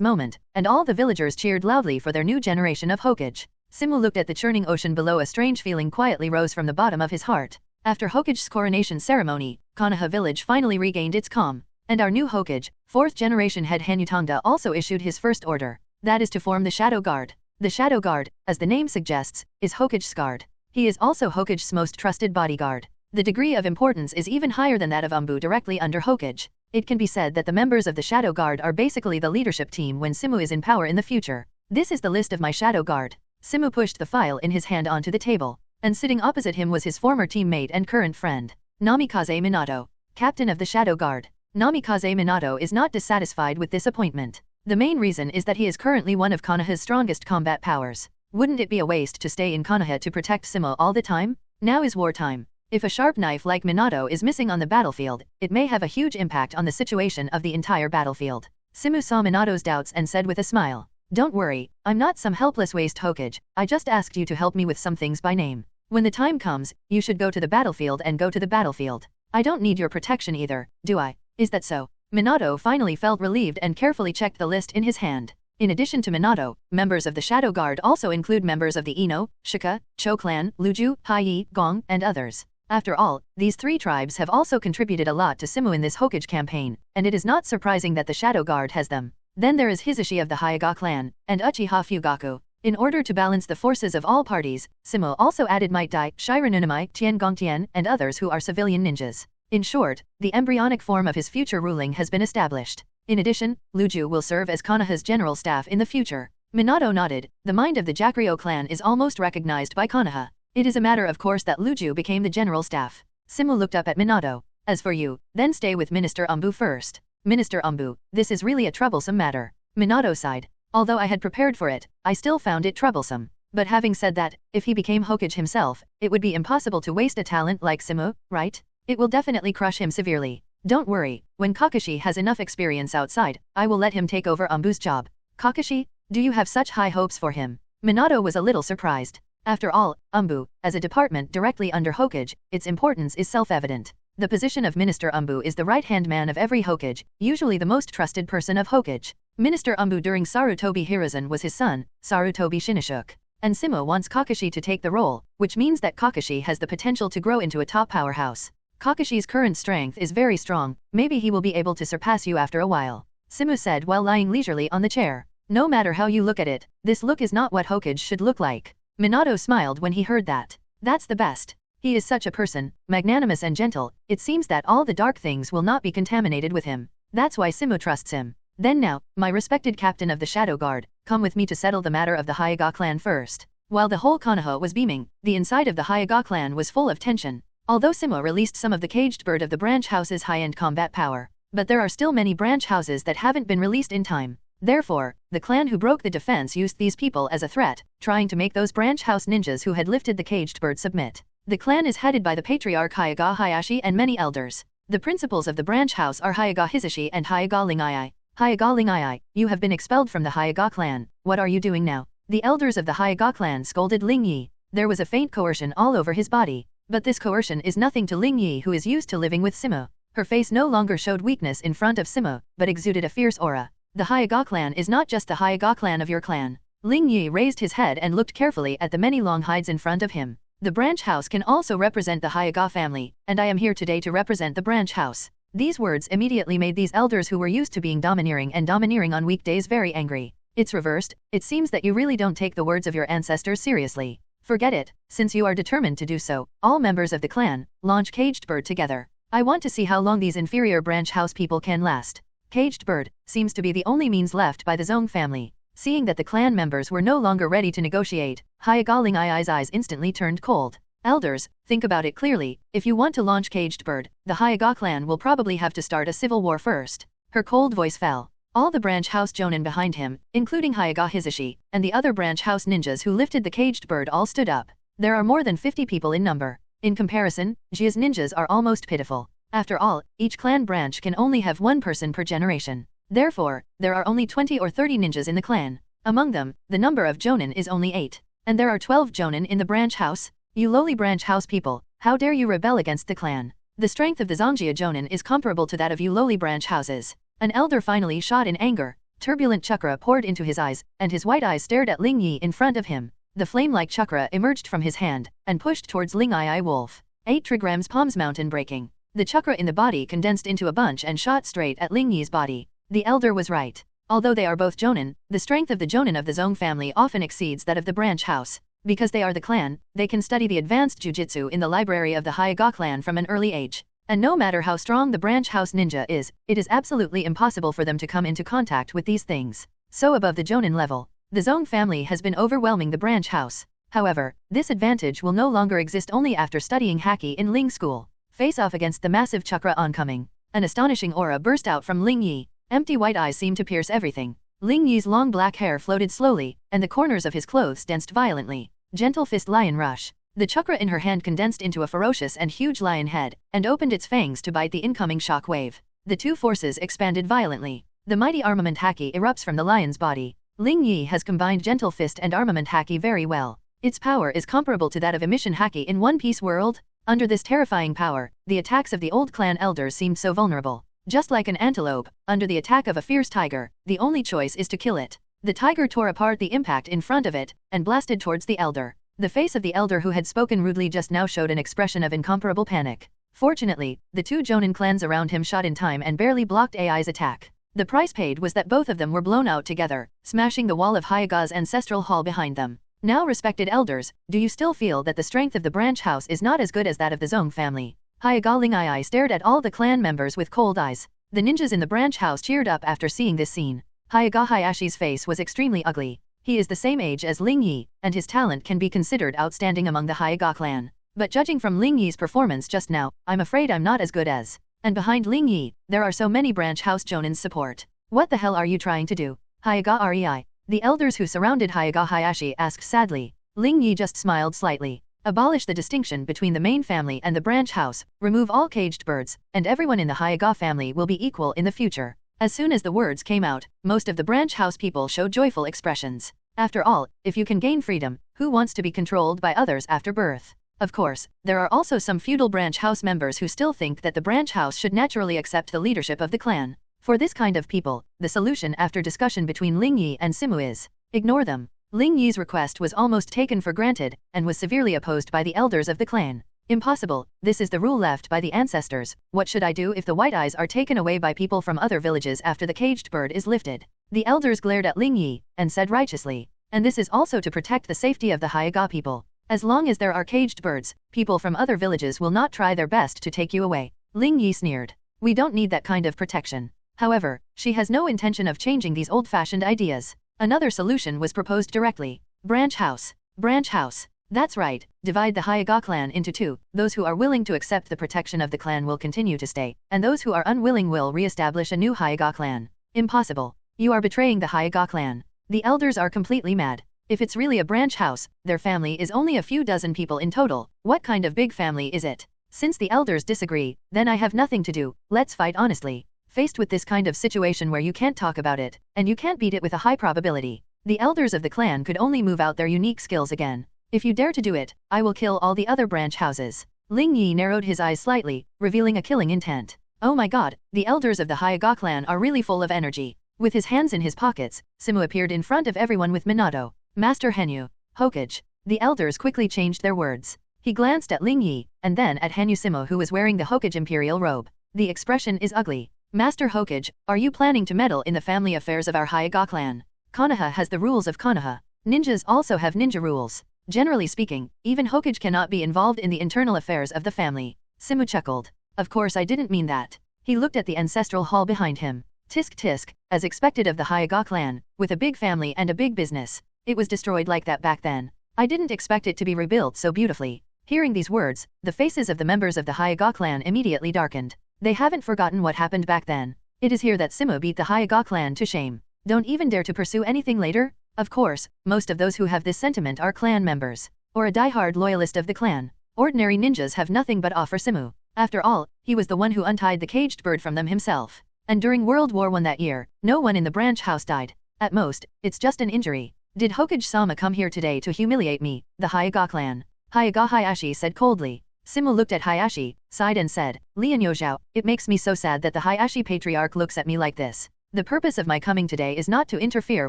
moment, and all the villagers cheered loudly for their new generation of Hokage. Simu looked at the churning ocean below. A strange feeling quietly rose from the bottom of his heart. After Hokage's coronation ceremony, Konoha village finally regained its calm. And our new Hokage, fourth generation head Hanutongda also issued his first order. That is to form the Shadow Guard. The Shadow Guard, as the name suggests, is Hokage's guard. He is also Hokage's most trusted bodyguard. The degree of importance is even higher than that of Umbu directly under Hokage. It can be said that the members of the Shadow Guard are basically the leadership team when Simu is in power in the future. This is the list of my Shadow Guard. Simu pushed the file in his hand onto the table, and sitting opposite him was his former teammate and current friend, Namikaze Minato, captain of the Shadow Guard. Namikaze Minato is not dissatisfied with this appointment. The main reason is that he is currently one of Konoha's strongest combat powers. Wouldn't it be a waste to stay in Konoha to protect Simu all the time? Now is wartime. If a sharp knife like Minato is missing on the battlefield, it may have a huge impact on the situation of the entire battlefield. Simu saw Minato's doubts and said with a smile, Don't worry, I'm not some helpless waste Hokage, I just asked you to help me with some things by name. When the time comes, you should go to the battlefield and go to the battlefield. I don't need your protection either, do I? Is that so? Minato finally felt relieved and carefully checked the list in his hand. In addition to Minato, members of the Shadow Guard also include members of the Ino, Shika, Cho clan, Luju, Hai, Gong, and others. After all, these three tribes have also contributed a lot to Simu in this Hokage campaign, and it is not surprising that the Shadow Guard has them. Then there is Hizushi of the Hyuga clan, and Uchiha Fugaku. In order to balance the forces of all parties, Simu also added Might Dai, Shiranunamai, Tien Gongtian, and others who are civilian ninjas. In short, the embryonic form of his future ruling has been established. In addition, Luju will serve as Konoha's general staff in the future. Minato nodded. The mind of the Jakuryo clan is almost recognized by Konoha. It is a matter of course that Luju became the general staff. Simu looked up at Minato. As for you, then stay with Minister Umbu first. Minister Umbu, this is really a troublesome matter. Minato sighed. Although I had prepared for it, I still found it troublesome. But having said that, if he became Hokage himself, it would be impossible to waste a talent like Simu, right? It will definitely crush him severely. Don't worry, when Kakashi has enough experience outside, I will let him take over Umbu's job. Kakashi? Do you have such high hopes for him? Minato was a little surprised. After all, Umbu, as a department directly under Hokage, its importance is self-evident. The position of Minister Umbu is the right-hand man of every Hokage, usually the most trusted person of Hokage. Minister Umbu during Sarutobi Hiruzen was his son, Sarutobi Shinashuk. And Simu wants Kakashi to take the role, which means that Kakashi has the potential to grow into a top powerhouse. Kakashi's current strength is very strong, maybe he will be able to surpass you after a while. Simu said while lying leisurely on the chair. No matter how you look at it, this look is not what Hokage should look like. Minato smiled when he heard that. That's the best. He is such a person, magnanimous and gentle, it seems that all the dark things will not be contaminated with him. That's why Simu trusts him. Then now, my respected captain of the Shadow Guard, come with me to settle the matter of the Hyuga clan first. While the whole Konoha was beaming, the inside of the Hyuga clan was full of tension. Although Simu released some of the caged bird of the branch house's high-end combat power, but there are still many branch houses that haven't been released in time. Therefore, the clan who broke the defense used these people as a threat, trying to make those branch house ninjas who had lifted the caged bird submit. The clan is headed by the patriarch Hyuga Hayashi and many elders. The principals of the branch house are Hyuga Hizushi and Hyuga Lingii. Hyuga Lingii, you have been expelled from the Hyuga clan. What are you doing now? The elders of the Hyuga clan scolded Ling Yi. There was a faint coercion all over his body. But this coercion is nothing to Ling Yi, who is used to living with Simu. Her face no longer showed weakness in front of Simu, but exuded a fierce aura. The Hyuga clan is not just the Hyuga clan of your clan. Ling Yi raised his head and looked carefully at the many long hides in front of him. The branch house can also represent the Hyuga family, and I am here today to represent the branch house. These words immediately made these elders who were used to being domineering and domineering on weekdays very angry. It's reversed. It seems that you really don't take the words of your ancestors seriously. Forget it, since you are determined to do so. All members of the clan, launch Caged Bird together. I want to see how long these inferior branch house people can last. Caged Bird seems to be the only means left by the Zong family. Seeing that the clan members were no longer ready to negotiate, Hyuga Ling Ai's eyes instantly turned cold. Elders, think about it clearly. If you want to launch Caged Bird, the Hyuga clan will probably have to start a civil war first. Her cold voice fell. All the branch house jonin behind him, including Hyuga Hisashi, and the other branch house ninjas who lifted the Caged Bird all stood up. There are more than 50 people in number. In comparison, Jia's ninjas are almost pitiful. After all, each clan branch can only have one person per generation. Therefore, there are only 20 or 30 ninjas in the clan. Among them, the number of jonin is only 8. And there are 12 jonin in the branch house. You lowly branch house people, how dare you rebel against the clan? The strength of the Zongjia jonin is comparable to that of you lowly branch houses. An elder finally shot in anger. Turbulent chakra poured into his eyes, and his white eyes stared at Ling Yi in front of him. The flame-like chakra emerged from his hand, and pushed towards Ling Ai Wolf. 8 trigrams palms mountain breaking. The chakra in the body condensed into a bunch and shot straight at Ling Yi's body. The elder was right. Although they are both jonin, the strength of the jonin of the Zong family often exceeds that of the branch house. Because they are the clan, they can study the advanced jujitsu in the library of the Hyuga clan from an early age. And no matter how strong the branch house ninja is, it is absolutely impossible for them to come into contact with these things. So above the jonin level, the Zong family has been overwhelming the branch house. However, this advantage will no longer exist only after studying Haki in Ling School. Face off against the massive chakra oncoming. An astonishing aura burst out from Ling Yi. Empty white eyes seemed to pierce everything. Ling Yi's long black hair floated slowly, and the corners of his clothes danced violently. Gentle fist lion rush. The chakra in her hand condensed into a ferocious and huge lion head, and opened its fangs to bite the incoming shock wave. The two forces expanded violently. The mighty armament haki erupts from the lion's body. Ling Yi has combined gentle fist and armament haki very well. Its power is comparable to that of emission haki in One Piece world. Under this terrifying power, the attacks of the old clan elders seemed so vulnerable. Just like an antelope, under the attack of a fierce tiger, the only choice is to kill it. The tiger tore apart the impact in front of it, and blasted towards the elder. The face of the elder who had spoken rudely just now showed an expression of incomparable panic. Fortunately, the two jonin clans around him shot in time and barely blocked AI's attack. The price paid was that both of them were blown out together, smashing the wall of Hyuga's ancestral hall behind them. Now respected elders, do you still feel that the strength of the branch house is not as good as that of the Zong family? Hyuga Ling Ai stared at all the clan members with cold eyes. The ninjas in the branch house cheered up after seeing this scene. Hyuga Hayashi's face was extremely ugly. He is the same age as Ling Yi, and his talent can be considered outstanding among the Hyuga clan. But judging from Ling Yi's performance just now, I'm afraid I'm not as good as. And behind Ling Yi, there are so many branch house jonin's support. What the hell are you trying to do? Hyuga Rei. The elders who surrounded Hyuga Hayashi asked sadly. Ling Yi just smiled slightly. Abolish the distinction between the main family and the branch house, remove all caged birds, and everyone in the Hyuga family will be equal in the future. As soon as the words came out, most of the branch house people showed joyful expressions. After all, if you can gain freedom, who wants to be controlled by others after birth? Of course, there are also some feudal branch house members who still think that the branch house should naturally accept the leadership of the clan. For this kind of people, the solution after discussion between Ling Yi and Simu is ignore them. Ling Yi's request was almost taken for granted, and was severely opposed by the elders of the clan. Impossible, this is the rule left by the ancestors. What should I do if the white eyes are taken away by people from other villages after the caged bird is lifted? The elders glared at Ling Yi, and said righteously. And this is also to protect the safety of the Hyuga people. As long as there are caged birds, people from other villages will not try their best to take you away. Ling Yi sneered. We don't need that kind of protection. However, she has no intention of changing these old-fashioned ideas. Another solution was proposed directly. Branch house. Branch house. That's right, divide the Hyuga clan into two. Those who are willing to accept the protection of the clan will continue to stay, and those who are unwilling will re-establish a new Hyuga clan. Impossible. You are betraying the Hyuga clan. The elders are completely mad. If it's really a branch house, their family is only a few dozen people in total. What kind of big family is it? Since the elders disagree, then I have nothing to do. Let's fight honestly. Faced with this kind of situation where you can't talk about it, and you can't beat it with a high probability, the elders of the clan could only move out their unique skills again. If you dare to do it, I will kill all the other branch houses. Ling Yi narrowed his eyes slightly, revealing a killing intent. Oh my god, the elders of the Hyuga clan are really full of energy. With his hands in his pockets, Simu appeared in front of everyone with Minato. Master Henyu. Hokage. The elders quickly changed their words. He glanced at Ling Yi, and then at Hanyu who was wearing the Hokage imperial robe. The expression is ugly. Master Hokage, are you planning to meddle in the family affairs of our Hyuga clan? Konoha has the rules of Konoha. Ninjas also have ninja rules. Generally speaking, even Hokage cannot be involved in the internal affairs of the family. Simu chuckled. Of course I didn't mean that. He looked at the ancestral hall behind him. Tisk tisk, as expected of the Hyuga clan, with a big family and a big business. It was destroyed like that back then. I didn't expect it to be rebuilt so beautifully. Hearing these words, the faces of the members of the Hyuga clan immediately darkened. They haven't forgotten what happened back then. It is here that Simu beat the Hyuga clan to shame. Don't even dare to pursue anything later? Of course, most of those who have this sentiment are clan members, or a die-hard loyalist of the clan. Ordinary ninjas have nothing but offer Simu. After all, he was the one who untied the caged bird from them himself. And during World War I that year, no one in the branch house died. At most, it's just an injury. Did Hokage-sama come here today to humiliate me, the Hyuga clan? Hyuga Hayashi said coldly. Simu looked at Hayashi, sighed and said, Lian Yozhao, it makes me so sad that the Hayashi patriarch looks at me like this. The purpose of my coming today is not to interfere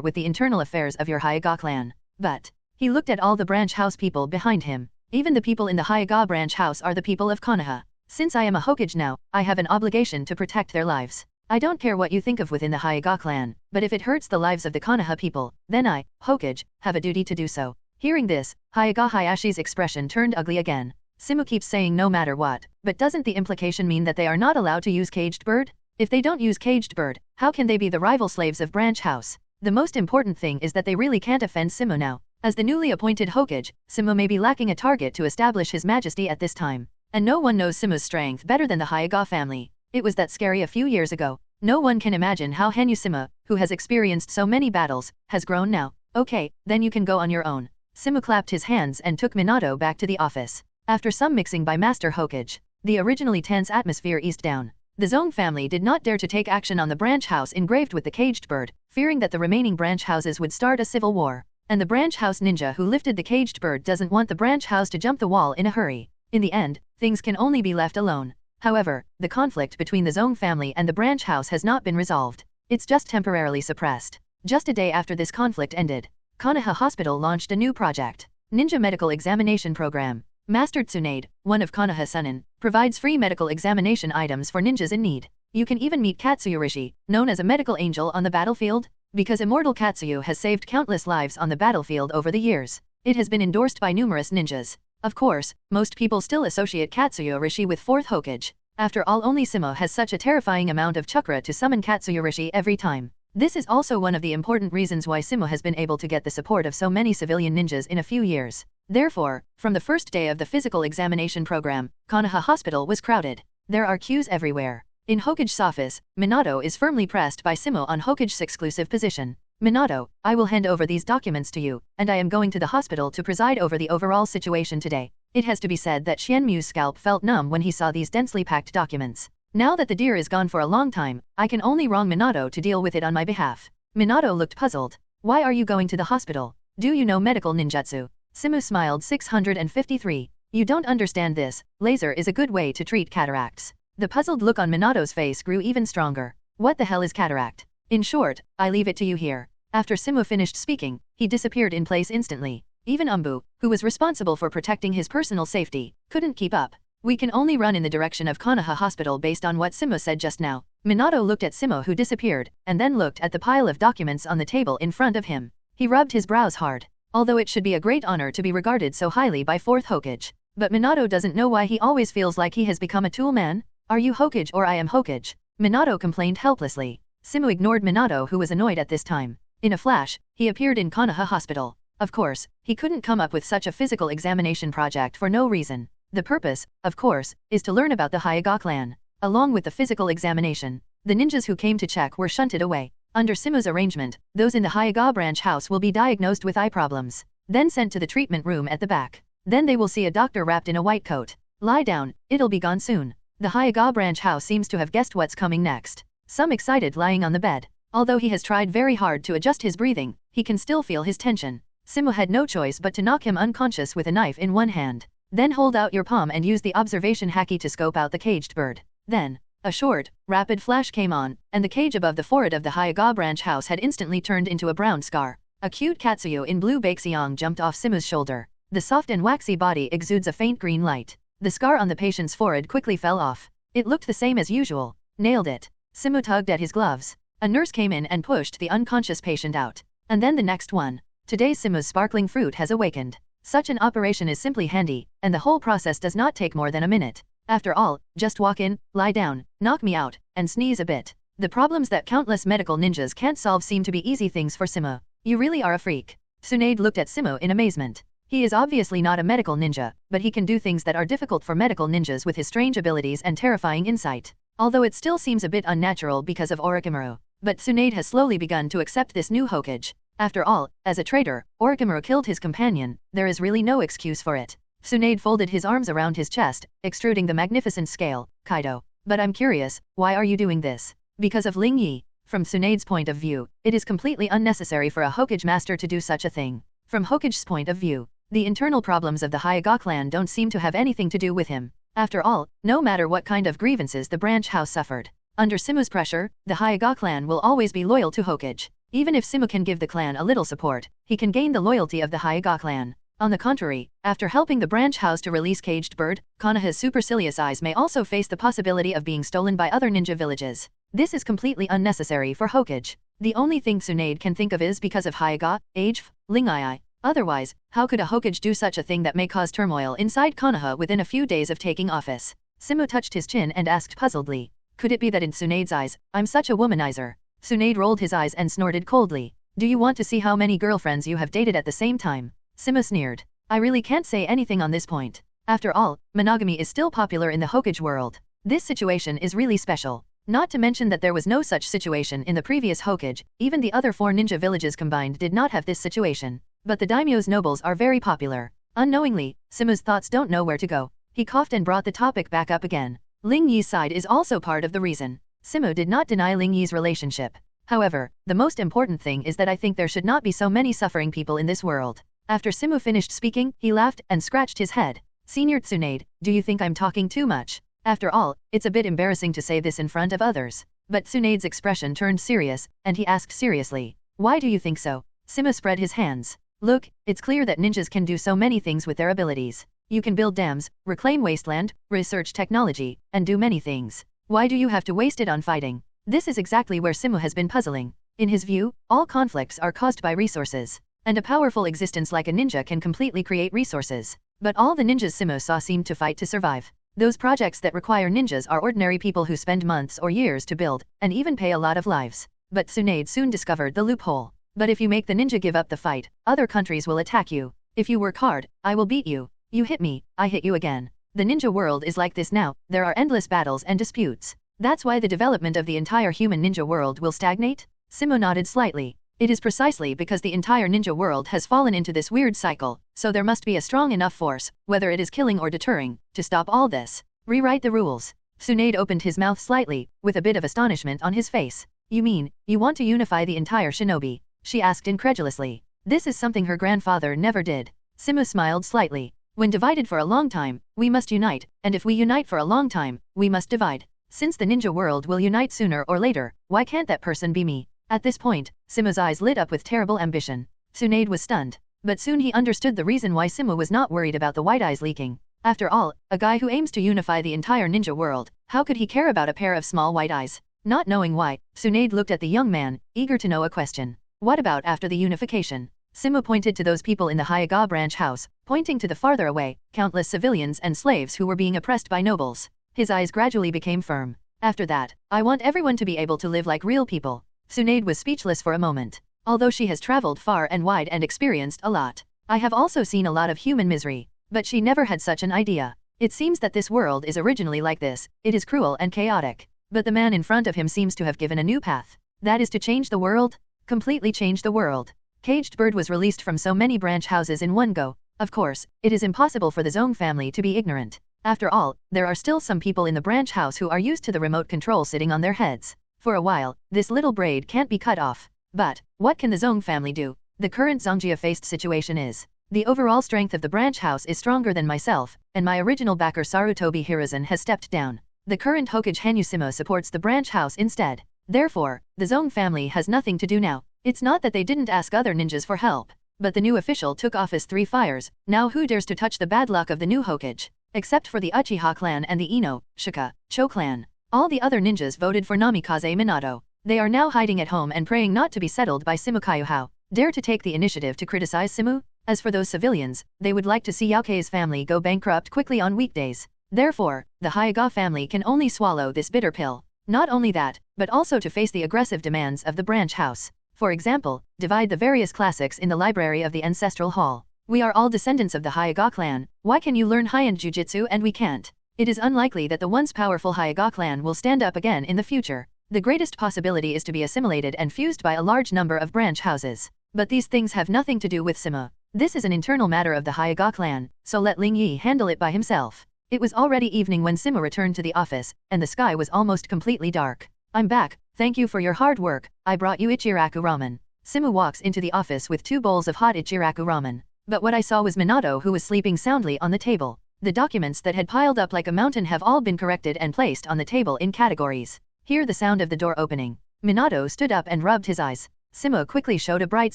with the internal affairs of your Hyuga clan. But, he looked at all the branch house people behind him. Even the people in the Hyuga branch house are the people of Konoha. Since I am a Hokage now, I have an obligation to protect their lives. I don't care what you think of within the Hyuga clan, but if it hurts the lives of the Konoha people, then I, Hokage, have a duty to do so. Hearing this, Hyuga Hayashi's expression turned ugly again. Simu keeps saying no matter what, but doesn't the implication mean that they are not allowed to use caged bird? If they don't use caged bird, how can they be the rival slaves of branch house? The most important thing is that they really can't offend Simu now. As the newly appointed Hokage, Simu may be lacking a target to establish his majesty at this time. And no one knows Simu's strength better than the Hyuga family. It was that scary a few years ago. No one can imagine how Hanyu Simu, who has experienced so many battles, has grown now. Okay, then you can go on your own. Simu clapped his hands and took Minato back to the office. After some mixing by Master Hokage, the originally tense atmosphere eased down. The Zong family did not dare to take action on the branch house engraved with the caged bird, fearing that the remaining branch houses would start a civil war. And the branch house ninja who lifted the caged bird doesn't want the branch house to jump the wall in a hurry. In the end, things can only be left alone. However, the conflict between the Zong family and the branch house has not been resolved. It's just temporarily suppressed. Just a day after this conflict ended, Konoha Hospital launched a new project, Ninja Medical Examination Program. Master Tsunade, one of Konoha Sunin, provides free medical examination items for ninjas in need. You can even meet Katsuyu Rishi, known as a medical angel on the battlefield, because immortal Katsuyu has saved countless lives on the battlefield over the years. It has been endorsed by numerous ninjas. Of course, most people still associate Katsuyu Rishi with Fourth Hokage. After all, only Simu has such a terrifying amount of chakra to summon Katsuyu Rishi every time. This is also one of the important reasons why Simu has been able to get the support of so many civilian ninjas in a few years. Therefore, from the first day of the physical examination program, Konoha Hospital was crowded. There are queues everywhere. In Hokage's office, Minato is firmly pressed by Simu on Hokage's exclusive position. Minato, I will hand over these documents to you, and I am going to the hospital to preside over the overall situation today. It has to be said that Xianmu's scalp felt numb when he saw these densely packed documents. Now that the deer is gone for a long time, I can only wrong Minato to deal with it on my behalf. Minato looked puzzled. Why are you going to the hospital? Do you know medical ninjutsu? Simu smiled. 653. You don't understand this. Laser is a good way to treat cataracts. The puzzled look on Minato's face grew even stronger. What the hell is cataract? In short, I leave it to you here. After Simu finished speaking, he disappeared in place instantly. Even Umbu, who was responsible for protecting his personal safety, couldn't keep up. We can only run in the direction of Konoha Hospital based on what Simu said just now. Minato looked at Simu who disappeared, and then looked at the pile of documents on the table in front of him. He rubbed his brows hard. Although it should be a great honor to be regarded so highly by Fourth Hokage. But Minato doesn't know why he always feels like he has become a tool man. Are you Hokage or I am Hokage? Minato complained helplessly. Simu ignored Minato who was annoyed at this time. In a flash, he appeared in Konoha Hospital. Of course, he couldn't come up with such a physical examination project for no reason. The purpose, of course, is to learn about the Hyuga clan. Along with the physical examination, the ninjas who came to check were shunted away. Under Simu's arrangement, those in the Hyuga branch house will be diagnosed with eye problems, then sent to the treatment room at the back. Then they will see a doctor wrapped in a white coat. Lie down, it'll be gone soon. The Hyuga branch house seems to have guessed what's coming next. Some excited lying on the bed. Although he has tried very hard to adjust his breathing, he can still feel his tension. Simu had no choice but to knock him unconscious with a knife in one hand. Then hold out your palm and use the observation haki to scope out the caged bird. Then, a short, rapid flash came on, and the cage above the forehead of the Hyuga branch house had instantly turned into a brown scar. A cute Katsuyu in blue Baekseong jumped off Simu's shoulder. The soft and waxy body exudes a faint green light. The scar on the patient's forehead quickly fell off. It looked the same as usual. Nailed it. Simu tugged at his gloves. A nurse came in and pushed the unconscious patient out. And then the next one. Today Simu's sparkling fruit has awakened. Such an operation is simply handy, and the whole process does not take more than a minute. After all, just walk in, lie down, knock me out, and sneeze a bit. The problems that countless medical ninjas can't solve seem to be easy things for Simu. You really are a freak. Tsunade looked at Simu in amazement. He is obviously not a medical ninja, but he can do things that are difficult for medical ninjas with his strange abilities and terrifying insight. Although it still seems a bit unnatural because of Orochimaru. But Tsunade has slowly begun to accept this new Hokage. After all, as a traitor, Orochimaru killed his companion, there is really no excuse for it. Tsunade folded his arms around his chest, extruding the magnificent scale. Kaido. But I'm curious, why are you doing this? Because of Ling Yi. From Tsunade's point of view, it is completely unnecessary for a Hokage master to do such a thing. From Hokage's point of view, the internal problems of the Hyuga clan don't seem to have anything to do with him. After all, no matter what kind of grievances the branch house suffered, under Simu's pressure, the Hyuga clan will always be loyal to Hokage. Even if Simu can give the clan a little support, he can gain the loyalty of the Hyuga clan. On the contrary, after helping the branch house to release Caged Bird, Konoha's supercilious eyes may also face the possibility of being stolen by other ninja villages. This is completely unnecessary for Hokage. The only thing Tsunade can think of is because of Hyuga, age, Ling Ii. Otherwise, how could a Hokage do such a thing that may cause turmoil inside Konoha within a few days of taking office? Simu touched his chin and asked puzzledly. Could it be that in Tsunade's eyes, I'm such a womanizer? Tsunade rolled his eyes and snorted coldly. Do you want to see how many girlfriends you have dated at the same time? Simu sneered. I really can't say anything on this point. After all, monogamy is still popular in the Hokage world. This situation is really special. Not to mention that there was no such situation in the previous Hokage, even the other 4 ninja villages combined did not have this situation. But the daimyo's nobles are very popular. Unknowingly, Simu's thoughts don't know where to go. He coughed and brought the topic back up again. Ling Yi's side is also part of the reason. Simu did not deny Ling Yi's relationship. However, the most important thing is that I think there should not be so many suffering people in this world. After Simu finished speaking, he laughed and scratched his head. Senior Tsunade, do you think I'm talking too much? After all, it's a bit embarrassing to say this in front of others. But Tsunade's expression turned serious, and he asked seriously. Why do you think so? Simu spread his hands. Look, it's clear that ninjas can do so many things with their abilities. You can build dams, reclaim wasteland, research technology, and do many things. Why do you have to waste it on fighting? This is exactly where Simu has been puzzling. In his view, all conflicts are caused by resources. And a powerful existence like a ninja can completely create resources. But all the ninjas Simu saw seemed to fight to survive. Those projects that require ninjas are ordinary people who spend months or years to build, and even pay a lot of lives. But Tsunade soon discovered the loophole. But if you make the ninja give up the fight, other countries will attack you. If you work hard, I will beat you. You hit me, I hit you again. The ninja world is like this now, there are endless battles and disputes. That's why the development of the entire human ninja world will stagnate? Simu nodded slightly. It is precisely because the entire ninja world has fallen into this weird cycle, so there must be a strong enough force, whether it is killing or deterring, to stop all this. Rewrite the rules. Tsunade opened his mouth slightly, with a bit of astonishment on his face. You mean, you want to unify the entire shinobi? She asked incredulously. This is something her grandfather never did. Simu smiled slightly. When divided for a long time, we must unite, and if we unite for a long time, we must divide. Since the ninja world will unite sooner or later, why can't that person be me? At this point, Simu's eyes lit up with terrible ambition. Tsunade was stunned. But soon he understood the reason why Simu was not worried about the white eyes leaking. After all, a guy who aims to unify the entire ninja world, how could he care about a pair of small white eyes? Not knowing why, Tsunade looked at the young man, eager to know a question. What about after the unification? Simu pointed to those people in the Hyuga branch house, pointing to the farther away, countless civilians and slaves who were being oppressed by nobles. His eyes gradually became firm. After that, I want everyone to be able to live like real people. Tsunade was speechless for a moment. Although she has traveled far and wide and experienced a lot, I have also seen a lot of human misery. But she never had such an idea. It seems that this world is originally like this, it is cruel and chaotic. But the man in front of him seems to have given a new path. That is to change the world? Completely change the world. Caged Bird was released from so many branch houses in one go. Of course, it is impossible for the Zong family to be ignorant. After all, there are still some people in the branch house who are used to the remote control sitting on their heads. For a while, this little braid can't be cut off. But, what can the Zong family do? The current Zongjia-faced situation is, the overall strength of the branch house is stronger than myself, and my original backer Sarutobi Hiruzen has stepped down. The current Hokage Hanusimo supports the branch house instead. Therefore, the Zong family has nothing to do now. It's not that they didn't ask other ninjas for help. But the new official took office 3 fires, now who dares to touch the bad luck of the new Hokage? Except for the Uchiha clan and the Ino, Shika, Cho clan. All the other ninjas voted for Namikaze Minato. They are now hiding at home and praying not to be settled by Simu Kayuhao. Dare to take the initiative to criticize Simu? As for those civilians, they would like to see Yaokei's family go bankrupt quickly on weekdays. Therefore, the Hyuga family can only swallow this bitter pill. Not only that, but also to face the aggressive demands of the branch house. For example, divide the various classics in the library of the ancestral hall. We are all descendants of the Hyuga clan, why can you learn high-end jujitsu and we can't? It is unlikely that the once powerful Hyuga clan will stand up again in the future. The greatest possibility is to be assimilated and fused by a large number of branch houses. But these things have nothing to do with Simu. This is an internal matter of the Hyuga clan, so let Ling Yi handle it by himself. It was already evening when Simu returned to the office, and the sky was almost completely dark. I'm back, thank you for your hard work, I brought you Ichiraku ramen. Simu walks into the office with 2 bowls of hot Ichiraku ramen. But what I saw was Minato who was sleeping soundly on the table. The documents that had piled up like a mountain have all been corrected and placed on the table in categories. Hear the sound of the door opening. Minato stood up and rubbed his eyes. Simu quickly showed a bright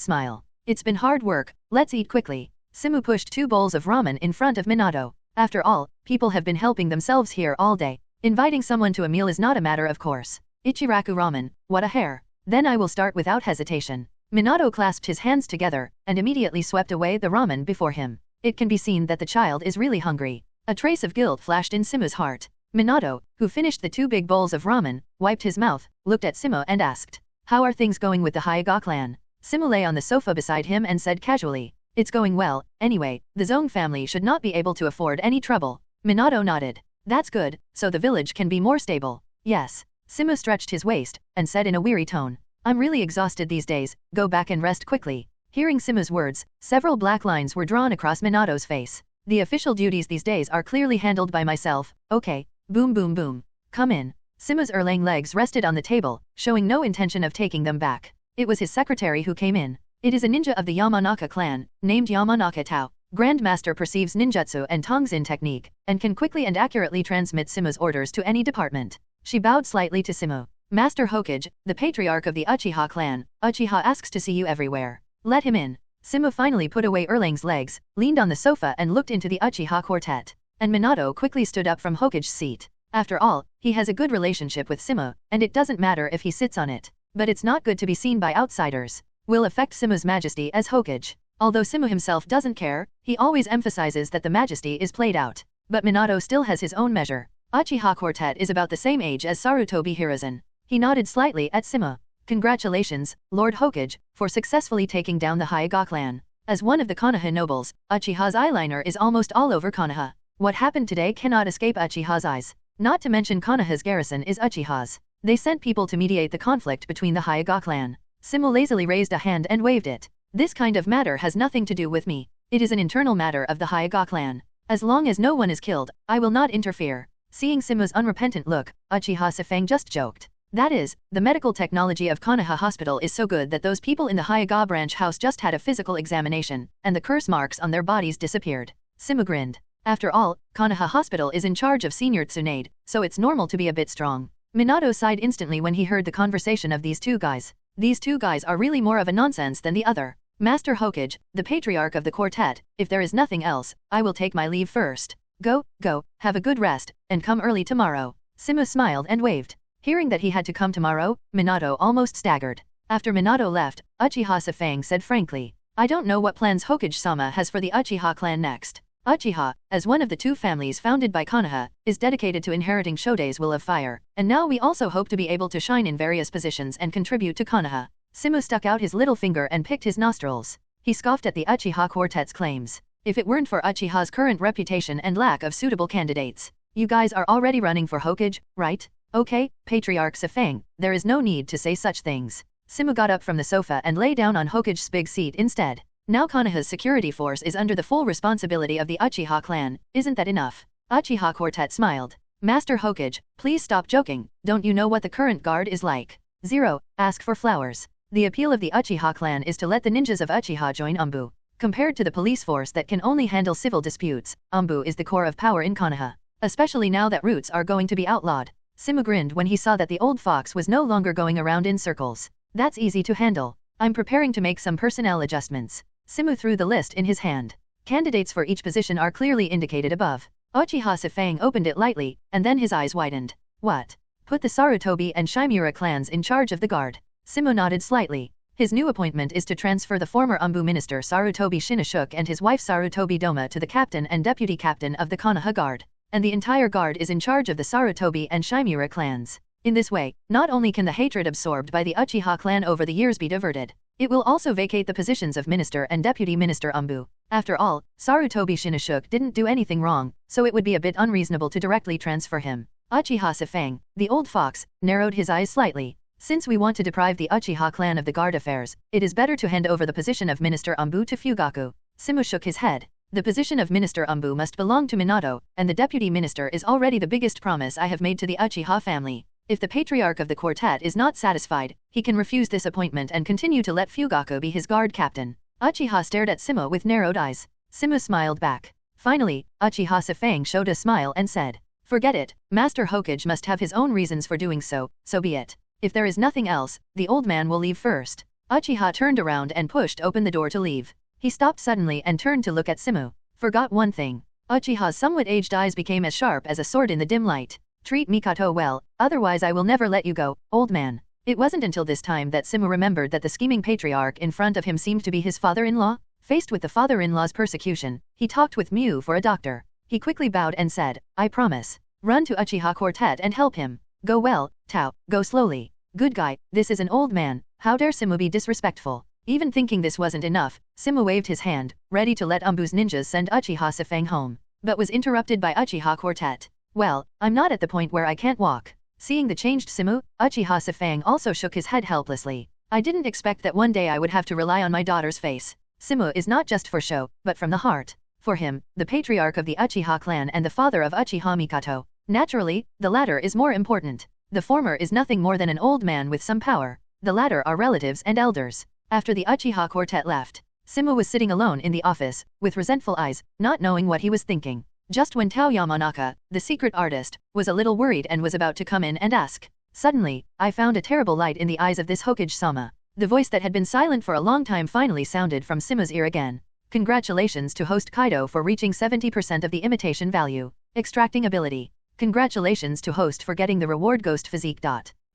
smile. It's been hard work, let's eat quickly. Simu pushed 2 bowls of ramen in front of Minato. After all, people have been helping themselves here all day. Inviting someone to a meal is not a matter of course. Ichiraku ramen, what a hair. Then I will start without hesitation. Minato clasped his hands together, and immediately swept away the ramen before him. It can be seen that the child is really hungry. A trace of guilt flashed in Simu's heart. Minato, who finished the 2 big bowls of ramen, wiped his mouth, looked at Simu and asked, how are things going with the Hyuga clan? Simu lay on the sofa beside him and said casually, it's going well, anyway, the Zong family should not be able to afford any trouble. Minato nodded. That's good, so the village can be more stable. Yes. Simu stretched his waist, and said in a weary tone, I'm really exhausted these days, go back and rest quickly. Hearing Simu's words, several black lines were drawn across Minato's face. The official duties these days are clearly handled by myself, okay, boom boom boom. Come in. Simu's Erlang legs rested on the table, showing no intention of taking them back. It was his secretary who came in. It is a ninja of the Yamanaka clan, named Yamanaka Tao. Grandmaster perceives ninjutsu and Tongzin technique, and can quickly and accurately transmit Simu's orders to any department. She bowed slightly to Simu. Master Hokage, the patriarch of the Uchiha clan, Uchiha asks to see you everywhere. Let him in. Simu finally put away Erlang's legs, leaned on the sofa and looked into the Uchiha quartet. And Minato quickly stood up from Hokage's seat. After all, he has a good relationship with Simu, and it doesn't matter if he sits on it. But it's not good to be seen by outsiders. Will affect Simu's majesty as Hokage. Although Simu himself doesn't care, he always emphasizes that the majesty is played out. But Minato still has his own measure. Uchiha quartet is about the same age as Sarutobi Hiruzen. He nodded slightly at Simu. Congratulations, Lord Hokage, for successfully taking down the Hyuga clan. As one of the Konoha nobles, Uchiha's eyeliner is almost all over Konoha. What happened today cannot escape Uchiha's eyes. Not to mention Konoha's garrison is Uchiha's. They sent people to mediate the conflict between the Hyuga clan. Simu lazily raised a hand and waved it. This kind of matter has nothing to do with me. It is an internal matter of the Hyuga clan. As long as no one is killed, I will not interfere. Seeing Simu's unrepentant look, Uchiha Sefang just joked. That is, the medical technology of Konoha Hospital is so good that those people in the Hyuga branch house just had a physical examination, and the curse marks on their bodies disappeared. Simu grinned. After all, Konoha Hospital is in charge of Senior Tsunade, so it's normal to be a bit strong. Minato sighed instantly when he heard the conversation of these 2 guys. These 2 guys are really more of a nonsense than the other. Master Hokage, the patriarch of the quartet, if there is nothing else, I will take my leave first. Go, have a good rest, and come early tomorrow. Simu smiled and waved. Hearing that he had to come tomorrow, Minato almost staggered. After Minato left, Uchiha Sefang said frankly, I don't know what plans Hokage-sama has for the Uchiha clan next. Uchiha, as one of the 2 families founded by Konoha, is dedicated to inheriting Shodae's will of fire, and now we also hope to be able to shine in various positions and contribute to Konoha. Simu stuck out his little finger and picked his nostrils. He scoffed at the Uchiha quartet's claims. If it weren't for Uchiha's current reputation and lack of suitable candidates, you guys are already running for Hokage, right? Okay, Patriarch Sefang, there is no need to say such things. Simu got up from the sofa and lay down on Hokage's big seat instead. Now Konoha's security force is under the full responsibility of the Uchiha clan, isn't that enough? Uchiha quartet smiled. Master Hokage, please stop joking, don't you know what the current guard is like? 0, ask for flowers. The appeal of the Uchiha clan is to let the ninjas of Uchiha join Umbu. Compared to the police force that can only handle civil disputes, Umbu is the core of power in Konoha. Especially now that roots are going to be outlawed. Simu grinned when he saw that the old fox was no longer going around in circles. That's easy to handle. I'm preparing to make some personnel adjustments. Simu threw the list in his hand. Candidates for each position are clearly indicated above. Uchiha Sefang opened it lightly, and then his eyes widened. What? Put the Sarutobi and Shimura clans in charge of the guard. Simu nodded slightly. His new appointment is to transfer the former Umbu minister Sarutobi Shinashuk and his wife Sarutobi Doma to the captain and deputy captain of the Konoha Guard, and the entire guard is in charge of the Sarutobi and Shimura clans. In this way, not only can the hatred absorbed by the Uchiha clan over the years be diverted, it will also vacate the positions of minister and deputy minister Umbu. After all, Sarutobi Shinashuk didn't do anything wrong, so it would be a bit unreasonable to directly transfer him. Uchiha Sefang, the old fox, narrowed his eyes slightly. Since we want to deprive the Uchiha clan of the guard affairs, it is better to hand over the position of Minister Umbu to Fugaku. Simu shook his head. The position of Minister Umbu must belong to Minato, and the deputy minister is already the biggest promise I have made to the Uchiha family. If the patriarch of the quartet is not satisfied, he can refuse this appointment and continue to let Fugaku be his guard captain. Uchiha stared at Simu with narrowed eyes. Simu smiled back. Finally, Uchiha Sefang showed a smile and said, "Forget it, Master Hokage must have his own reasons for doing so, so be it. If there is nothing else, the old man will leave first." Uchiha turned around and pushed open the door to leave. He stopped suddenly and turned to look at Simu. "Forgot one thing." Uchiha's somewhat aged eyes became as sharp as a sword in the dim light. "Treat Mikato well, otherwise I will never let you go, old man." It wasn't until this time that Simu remembered that the scheming patriarch in front of him seemed to be his father-in-law. Faced with the father-in-law's persecution, he talked with Mew for a doctor. He quickly bowed and said, "I promise. Run to Uchiha Quartet and help him. Go well, Tao, go slowly. Good guy, this is an old man, how dare Simu be disrespectful." Even thinking this wasn't enough, Simu waved his hand, ready to let Umbu's ninjas send Uchiha Sefang home, but was interrupted by Uchiha Quartet. "Well, I'm not at the point where I can't walk." Seeing the changed Simu, Uchiha Sefang also shook his head helplessly. "I didn't expect that one day I would have to rely on my daughter's face. Simu is not just for show, but from the heart." For him, the patriarch of the Uchiha clan and the father of Uchiha Mikato. Naturally, the latter is more important. The former is nothing more than an old man with some power. The latter are relatives and elders. After the Uchiha Quartet left, Simu was sitting alone in the office, with resentful eyes, not knowing what he was thinking. Just when Tao Yamanaka, the secret artist, was a little worried and was about to come in and ask. Suddenly, I found a terrible light in the eyes of this Hokage-sama. The voice that had been silent for a long time finally sounded from Simu's ear again. "Congratulations to host Kaido for reaching 70% of the imitation value. Extracting ability. Congratulations to host for getting the reward ghost physique.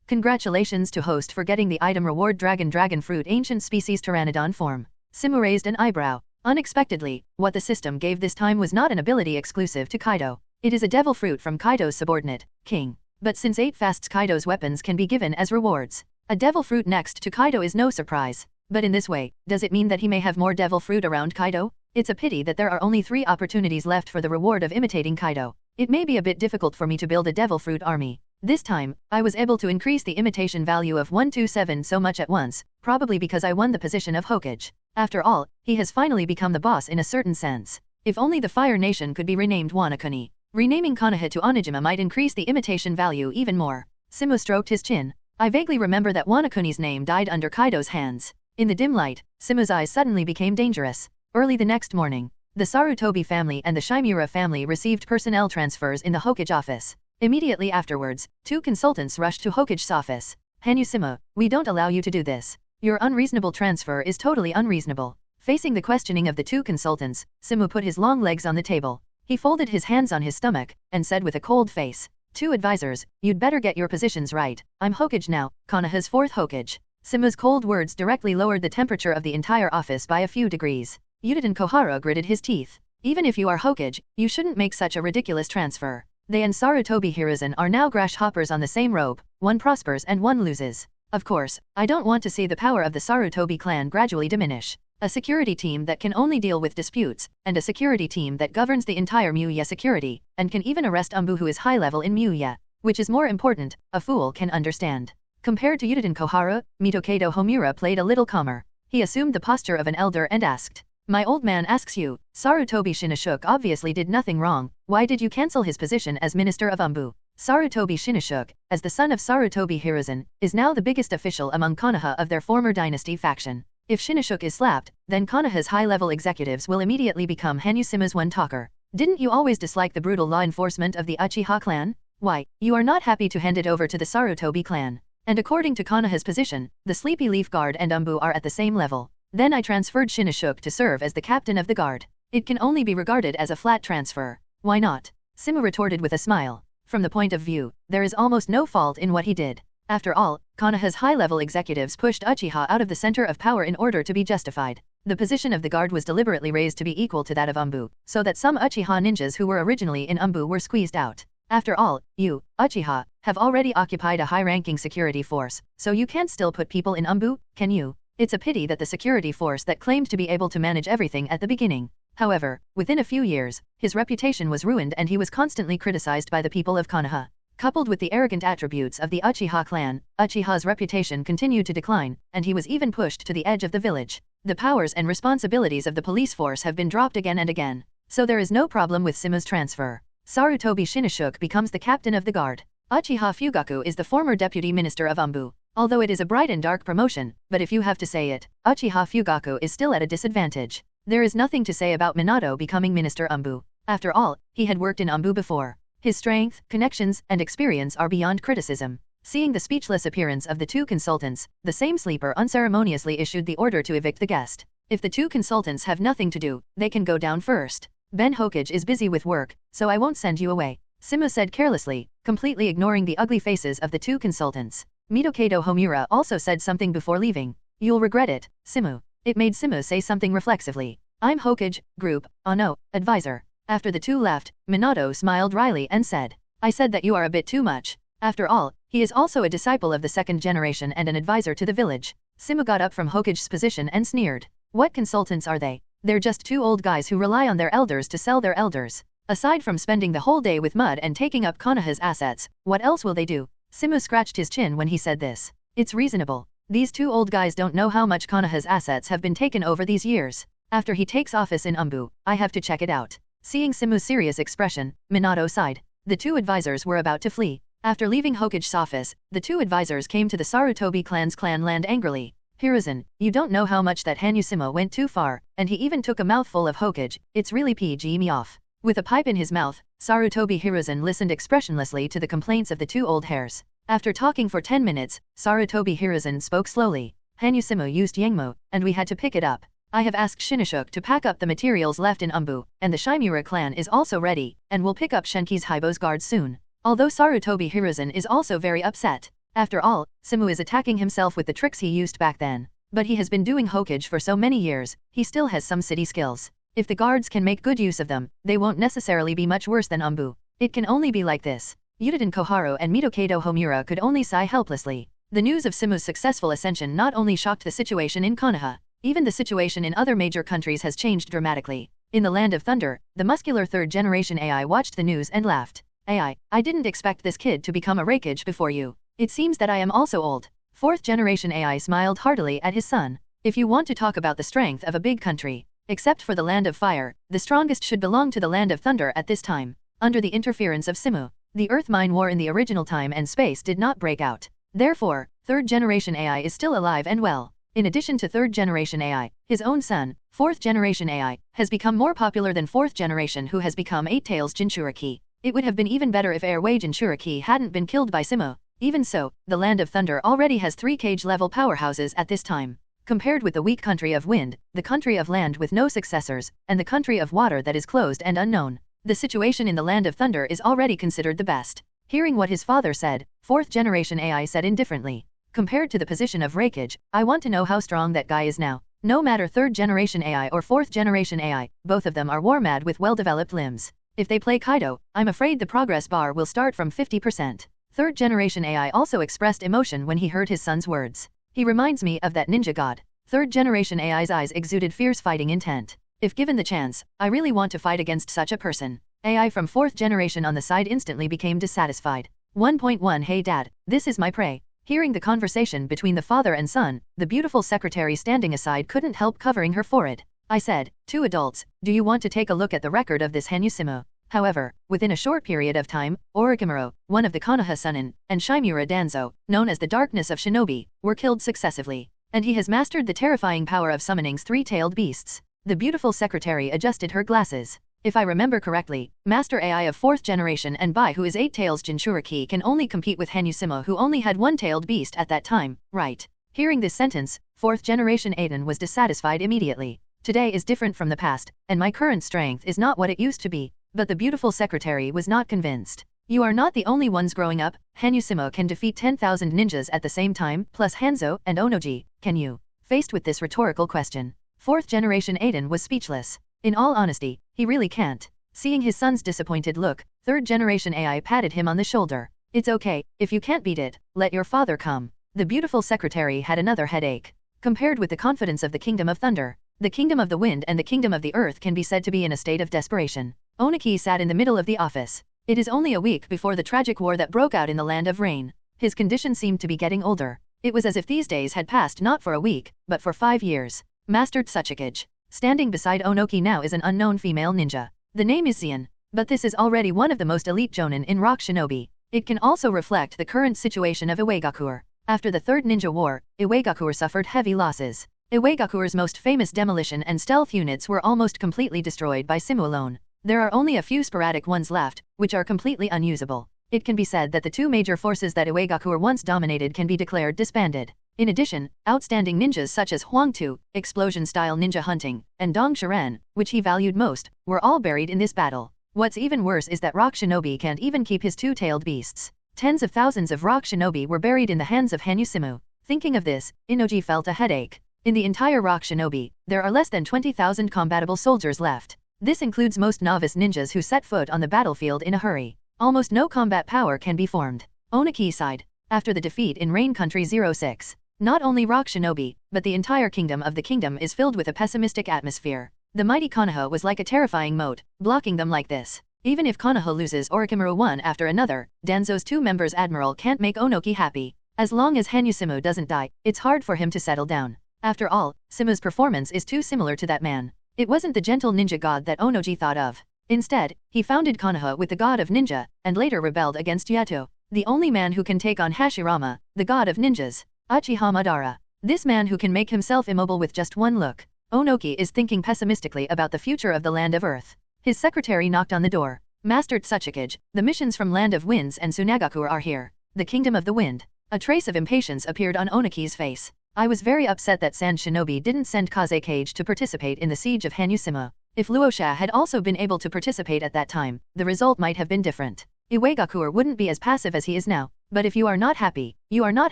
Congratulations to host for getting the item reward dragon fruit ancient species pteranodon form." Simu raised an eyebrow. Unexpectedly, what the system gave this time was not an ability exclusive to Kaido. It is a devil fruit from Kaido's subordinate, King. But since 8 fasts Kaido's weapons can be given as rewards, a devil fruit next to Kaido is no surprise. But in this way, does it mean that he may have more devil fruit around Kaido? It's a pity that there are only 3 opportunities left for the reward of imitating Kaido. It may be a bit difficult for me to build a devil fruit army. This time, I was able to increase the imitation value of 127 so much at once, probably because I won the position of Hokage. After all, he has finally become the boss in a certain sense. If only the Fire Nation could be renamed Wanakuni. Renaming Konoha to Onijima might increase the imitation value even more. Simu stroked his chin. I vaguely remember that Wanakuni's name died under Kaido's hands. In the dim light, Simu's eyes suddenly became dangerous. Early the next morning, the Sarutobi family and the Shimura family received personnel transfers in the Hokage office. Immediately afterwards, 2 consultants rushed to Hokage's office. "Hanyu Simu, we don't allow you to do this. Your unreasonable transfer is totally unreasonable." Facing the questioning of the 2 consultants, Simu put his long legs on the table. He folded his hands on his stomach, and said with a cold face, "2 advisors, you'd better get your positions right. I'm Hokage now, Konoha's 4th Hokage." Simu's cold words directly lowered the temperature of the entire office by a few degrees. Yudin Kohara gritted his teeth. "Even if you are Hokage, you shouldn't make such a ridiculous transfer. They and Sarutobi Hiruzen are now grasshoppers on the same rope, one prospers and one loses. Of course, I don't want to see the power of the Sarutobi clan gradually diminish. A security team that can only deal with disputes, and a security team that governs the entire Muya security, and can even arrest Umbu who is high level in Muya. Which is more important, a fool can understand." Compared to Yudin Kohara, Mitokado Homura played a little calmer. He assumed the posture of an elder and asked, "My old man asks you, Sarutobi Shinashuk obviously did nothing wrong, why did you cancel his position as Minister of Umbu?" Sarutobi Shinashuk, as the son of Sarutobi Hiruzen, is now the biggest official among Konoha of their former dynasty faction. If Shinashuk is slapped, then Konoha's high-level executives will immediately become Hanyu Simu's one-talker. "Didn't you always dislike the brutal law enforcement of the Uchiha clan? Why, you are not happy to hand it over to the Sarutobi clan. And according to Konoha's position, the Sleepy Leaf Guard and Umbu are at the same level. Then I transferred Shinosuke to serve as the captain of the guard. It can only be regarded as a flat transfer. Why not? Simu retorted with a smile. From the point of view, there is almost no fault in what he did. After all, Konoha's high-level executives pushed Uchiha out of the center of power in order to be justified. The position of the guard was deliberately raised to be equal to that of Umbu, so that some Uchiha ninjas who were originally in Umbu were squeezed out. After all, you, Uchiha, have already occupied a high-ranking security force, so you can't still put people in Umbu, can you? It's a pity that the security force that claimed to be able to manage everything at the beginning. However, within a few years, his reputation was ruined and he was constantly criticized by the people of Konoha. Coupled with the arrogant attributes of the Uchiha clan, Uchiha's reputation continued to decline, and he was even pushed to the edge of the village. The powers and responsibilities of the police force have been dropped again and again, so there is no problem with Simu's transfer. Sarutobi Shinosuke becomes the captain of the guard. Uchiha Fugaku is the former deputy minister of Umbu. Although it is a bright and dark promotion, but if you have to say it, Uchiha Fugaku is still at a disadvantage. There is nothing to say about Minato becoming Minister Umbu. After all, he had worked in Umbu before. His strength, connections, and experience are beyond criticism. Seeing the speechless appearance of the two consultants, the same sleeper unceremoniously issued the order to evict the guest. If the two consultants have nothing to do, they can go down first. Ben Hokage is busy with work, so I won't send you away, Simu said carelessly, completely ignoring the ugly faces of the two consultants. Midokado Homura also said something before leaving. You'll regret it, Simu. It made Simu say something reflexively. I'm Hokage, Group, no, Advisor. After the two left, Minato smiled wryly and said, I said that you are a bit too much. After all, he is also a disciple of the second generation and an advisor to the village. Simu got up from Hokage's position and sneered. What consultants are they? They're just two old guys who rely on their elders to sell their elders. Aside from spending the whole day with mud and taking up Konoha's assets, what else will they do? Simu scratched his chin when he said this. It's reasonable. These two old guys don't know how much Konoha's assets have been taken over these years. After he takes office in Umbu, I have to check it out. Seeing Simu's serious expression, Minato sighed. The two advisors were about to flee. After leaving Hokage's office, the two advisors came to the Sarutobi clan's clan land angrily. Hiruzen, you don't know how much that Hanyu went too far, and he even took a mouthful of Hokage. It's really PG me off. With a pipe in his mouth, Sarutobi Hiruzen listened expressionlessly to the complaints of the two old hares. After talking for 10 minutes, Sarutobi Hiruzen spoke slowly. Hanyu used Yangmo, and we had to pick it up. I have asked Shinosuke to pack up the materials left in Umbu, and the Shimura clan is also ready, and will pick up Shenki's Haibo's guard soon. Although Sarutobi Hiruzen is also very upset. After all, Simu is attacking himself with the tricks he used back then. But he has been doing Hokage for so many years, he still has some city skills. If the guards can make good use of them, they won't necessarily be much worse than Umbu. It can only be like this. Yudiden Koharu and Midokado Homura could only sigh helplessly. The news of Simu's successful ascension not only shocked the situation in Konoha, even the situation in other major countries has changed dramatically. In the Land of Thunder, the muscular third-generation AI watched the news and laughed. AI, I didn't expect this kid to become a Raikage before you. It seems that I am also old. Fourth-generation AI smiled heartily at his son. If you want to talk about the strength of a big country, except for the Land of Fire, the strongest should belong to the Land of Thunder at this time. Under the interference of Simu, the Earth-Mine War in the original time and space did not break out. Therefore, third-generation AI is still alive and well. In addition to third-generation AI, his own son, fourth-generation AI, has become more popular than fourth generation who has become Eight-Tails Jinchuriki. It would have been even better if Airway Jinchuriki hadn't been killed by Simu. Even so, the Land of Thunder already has 3 Kage-level powerhouses at this time. Compared with the weak country of wind, the country of land with no successors, and the country of water that is closed and unknown, the situation in the Land of Thunder is already considered the best. Hearing what his father said, fourth-generation AI said indifferently. Compared to the position of Raikage, I want to know how strong that guy is now. No matter third-generation AI or fourth-generation AI, both of them are war-mad with well-developed limbs. If they play Kaido, I'm afraid the progress bar will start from 50%. Third-generation AI also expressed emotion when he heard his son's words. He reminds me of that ninja god. Third-generation AI's eyes exuded fierce fighting intent. If given the chance, I really want to fight against such a person. AI from fourth generation on the side instantly became dissatisfied. 1.1 Hey dad, this is my prey. Hearing the conversation between the father and son, the beautiful secretary standing aside couldn't help covering her forehead. I said, 2 adults, do you want to take a look at the record of this Hanyu? However, within a short period of time, Orochimaru, one of the Konoha Sunin, and Shimura Danzo, known as the Darkness of Shinobi, were killed successively. And he has mastered the terrifying power of summoning 3-tailed beasts. The beautiful secretary adjusted her glasses. If I remember correctly, Master AI of 4th generation and Bai who is 8 tails Jinchuriki can only compete with Hanyu who only had 1-tailed beast at that time, right? Hearing this sentence, 4th generation Aiden was dissatisfied immediately. Today is different from the past, and my current strength is not what it used to be. But the beautiful secretary was not convinced. You are not the only ones growing up. Hanzo can defeat 10,000 ninjas at the same time, plus Hanzo and Onoji, can you? Faced with this rhetorical question, 4th generation Aiden was speechless. In all honesty, he really can't. Seeing his son's disappointed look, 3rd generation AI patted him on the shoulder. It's okay, if you can't beat it, let your father come. The beautiful secretary had another headache. Compared with the confidence of the Kingdom of Thunder, the Kingdom of the Wind and the Kingdom of the Earth can be said to be in a state of desperation. Orochi sat in the middle of the office. It is only a week before the tragic war that broke out in the Land of Rain. His condition seemed to be getting older. It was as if these days had passed not for a week, but for 5 years. Master Tsukage. Standing beside Orochi now is an unknown female ninja. The name is Xian, but this is already one of the most elite jonin in Rock Shinobi. It can also reflect the current situation of Iwagakuer. After the Third Ninja War, Iwagakuer suffered heavy losses. Iwagakuer's most famous demolition and stealth units were almost completely destroyed by Simu alone. There are only a few sporadic ones left, which are completely unusable. It can be said that the two major forces that Iwagakuer once dominated can be declared disbanded. In addition, outstanding ninjas such as Huangtu, explosion-style ninja hunting, and Dong Shiren, which he valued most, were all buried in this battle. What's even worse is that Rock Shinobi can't even keep his two-tailed beasts. Tens of thousands of Rock Shinobi were buried in the hands of Hanzo. Thinking of this, Inoji felt a headache. In the entire Rock Shinobi, there are less than 20,000 combatable soldiers left. This includes most novice ninjas who set foot on the battlefield in a hurry. Almost no combat power can be formed. Orochi sighed. After the defeat in Rain Country 06, not only Rock Shinobi, but the entire kingdom of the kingdom is filled with a pessimistic atmosphere. The mighty Konoha was like a terrifying moat, blocking them like this. Even if Konoha loses Orochimaru one after another, Danzo's 2 members admiral can't make Orochi happy. As long as Hanzo doesn't die, it's hard for him to settle down. After all, Simu's performance is too similar to that man. It wasn't the gentle ninja god that Orochi thought of. Instead, he founded Konoha with the god of ninja, and later rebelled against Yato, the only man who can take on Hashirama, the god of ninjas. Uchiha Madara. This man who can make himself immobile with just one look. Orochi is thinking pessimistically about the future of the Land of Earth. His secretary knocked on the door. Master Tsukage, the missions from Land of Winds and Tsunagakuer are here. The Kingdom of the Wind. A trace of impatience appeared on Orochi's face. I was very upset that Sand Shinobi didn't send Five Kage to participate in the siege of Hanzo. If Luosha had also been able to participate at that time, the result might have been different. Iwagakuer wouldn't be as passive as he is now. But if you are not happy, you are not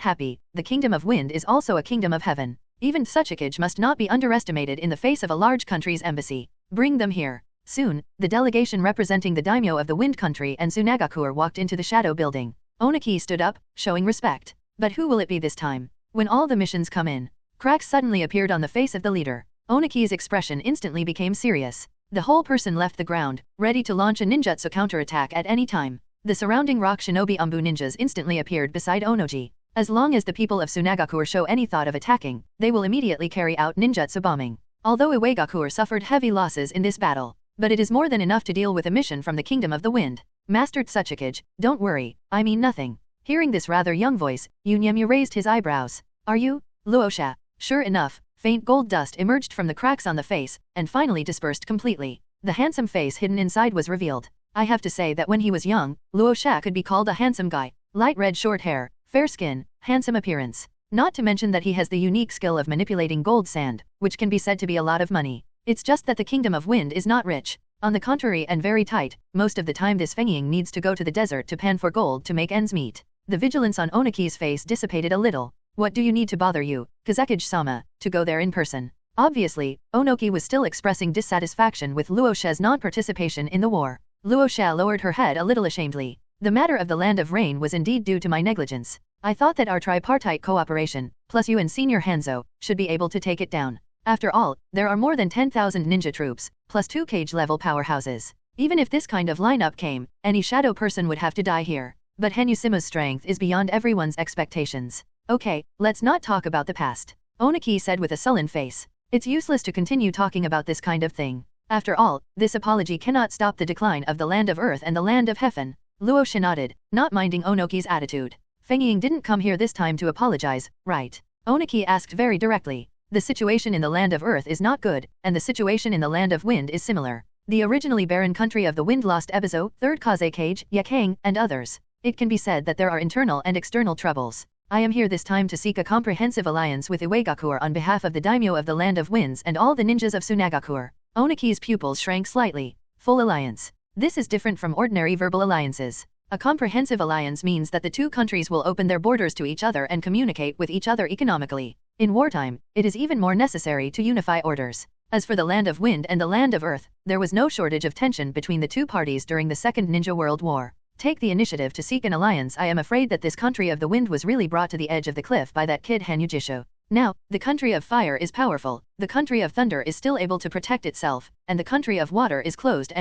happy. The Kingdom of Wind is also a kingdom of heaven. Even Tsukage must not be underestimated in the face of a large country's embassy. Bring them here. Soon, the delegation representing the daimyo of the Wind Country and Tsunagakuer walked into the shadow building. Orochi stood up, showing respect. But who will it be this time? When all the missions come in, cracks suddenly appeared on the face of the leader. Orochi's expression instantly became serious. The whole person left the ground, ready to launch a ninjutsu counterattack at any time. The surrounding Rock Shinobi Umbu ninjas instantly appeared beside Orochi. As long as the people of Tsunagakuer show any thought of attacking, they will immediately carry out ninjutsu bombing. Although Iwagakuer suffered heavy losses in this battle, but it is more than enough to deal with a mission from the Kingdom of the Wind. Master Tsukage, don't worry, I mean nothing. Hearing this rather young voice, Unyemyu raised his eyebrows. Are you, Luosha? Sure enough, faint gold dust emerged from the cracks on the face, and finally dispersed completely. The handsome face hidden inside was revealed. I have to say that when he was young, Luosha could be called a handsome guy. Light red short hair, fair skin, handsome appearance. Not to mention that he has the unique skill of manipulating gold sand, which can be said to be a lot of money. It's just that the Kingdom of Wind is not rich. On the contrary, and very tight. Most of the time this Fengying needs to go to the desert to pan for gold to make ends meet. The vigilance on Orochi's face dissipated a little. What do you need to bother you, Kazekage-sama, to go there in person? Obviously, Orochi was still expressing dissatisfaction with Luosha's non-participation in the war. Luosha lowered her head a little ashamedly. The matter of the Land of Rain was indeed due to my negligence. I thought that our tripartite cooperation, plus you and Senior Hanzo, should be able to take it down. After all, there are more than 10,000 ninja troops, plus 2 cage-level powerhouses. Even if this kind of lineup came, any shadow person would have to die here. But Hanzo-sama's strength is beyond everyone's expectations. Okay, let's not talk about the past. Orochi said with a sullen face. It's useless to continue talking about this kind of thing. After all, this apology cannot stop the decline of the Land of Earth and the Land of Heaven. Luosha nodded, not minding Orochi's attitude. Fengying didn't come here this time to apologize, right? Orochi asked very directly. The situation in the Land of Earth is not good, and the situation in the Land of Wind is similar. The originally barren country of the Wind lost Ebizo, Third Hokage, Yakang, and others. It can be said that there are internal and external troubles. I am here this time to seek a comprehensive alliance with Uegakuer on behalf of the daimyo of the Land of Winds and all the ninjas of Tsunagakuer. Oniki's pupils shrank slightly. Full alliance. This is different from ordinary verbal alliances. A comprehensive alliance means that the two countries will open their borders to each other and communicate with each other economically. In wartime, it is even more necessary to unify orders. As for the Land of Wind and the Land of Earth, there was no shortage of tension between the two parties during the Second Ninja World War. Take the initiative to seek an alliance. I am afraid that this country of the wind was really brought to the edge of the cliff by that kid Hanyujisho. Now, the country of fire is powerful, the country of thunder is still able to protect itself, and the country of water is closed,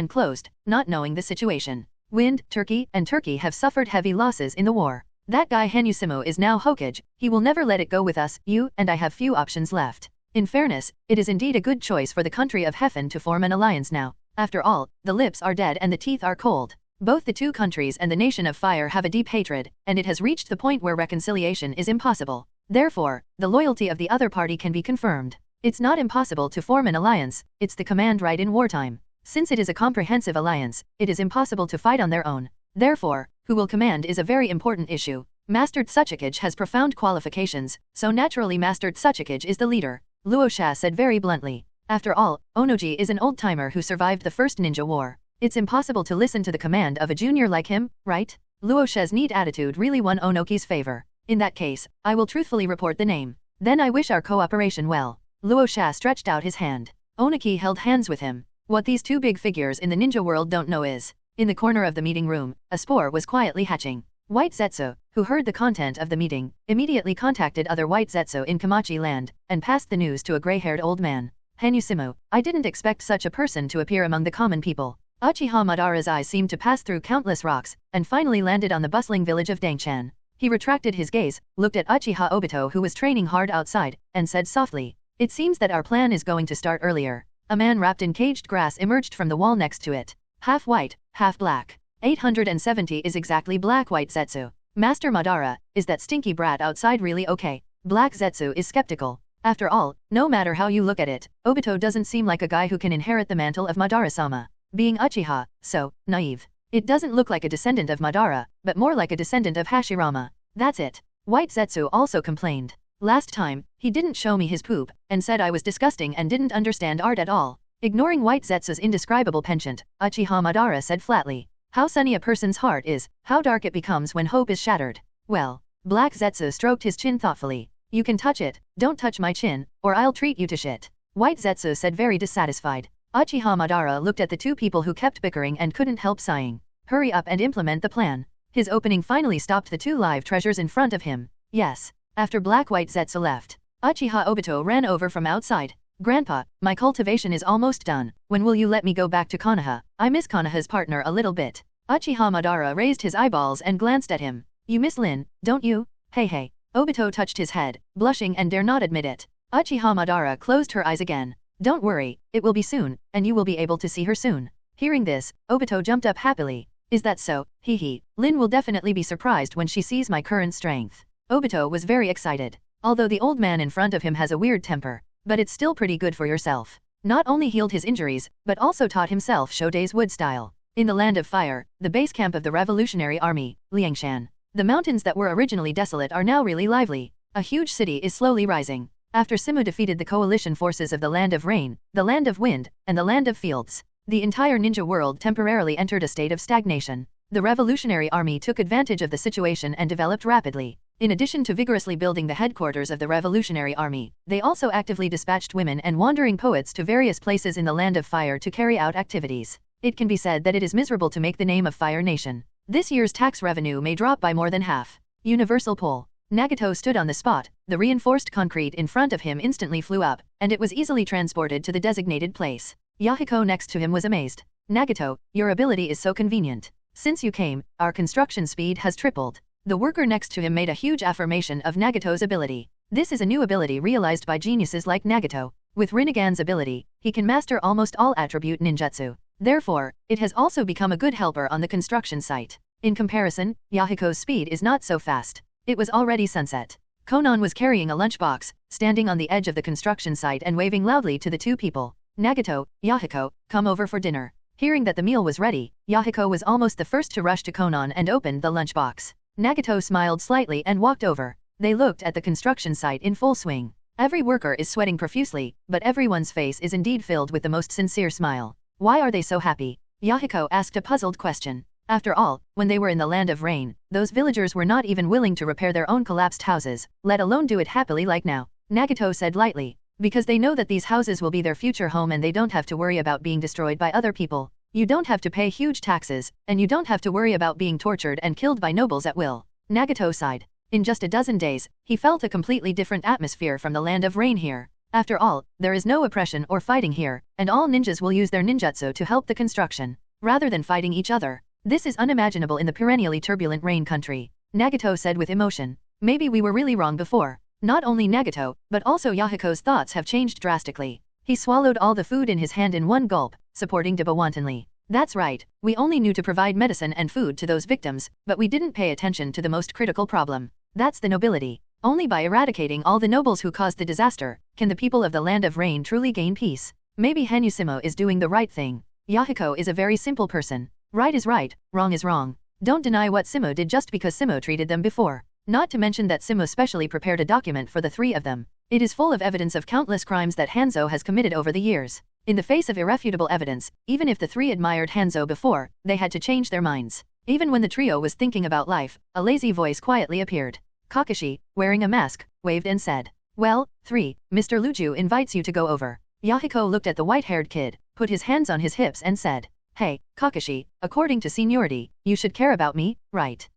not knowing the situation. Wind, Turkey, and Turkey have suffered heavy losses in the war. That guy Hanyu is now Hokage, he will never let it go with us, you and I have few options left. In fairness, it is indeed a good choice for the country of Heffen to form an alliance now. After all, the lips are dead and the teeth are cold. Both the two countries and the nation of fire have a deep hatred, and it has reached the point where reconciliation is impossible. Therefore, the loyalty of the other party can be confirmed. It's not impossible to form an alliance, it's the command right in wartime. Since it is a comprehensive alliance, it is impossible to fight on their own. Therefore, who will command is a very important issue. Mastered Tsuchikage has profound qualifications, so naturally Mastered Tsuchikage is the leader. Luosha said very bluntly. After all, Onoji is an old-timer who survived the first ninja war. It's impossible to listen to the command of a junior like him, right? Luosha's neat attitude really won Onoki's favor. In that case, I will truthfully report the name. Then I wish our cooperation well. Luosha stretched out his hand. Onoki held hands with him. What these two big figures in the ninja world don't know is, in the corner of the meeting room, a spore was quietly hatching. White Zetsu, who heard the content of the meeting, immediately contacted other White Zetsu in Kamachi land, and passed the news to a gray-haired old man. Hanyu, I didn't expect such a person to appear among the common people. Uchiha Madara's eyes seemed to pass through countless rocks, and finally landed on the bustling village of Dangchan. He retracted his gaze, looked at Uchiha Obito who was training hard outside, and said softly, "It seems that our plan is going to start earlier." A man wrapped in caged grass emerged from the wall next to it. Half white, half black. 870 is exactly black. White Zetsu. Master Madara, is that stinky brat outside really okay? Black Zetsu is skeptical. After all, no matter how you look at it, Obito doesn't seem like a guy who can inherit the mantle of Madara-sama. Being Uchiha, so naive. It doesn't look like a descendant of Madara, but more like a descendant of Hashirama. That's it. White Zetsu also complained. Last time, he didn't show me his poop, and said I was disgusting and didn't understand art at all. Ignoring White Zetsu's indescribable penchant, Uchiha Madara said flatly, "How sunny a person's heart is, how dark it becomes when hope is shattered." Well, Black Zetsu stroked his chin thoughtfully. "You can touch it, don't touch my chin, or I'll treat you to shit." White Zetsu said very dissatisfied. Uchiha Madara looked at the two people who kept bickering and couldn't help sighing. Hurry up and implement the plan. His opening finally stopped the two live treasures in front of him. Yes. After Black White Zetsu left, Uchiha Obito ran over from outside. "Grandpa, my cultivation is almost done. When will you let me go back to Konoha? I miss Konoha's partner a little bit." Uchiha Madara raised his eyeballs and glanced at him. "You miss Lin, don't you?" Hey. Obito touched his head, blushing and dare not admit it. Uchiha Madara closed her eyes again. "Don't worry, it will be soon, and you will be able to see her soon." Hearing this, Obito jumped up happily. "Is that so? Hee. Lin will definitely be surprised when she sees my current strength." Obito was very excited. Although the old man in front of him has a weird temper, but it's still pretty good for yourself. Not only healed his injuries, but also taught himself Shodae's wood style. In the Land of Fire, the base camp of the Revolutionary Army, Liangshan. The mountains that were originally desolate are now really lively. A huge city is slowly rising. After Simu defeated the coalition forces of the Land of Rain, the Land of Wind, and the Land of Fields, the entire ninja world temporarily entered a state of stagnation. The Revolutionary Army took advantage of the situation and developed rapidly. In addition to vigorously building the headquarters of the Revolutionary Army, they also actively dispatched women and wandering poets to various places in the Land of Fire to carry out activities. It can be said that it is miserable to make the name of Fire Nation. This year's tax revenue may drop by more than half. Universal poll. Nagato stood on the spot, the reinforced concrete in front of him instantly flew up, and it was easily transported to the designated place. Yahiko next to him was amazed. "Nagato, your ability is so convenient. Since you came, our construction speed has tripled." The worker next to him made a huge affirmation of Nagato's ability. This is a new ability realized by geniuses like Nagato. With Rinnegan's ability, he can master almost all attribute ninjutsu. Therefore, it has also become a good helper on the construction site. In comparison, Yahiko's speed is not so fast. It was already sunset. Konan was carrying a lunchbox, standing on the edge of the construction site and waving loudly to the two people. "Nagato, Yahiko, come over for dinner." Hearing that the meal was ready, Yahiko was almost the first to rush to Konan and opened the lunchbox. Nagato smiled slightly and walked over. They looked at the construction site in full swing. Every worker is sweating profusely, but everyone's face is indeed filled with the most sincere smile. Why are they so happy? Yahiko asked a puzzled question. After all, when they were in the land of rain, those villagers were not even willing to repair their own collapsed houses, let alone do it happily like now. Nagato said lightly. Because they know that these houses will be their future home and they don't have to worry about being destroyed by other people. You don't have to pay huge taxes, and you don't have to worry about being tortured and killed by nobles at will. Nagato sighed. In just a dozen days, he felt a completely different atmosphere from the land of rain here. After all, there is no oppression or fighting here, and all ninjas will use their ninjutsu to help the construction, rather than fighting each other. This is unimaginable in the perennially turbulent rain country. Nagato said with emotion. Maybe we were really wrong before. Not only Nagato, but also Yahiko's thoughts have changed drastically. He swallowed all the food in his hand in one gulp, supporting Deba wantonly. That's right, we only knew to provide medicine and food to those victims, but we didn't pay attention to the most critical problem. That's the nobility. Only by eradicating all the nobles who caused the disaster, can the people of the land of rain truly gain peace. Maybe Hanusimo is doing the right thing. Yahiko is a very simple person. Right is right, wrong is wrong. Don't deny what Simu did just because Simu treated them before. Not to mention that Simu specially prepared a document for the three of them. It is full of evidence of countless crimes that Hanzo has committed over the years. In the face of irrefutable evidence, even if the three admired Hanzo before, they had to change their minds. Even when the trio was thinking about life, a lazy voice quietly appeared. Kakashi, wearing a mask, waved and said, "Well, 3, Mr. Luju invites you to go over." Yahiko looked at the white-haired kid, put his hands on his hips and said, "Hey, Kakashi, according to seniority, you should care about me, right?"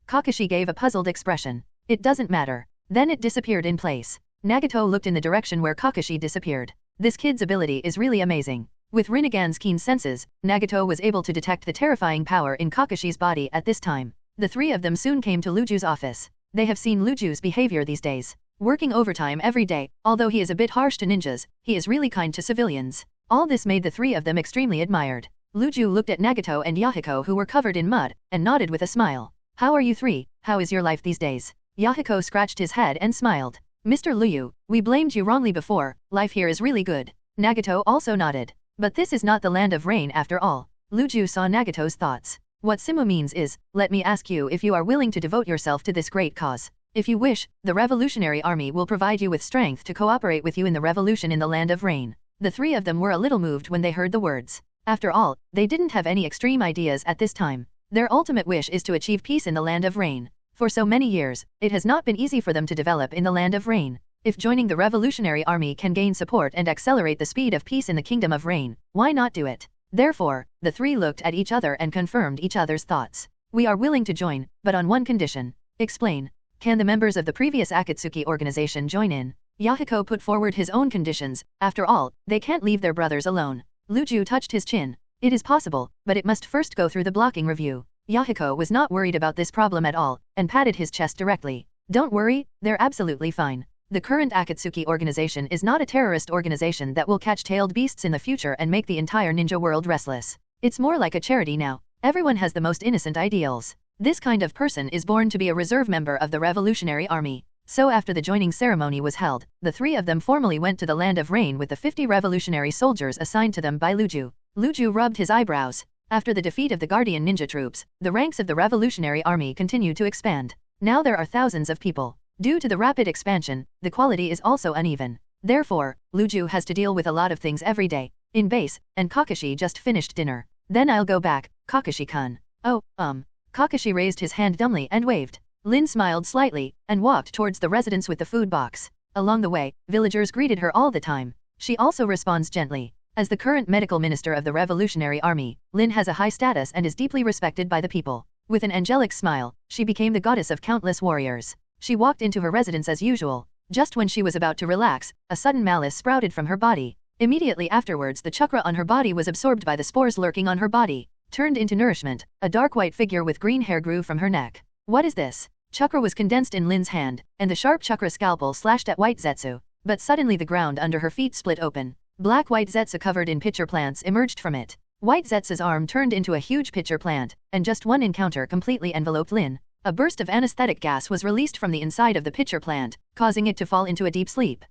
Kakashi gave a puzzled expression. "It doesn't matter." Then it disappeared in place. Nagato looked in the direction where Kakashi disappeared. This kid's ability is really amazing. With Rinnegan's keen senses, Nagato was able to detect the terrifying power in Kakashi's body at this time. The three of them soon came to Luju's office. They have seen Luju's behavior these days. Working overtime every day, although he is a bit harsh to ninjas, he is really kind to civilians. All this made the three of them extremely admired. Luju looked at Nagato and Yahiko who were covered in mud, and nodded with a smile. "How are you three? How is your life these days?" Yahiko scratched his head and smiled. "Mr. Luyu, we blamed you wrongly before, life here is really good." Nagato also nodded. But this is not the land of rain after all. Luju saw Nagato's thoughts. What Simu means is, let me ask you if you are willing to devote yourself to this great cause. If you wish, the Revolutionary Army will provide you with strength to cooperate with you in the revolution in the land of rain. The three of them were a little moved when they heard the words. After all, they didn't have any extreme ideas at this time. Their ultimate wish is to achieve peace in the land of rain. For so many years, it has not been easy for them to develop in the land of rain. If joining the Revolutionary Army can gain support and accelerate the speed of peace in the Kingdom of Rain, why not do it? Therefore, the three looked at each other and confirmed each other's thoughts. "We are willing to join, but on one condition." "Explain." "Can the members of the previous Akatsuki organization join in?" Yahiko put forward his own conditions. After all, they can't leave their brothers alone. Luju touched his chin. "It is possible, but it must first go through the blocking review." Yahiko was not worried about this problem at all, and patted his chest directly. "Don't worry, they're absolutely fine. The current Akatsuki organization is not a terrorist organization that will catch tailed beasts in the future and make the entire ninja world restless. It's more like a charity now. Everyone has the most innocent ideals. This kind of person is born to be a reserve member of the Revolutionary Army." So after the joining ceremony was held, the three of them formally went to the land of rain with the 50 revolutionary soldiers assigned to them by Luju. Luju rubbed his eyebrows. After the defeat of the Guardian Ninja troops, the ranks of the Revolutionary Army continued to expand. Now there are thousands of people. Due to the rapid expansion, the quality is also uneven. Therefore, Luju has to deal with a lot of things every day. In base, and Kakashi just finished dinner. "Then I'll go back, Kakashi-kun." "Oh, Kakashi raised his hand dumbly and waved. Lin smiled slightly, and walked towards the residence with the food box. Along the way, villagers greeted her all the time. She also responds gently. As the current medical minister of the Revolutionary Army, Lin has a high status and is deeply respected by the people. With an angelic smile, she became the goddess of countless warriors. She walked into her residence as usual. Just when she was about to relax, a sudden malice sprouted from her body. Immediately afterwards the chakra on her body was absorbed by the spores lurking on her body. Turned into nourishment, a dark white figure with green hair grew from her neck. "What is this?" Chakra was condensed in Lin's hand, and the sharp chakra scalpel slashed at White Zetsu. But suddenly the ground under her feet split open. Black White Zetsu covered in pitcher plants emerged from it. White Zetsu's arm turned into a huge pitcher plant, and just one encounter completely enveloped Lin. A burst of anesthetic gas was released from the inside of the pitcher plant, causing it to fall into a deep sleep.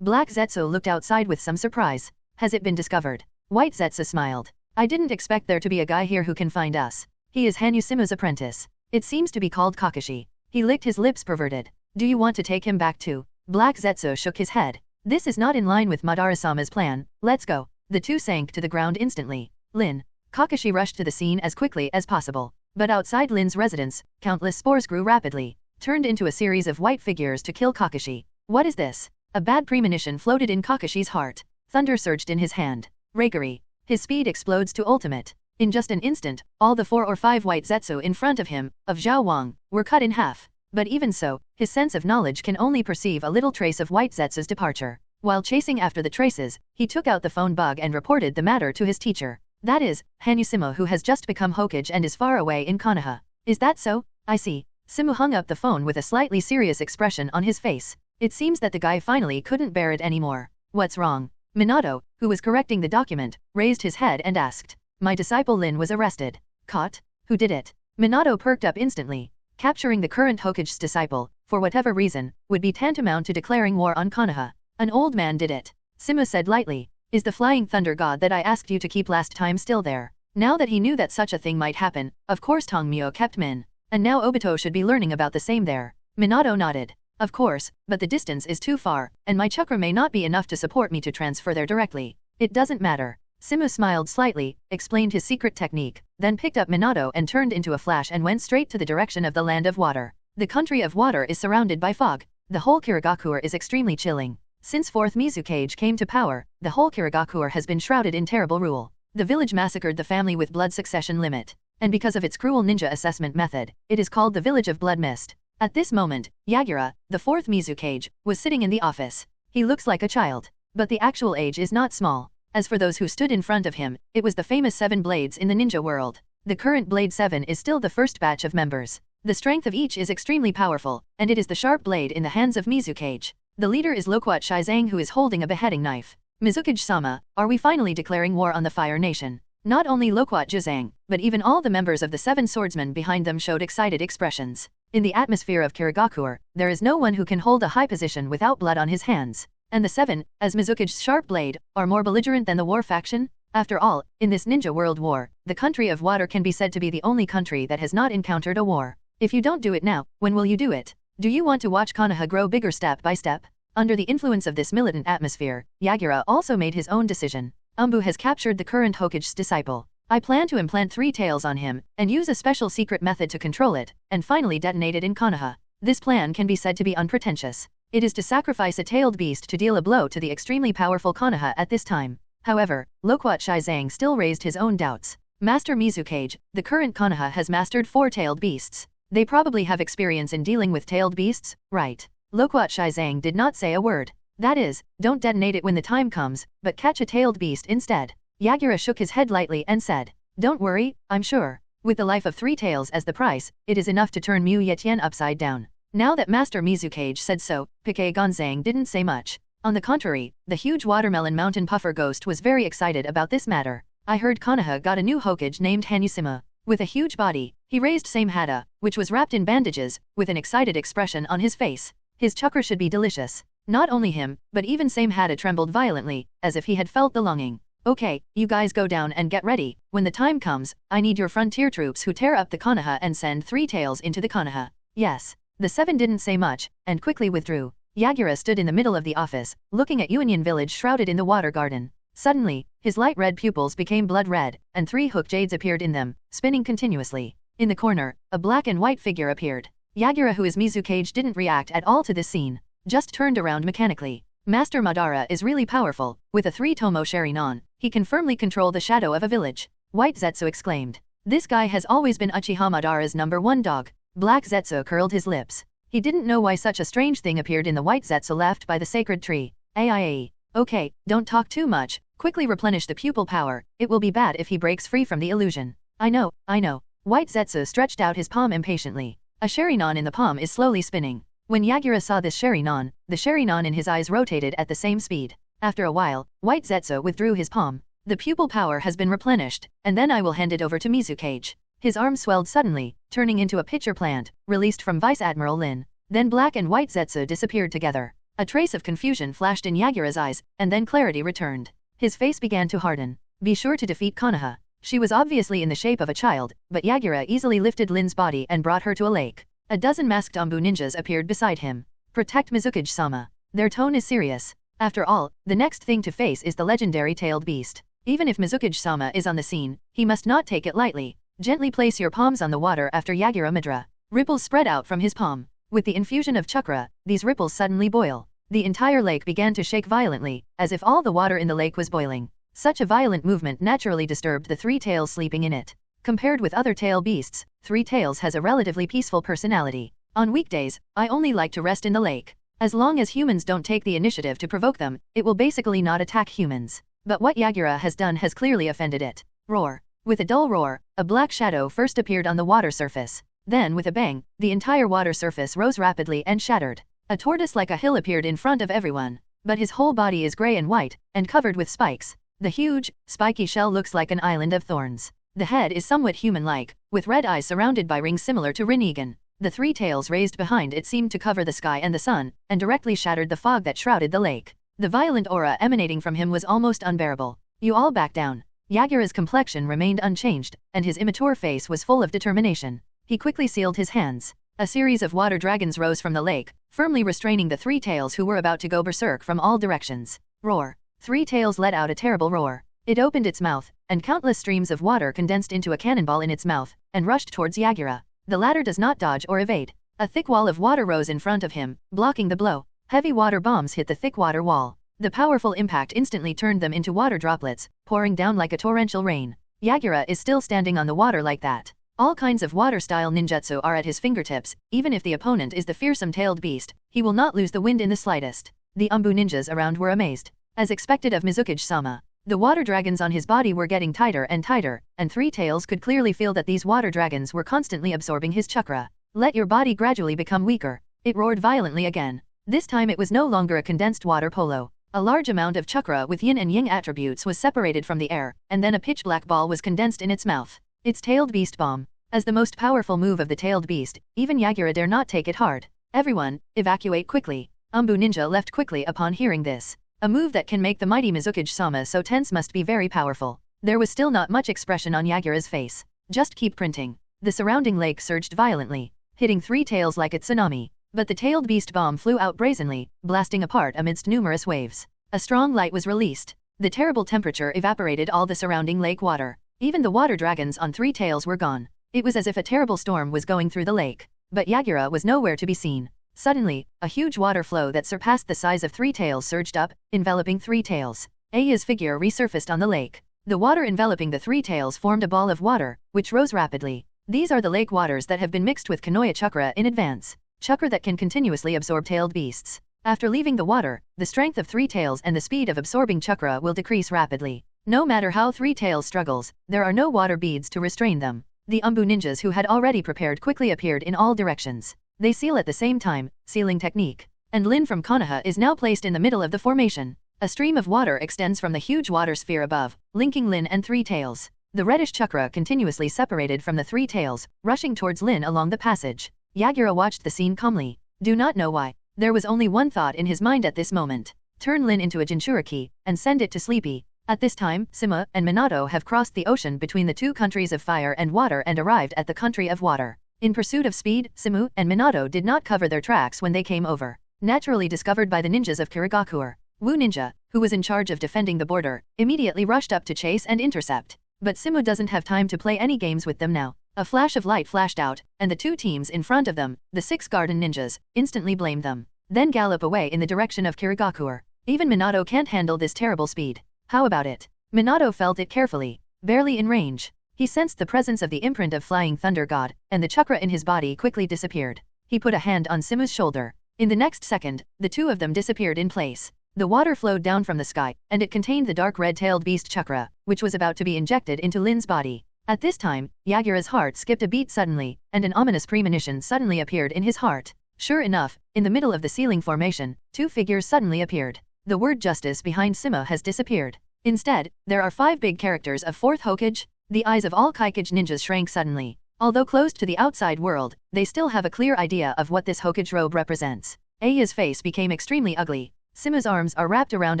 Black Zetsu looked outside with some surprise. "Has it been discovered?" White Zetsu smiled. "I didn't expect there to be a guy here who can find us. He is Hanusimu's apprentice. It seems to be called Kakashi." He licked his lips perverted. Do you want to take him back too? Black Zetsu shook his head. This is not in line with Madara-sama's plan, let's go. The two sank to the ground instantly. Lin. Kakashi rushed to the scene as quickly as possible. But outside Lin's residence, countless spores grew rapidly, turned into a series of white figures to kill Kakashi. What is this? A bad premonition floated in Kakashi's heart. Thunder surged in his hand. Rakery. His speed explodes to ultimate. In just an instant, all the 4 or 5 white Zetsu in front of him, of Zhao Wang, were cut in half. But even so, his sense of knowledge can only perceive a little trace of white Zetsu's departure. While chasing after the traces, he took out the phone bug and reported the matter to his teacher. That is, Hanzo, who has just become Hokage and is far away in Konoha. Is that so? I see. Simu hung up the phone with a slightly serious expression on his face. It seems that the guy finally couldn't bear it anymore. What's wrong? Minato, who was correcting the document, raised his head and asked. My disciple Lin was arrested. Caught? Who did it? Minato perked up instantly. Capturing the current Hokage's disciple, for whatever reason, would be tantamount to declaring war on Konoha. An old man did it. Simu said lightly. Is the flying thunder god that I asked you to keep last time still there? Now that he knew that such a thing might happen, of course Tongmyo kept Min. And now Obito should be learning about the same there. Minato nodded. Of course, but the distance is too far, and my chakra may not be enough to support me to transfer there directly. It doesn't matter. Simu smiled slightly, explained his secret technique, then picked up Minato and turned into a flash and went straight to the direction of the land of water. The country of water is surrounded by fog. The whole Kirigakure is extremely chilling. Since 4th Mizukage came to power, the whole Kirigakure has been shrouded in terrible rule. The village massacred the family with blood succession limit. And because of its cruel ninja assessment method, it is called the Village of Blood Mist. At this moment, Yagura, the 4th Mizukage, was sitting in the office. He looks like a child. But the actual age is not small. As for those who stood in front of him, it was the famous 7 blades in the ninja world. The current Blade 7 is still the first batch of members. The strength of each is extremely powerful, and it is the sharp blade in the hands of Mizukage. The leader is Loquat Shizang, who is holding a beheading knife. Mizukage-sama, are we finally declaring war on the Fire Nation? Not only Loquat Shizang, but even all the members of the 7 swordsmen behind them showed excited expressions. In the atmosphere of Kirigakure, there is no one who can hold a high position without blood on his hands. And the 7, as Mizukage's sharp blade, are more belligerent than the war faction? After all, in this ninja world war, the country of water can be said to be the only country that has not encountered a war. If you don't do it now, when will you do it? Do you want to watch Konoha grow bigger step by step? Under the influence of this militant atmosphere, Yagura also made his own decision. Umbu has captured the current Hokage's disciple. I plan to implant 3 tails on him, and use a special secret method to control it, and finally detonate it in Konoha. This plan can be said to be unpretentious. It is to sacrifice a tailed beast to deal a blow to the extremely powerful Konoha at this time. However, Loquat Shizang still raised his own doubts. Master Mizukage, the current Konoha has mastered 4 tailed beasts. They probably have experience in dealing with tailed beasts, right? Loquat Shizang did not say a word. That is, don't detonate it when the time comes, but catch a tailed beast instead. Yagura shook his head lightly and said, don't worry, I'm sure. With the life of 3 tails as the price, it is enough to turn Mu Yetian upside down. Now that Master Mizukage said so, Pike Gonzang didn't say much. On the contrary, the huge watermelon mountain puffer ghost was very excited about this matter. I heard Konoha got a new Hokage named Hanzo. With a huge body, he raised Samehada, which was wrapped in bandages, with an excited expression on his face. His chakra should be delicious. Not only him, but even Samehada trembled violently, as if he had felt the longing. Okay, you guys go down and get ready. When the time comes, I need your frontier troops who tear up the Konoha and send 3 tails into the Konoha. Yes. The 7 didn't say much, and quickly withdrew. Yagura stood in the middle of the office, looking at Union Village shrouded in the water garden. Suddenly, his light red pupils became blood red, and 3 hook jades appeared in them, spinning continuously. In the corner, a black and white figure appeared. Yagura, who is Mizukage, didn't react at all to this scene, just turned around mechanically. Master Madara is really powerful. With a 3-tomo Sharingan, he can firmly control the shadow of a village. White Zetsu exclaimed. This guy has always been Uchiha Madara's #1 dog. Black Zetsu curled his lips. He didn't know why such a strange thing appeared in the white Zetsu left by the sacred tree. Aiae. Okay, don't talk too much, quickly replenish the pupil power, it will be bad if he breaks free from the illusion. I know. White Zetsu stretched out his palm impatiently. A Sharingan in the palm is slowly spinning. When Yagura saw this Sharingan, the Sharingan in his eyes rotated at the same speed. After a while, White Zetsu withdrew his palm. The pupil power has been replenished, and then I will hand it over to Mizukage. His arm swelled suddenly, turning into a pitcher plant, released from Vice Admiral Lin. Then black and white Zetsu disappeared together. A trace of confusion flashed in Yagura's eyes, and then clarity returned. His face began to harden. Be sure to defeat Konoha. She was obviously in the shape of a child, but Yagura easily lifted Lin's body and brought her to a lake. A dozen masked Ambu ninjas appeared beside him. Protect Mizukage-sama. Their tone is serious. After all, the next thing to face is the legendary tailed beast. Even if Mizukage-sama is on the scene, he must not take it lightly. Gently place your palms on the water after Yagura Madara. Ripples spread out from his palm. With the infusion of chakra, these ripples suddenly boil. The entire lake began to shake violently, as if all the water in the lake was boiling. Such a violent movement naturally disturbed the three tails sleeping in it. Compared with other tail beasts, Three Tails has a relatively peaceful personality. On weekdays, I only like to rest in the lake. As long as humans don't take the initiative to provoke them, it will basically not attack humans. But what Yagura has done has clearly offended it. Roar. With a dull roar, a black shadow first appeared on the water surface. Then with a bang, the entire water surface rose rapidly and shattered. A tortoise like a hill appeared in front of everyone. But his whole body is gray and white, and covered with spikes. The huge, spiky shell looks like an island of thorns. The head is somewhat human-like, with red eyes surrounded by rings similar to Rinnegan. The three tails raised behind it seemed to cover the sky and the sun, and directly shattered the fog that shrouded the lake. The violent aura emanating from him was almost unbearable. You all back down. Yagura's complexion remained unchanged, and his immature face was full of determination. He quickly sealed his hands. A series of water dragons rose from the lake, firmly restraining the three tails who were about to go berserk from all directions. Roar. Three Tails let out a terrible roar. It opened its mouth, and countless streams of water condensed into a cannonball in its mouth, and rushed towards Yagura. The latter does not dodge or evade. A thick wall of water rose in front of him, blocking the blow. Heavy water bombs hit the thick water wall. The powerful impact instantly turned them into water droplets, pouring down like a torrential rain. Yagura is still standing on the water like that. All kinds of water-style ninjutsu are at his fingertips. Even if the opponent is the fearsome tailed beast, he will not lose the wind in the slightest. The Umbu ninjas around were amazed. As expected of Mizukage-sama, the water dragons on his body were getting tighter, and Three Tails could clearly feel that these water dragons were constantly absorbing his chakra. Let your body gradually become weaker. It roared violently again. This time it was no longer a condensed water polo. A large amount of chakra with yin and yang attributes was separated from the air, and then a pitch-black ball was condensed in its mouth. Its tailed beast bomb. As the most powerful move of the tailed beast, even Yagura dare not take it hard. Everyone, evacuate quickly. Umbu ninja left quickly upon hearing this. A move that can make the mighty Mizukage-sama so tense must be very powerful. There was still not much expression on Yagura's face. Just keep printing. The surrounding lake surged violently, hitting Three Tails like a tsunami. But the tailed beast bomb flew out brazenly, blasting apart amidst numerous waves. A strong light was released. The terrible temperature evaporated all the surrounding lake water. Even the water dragons on Three Tails were gone. It was as if a terrible storm was going through the lake. But Yagura was nowhere to be seen. Suddenly, a huge water flow that surpassed the size of Three Tails surged up, enveloping Three Tails. Aya's figure resurfaced on the lake. The water enveloping the Three Tails formed a ball of water, which rose rapidly. These are the lake waters that have been mixed with Konoha chakra in advance. Chakra that can continuously absorb tailed beasts. After leaving the water, the strength of Three Tails and the speed of absorbing chakra will decrease rapidly. No matter how Three Tails struggles, there are no water beads to restrain them. The Umbu ninjas who had already prepared quickly appeared in all directions. They seal at the same time, sealing technique. And Lin from Konoha is now placed in the middle of the formation. A stream of water extends from the huge water sphere above, linking Lin and Three Tails. The reddish chakra continuously separated from the Three Tails, rushing towards Lin along the passage. Yagura watched the scene calmly. Do not know why. There was only one thought in his mind at this moment. Turn Lin into a Jinchuriki, and send it to Sleepy. At this time, Simu and Minato have crossed the ocean between the two countries of fire and water and arrived at the country of water. In pursuit of speed, Simu and Minato did not cover their tracks when they came over. Naturally discovered by the ninjas of Kirigakure, Wu Ninja, who was in charge of defending the border, immediately rushed up to chase and intercept. But Simu doesn't have time to play any games with them now. A flash of light flashed out, and the two teams in front of them, the 6 garden ninjas, instantly blamed them. Then gallop away in the direction of Kirigakure. Even Minato can't handle this terrible speed. How about it? Minato felt it carefully. Barely in range. He sensed the presence of the imprint of Flying Thunder God, and the chakra in his body quickly disappeared. He put a hand on Simu's shoulder. In the next second, the two of them disappeared in place. The water flowed down from the sky, and it contained the dark red-tailed beast chakra, which was about to be injected into Lin's body. At this time, Yagura's heart skipped a beat suddenly, and an ominous premonition suddenly appeared in his heart. Sure enough, in the middle of the ceiling formation, 2 figures suddenly appeared. The word justice behind Simu has disappeared. Instead, there are 5 big characters of Fourth Hokage. The eyes of all Kaikage ninjas shrank suddenly. Although closed to the outside world, they still have a clear idea of what this Hokage robe represents. Aya's face became extremely ugly. Simu's arms are wrapped around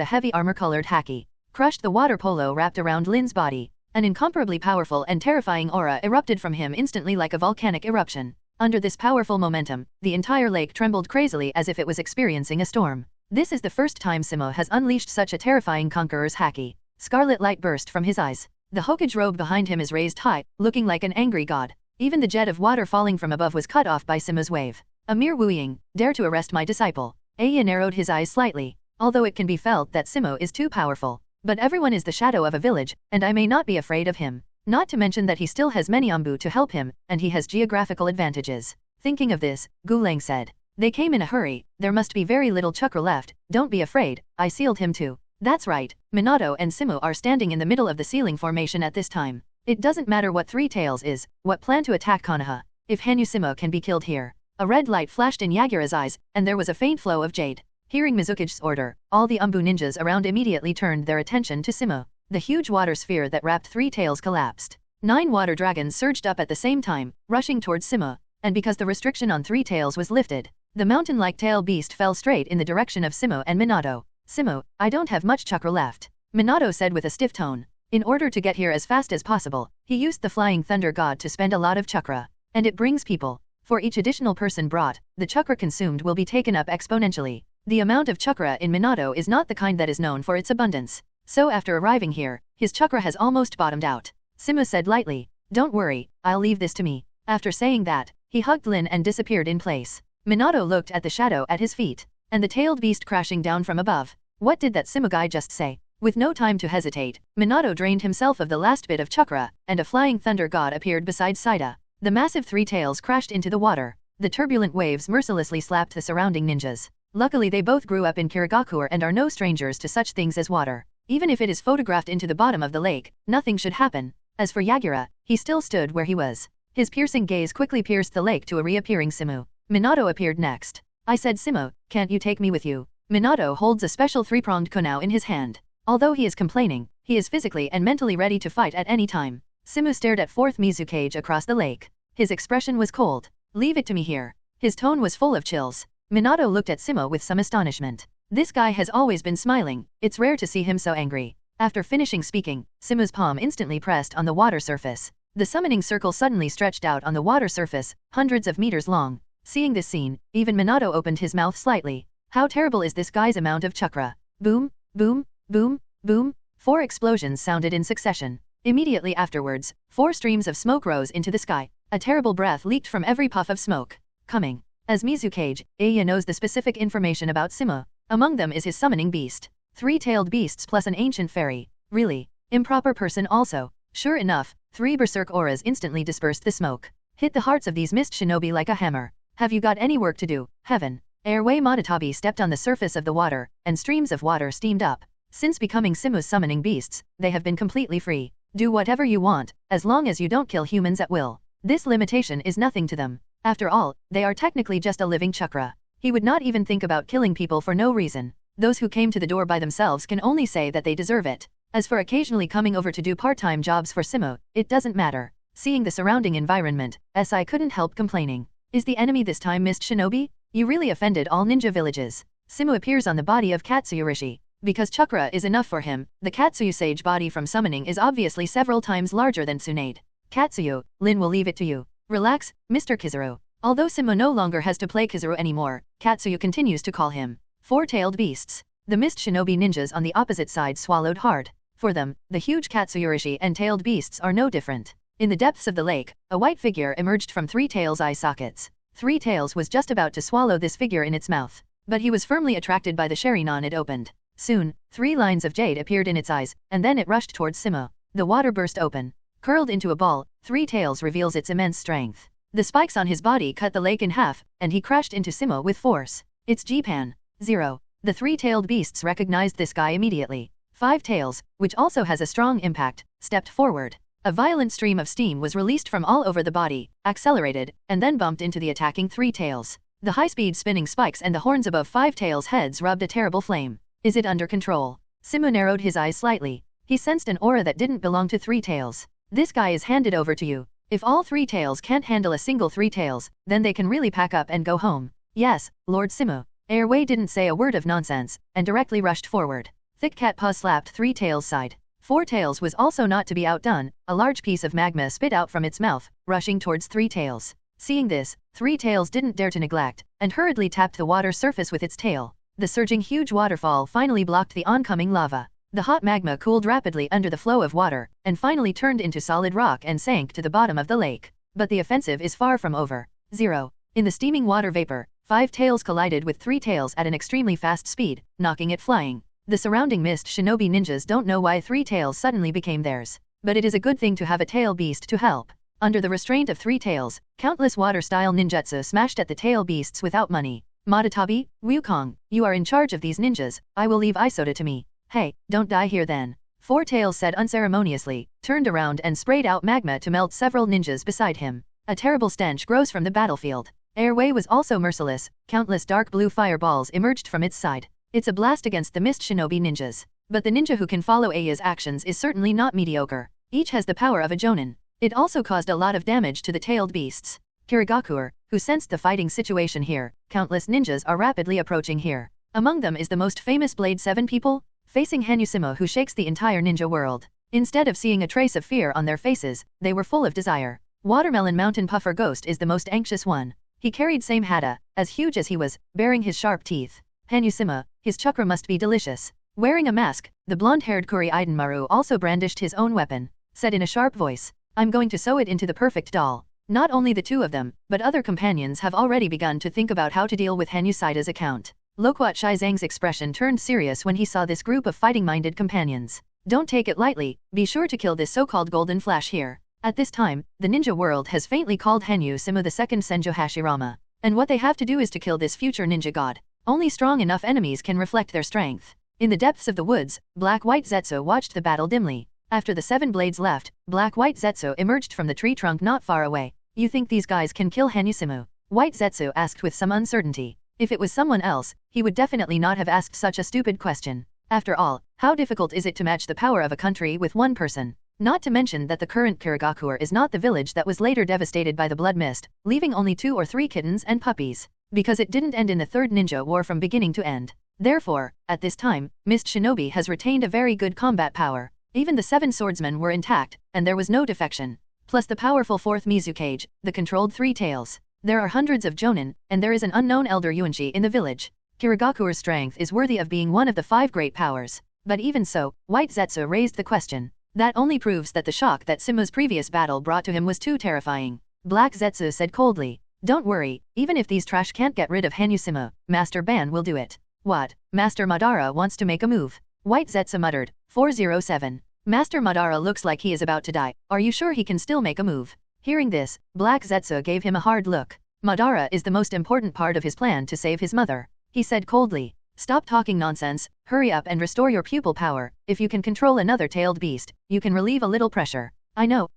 a heavy armor-colored haki. Crushed the water polo wrapped around Lin's body. An incomparably powerful and terrifying aura erupted from him instantly like a volcanic eruption. Under this powerful momentum, the entire lake trembled crazily as if it was experiencing a storm. This is the first time Simu has unleashed such a terrifying conqueror's haki. Scarlet light burst from his eyes. The Hokage robe behind him is raised high, looking like an angry god. Even the jet of water falling from above was cut off by Simu's wave. A mere wooing, dare to arrest my disciple. Aya narrowed his eyes slightly, although it can be felt that Simu is too powerful. But everyone is the shadow of a village, and I may not be afraid of him. Not to mention that he still has many Ambu to help him, and he has geographical advantages. Thinking of this, Gulang said. They came in a hurry, there must be very little chakra left, don't be afraid, I sealed him too. That's right, Minato and Simu are standing in the middle of the ceiling formation at this time. It doesn't matter what Three Tails is, what plan to attack Konoha. If Hanyu Simu can be killed here. A red light flashed in Yagura's eyes, and there was a faint flow of jade. Hearing Mizukage's order, all the Umbu ninjas around immediately turned their attention to Simu. The huge water sphere that wrapped Three Tails collapsed. 9 water dragons surged up at the same time, rushing towards Simu, and because the restriction on Three Tails was lifted, the mountain-like tail beast fell straight in the direction of Simu and Minato. Simu, I don't have much chakra left, Minato said with a stiff tone. In order to get here as fast as possible, he used the flying thunder god to spend a lot of chakra, and it brings people. For each additional person brought, the chakra consumed will be taken up exponentially. The amount of chakra in Minato is not the kind that is known for its abundance. So after arriving here, his chakra has almost bottomed out. Simu said lightly, don't worry, I'll leave this to me. After saying that, he hugged Lin and disappeared in place. Minato looked at the shadow at his feet, and the tailed beast crashing down from above. What did that Simu guy just say? With no time to hesitate, Minato drained himself of the last bit of chakra, and a flying thunder god appeared beside Saida. The massive Three Tails crashed into the water. The turbulent waves mercilessly slapped the surrounding ninjas. Luckily they both grew up in Kirigakure and are no strangers to such things as water. Even if it is photographed into the bottom of the lake, nothing should happen. As for Yagura, he still stood where he was. His piercing gaze quickly pierced the lake to a reappearing Simu. Minato appeared next. I said, Simu, can't you take me with you? Minato holds a special three-pronged kunai in his hand. Although he is complaining, he is physically and mentally ready to fight at any time. Simu stared at 4th Mizukage across the lake. His expression was cold. Leave it to me here. His tone was full of chills. Minato looked at Simu with some astonishment. This guy has always been smiling, it's rare to see him so angry. After finishing speaking, Simu's palm instantly pressed on the water surface. The summoning circle suddenly stretched out on the water surface, hundreds of meters long. Seeing this scene, even Minato opened his mouth slightly. How terrible is this guy's amount of chakra? Boom, boom, boom, boom. 4 explosions sounded in succession. Immediately afterwards, 4 streams of smoke rose into the sky. A terrible breath leaked from every puff of smoke. Coming. As Mizukage, Aya knows the specific information about Simu. Among them is his summoning beast. 3-tailed beasts plus an ancient fairy. Really? Improper person also. Sure enough, 3 berserk auras instantly dispersed the smoke. Hit the hearts of these mist shinobi like a hammer. Have you got any work to do? Heaven. Airway Matatabi stepped on the surface of the water, and streams of water steamed up. Since becoming Simu's summoning beasts, they have been completely free. Do whatever you want, as long as you don't kill humans at will. This limitation is nothing to them. After all, they are technically just a living chakra. He would not even think about killing people for no reason. Those who came to the door by themselves can only say that they deserve it. As for occasionally coming over to do part-time jobs for Simu, it doesn't matter. Seeing the surrounding environment, SI couldn't help complaining. Is the enemy this time Mist Shinobi? You really offended all ninja villages. Simu appears on the body of Katsuyu Rishi. Because chakra is enough for him, the Katsuyu sage body from summoning is obviously several times larger than Tsunade. Katsuyu, Lin will leave it to you. Relax, Mr. Kizaru. Although Simu no longer has to play Kizaru anymore, Katsuyu continues to call him 4-tailed beasts. The Mist Shinobi ninjas on the opposite side swallowed hard. For them, the huge Katsuyurishi and tailed beasts are no different. In the depths of the lake, a white figure emerged from Three Tails' eye sockets. Three Tails was just about to swallow this figure in its mouth, but he was firmly attracted by the Sherinon it opened. Soon, 3 lines of jade appeared in its eyes, and then it rushed towards Simu. The water burst open. Curled into a ball, Three Tails reveals its immense strength. The spikes on his body cut the lake in half, and he crashed into Simu with force. It's Jipan. 0. The 3-tailed beasts recognized this guy immediately. 5 Tails, which also has a strong impact, stepped forward. A violent stream of steam was released from all over the body, accelerated, and then bumped into the attacking 3 Tails. The high-speed spinning spikes and the horns above 5 Tails' heads rubbed a terrible flame. Is it under control? Simu narrowed his eyes slightly. He sensed an aura that didn't belong to 3 Tails. This guy is handed over to you. If all 3 Tails can't handle a single 3 Tails, then they can really pack up and go home. Yes, Lord Simu. Airway didn't say a word of nonsense, and directly rushed forward. Thick cat paw slapped 3 Tails' side. 4 Tails was also not to be outdone, a large piece of magma spit out from its mouth, rushing towards 3 Tails. Seeing this, Three Tails didn't dare to neglect, and hurriedly tapped the water surface with its tail. The surging huge waterfall finally blocked the oncoming lava. The hot magma cooled rapidly under the flow of water, and finally turned into solid rock and sank to the bottom of the lake. But the offensive is far from over. 0. In the steaming water vapor, Five Tails collided with Three Tails at an extremely fast speed, knocking it flying. The surrounding mist shinobi ninjas don't know why Three Tails suddenly became theirs. But it is a good thing to have a tail beast to help. Under the restraint of Three Tails, countless water-style ninjutsu smashed at the tail beasts without money. Madatabi, Wukong, you are in charge of these ninjas, I will leave Isoda to me. Hey, don't die here then. Four Tails said unceremoniously, turned around and sprayed out magma to melt several ninjas beside him. A terrible stench grows from the battlefield. Airway was also merciless, countless dark blue fireballs emerged from its side. It's a blast against the mist shinobi ninjas. But the ninja who can follow Aya's actions is certainly not mediocre. Each has the power of a jonin. It also caused a lot of damage to the tailed beasts. Kirigakuer, who sensed the fighting situation here, countless ninjas are rapidly approaching here. Among them is the most famous Blade 7 people, facing Hanusimo who shakes the entire ninja world. Instead of seeing a trace of fear on their faces, they were full of desire. Watermelon Mountain Puffer Ghost is the most anxious one. He carried same hata, as huge as he was, bearing his sharp teeth. Hanusimo, his chakra must be delicious. Wearing a mask, the blonde-haired Kuri Idenmaru also brandished his own weapon, said in a sharp voice, I'm going to sew it into the perfect doll. Not only the two of them, but other companions have already begun to think about how to deal with Hanusida's account. Loquat Shizang's expression turned serious when he saw this group of fighting-minded companions. Don't take it lightly, be sure to kill this so-called golden flash here. At this time, the ninja world has faintly called Hanyu-Simu the second Senjo Hashirama. And what they have to do is to kill this future ninja god. Only strong enough enemies can reflect their strength. In the depths of the woods, Black-White Zetsu watched the battle dimly. After the 7 blades left, Black-White Zetsu emerged from the tree trunk not far away. You think these guys can kill Hanyu-Simu? White Zetsu asked with some uncertainty. If it was someone else, he would definitely not have asked such a stupid question. After all, how difficult is it to match the power of a country with one person? Not to mention that the current Kirigakuer is not the village that was later devastated by the blood mist, leaving only 2 or 3 kittens and puppies. Because it didn't end in the Third Ninja War from beginning to end. Therefore, at this time, Mist Shinobi has retained a very good combat power. Even the 7 swordsmen were intact, and there was no defection. Plus the powerful 4th Mizukage, the controlled 3 tails. There are hundreds of jonin, and there is an unknown elder Yuanshi in the village. Kirigakuer's strength is worthy of being one of the 5 great powers. But even so, White Zetsu raised the question. That only proves that the shock that Simu's previous battle brought to him was too terrifying. Black Zetsu said coldly. Don't worry, even if these trash can't get rid of Hanyu-Simu, Master Ban will do it. What? Master Madara wants to make a move. White Zetsu muttered. 407. Master Madara looks like he is about to die. Are you sure he can still make a move? Hearing this, Black Zetsu gave him a hard look. Madara is the most important part of his plan to save his mother. He said coldly. Stop talking nonsense, hurry up and restore your pupil power. If you can control another tailed beast, you can relieve a little pressure. I know.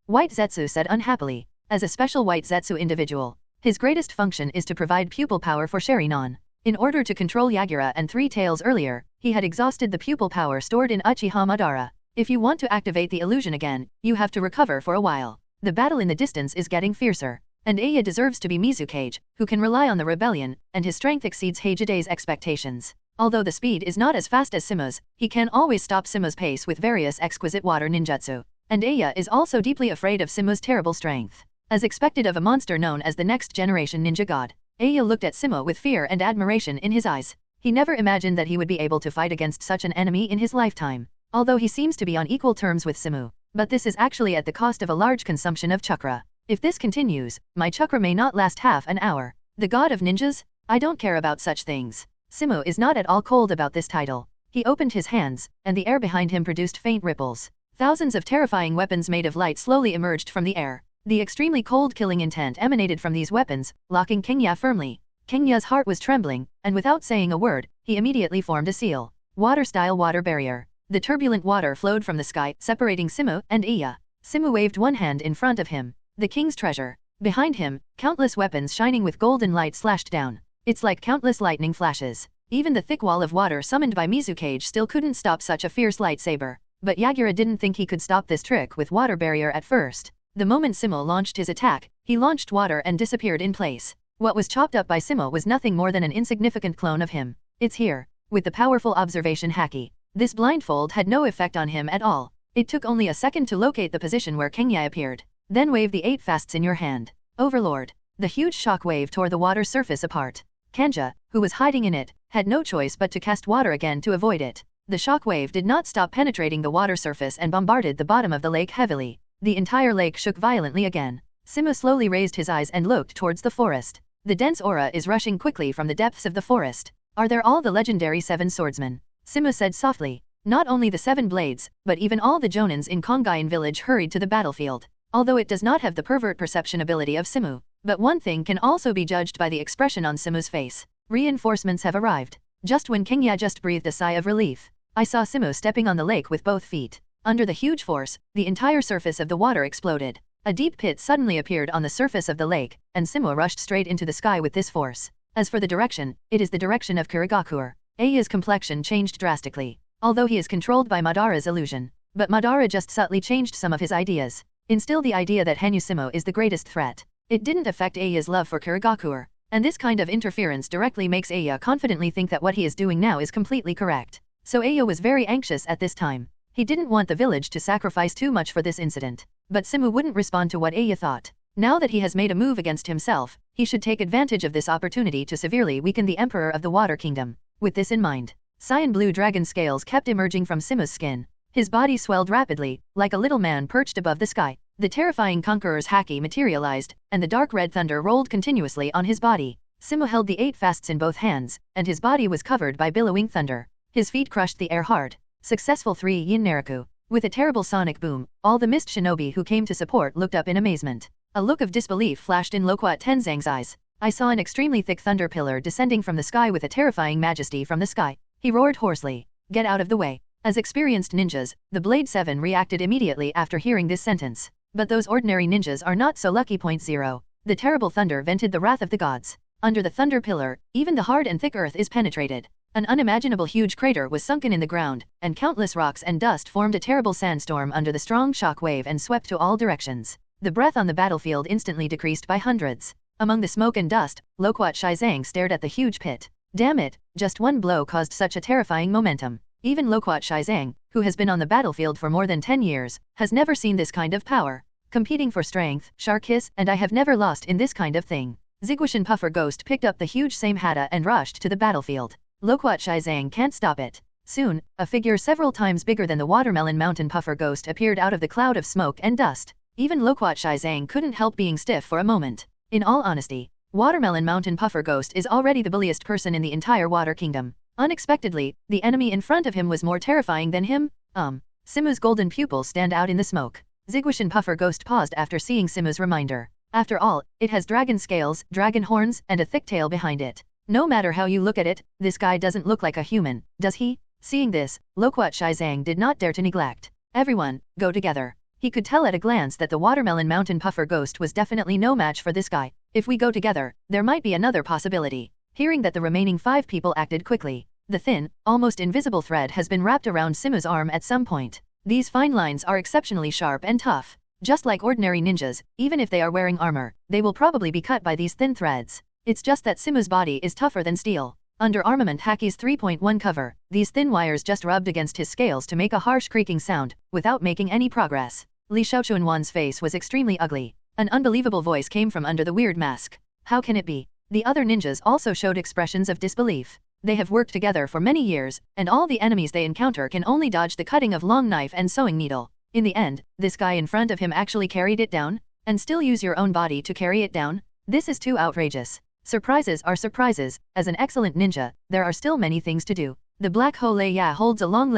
White Zetsu said unhappily. As a special White Zetsu individual, his greatest function is to provide pupil power for Sharinon. In order to control Yagura and 3 tails earlier, he had exhausted the pupil power stored in Uchiha Madara. If you want to activate the illusion again, you have to recover for a while. The battle in the distance is getting fiercer. And Aya deserves to be Mizukage, who can rely on the rebellion, and his strength exceeds Hajade's expectations. Although the speed is not as fast as Simu's, he can always stop Simu's pace with various exquisite water ninjutsu. And Aya is also deeply afraid of Simu's terrible strength. As expected of a monster known as the next generation ninja god, Aya looked at Simu with fear and admiration in his eyes. He never imagined that he would be able to fight against such an enemy in his lifetime. Although he seems to be on equal terms with Simu. But this is actually at the cost of a large consumption of chakra. If this continues, my chakra may not last half an hour. The god of ninjas? I don't care about such things. Simu is not at all cold about this title. He opened his hands, and the air behind him produced faint ripples. Thousands of terrifying weapons made of light slowly emerged from the air. The extremely cold killing intent emanated from these weapons, locking Kenya firmly. Kenya's heart was trembling, and without saying a word, he immediately formed a seal. Water-style water barrier. The turbulent water flowed from the sky, separating Simu and Iya. Simu waved one hand in front of him. The king's treasure. Behind him, countless weapons shining with golden light slashed down. It's like countless lightning flashes. Even the thick wall of water summoned by Mizukage still couldn't stop such a fierce lightsaber. But Yagura didn't think he could stop this trick with water barrier at first. The moment Simu launched his attack, he launched water and disappeared in place. What was chopped up by Simu was nothing more than an insignificant clone of him. It's here. With the powerful observation haki. This blindfold had no effect on him at all. It took only a second to locate the position where Kenya appeared. Then wave the 8 fasts in your hand. Overlord. The huge shock wave tore the water surface apart. Kanja, who was hiding in it, had no choice but to cast water again to avoid it. The shock wave did not stop penetrating the water surface and bombarded the bottom of the lake heavily. The entire lake shook violently again. Simu slowly raised his eyes and looked towards the forest. The dense aura is rushing quickly from the depths of the forest. Are there all the legendary 7 swordsmen? Simu said softly. Not only the 7 blades, but even all the jonins in Kongain village hurried to the battlefield. Although it does not have the pervert perception ability of Simu, but one thing can also be judged by the expression on Simu's face. Reinforcements have arrived. Just when Kenya just breathed a sigh of relief, I saw Simu stepping on the lake with both feet. Under the huge force, the entire surface of the water exploded. A deep pit suddenly appeared on the surface of the lake, and Simu rushed straight into the sky with this force. As for the direction, it is the direction of Kurigakuer. Aya's complexion changed drastically, although he is controlled by Madara's illusion. But Madara just subtly changed some of his ideas. Instill the idea that Hanyu Simu is the greatest threat. It didn't affect Aya's love for Kurigakuer, and this kind of interference directly makes Aya confidently think that what he is doing now is completely correct. So Aya was very anxious at this time. He didn't want the village to sacrifice too much for this incident. But Simu wouldn't respond to what Aya thought. Now that he has made a move against himself, he should take advantage of this opportunity to severely weaken the Emperor of the Water Kingdom. With this in mind, cyan blue dragon scales kept emerging from Simu's skin. His body swelled rapidly, like a little man perched above the sky. The terrifying conqueror's haki materialized, and the dark red thunder rolled continuously on his body. Simu held the 8 fasts in both hands, and his body was covered by billowing thunder. His feet crushed the air hard. Successful 3 Yin Naraku. With a terrible sonic boom, all the mist shinobi who came to support looked up in amazement. A look of disbelief flashed in Loquat Tenzang's eyes. I saw an extremely thick thunder pillar descending from the sky with a terrifying majesty from the sky. He roared hoarsely. Get out of the way. As experienced ninjas, the Blade 7 reacted immediately after hearing this sentence. But those ordinary ninjas are not so lucky. 0. The terrible thunder vented the wrath of the gods. Under the thunder pillar, even the hard and thick earth is penetrated. An unimaginable huge crater was sunken in the ground, and countless rocks and dust formed a terrible sandstorm under the strong shock wave and swept to all directions. The breath on the battlefield instantly decreased by hundreds. Among the smoke and dust, Loquat Shizang stared at the huge pit. Damn it, just one blow caused such a terrifying momentum. Even Loquat Shizang, who has been on the battlefield for more than 10 years, has never seen this kind of power. Competing for strength, Shark Kiss, and I have never lost in this kind of thing. Ziguishin Puffer Ghost picked up the huge same hata and rushed to the battlefield. Loquat Shizang can't stop it. Soon, a figure several times bigger than the Watermelon Mountain Puffer Ghost appeared out of the cloud of smoke and dust. Even Loquat Shizang couldn't help being stiff for a moment. In all honesty, Watermelon Mountain Puffer Ghost is already the bulliest person in the entire Water Kingdom. Unexpectedly, the enemy in front of him was more terrifying than him. Simu's golden pupils stand out in the smoke. Ziguishin Puffer Ghost paused after seeing Simu's reminder. After all, it has dragon scales, dragon horns, and a thick tail behind it. No matter how you look at it, this guy doesn't look like a human, does he? Seeing this, Loquat Shizang did not dare to neglect. Everyone, go together. He could tell at a glance that the Watermelon Mountain Puffer Ghost was definitely no match for this guy. If we go together, there might be another possibility. Hearing that the remaining 5 people acted quickly, the thin, almost invisible thread has been wrapped around Simu's arm at some point. These fine lines are exceptionally sharp and tough. Just like ordinary ninjas, even if they are wearing armor, they will probably be cut by these thin threads. It's just that Simu's body is tougher than steel. Under Armament Haki's 3.1 cover, these thin wires just rubbed against his scales to make a harsh creaking sound, without making any progress. Li Shaochuanwan's face was extremely ugly. An unbelievable voice came from under the weird mask. How can it be? The other ninjas also showed expressions of disbelief. They have worked together for many years, and all the enemies they encounter can only dodge the cutting of long knife and sewing needle. In the end, this guy in front of him actually carried it down? And still use your own body to carry it down? This is too outrageous. Surprises are surprises. As an excellent ninja, there are still many things to do. The Black Ho Lei Ya holds a long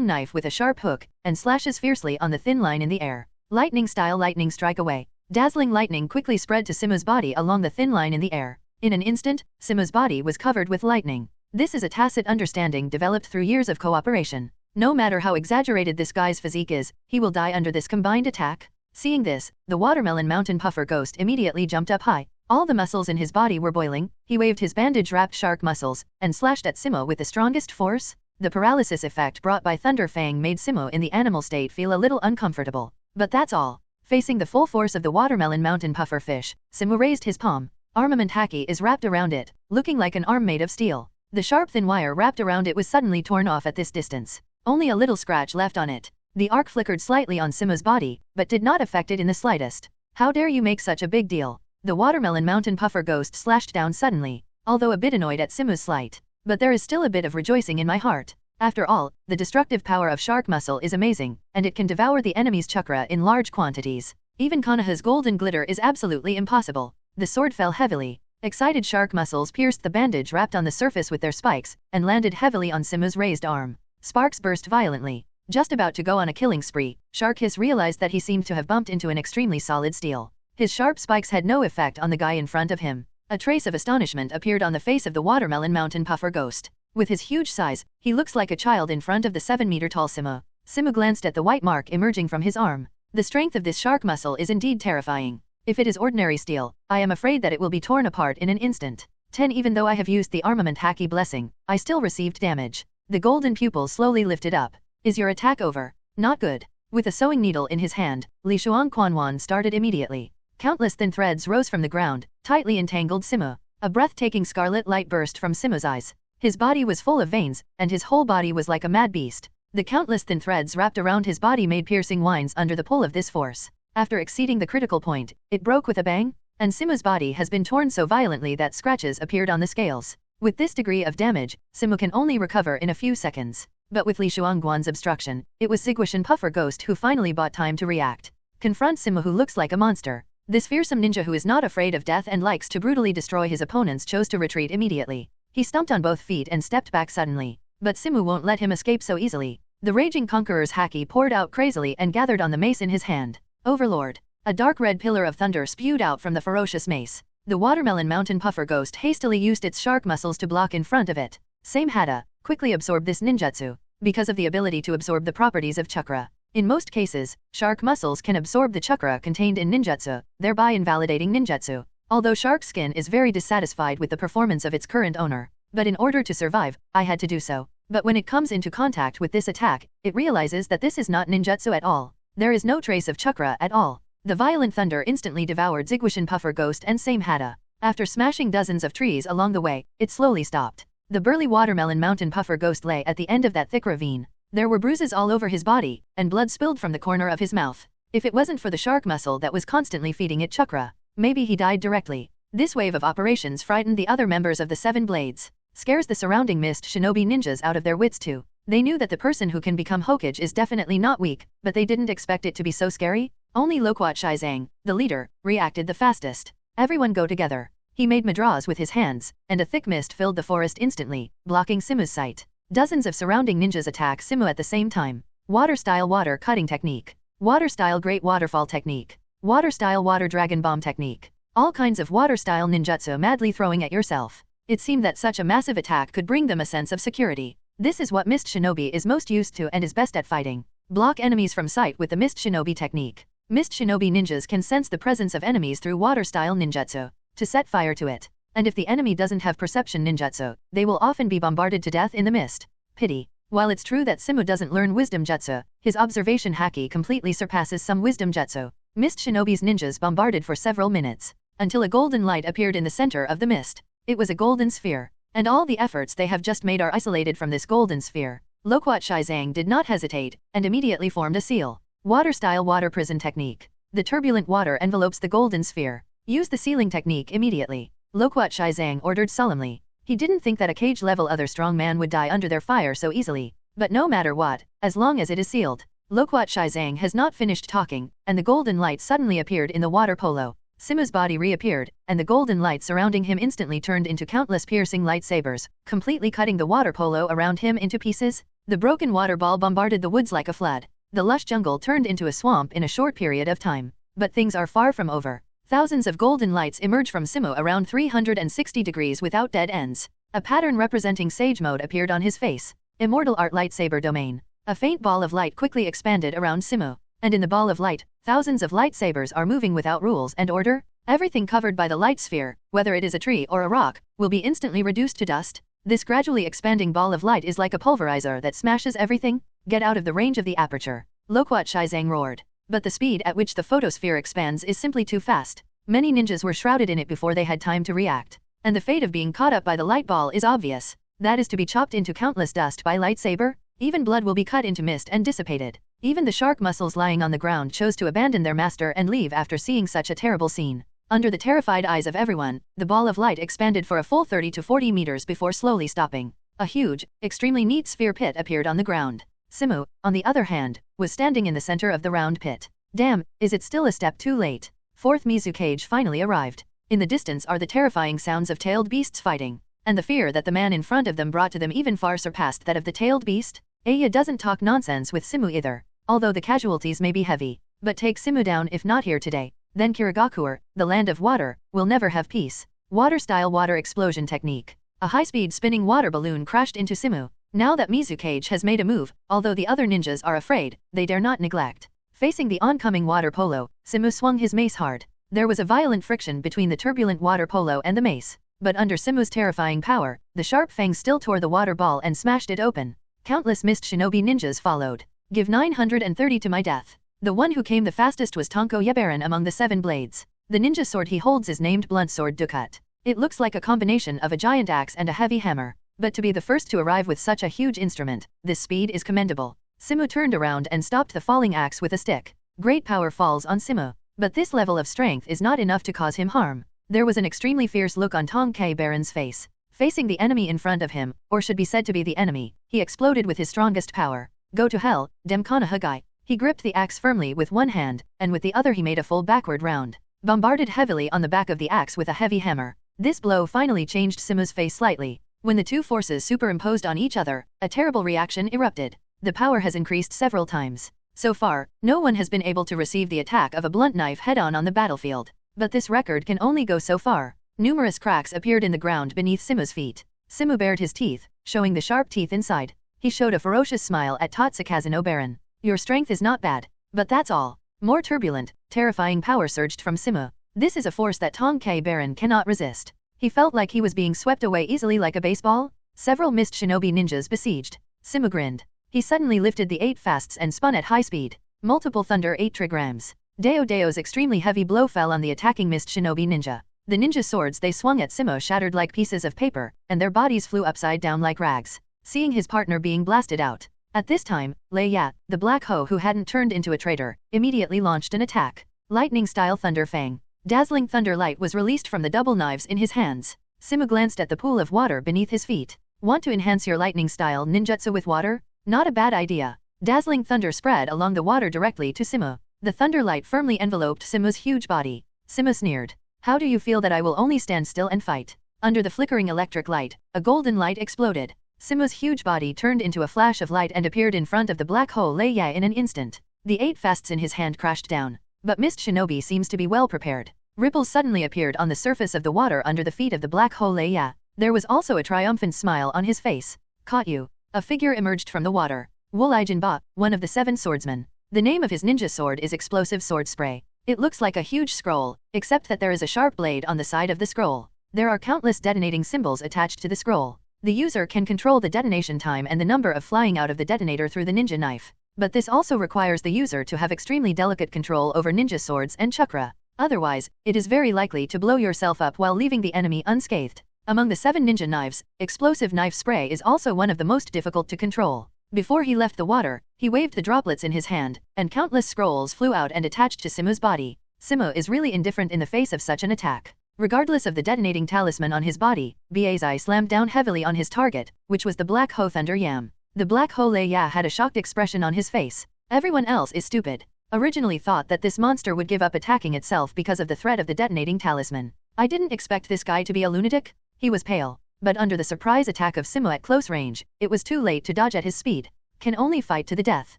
knife with a sharp hook, and slashes fiercely on the thin line in the air. Lightning-style lightning strike away. Dazzling lightning quickly spread to Simu's body along the thin line in the air. In an instant, Simu's body was covered with lightning. This is a tacit understanding developed through years of cooperation. No matter how exaggerated this guy's physique is, he will die under this combined attack. Seeing this, the Watermelon Mountain Puffer Ghost immediately jumped up high. All the muscles in his body were boiling. He waved his bandage-wrapped shark muscles, and slashed at Simu with the strongest force. The paralysis effect brought by Thunder Fang made Simu in the animal state feel a little uncomfortable. But that's all. Facing the full force of the Watermelon Mountain Puffer Fish, Simu raised his palm. Armament Haki is wrapped around it, looking like an arm made of steel. The sharp thin wire wrapped around it was suddenly torn off at this distance. Only a little scratch left on it. The arc flickered slightly on Simu's body, but did not affect it in the slightest. How dare you make such a big deal? The watermelon mountain puffer ghost slashed down suddenly, although a bit annoyed at Simu's slight. But there is still a bit of rejoicing in my heart. After all, the destructive power of shark muscle is amazing, and it can devour the enemy's chakra in large quantities. Even Konoha's golden glitter is absolutely impossible. The sword fell heavily. Excited shark muscles pierced the bandage wrapped on the surface with their spikes, and landed heavily on Simu's raised arm. Sparks burst violently. Just about to go on a killing spree, Shark Hiss realized that he seemed to have bumped into an extremely solid steel. His sharp spikes had no effect on the guy in front of him. A trace of astonishment appeared on the face of the watermelon mountain puffer ghost. With his huge size, he looks like a child in front of the 7-meter-tall Simu. Simu glanced at the white mark emerging from his arm. The strength of this shark muscle is indeed terrifying. If it is ordinary steel, I am afraid that it will be torn apart in an instant. 10 Even though I have used the armament Haki blessing, I still received damage. The golden pupils slowly lifted up. Is your attack over? Not good. With a sewing needle in his hand, Li Shuang Quanwan started immediately. Countless thin threads rose from the ground, tightly entangled Simu. A breathtaking scarlet light burst from Simu's eyes. His body was full of veins, and his whole body was like a mad beast. The countless thin threads wrapped around his body made piercing whines under the pull of this force. After exceeding the critical point, it broke with a bang, and Simu's body has been torn so violently that scratches appeared on the scales. With this degree of damage, Simu can only recover in a few seconds. But with Li Shuangguan's obstruction, it was Ziguishan Puffer Ghost who finally bought time to react. Confront Simu, who looks like a monster. This fearsome ninja who is not afraid of death and likes to brutally destroy his opponents chose to retreat immediately. He stumped on both feet and stepped back suddenly. But Simu won't let him escape so easily. The raging conqueror's haki poured out crazily and gathered on the mace in his hand. Overlord. A dark red pillar of thunder spewed out from the ferocious mace. The watermelon mountain puffer ghost hastily used its shark muscles to block in front of it. Same Hada quickly absorbed this ninjutsu, because of the ability to absorb the properties of chakra. In most cases, shark muscles can absorb the chakra contained in ninjutsu, thereby invalidating ninjutsu. Although shark skin is very dissatisfied with the performance of its current owner. But in order to survive, I had to do so. But when it comes into contact with this attack, it realizes that this is not ninjutsu at all. There is no trace of chakra at all. The violent thunder instantly devoured Ziguishan Puffer Ghost and Same Hada. After smashing dozens of trees along the way, it slowly stopped. The burly watermelon mountain puffer ghost lay at the end of that thick ravine. There were bruises all over his body, and blood spilled from the corner of his mouth. If it wasn't for the shark muscle that was constantly feeding it chakra, maybe he died directly. This wave of operations frightened the other members of the Seven Blades. Scares the surrounding mist shinobi ninjas out of their wits too. They knew that the person who can become Hokage is definitely not weak, but they didn't expect it to be so scary. Only Loquat Shizang, the leader, reacted the fastest. Everyone go together. He made madras with his hands, and a thick mist filled the forest instantly, blocking Simu's sight. Dozens of surrounding ninjas attack Simu at the same time. Water-style water cutting technique. Water-style great waterfall technique. Water-style water dragon bomb technique. All kinds of water-style ninjutsu madly throwing at yourself. It seemed that such a massive attack could bring them a sense of security. This is what Mist Shinobi is most used to and is best at fighting. Block enemies from sight with the Mist Shinobi technique. Mist Shinobi ninjas can sense the presence of enemies through water-style ninjutsu to set fire to it. And if the enemy doesn't have perception ninjutsu, they will often be bombarded to death in the mist. Pity. While it's true that Simu doesn't learn wisdom jutsu, his observation haki completely surpasses some wisdom jutsu. Mist Shinobi's ninjas bombarded for several minutes, until a golden light appeared in the center of the mist. It was a golden sphere, and all the efforts they have just made are isolated from this golden sphere. Loquat Shizang did not hesitate, and immediately formed a seal. Water-style water prison technique. The turbulent water envelopes the golden sphere. Use the sealing technique immediately. Loquat Shizang ordered solemnly. He didn't think that a cage-level other strong man would die under their fire so easily. But no matter what, as long as it is sealed. Loquat Shizang has not finished talking, and the golden light suddenly appeared in the water polo. Simu's body reappeared, and the golden light surrounding him instantly turned into countless piercing lightsabers, completely cutting the water polo around him into pieces. The broken water ball bombarded the woods like a flood. The lush jungle turned into a swamp in a short period of time. But things are far from over. Thousands of golden lights emerge from Simu around 360 degrees without dead ends. A pattern representing Sage Mode appeared on his face. Immortal Art Lightsaber Domain. A faint ball of light quickly expanded around Simu. And in the ball of light, thousands of lightsabers are moving without rules and order. Everything covered by the light sphere, whether it is a tree or a rock, will be instantly reduced to dust. This gradually expanding ball of light is like a pulverizer that smashes everything. Get out of the range of the aperture. Loquat Shizang roared. But the speed at which the photosphere expands is simply too fast. Many ninjas were shrouded in it before they had time to react. And the fate of being caught up by the light ball is obvious. That is to be chopped into countless dust by lightsaber. Even blood will be cut into mist and dissipated. Even the shark muscles lying on the ground chose to abandon their master and leave after seeing such a terrible scene. Under the terrified eyes of everyone, the ball of light expanded for a full 30 to 40 meters before slowly stopping. A huge, extremely neat sphere pit appeared on the ground. Simu, on the other hand, was standing in the center of the round pit. Damn, is it still a step too late? Fourth Mizu Kage finally arrived. In the distance are the terrifying sounds of tailed beasts fighting, and the fear that the man in front of them brought to them even far surpassed that of the tailed beast. Aya doesn't talk nonsense with Simu either, although the casualties may be heavy. But take Simu down if not here today, then Kirigakure, the land of water, will never have peace. Water-style water explosion technique. A high-speed spinning water balloon crashed into Simu. Now that Mizu Kage has made a move, although the other ninjas are afraid, they dare not neglect. Facing the oncoming water polo, Simu swung his mace hard. There was a violent friction between the turbulent water polo and the mace. But under Simu's terrifying power, the sharp fangs still tore the water ball and smashed it open. Countless mist shinobi ninjas followed. Give 930 to my death. The one who came the fastest was Tonko Yebaran among the 7 blades. The ninja sword he holds is named Blunt Sword Dukat. It looks like a combination of a giant axe and a heavy hammer. But to be the first to arrive with such a huge instrument, this speed is commendable. Simu turned around and stopped the falling axe with a stick. Great power falls on Simu. But this level of strength is not enough to cause him harm. There was an extremely fierce look on Tonko Baron's face. Facing the enemy in front of him, or should be said to be the enemy, he exploded with his strongest power. Go to hell, Demkana Hagai. He gripped the axe firmly with one hand, and with the other he made a full backward round. Bombarded heavily on the back of the axe with a heavy hammer. This blow finally changed Simu's face slightly. When the two forces superimposed on each other, a terrible reaction erupted. The power has increased several times. So far, no one has been able to receive the attack of a blunt knife head-on on the battlefield. But this record can only go so far. Numerous cracks appeared in the ground beneath Simu's feet. Simu bared his teeth, showing the sharp teeth inside. He showed a ferocious smile at Tatsukazano Baron. Your strength is not bad. But that's all. More turbulent, terrifying power surged from Simu. This is a force that Tonko Baron cannot resist. He felt like he was being swept away easily like a baseball. Several mist shinobi ninjas besieged. Simu grinned. He suddenly lifted the 8 fasts and spun at high speed. Multiple thunder 8 trigrams. Deo's extremely heavy blow fell on the attacking mist shinobi ninja. The ninja swords they swung at Simu shattered like pieces of paper, and their bodies flew upside down like rags. Seeing his partner being blasted out. At this time, Lei Ya, the black hoe who hadn't turned into a traitor, immediately launched an attack. Lightning-style thunder fang. Dazzling thunder light was released from the double knives in his hands. Simu glanced at the pool of water beneath his feet. Want to enhance your lightning-style ninjutsu with water? Not a bad idea. Dazzling thunder spread along the water directly to Simu. The thunder light firmly enveloped Simu's huge body. Simu sneered. How do you feel that I will only stand still and fight? Under the flickering electric light, a golden light exploded. Simu's huge body turned into a flash of light and appeared in front of the black hole Lei Ya in an instant. The 8 fasts in his hand crashed down. But Mist Shinobi seems to be well prepared. Ripples suddenly appeared on the surface of the water under the feet of the black hole Lei Ya. There was also a triumphant smile on his face. Caught you. A figure emerged from the water. Wulai Jinba, one of the 7 swordsmen. The name of his ninja sword is Explosive Sword Spray. It looks like a huge scroll, except that there is a sharp blade on the side of the scroll. There are countless detonating symbols attached to the scroll. The user can control the detonation time and the number of flying out of the detonator through the ninja knife. But this also requires the user to have extremely delicate control over ninja swords and chakra. Otherwise, it is very likely to blow yourself up while leaving the enemy unscathed. Among the 7 ninja knives, explosive knife spray is also one of the most difficult to control. Before he left the water, he waved the droplets in his hand, and countless scrolls flew out and attached to Simu's body. Simu is really indifferent in the face of such an attack. Regardless of the detonating talisman on his body, Bazai slammed down heavily on his target, which was the Black Ho Thunder Yam. The Black Ho Lei Ya had a shocked expression on his face. Everyone else is stupid. Originally thought that this monster would give up attacking itself because of the threat of the detonating talisman. I didn't expect this guy to be a lunatic. He was pale. But under the surprise attack of Simu at close range, it was too late to dodge at his speed. Can only fight to the death.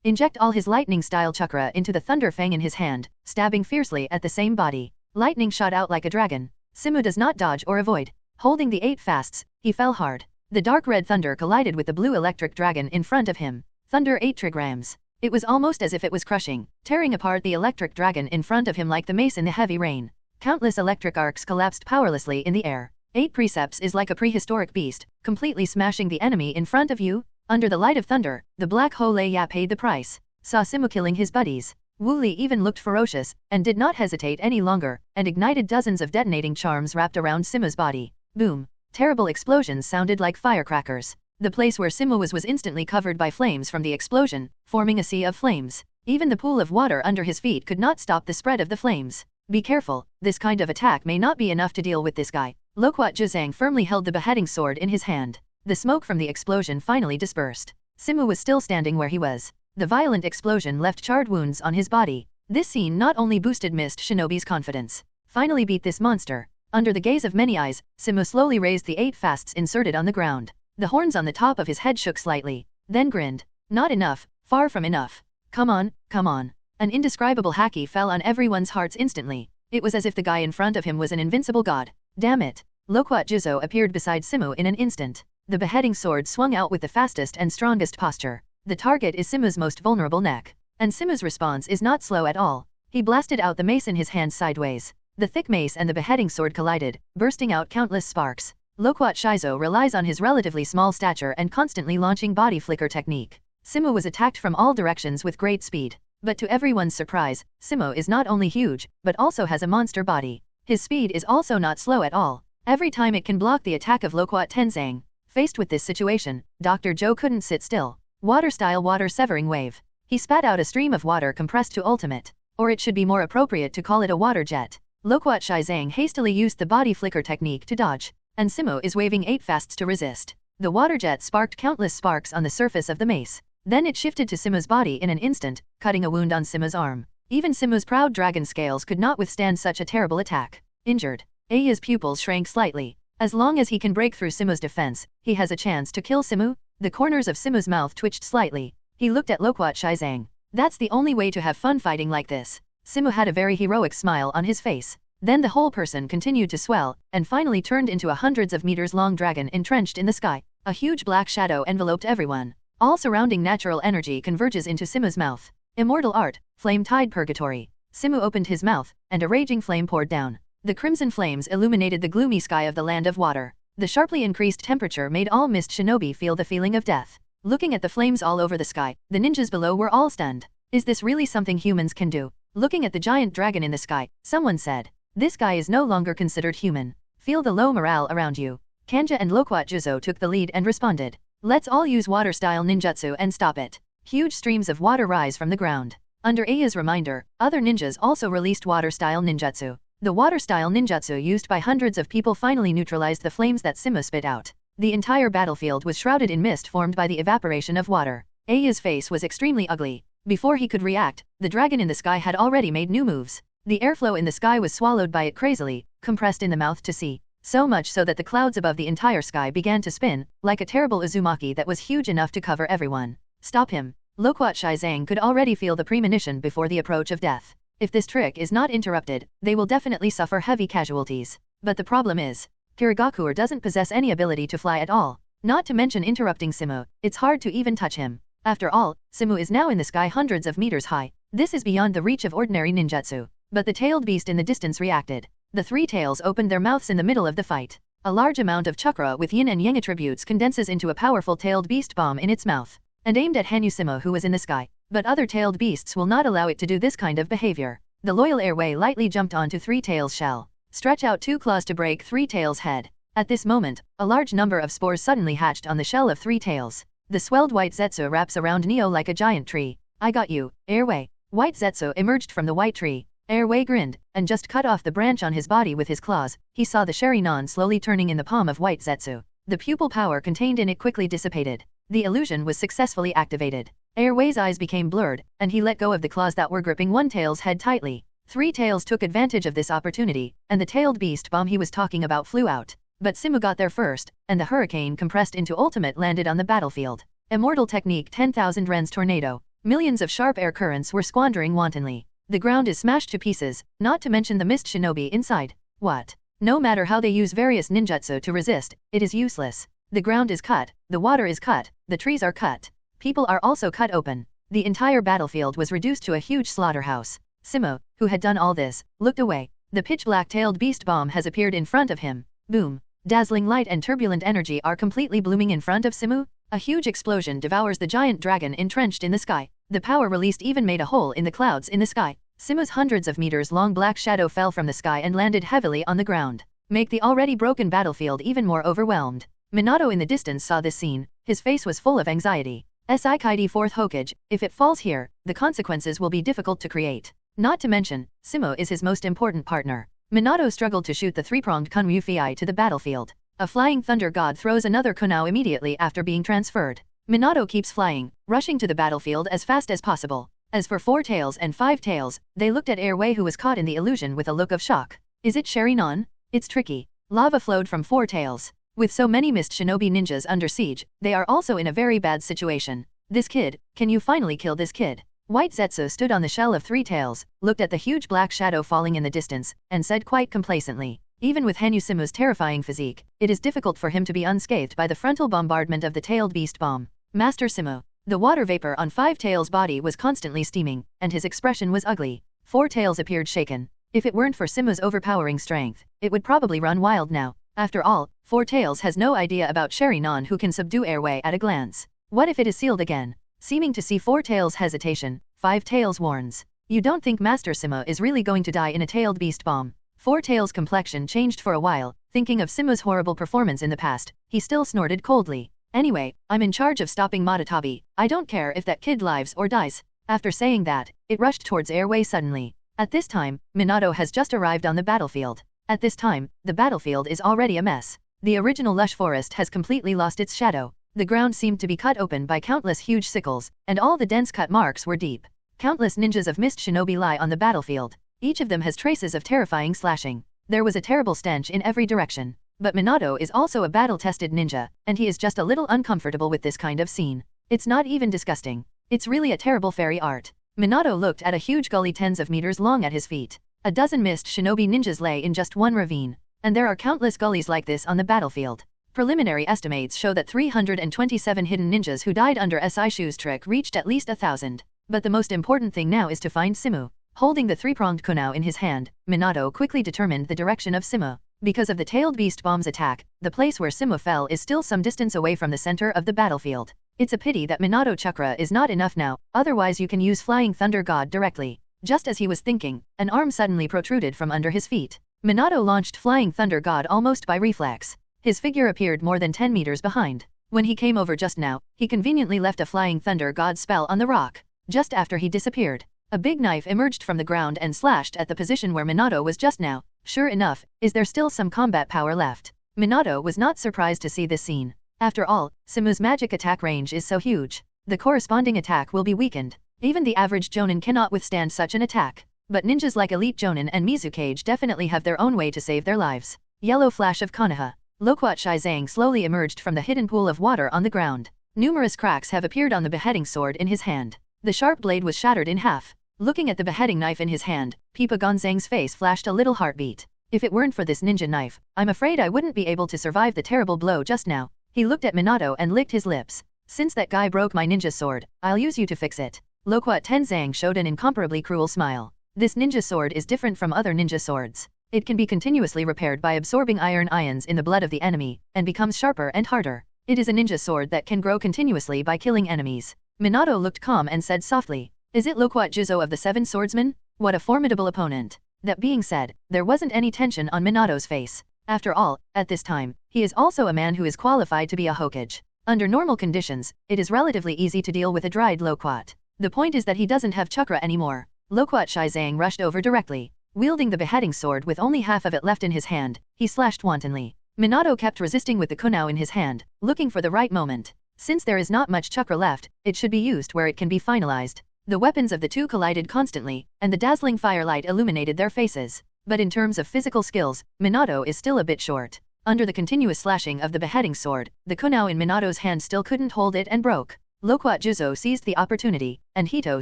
Inject all his lightning-style chakra into the thunder fang in his hand, stabbing fiercely at the same body. Lightning shot out like a dragon. Simu does not dodge or avoid. Holding the 8 fasts, he fell hard. The dark red thunder collided with the blue electric dragon in front of him. Thunder 8 trigrams. It was almost as if it was crushing, tearing apart the electric dragon in front of him like the mace in the heavy rain. Countless electric arcs collapsed powerlessly in the air. 8 precepts is like a prehistoric beast, completely smashing the enemy in front of you. Under the light of thunder, the Black Ho Lei Ya paid the price. Saw Simu killing his buddies. Wu Li even looked ferocious, and did not hesitate any longer, and ignited dozens of detonating charms wrapped around Simu's body. Boom. Terrible explosions sounded like firecrackers. The place where Simu was instantly covered by flames from the explosion, forming a sea of flames. Even the pool of water under his feet could not stop the spread of the flames. Be careful, this kind of attack may not be enough to deal with this guy. Loquat Zhang firmly held the beheading sword in his hand. The smoke from the explosion finally dispersed. Simu was still standing where he was. The violent explosion left charred wounds on his body. This scene not only boosted Mist Shinobi's confidence. Finally beat this monster. Under the gaze of many eyes, Simu slowly raised the 8 fasts inserted on the ground. The horns on the top of his head shook slightly, then grinned. Not enough, far from enough. Come on, come on. An indescribable haki fell on everyone's hearts instantly. It was as if the guy in front of him was an invincible god. Damn it. Loquat Jizo appeared beside Simu in an instant. The beheading sword swung out with the fastest and strongest posture. The target is Simu's most vulnerable neck. And Simu's response is not slow at all. He blasted out the mace in his hand sideways. The thick mace and the beheading sword collided, bursting out countless sparks. Loquat Shizo relies on his relatively small stature and constantly launching body flicker technique. Simu was attacked from all directions with great speed. But to everyone's surprise, Simu is not only huge, but also has a monster body. His speed is also not slow at all. Every time it can block the attack of Loquat Tenzang. Faced with this situation, Dr. Joe couldn't sit still. Water-style water-severing wave. He spat out a stream of water compressed to ultimate. Or it should be more appropriate to call it a water jet. Loquat Shizang hastily used the body flicker technique to dodge. And Simu is waving 8 fasts to resist. The water jet sparked countless sparks on the surface of the mace. Then it shifted to Simu's body in an instant, cutting a wound on Simu's arm. Even Simu's proud dragon scales could not withstand such a terrible attack. Injured. Aya's pupils shrank slightly. As long as he can break through Simu's defense, he has a chance to kill Simu. The corners of Simu's mouth twitched slightly. He looked at Loquat Shizang. That's the only way to have fun fighting like this. Simu had a very heroic smile on his face. Then the whole person continued to swell, and finally turned into a hundreds of meters long dragon entrenched in the sky. A huge black shadow enveloped everyone. All surrounding natural energy converges into Simu's mouth. Immortal art, flame-tide purgatory. Simu opened his mouth, and a raging flame poured down. The crimson flames illuminated the gloomy sky of the land of water. The sharply increased temperature made all Mist Shinobi feel the feeling of death. Looking at the flames all over the sky, the ninjas below were all stunned. Is this really something humans can do? Looking at the giant dragon in the sky, someone said, "This guy is no longer considered human. Feel the low morale around you." Kanja and Loquat Jizo took the lead and responded. Let's all use water-style ninjutsu and stop it. Huge streams of water rise from the ground. Under Aya's reminder, other ninjas also released water-style ninjutsu. The water-style ninjutsu used by hundreds of people finally neutralized the flames that Simu spit out. The entire battlefield was shrouded in mist formed by the evaporation of water. Aya's face was extremely ugly. Before he could react, the dragon in the sky had already made new moves. The airflow in the sky was swallowed by it crazily, compressed in the mouth to sea. So much so that the clouds above the entire sky began to spin, like a terrible Uzumaki that was huge enough to cover everyone. Stop him. Loquat Shizang could already feel the premonition before the approach of death. If this trick is not interrupted, they will definitely suffer heavy casualties. But the problem is, Kirigakuer doesn't possess any ability to fly at all. Not to mention interrupting Simu, it's hard to even touch him. After all, Simu is now in the sky hundreds of meters high. This is beyond the reach of ordinary ninjutsu. But the tailed beast in the distance reacted. The 3 tails opened their mouths in the middle of the fight. A large amount of chakra with yin and yang attributes condenses into a powerful tailed beast bomb in its mouth, and aimed at Hanyu Simu who was in the sky. But other tailed beasts will not allow it to do this kind of behavior. The loyal airway lightly jumped onto 3 tails shell. Stretch out 2 claws to break 3 tails head. At this moment, a large number of spores suddenly hatched on the shell of 3 tails. The swelled white Zetsu wraps around Neo like a giant tree. I got you, airway. White Zetsu emerged from the white tree. Airway grinned, and just cut off the branch on his body with his claws. He saw the Sherinon slowly turning in the palm of White Zetsu. The pupil power contained in it quickly dissipated. The illusion was successfully activated. Airway's eyes became blurred, and he let go of the claws that were gripping 1 tail's head tightly. 3 tails took advantage of this opportunity, and the tailed beast bomb he was talking about flew out. But Simu got there first, and the hurricane compressed into ultimate landed on the battlefield. Immortal technique 10,000 Ren's tornado. Millions of sharp air currents were squandering wantonly. The ground is smashed to pieces, not to mention the Mist Shinobi inside. What? No matter how they use various ninjutsu to resist, it is useless. The ground is cut, the water is cut, the trees are cut. People are also cut open. The entire battlefield was reduced to a huge slaughterhouse. Simu, who had done all this, looked away. The pitch-black-tailed beast bomb has appeared in front of him. Boom. Dazzling light and turbulent energy are completely blooming in front of Simu. A huge explosion devours the giant dragon entrenched in the sky. The power released even made a hole in the clouds in the sky. Simu's hundreds of meters long black shadow fell from the sky and landed heavily on the ground. Make the already broken battlefield even more overwhelmed. Minato in the distance saw this scene. His face was full of anxiety. Five Kage Fourth Hokage, if it falls here, the consequences will be difficult to create. Not to mention, Simu is his most important partner. Minato struggled to shoot the three-pronged kunai Fii to the battlefield. A flying thunder god throws another kunai immediately after being transferred. Minato keeps flying, rushing to the battlefield as fast as possible. As for Four Tails and Five Tails, they looked at Airway, who was caught in the illusion, with a look of shock. Is it Sharinon? It's tricky. Lava flowed from Four Tails. With so many mist shinobi ninjas under siege, they are also in a very bad situation. This kid, can you finally kill this kid? White Zetsu stood on the shell of Three Tails, looked at the huge black shadow falling in the distance, and said quite complacently, even with Hanyu Simu's terrifying physique, it is difficult for him to be unscathed by the frontal bombardment of the tailed beast bomb. Master Simu. The water vapor on Five Tails' body was constantly steaming, and his expression was ugly. Four Tails appeared shaken. If it weren't for Simu's overpowering strength, it would probably run wild now. After all, Four Tails has no idea about Sharinon, who can subdue Airway at a glance. What if it is sealed again? Seeming to see Four Tails' hesitation, Five Tails warns. You don't think Master Simu is really going to die in a tailed beast bomb? Four Tails' complexion changed for a while, thinking of Simu's horrible performance in the past. He still snorted coldly. Anyway, I'm in charge of stopping Matatabi. I don't care if that kid lives or dies. After saying that, it rushed towards Airway suddenly. At this time, Minato has just arrived on the battlefield. At this time, the battlefield is already a mess. The original lush forest has completely lost its shadow. The ground seemed to be cut open by countless huge sickles, and all the dense cut marks were deep. Countless ninjas of mist shinobi lie on the battlefield. Each of them has traces of terrifying slashing. There was a terrible stench in every direction. But Minato is also a battle-tested ninja, and he is just a little uncomfortable with this kind of scene. It's not even disgusting. It's really a terrible fairy art. Minato looked at a huge gully tens of meters long at his feet. A dozen mist shinobi ninjas lay in just one ravine. And there are countless gullies like this on the battlefield. Preliminary estimates show that 327 hidden ninjas who died under Shishu's trick reached at least 1,000. But the most important thing now is to find Simu. Holding the three-pronged kunai in his hand, Minato quickly determined the direction of Simu. Because of the tailed beast bomb's attack, the place where Simu fell is still some distance away from the center of the battlefield. It's a pity that Minato chakra is not enough now, otherwise you can use Flying Thunder God directly. Just as he was thinking, an arm suddenly protruded from under his feet. Minato launched Flying Thunder God almost by reflex. His figure appeared more than 10 meters behind. When he came over just now, he conveniently left a Flying Thunder God spell on the rock. Just after he disappeared, a big knife emerged from the ground and slashed at the position where Minato was just now. Sure enough, is there still some combat power left? Minato was not surprised to see this scene. After all, Simu's magic attack range is so huge. The corresponding attack will be weakened. Even the average Jonin cannot withstand such an attack. But ninjas like Elite Jonin and Mizukage definitely have their own way to save their lives. Yellow flash of Konoha. Loquat Shizang slowly emerged from the hidden pool of water on the ground. Numerous cracks have appeared on the beheading sword in his hand. The sharp blade was shattered in half. Looking at the beheading knife in his hand, Pipa Gonzang's face flashed a little heartbeat. If it weren't for this ninja knife, I'm afraid I wouldn't be able to survive the terrible blow just now. He looked at Minato and licked his lips. Since that guy broke my ninja sword, I'll use you to fix it. Loquat Tenzang showed an incomparably cruel smile. This ninja sword is different from other ninja swords. It can be continuously repaired by absorbing iron ions in the blood of the enemy, and becomes sharper and harder. It is a ninja sword that can grow continuously by killing enemies. Minato looked calm and said softly, "Is it Loquat Juzo of the Seven Swordsmen? What a formidable opponent." That being said, there wasn't any tension on Minato's face. After all, at this time, he is also a man who is qualified to be a Hokage. Under normal conditions, it is relatively easy to deal with a dried Loquat. The point is that he doesn't have chakra anymore. Loquat Shizang rushed over directly. Wielding the beheading sword with only half of it left in his hand, he slashed wantonly. Minato kept resisting with the kunai in his hand, looking for the right moment. Since there is not much chakra left, it should be used where it can be finalized. The weapons of the two collided constantly, and the dazzling firelight illuminated their faces. But in terms of physical skills, Minato is still a bit short. Under the continuous slashing of the beheading sword, the kunai in Minato's hand still couldn't hold it and broke. Loquat Juzo seized the opportunity, and Hito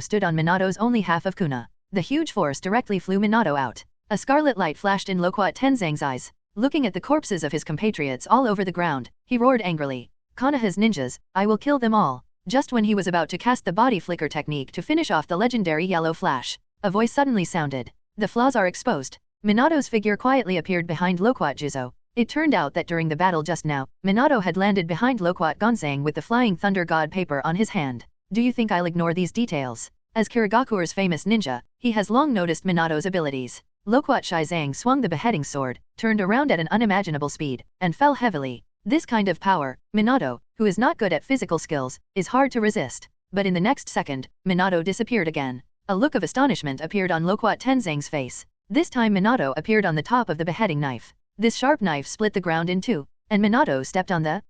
stood on Minato's only half of kuna. The huge force directly flew Minato out. A scarlet light flashed in Loquat Tenzang's eyes. Looking at the corpses of his compatriots all over the ground, he roared angrily, "Konoha's ninjas, I will kill them all." Just when he was about to cast the body flicker technique to finish off the legendary yellow flash, a voice suddenly sounded. "The flaws are exposed." Minato's figure quietly appeared behind Loquat Juzo. It turned out that during the battle just now, Minato had landed behind Loquat Gonzang with the Flying Thunder God paper on his hand. Do you think I'll ignore these details? As Kirigakure's famous ninja, he has long noticed Minato's abilities. Loquat Shizang swung the beheading sword, turned around at an unimaginable speed, and fell heavily. This kind of power, Minato, who is not good at physical skills, is hard to resist. But in the next second, Minato disappeared again. A look of astonishment appeared on Loquat Tenzing's face. This time Minato appeared on the top of the beheading knife. This sharp knife split the ground in two, and Minato stepped on the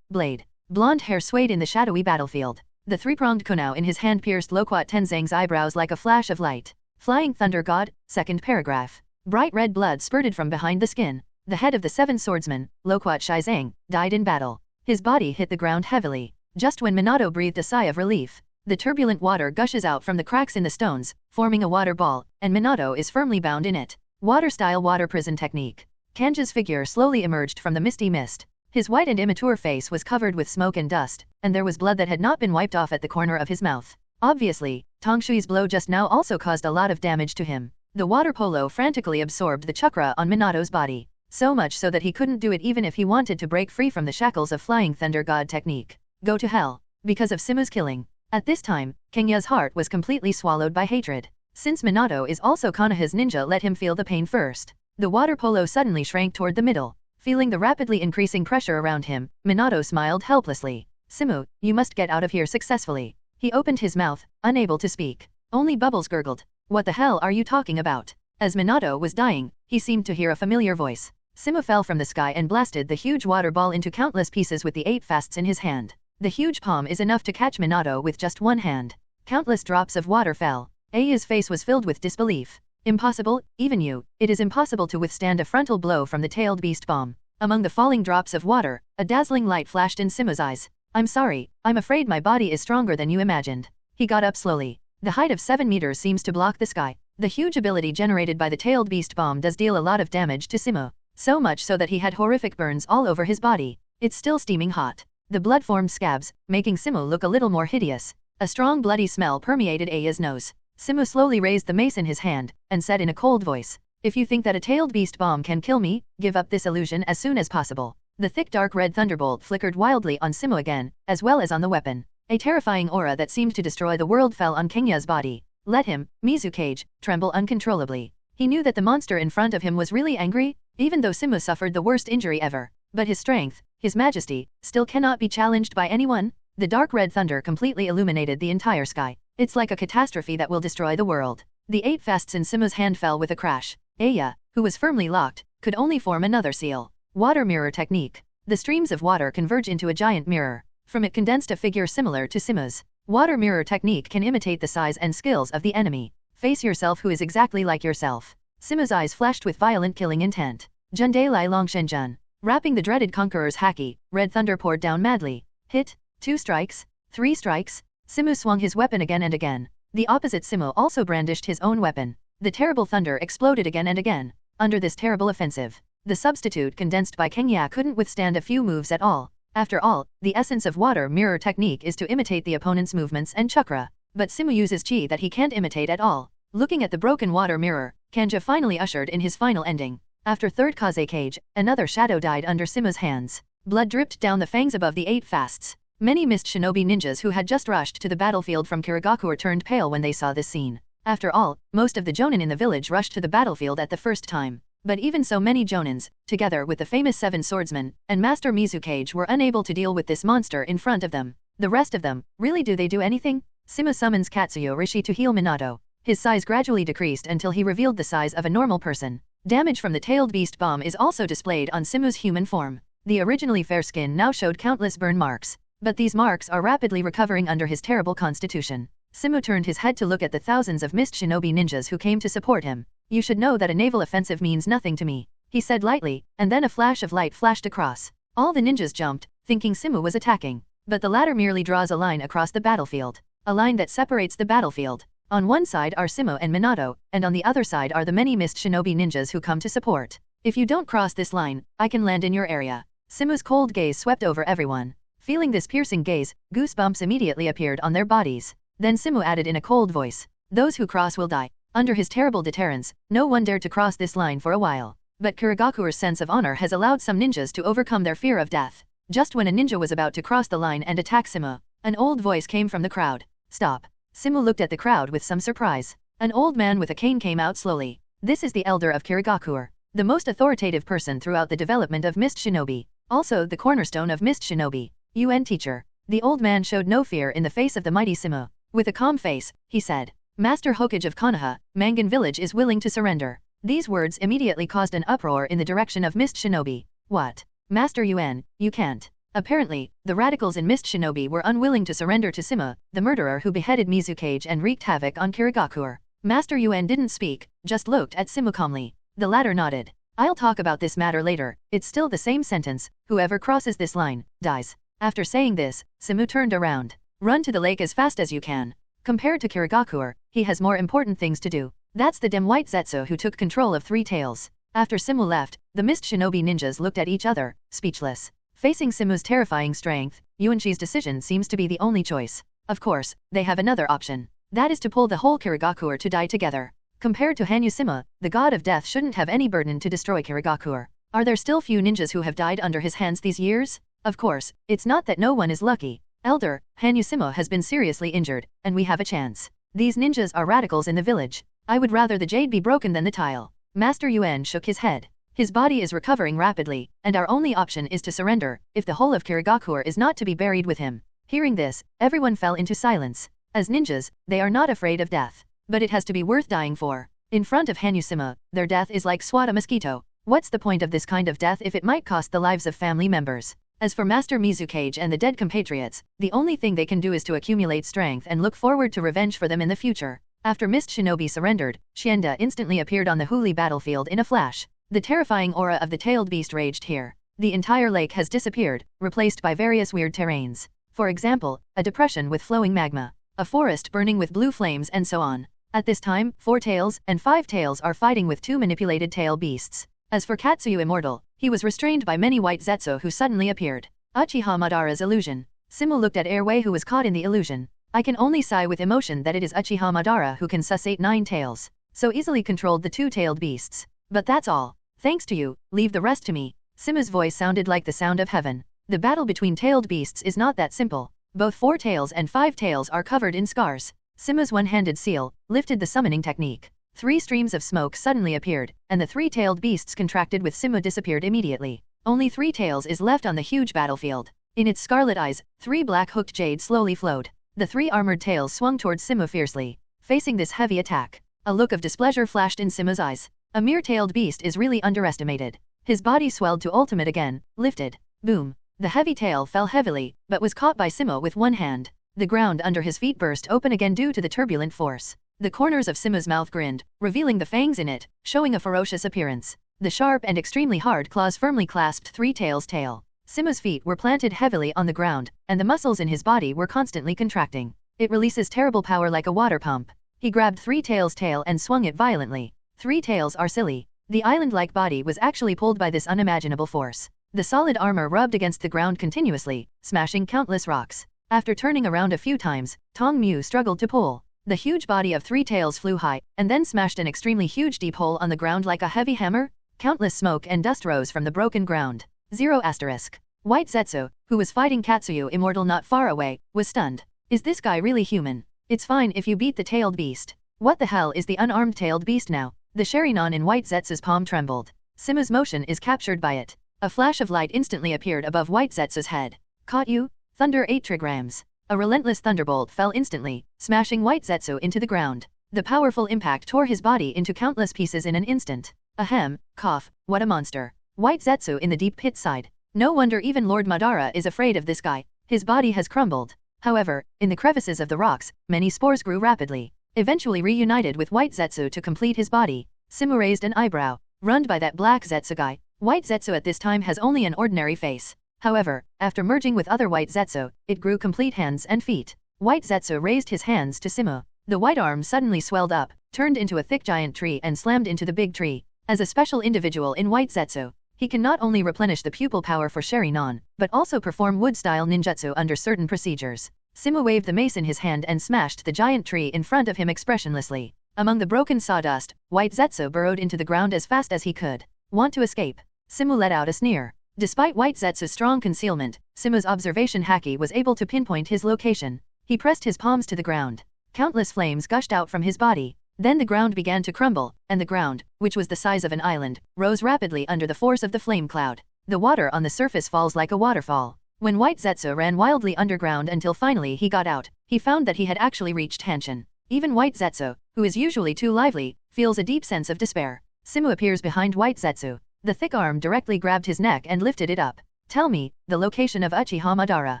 blade. Blonde hair swayed in the shadowy battlefield. The three-pronged kunai in his hand pierced Loquat Tenzing's eyebrows like a flash of light. Flying Thunder God, second paragraph. Bright red blood spurted from behind the skin. The head of the seven swordsmen, Loquat Shizang, died in battle. His body hit the ground heavily. Just when Minato breathed a sigh of relief, the turbulent water gushes out from the cracks in the stones, forming a water ball, and Minato is firmly bound in it. Water-style water prison technique. Kanji's figure slowly emerged from the misty mist. His white and immature face was covered with smoke and dust, and there was blood that had not been wiped off at the corner of his mouth. Obviously, Tongshui's blow just now also caused a lot of damage to him. The water polo frantically absorbed the chakra on Minato's body, so much so that he couldn't do it even if he wanted to break free from the shackles of Flying Thunder God technique. Go to hell. Because of Simu's killing. At this time, Kenya's heart was completely swallowed by hatred. Since Minato is also Konoha's ninja, let him feel the pain first. The water polo suddenly shrank toward the middle. Feeling the rapidly increasing pressure around him, Minato smiled helplessly. Simu, you must get out of here successfully. He opened his mouth, unable to speak. Only bubbles gurgled. What the hell are you talking about? As Minato was dying, he seemed to hear a familiar voice. Simu fell from the sky and blasted the huge water ball into countless pieces with the 8 fasts in his hand. The huge palm is enough to catch Minato with just one hand. Countless drops of water fell. Aya's face was filled with disbelief. Impossible, even you, it is impossible to withstand a frontal blow from the tailed beast bomb. Among the falling drops of water, a dazzling light flashed in Simu's eyes. I'm sorry, I'm afraid my body is stronger than you imagined. He got up slowly. The height of 7 meters seems to block the sky. The huge ability generated by the tailed beast bomb does deal a lot of damage to Simu. So much so that he had horrific burns all over his body. It's still steaming hot. The blood formed scabs, making Simu look a little more hideous. A strong bloody smell permeated Aya's nose. Simu slowly raised the mace in his hand, and said in a cold voice, "If you think that a tailed beast bomb can kill me, give up this illusion as soon as possible." The thick dark red thunderbolt flickered wildly on Simu again, as well as on the weapon. A terrifying aura that seemed to destroy the world fell on Kenya's body. Let him, Mizukage, tremble uncontrollably. He knew that the monster in front of him was really angry, even though Simu suffered the worst injury ever. But his strength, his majesty, still cannot be challenged by anyone. The dark red thunder completely illuminated the entire sky. It's like a catastrophe that will destroy the world. The 8 fasts in Simu's hand fell with a crash. Aya, who was firmly locked, could only form another seal. Water mirror technique. The streams of water converge into a giant mirror. From it condensed a figure similar to Simu's. Water mirror technique can imitate the size and skills of the enemy. Face yourself who is exactly like yourself. Simu's eyes flashed with violent killing intent. Jundai Lai Longshenjun. Wrapping the dreaded conqueror's haki, red thunder poured down madly. Hit, 2 strikes, 3 strikes. Simu swung his weapon again and again. The opposite Simu also brandished his own weapon. The terrible thunder exploded again and again. Under this terrible offensive, the substitute condensed by Kenya couldn't withstand a few moves at all. After all, the essence of water mirror technique is to imitate the opponent's movements and chakra. But Simu uses chi that he can't imitate at all. Looking at the broken water mirror, Kanja finally ushered in his final ending. After Third Hokage, another shadow died under Simu's hands. Blood dripped down the fangs above the 8 fasts. Many mist shinobi ninjas who had just rushed to the battlefield from Kirigakure turned pale when they saw this scene. After all, most of the jonin in the village rushed to the battlefield at the first time. But even so, many jonins, together with the famous 7 swordsmen, and Master Mizukage, were unable to deal with this monster in front of them. The rest of them, really, do they do anything? Simu summons Katsuyo Rishi to heal Minato. His size gradually decreased until he revealed the size of a normal person. Damage from the tailed beast bomb is also displayed on Simu's human form. The originally fair skin now showed countless burn marks. But these marks are rapidly recovering under his terrible constitution. Simu turned his head to look at the thousands of mist shinobi ninjas who came to support him. "You should know that a naval offensive means nothing to me," he said lightly, and then a flash of light flashed across. All the ninjas jumped, thinking Simu was attacking. But the latter merely draws a line across the battlefield. A line that separates the battlefield. On one side are Simu and Minato, and on the other side are the many mist shinobi ninjas who come to support. "If you don't cross this line, I can land in your area." Simu's cold gaze swept over everyone. Feeling this piercing gaze, goosebumps immediately appeared on their bodies. Then Simu added in a cold voice, "Those who cross will die." Under his terrible deterrence, no one dared to cross this line for a while. But Kirigakure's sense of honor has allowed some ninjas to overcome their fear of death. Just when a ninja was about to cross the line and attack Simu, an old voice came from the crowd. "Stop." Simu looked at the crowd with some surprise. An old man with a cane came out slowly. This is the elder of Kirigakure, the most authoritative person throughout the development of Mist Shinobi, also the cornerstone of Mist Shinobi. UN teacher. The old man showed no fear in the face of the mighty Simu. With a calm face, he said, Master Hokage of Konoha, Mangan village is willing to surrender. These words immediately caused an uproar in the direction of Mist Shinobi. What? Master Yuan, you can't. Apparently, the radicals in Mist Shinobi were unwilling to surrender to Simu, the murderer who beheaded Mizukage and wreaked havoc on Kirigakure. Master Yuan didn't speak, just looked at Simu calmly. The latter nodded. I'll talk about this matter later, it's still the same sentence, whoever crosses this line, dies. After saying this, Simu turned around. Run to the lake as fast as you can. Compared to Kirigakure, he has more important things to do. That's the dim white Zetsu who took control of Three Tails. After Simu left, the Mist Shinobi ninjas looked at each other, speechless. Facing Simu's terrifying strength, Yuanshi's decision seems to be the only choice. Of course, they have another option. That is to pull the whole Kirigakure to die together. Compared to Hanyu Simu, the god of death shouldn't have any burden to destroy Kirigakure. Are there still few ninjas who have died under his hands these years? Of course, it's not that no one is lucky. Elder, Hanyu Simu has been seriously injured, and we have a chance. These ninjas are radicals in the village. I would rather the jade be broken than the tile. Master Yuan shook his head. His body is recovering rapidly, and our only option is to surrender, if the whole of Kirigakure is not to be buried with him. Hearing this, everyone fell into silence. As ninjas, they are not afraid of death. But it has to be worth dying for. In front of Hanyu Simu, their death is like swat a mosquito. What's the point of this kind of death if it might cost the lives of family members? As for Master Mizukage and the dead compatriots, the only thing they can do is to accumulate strength and look forward to revenge for them in the future. After Mist Shinobi surrendered, Shienda instantly appeared on the Huli battlefield in a flash. The terrifying aura of the tailed beast raged here. The entire lake has disappeared, replaced by various weird terrains. For example, a depression with flowing magma, a forest burning with blue flames and so on. At this time, 4 tails and 5 tails are fighting with 2 manipulated tail beasts. As for Katsuyu Immortal, he was restrained by many white Zetsu who suddenly appeared. Uchiha Madara's illusion. Simu looked at Airway who was caught in the illusion. I can only sigh with emotion that it is Uchiha Madara who can sussate 9 tails. So easily controlled the 2-tailed beasts. But that's all. Thanks to you, leave the rest to me. Simu's voice sounded like the sound of heaven. The battle between tailed beasts is not that simple. Both 4 tails and 5 tails are covered in scars. Simu's one-handed seal lifted the summoning technique. 3 streams of smoke suddenly appeared, and the 3-tailed beasts contracted with Simu disappeared immediately. Only 3 tails is left on the huge battlefield. In its scarlet eyes, 3 black hooked jade slowly flowed. The 3 armored tails swung towards Simu fiercely. Facing this heavy attack, a look of displeasure flashed in Simu's eyes. A mere tailed beast is really underestimated. His body swelled to ultimate again, lifted. Boom. The heavy tail fell heavily, but was caught by Simu with one hand. The ground under his feet burst open again due to the turbulent force. The corners of Simu's mouth grinned, revealing the fangs in it, showing a ferocious appearance. The sharp and extremely hard claws firmly clasped 3 tails' tail. Simu's feet were planted heavily on the ground, and the muscles in his body were constantly contracting. It releases terrible power like a water pump. He grabbed 3 tails' tail and swung it violently. 3 tails are silly. The island-like body was actually pulled by this unimaginable force. The solid armor rubbed against the ground continuously, smashing countless rocks. After turning around a few times, Tong Mu struggled to pull. The huge body of 3 tails flew high, and then smashed an extremely huge deep hole on the ground like a heavy hammer. Countless smoke and dust rose from the broken ground. 0*. White Zetsu, who was fighting Katsuyu Immortal not far away, was stunned. Is this guy really human? It's fine if you beat the tailed beast. What the hell is the unarmed tailed beast now? The Sharingan in White Zetsu's palm trembled. Simu's motion is captured by it. A flash of light instantly appeared above White Zetsu's head. Caught you? Thunder 8 trigrams. A relentless thunderbolt fell instantly, smashing White Zetsu into the ground. The powerful impact tore his body into countless pieces in an instant. Ahem, cough, what a monster. White Zetsu in the deep pit sighed. No wonder even Lord Madara is afraid of this guy. His body has crumbled. However, in the crevices of the rocks, many spores grew rapidly. Eventually reunited with White Zetsu to complete his body. Simu raised an eyebrow. Runned by that black Zetsu guy. White Zetsu at this time has only an ordinary face. However, after merging with other White Zetsu, it grew complete hands and feet. White Zetsu raised his hands to Simu. The white arm suddenly swelled up, turned into a thick giant tree and slammed into the big tree. As a special individual in White Zetsu, he can not only replenish the pupil power for Sharingan, but also perform wood-style ninjutsu under certain procedures. Simu waved the mace in his hand and smashed the giant tree in front of him expressionlessly. Among the broken sawdust, White Zetsu burrowed into the ground as fast as he could. Want to escape? Simu let out a sneer. Despite White Zetsu's strong concealment, Simu's observation haki was able to pinpoint his location. He pressed his palms to the ground. Countless flames gushed out from his body. Then the ground began to crumble, and the ground, which was the size of an island, rose rapidly under the force of the flame cloud. The water on the surface falls like a waterfall. When White Zetsu ran wildly underground until finally he got out, he found that he had actually reached Hanshin. Even White Zetsu, who is usually too lively, feels a deep sense of despair. Simu appears behind White Zetsu. The thick arm directly grabbed his neck and lifted it up. Tell me, the location of Uchiha Madara.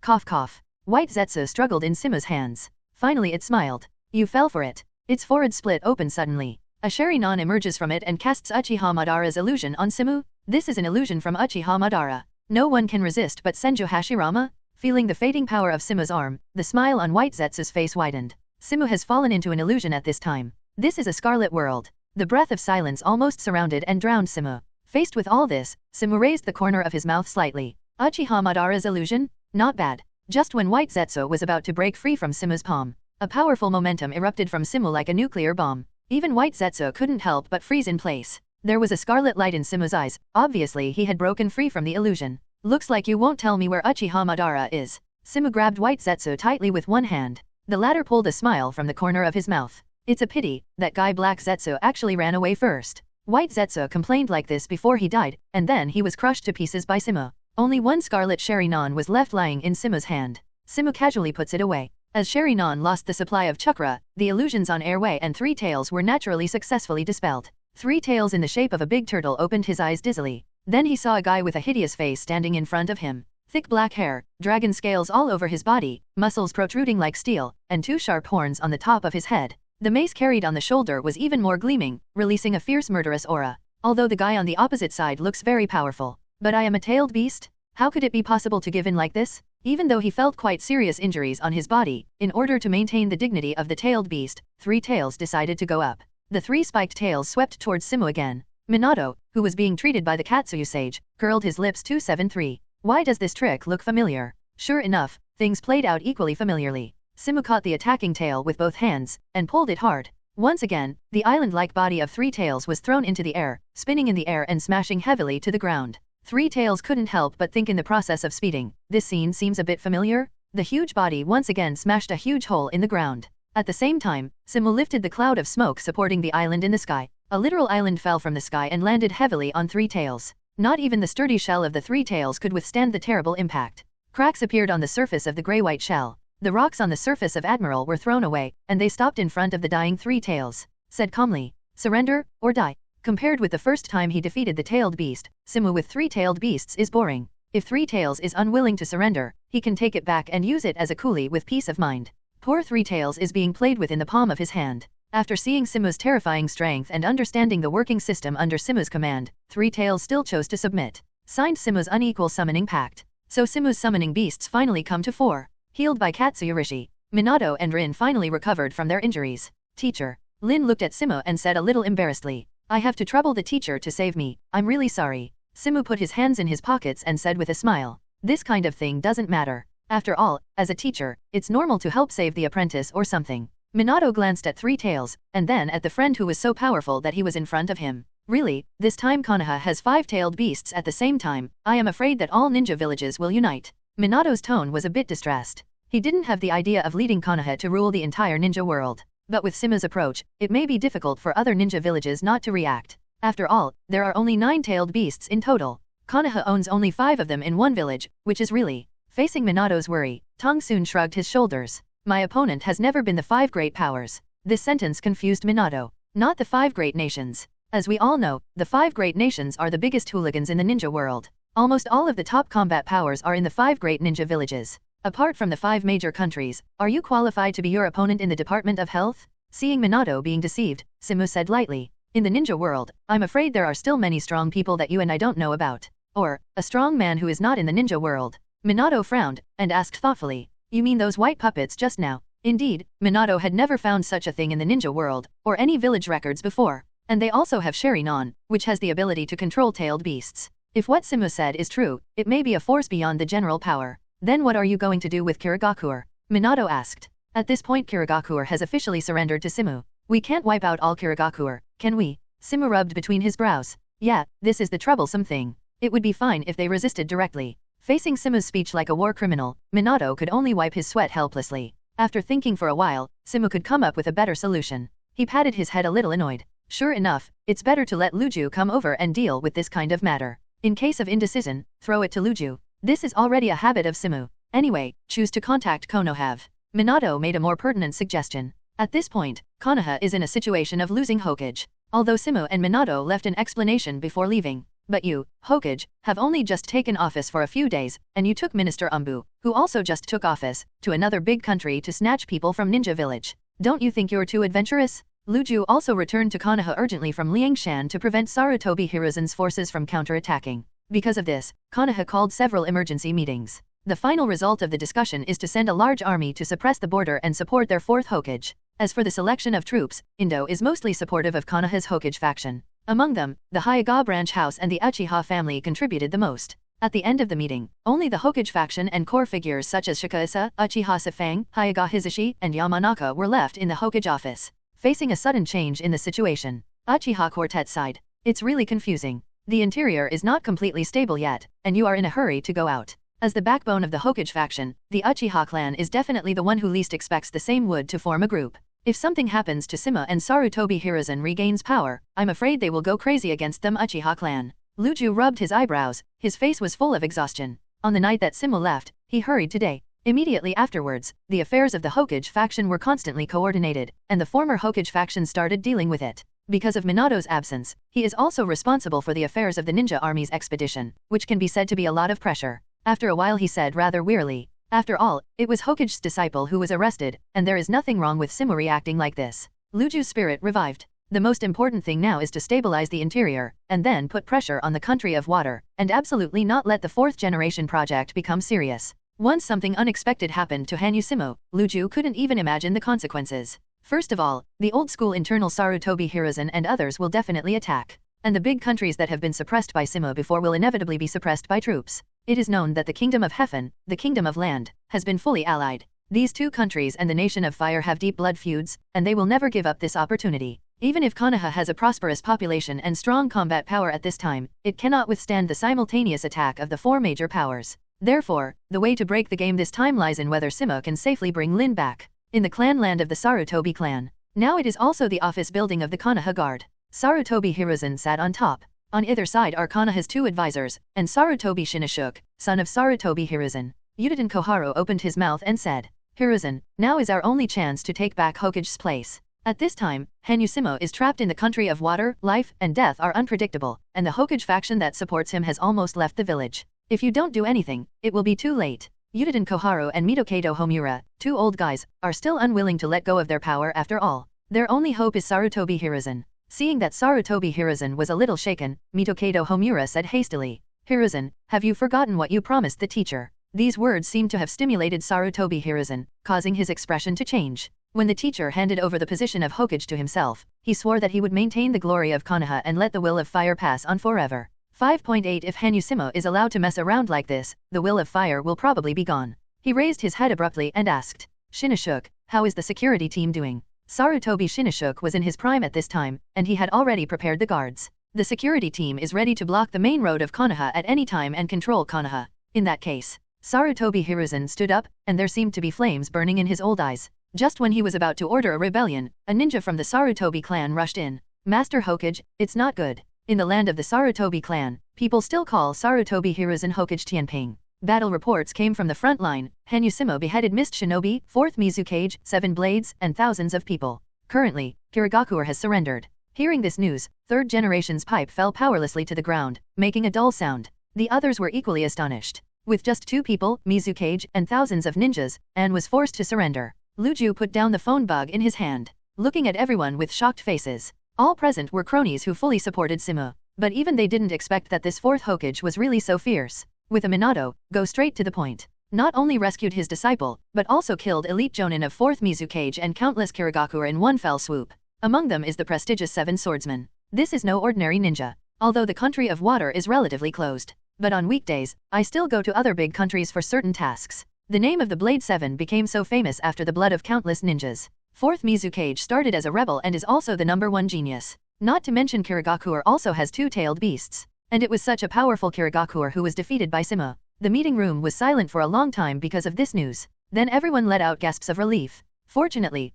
Cough cough. White Zetsu struggled in Simu's hands. Finally it smiled. You fell for it. Its forehead split open suddenly. A Sharingan emerges from it and casts Uchiha Madara's illusion on Simu. This is an illusion from Uchiha Madara. No one can resist but Senju Hashirama. Feeling the fading power of Simu's arm, the smile on White Zetsu's face widened. Simu has fallen into an illusion at this time. This is a scarlet world. The breath of silence almost surrounded and drowned Simu. Faced with all this, Simu raised the corner of his mouth slightly. Uchiha Madara's illusion? Not bad. Just when White Zetsu was about to break free from Simu's palm, a powerful momentum erupted from Simu like a nuclear bomb. Even White Zetsu couldn't help but freeze in place. There was a scarlet light in Simu's eyes. Obviously he had broken free from the illusion. Looks like you won't tell me where Uchiha Madara is. Simu grabbed White Zetsu tightly with one hand. The latter pulled a smile from the corner of his mouth. It's a pity, that guy Black Zetsu actually ran away first. White Zetsu complained like this before he died, and then he was crushed to pieces by Simu. Only one scarlet Sharingan was left lying in Simu's hand. Simu casually puts it away. As Sharingan lost the supply of chakra, the illusions on Airway and Three Tails were naturally successfully dispelled. Three Tails in the shape of a big turtle opened his eyes dizzily. Then he saw a guy with a hideous face standing in front of him. Thick black hair, dragon scales all over his body, muscles protruding like steel, and two sharp horns on the top of his head. The mace carried on the shoulder was even more gleaming, releasing a fierce murderous aura. Although the guy on the opposite side looks very powerful. But I am a tailed beast? How could it be possible to give in like this? Even though he felt quite serious injuries on his body, in order to maintain the dignity of the tailed beast, Three Tails decided to go up. The three spiked tails swept towards Simu again. Minato, who was being treated by the Katsuyu sage, curled his lips 273. Why does this trick look familiar? Sure enough, things played out equally familiarly. Simu caught the attacking tail with both hands, and pulled it hard. Once again, the island-like body of Three Tails was thrown into the air, spinning in the air and smashing heavily to the ground. Three Tails couldn't help but think in the process of speeding. This scene seems a bit familiar? The huge body once again smashed a huge hole in the ground. At the same time, Simu lifted the cloud of smoke supporting the island in the sky. A literal island fell from the sky and landed heavily on Three Tails. Not even the sturdy shell of the Three Tails could withstand the terrible impact. Cracks appeared on the surface of the gray-white shell. The rocks on the surface of Admiral were thrown away, and they stopped in front of the dying Three Tails. Said calmly, "Surrender, or die." Compared with the first time he defeated the tailed beast, Simu with three-tailed beasts is boring. If Three Tails is unwilling to surrender, he can take it back and use it as a coolie with peace of mind. Poor Three Tails is being played with in the palm of his hand. After seeing Simu's terrifying strength and understanding the working system under Simu's command, Three Tails still chose to submit. Signed Simu's unequal summoning pact. So Simu's summoning beasts finally come to fore. Healed by Katsuya Rishi, Minato and Rin finally recovered from their injuries. Teacher. Lin looked at Simu and said a little embarrassedly, "I have to trouble the teacher to save me, I'm really sorry." Simu put his hands in his pockets and said with a smile, "This kind of thing doesn't matter. After all, as a teacher, it's normal to help save the apprentice or something." Minato glanced at Three Tails, and then at the friend who was so powerful that he was in front of him. "Really, this time Konoha has five-tailed beasts at the same time, I am afraid that all ninja villages will unite." Minato's tone was a bit distressed. He didn't have the idea of leading Konoha to rule the entire ninja world. But with Simu's approach, it may be difficult for other ninja villages not to react. After all, there are only 9-tailed beasts in total. Konoha owns only 5 of them in one village, which is really. Facing Minato's worry, Tang Soon shrugged his shoulders. "My opponent has never been the 5 great powers." This sentence confused Minato. Not the 5 great nations. As we all know, the 5 great nations are the biggest hooligans in the ninja world. Almost all of the top combat powers are in the 5 great ninja villages. Apart from the 5 major countries, are you qualified to be your opponent in the Department of Health? Seeing Minato being deceived, Simu said lightly, "In the ninja world, I'm afraid there are still many strong people that you and I don't know about." Or, a strong man who is not in the ninja world. Minato frowned, and asked thoughtfully, "You mean those white puppets just now?" Indeed, Minato had never found such a thing in the ninja world, or any village records before. And they also have Sharingan, which has the ability to control tailed beasts. If what Simu said is true, it may be a force beyond the general power. Then what are you going to do with Kirigakuer? Minato asked. At this point Kirigakuer has officially surrendered to Simu. We can't wipe out all Kirigakuer, can we? Simu rubbed between his brows. Yeah, this is the troublesome thing. It would be fine if they resisted directly. Facing Simu's speech like a war criminal, Minato could only wipe his sweat helplessly. After thinking for a while, Simu could come up with a better solution. He patted his head a little annoyed. Sure enough, it's better to let Luju come over and deal with this kind of matter. In case of indecision, throw it to Luju. This is already a habit of Simu. Anyway, choose to contact Konoha. Minato made a more pertinent suggestion. At this point, Konoha is in a situation of losing Hokage. Although Simu and Minato left an explanation before leaving. But you, Hokage, have only just taken office for a few days, and you took Minister Umbu, who also just took office, to another big country to snatch people from Ninja Village. Don't you think you're too adventurous? Luju also returned to Konoha urgently from Liangshan to prevent Sarutobi Hiruzen's forces from counterattacking. Because of this, Konoha called several emergency meetings. The final result of the discussion is to send a large army to suppress the border and support their fourth Hokage. As for the selection of troops, Indo is mostly supportive of Konoha's Hokage faction. Among them, the Hyuga branch house and the Uchiha family contributed the most. At the end of the meeting, only the Hokage faction and core figures such as Shikaisa, Uchiha Safang, Hyuga Hizashi, and Yamanaka were left in the Hokage office. Facing a sudden change in the situation, Uchiha Quartet sighed. It's really confusing. The interior is not completely stable yet, and you are in a hurry to go out. As the backbone of the Hokage faction, the Uchiha clan is definitely the one who least expects the same wood to form a group. If something happens to Sima and Sarutobi Hiruzen regains power, I'm afraid they will go crazy against them Uchiha clan. Luju rubbed his eyebrows, his face was full of exhaustion. On the night that Simu left, he hurried today. Immediately afterwards, the affairs of the Hokage faction were constantly coordinated, and the former Hokage faction started dealing with it. Because of Minato's absence, he is also responsible for the affairs of the ninja army's expedition, which can be said to be a lot of pressure. After a while he said rather wearily, after all, it was Hokage's disciple who was arrested, and there is nothing wrong with Simu reacting like this. Luju's spirit revived. The most important thing now is to stabilize the interior, and then put pressure on the country of water, and absolutely not let the fourth generation project become serious. Once something unexpected happened to Hanyu Simu, Luju couldn't even imagine the consequences. First of all, the old-school internal Sarutobi Hiruzen and others will definitely attack. And the big countries that have been suppressed by Simu before will inevitably be suppressed by troops. It is known that the Kingdom of Heaven, the Kingdom of Land, has been fully allied. These two countries and the Nation of Fire have deep blood feuds, and they will never give up this opportunity. Even if Konoha has a prosperous population and strong combat power at this time, it cannot withstand the simultaneous attack of the four major powers. Therefore, the way to break the game this time lies in whether Simu can safely bring Lin back. In the clan land of the Sarutobi clan. Now it is also the office building of the Konoha Guard. Sarutobi Hiruzen sat on top. On either side are Konoha's two advisors, and Sarutobi Shinashuk, son of Sarutobi Hiruzen. Yudin Koharu opened his mouth and said, Hiruzen, now is our only chance to take back Hokage's place. At this time, Hanyu Simu is trapped in the country of water, life, and death are unpredictable, and the Hokage faction that supports him has almost left the village. If you don't do anything, it will be too late. Yudin Koharu and Mitokedo Homura, two old guys, are still unwilling to let go of their power after all. Their only hope is Sarutobi Hiruzen. Seeing that Sarutobi Hiruzen was a little shaken, Mitokedo Homura said hastily, Hiruzen, have you forgotten what you promised the teacher? These words seemed to have stimulated Sarutobi Hiruzen, causing his expression to change. When the teacher handed over the position of Hokage to himself, he swore that he would maintain the glory of Konoha and let the will of fire pass on forever. 5.8 If Hanyu Simu is allowed to mess around like this, the will of fire will probably be gone. He raised his head abruptly and asked, Shinashuk, how is the security team doing? Sarutobi Shinashuk was in his prime at this time, and he had already prepared the guards. The security team is ready to block the main road of Konoha at any time and control Konoha. In that case, Sarutobi Hiruzen stood up, and there seemed to be flames burning in his old eyes. Just when he was about to order a rebellion, a ninja from the Sarutobi clan rushed in. Master Hokage, it's not good. In the land of the Sarutobi clan, people still call Sarutobi Hiruzen Hokage Tianping. Battle reports came from the front line. Hanyu Simu beheaded Mist Shinobi, 4th Mizukage, 7 Blades, and thousands of people. Currently, Kirigakuer has surrendered. Hearing this news, third generation's pipe fell powerlessly to the ground, making a dull sound. The others were equally astonished. With just 2 people, Mizukage, and thousands of ninjas, Anne was forced to surrender. Luju put down the phone bug in his hand, looking at everyone with shocked faces. All present were cronies who fully supported Simu, but even they didn't expect that this fourth Hokage was really so fierce. With a Minato, go straight to the point. Not only rescued his disciple, but also killed elite Jonin of 4th Mizukage and countless Kirigakuer in one fell swoop. Among them is the prestigious 7 swordsman. This is no ordinary ninja. Although the country of water is relatively closed. But on weekdays, I still go to other big countries for certain tasks. The name of the Blade 7 became so famous after the blood of countless ninjas. 4th Mizukage started as a rebel and is also the #1 genius. Not to mention Kirigakuer also has 2-tailed beasts. And it was such a powerful Kirigakuer who was defeated by Simu. The meeting room was silent for a long time because of this news. Then everyone let out gasps of relief. Fortunately,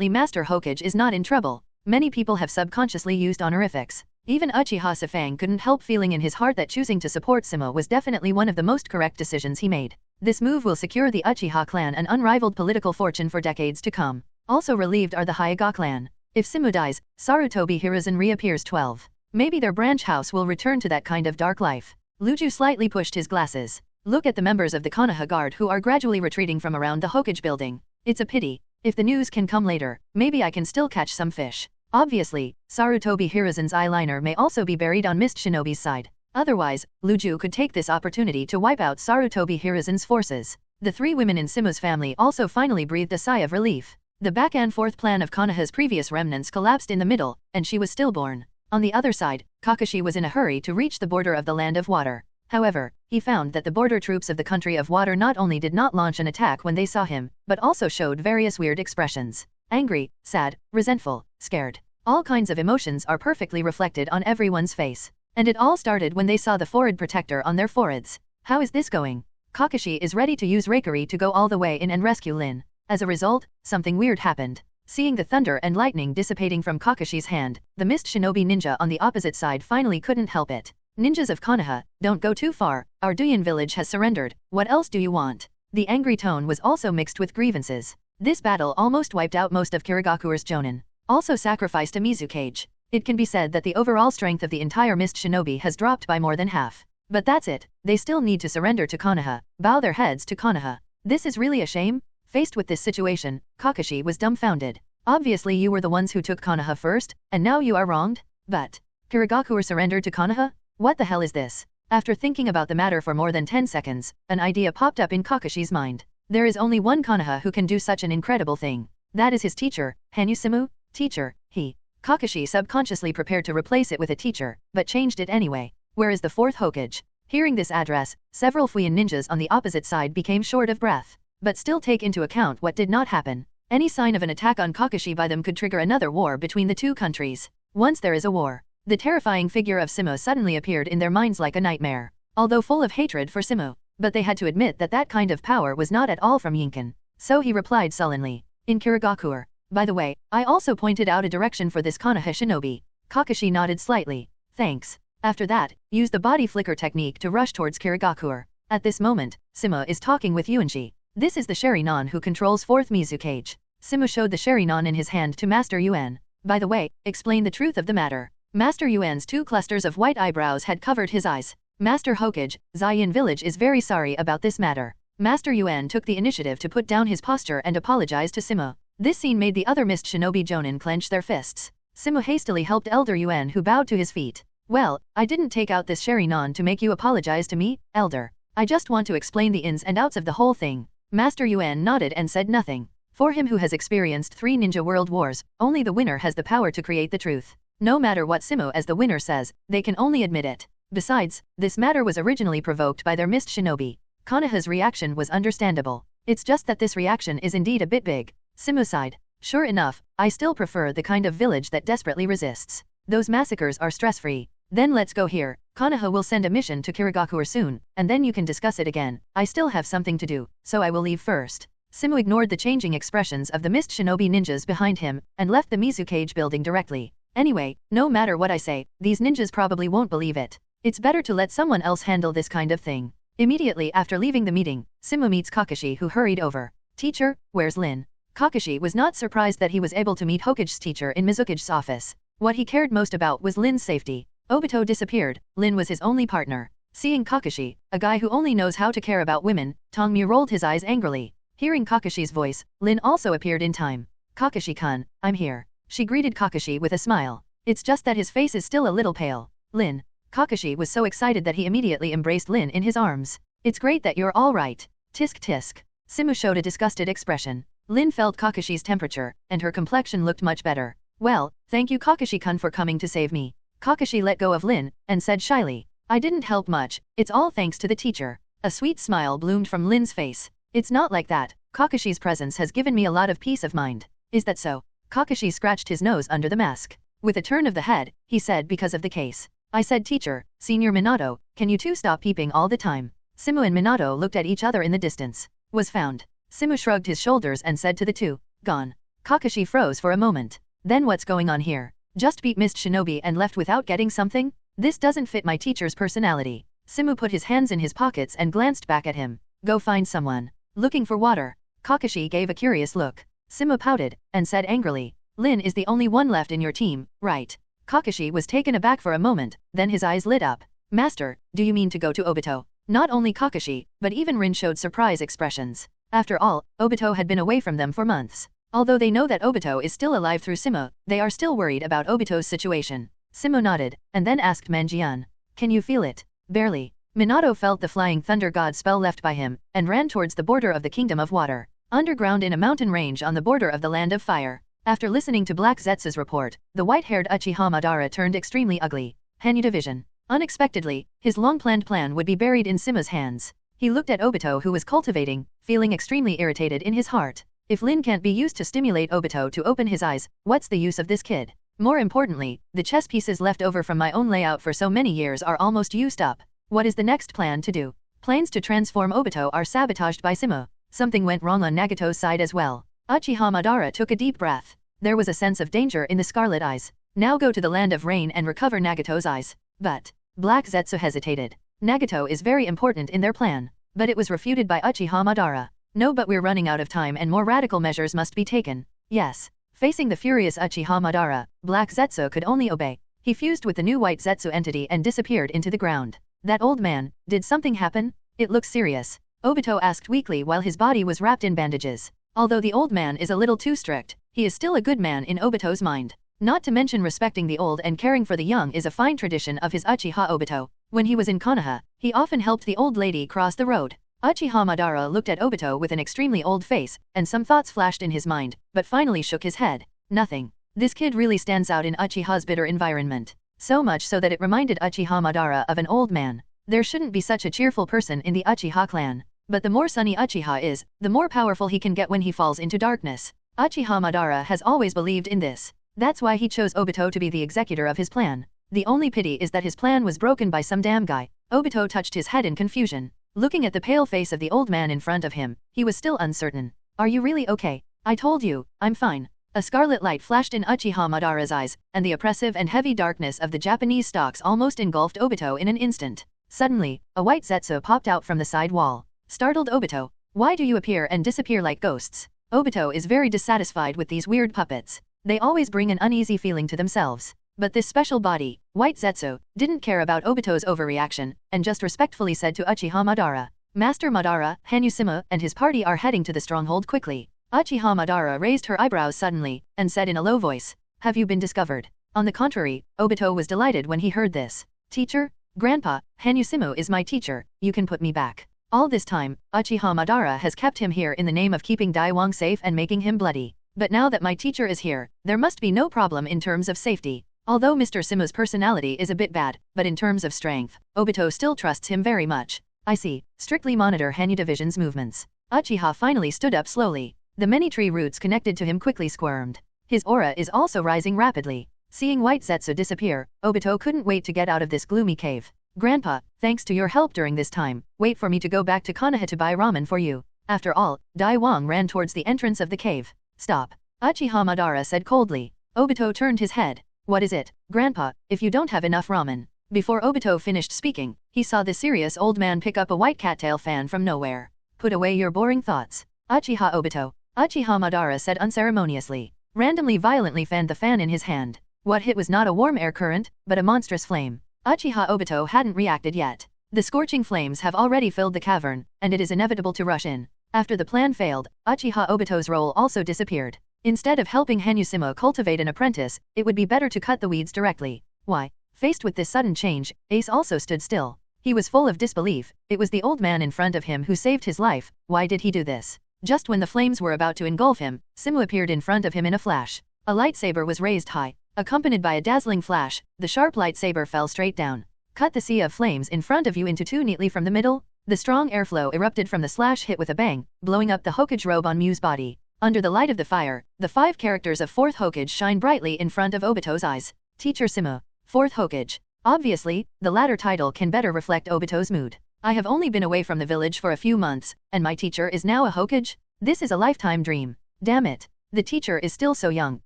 Master Hokage is not in trouble. Many people have subconsciously used honorifics. Even Uchiha Safang couldn't help feeling in his heart that choosing to support Simu was definitely one of the most correct decisions he made. This move will secure the Uchiha clan an unrivaled political fortune for decades to come. Also relieved are the Hyuga clan. If Simu dies, Sarutobi Hiruzen reappears 12. Maybe their branch house will return to that kind of dark life. Luju slightly pushed his glasses. Look at the members of the Konoha Guard who are gradually retreating from around the Hokage building. It's a pity. If the news can come later, maybe I can still catch some fish. Obviously, Sarutobi Hiruzen's eyeliner may also be buried on Mist Shinobi's side. Otherwise, Luju could take this opportunity to wipe out Sarutobi Hiruzen's forces. The three women in Simu's family also finally breathed a sigh of relief. The back-and-forth plan of Konoha's previous remnants collapsed in the middle, and she was stillborn. On the other side, Kakashi was in a hurry to reach the border of the Land of Water. However, he found that the border troops of the Country of Water not only did not launch an attack when they saw him, but also showed various weird expressions. Angry, sad, resentful, scared. All kinds of emotions are perfectly reflected on everyone's face. And it all started when they saw the forehead protector on their foreheads. How is this going? Kakashi is ready to use Reikari to go all the way in and rescue Lin. As a result, something weird happened. Seeing the thunder and lightning dissipating from Kakashi's hand, the Mist Shinobi ninja on the opposite side finally couldn't help it. Ninjas of Konoha, don't go too far, our Duyan village has surrendered, what else do you want? The angry tone was also mixed with grievances. This battle almost wiped out most of Kirigakure's Jonin. Also sacrificed a Mizukage. It can be said that the overall strength of the entire Mist Shinobi has dropped by more than half. But that's it, they still need to surrender to Konoha, bow their heads to Konoha. This is really a shame? Faced with this situation, Kakashi was dumbfounded. Obviously you were the ones who took Konoha first, and now you are wronged? But Kirigakure surrendered to Konoha? What the hell is this? After thinking about the matter for more than 10 seconds, an idea popped up in Kakashi's mind. There is only one Konoha who can do such an incredible thing. That is his teacher, Hanyu Simu? Teacher, he. Kakashi subconsciously prepared to replace it with a teacher, but changed it anyway. Where is the fourth Hokage? Hearing this address, several Fuyin ninjas on the opposite side became short of breath. But still take into account what did not happen. Any sign of an attack on Kakashi by them could trigger another war between the two countries. Once there is a war, the terrifying figure of Simu suddenly appeared in their minds like a nightmare. Although full of hatred for Simu, but they had to admit that that kind of power was not at all from Yinkan. So he replied sullenly, in Kirigakure. By the way, I also pointed out a direction for this Konoha shinobi. Kakashi nodded slightly. Thanks. After that, use the body flicker technique to rush towards Kirigakure. At this moment, Simu is talking with Yuanji. This is the Sherinon who controls 4th Mizukage. Simu showed the Sherinon in his hand to Master Yuan. By the way, explain the truth of the matter. Master Yuan's 2 clusters of white eyebrows had covered his eyes. Master Hokage, Zayin village is very sorry about this matter. Master Yuan took the initiative to put down his posture and apologize to Simu. This scene made the other Mist Shinobi Jonin clench their fists. Simu hastily helped Elder Yuan who bowed to his feet. Well, I didn't take out this Sherinon to make you apologize to me, Elder. I just want to explain the ins and outs of the whole thing. Master Yuan nodded and said nothing. For him who has experienced 3 ninja world wars, only the winner has the power to create the truth. No matter what Simu as the winner says, they can only admit it. Besides, this matter was originally provoked by their Mist Shinobi. Konoha's reaction was understandable. It's just that this reaction is indeed a bit big. Simu sighed. Sure enough, I still prefer the kind of village that desperately resists. Those massacres are stress-free. Then let's go here. Konoha will send a mission to Kirigakure soon, and then you can discuss it again. I still have something to do, so I will leave first. Simu ignored the changing expressions of the Mist Shinobi ninjas behind him, and left the Mizukage building directly. Anyway, no matter what I say, these ninjas probably won't believe it. It's better to let someone else handle this kind of thing. Immediately after leaving the meeting, Simu meets Kakashi who hurried over. Teacher, where's Lin? Kakashi was not surprised that he was able to meet Hokage's teacher in Mizukage's office. What he cared most about was Lin's safety. Obito disappeared, Lin was his only partner. Seeing Kakashi, a guy who only knows how to care about women, Tongmu rolled his eyes angrily. Hearing Kakashi's voice, Lin also appeared in time. Kakashi-kun, I'm here. She greeted Kakashi with a smile. It's just that his face is still a little pale. Lin. Kakashi was so excited that he immediately embraced Lin in his arms. It's great that you're all right. Tisk tisk. Simu showed a disgusted expression. Lin felt Kakashi's temperature, and her complexion looked much better. Well, thank you Kakashi-kun for coming to save me. Kakashi let go of Lin, and said shyly. I didn't help much, it's all thanks to the teacher. A sweet smile bloomed from Lin's face. It's not like that, Kakashi's presence has given me a lot of peace of mind. Is that so? Kakashi scratched his nose under the mask. With a turn of the head, he said because of the case. I said teacher, Senior Minato, can you two stop peeping all the time? Simu and Minato looked at each other in the distance. Was found. Simu shrugged his shoulders and said to the two, gone. Kakashi froze for a moment. Then what's going on here? Just beat Mist Shinobi and left without getting something? This doesn't fit my teacher's personality. Simu put his hands in his pockets and glanced back at him. Go find someone. Looking for water. Kakashi gave a curious look. Simu pouted, and said angrily, Lin is the only one left in your team, right? Kakashi was taken aback for a moment, then his eyes lit up. Master, do you mean to go to Obito? Not only Kakashi, but even Rin showed surprise expressions. After all, Obito had been away from them for months. Although they know that Obito is still alive through Simu, they are still worried about Obito's situation. Simu nodded, and then asked Manjian, can you feel it? Barely. Minato felt the flying thunder god spell left by him, and ran towards the border of the Kingdom of Water, underground in a mountain range on the border of the Land of Fire. After listening to Black Zetsu's report, the white-haired Uchiha Madara turned extremely ugly. Hanyu division. Unexpectedly, his long-planned plan would be buried in Simu's hands. He looked at Obito who was cultivating, feeling extremely irritated in his heart. If Lin can't be used to stimulate Obito to open his eyes, what's the use of this kid? More importantly, the chess pieces left over from my own layout for so many years are almost used up. What is the next plan to do? Plans to transform Obito are sabotaged by Simu. Something went wrong on Nagato's side as well. Uchiha Madara took a deep breath. There was a sense of danger in the scarlet eyes. Now go to the Land of Rain and recover Nagato's eyes. But Black Zetsu hesitated. Nagato is very important in their plan. But it was refuted by Uchiha Madara. No, but we're running out of time and more radical measures must be taken. Yes. Facing the furious Uchiha Madara, Black Zetsu could only obey. He fused with the new white Zetsu entity and disappeared into the ground. That old man, did something happen? It looks serious. Obito asked weakly while his body was wrapped in bandages. Although the old man is a little too strict, he is still a good man in Obito's mind. Not to mention respecting the old and caring for the young is a fine tradition of his Uchiha Obito. When he was in Konoha, he often helped the old lady cross the road. Uchiha Madara looked at Obito with an extremely old face, and some thoughts flashed in his mind, but finally shook his head. Nothing. This kid really stands out in Uchiha's bitter environment. So much so that it reminded Uchiha Madara of an old man. There shouldn't be such a cheerful person in the Uchiha clan. But the more sunny Uchiha is, the more powerful he can get when he falls into darkness. Uchiha Madara has always believed in this. That's why he chose Obito to be the executor of his plan. The only pity is that his plan was broken by some damn guy. Obito touched his head in confusion. Looking at the pale face of the old man in front of him, he was still uncertain. Are you really okay? I told you, I'm fine. A scarlet light flashed in Uchiha Madara's eyes, and the oppressive and heavy darkness of the Japanese stocks almost engulfed Obito in an instant. Suddenly, a white Zetsu popped out from the side wall. Startled Obito, why do you appear and disappear like ghosts? Obito is very dissatisfied with these weird puppets. They always bring an uneasy feeling to themselves. But this special body, White Zetsu, didn't care about Obito's overreaction, and just respectfully said to Uchiha Madara, Master Madara, Hanyu Simu and his party are heading to the stronghold quickly. Uchiha Madara raised her eyebrows suddenly, and said in a low voice, have you been discovered? On the contrary, Obito was delighted when he heard this. Teacher? Grandpa, Hanyu Simu is my teacher, you can put me back. All this time, Uchiha Madara has kept him here in the name of keeping Daiwang safe and making him bloody. But now that my teacher is here, there must be no problem in terms of safety. Although Mr. Simu's personality is a bit bad, but in terms of strength, Obito still trusts him very much. I see. Strictly monitor Hanyu Division's movements. Uchiha finally stood up slowly. The many tree roots connected to him quickly squirmed. His aura is also rising rapidly. Seeing White Zetsu disappear, Obito couldn't wait to get out of this gloomy cave. Grandpa, thanks to your help during this time, wait for me to go back to Konoha to buy ramen for you. After all, Daiwang ran towards the entrance of the cave. Stop. Uchiha Madara said coldly. Obito turned his head. What is it, Grandpa, if you don't have enough ramen? Before Obito finished speaking, he saw the serious old man pick up a white cattail fan from nowhere. Put away your boring thoughts. Uchiha Obito. Uchiha Madara said unceremoniously. Randomly violently fanned the fan in his hand. What hit was not a warm air current, but a monstrous flame. Uchiha Obito hadn't reacted yet. The scorching flames have already filled the cavern, and it is inevitable to rush in. After the plan failed, Uchiha Obito's role also disappeared. Instead of helping Hanyu Simu cultivate an apprentice, it would be better to cut the weeds directly. Why? Faced with this sudden change, Ace also stood still. He was full of disbelief. It was the old man in front of him who saved his life. Why did he do this? Just when the flames were about to engulf him, Simu appeared in front of him in a flash. A lightsaber was raised high. Accompanied by a dazzling flash, the sharp lightsaber fell straight down. Cut the sea of flames in front of you into two neatly from the middle. The strong airflow erupted from the slash hit with a bang, blowing up the Hokage robe on Mu's body. Under the light of the fire, the 5 characters of Fourth Hokage shine brightly in front of Obito's eyes. Teacher Simu. Fourth Hokage. Obviously, the latter title can better reflect Obito's mood. I have only been away from the village for a few months, and my teacher is now a Hokage? This is a lifetime dream. Damn it. The teacher is still so young,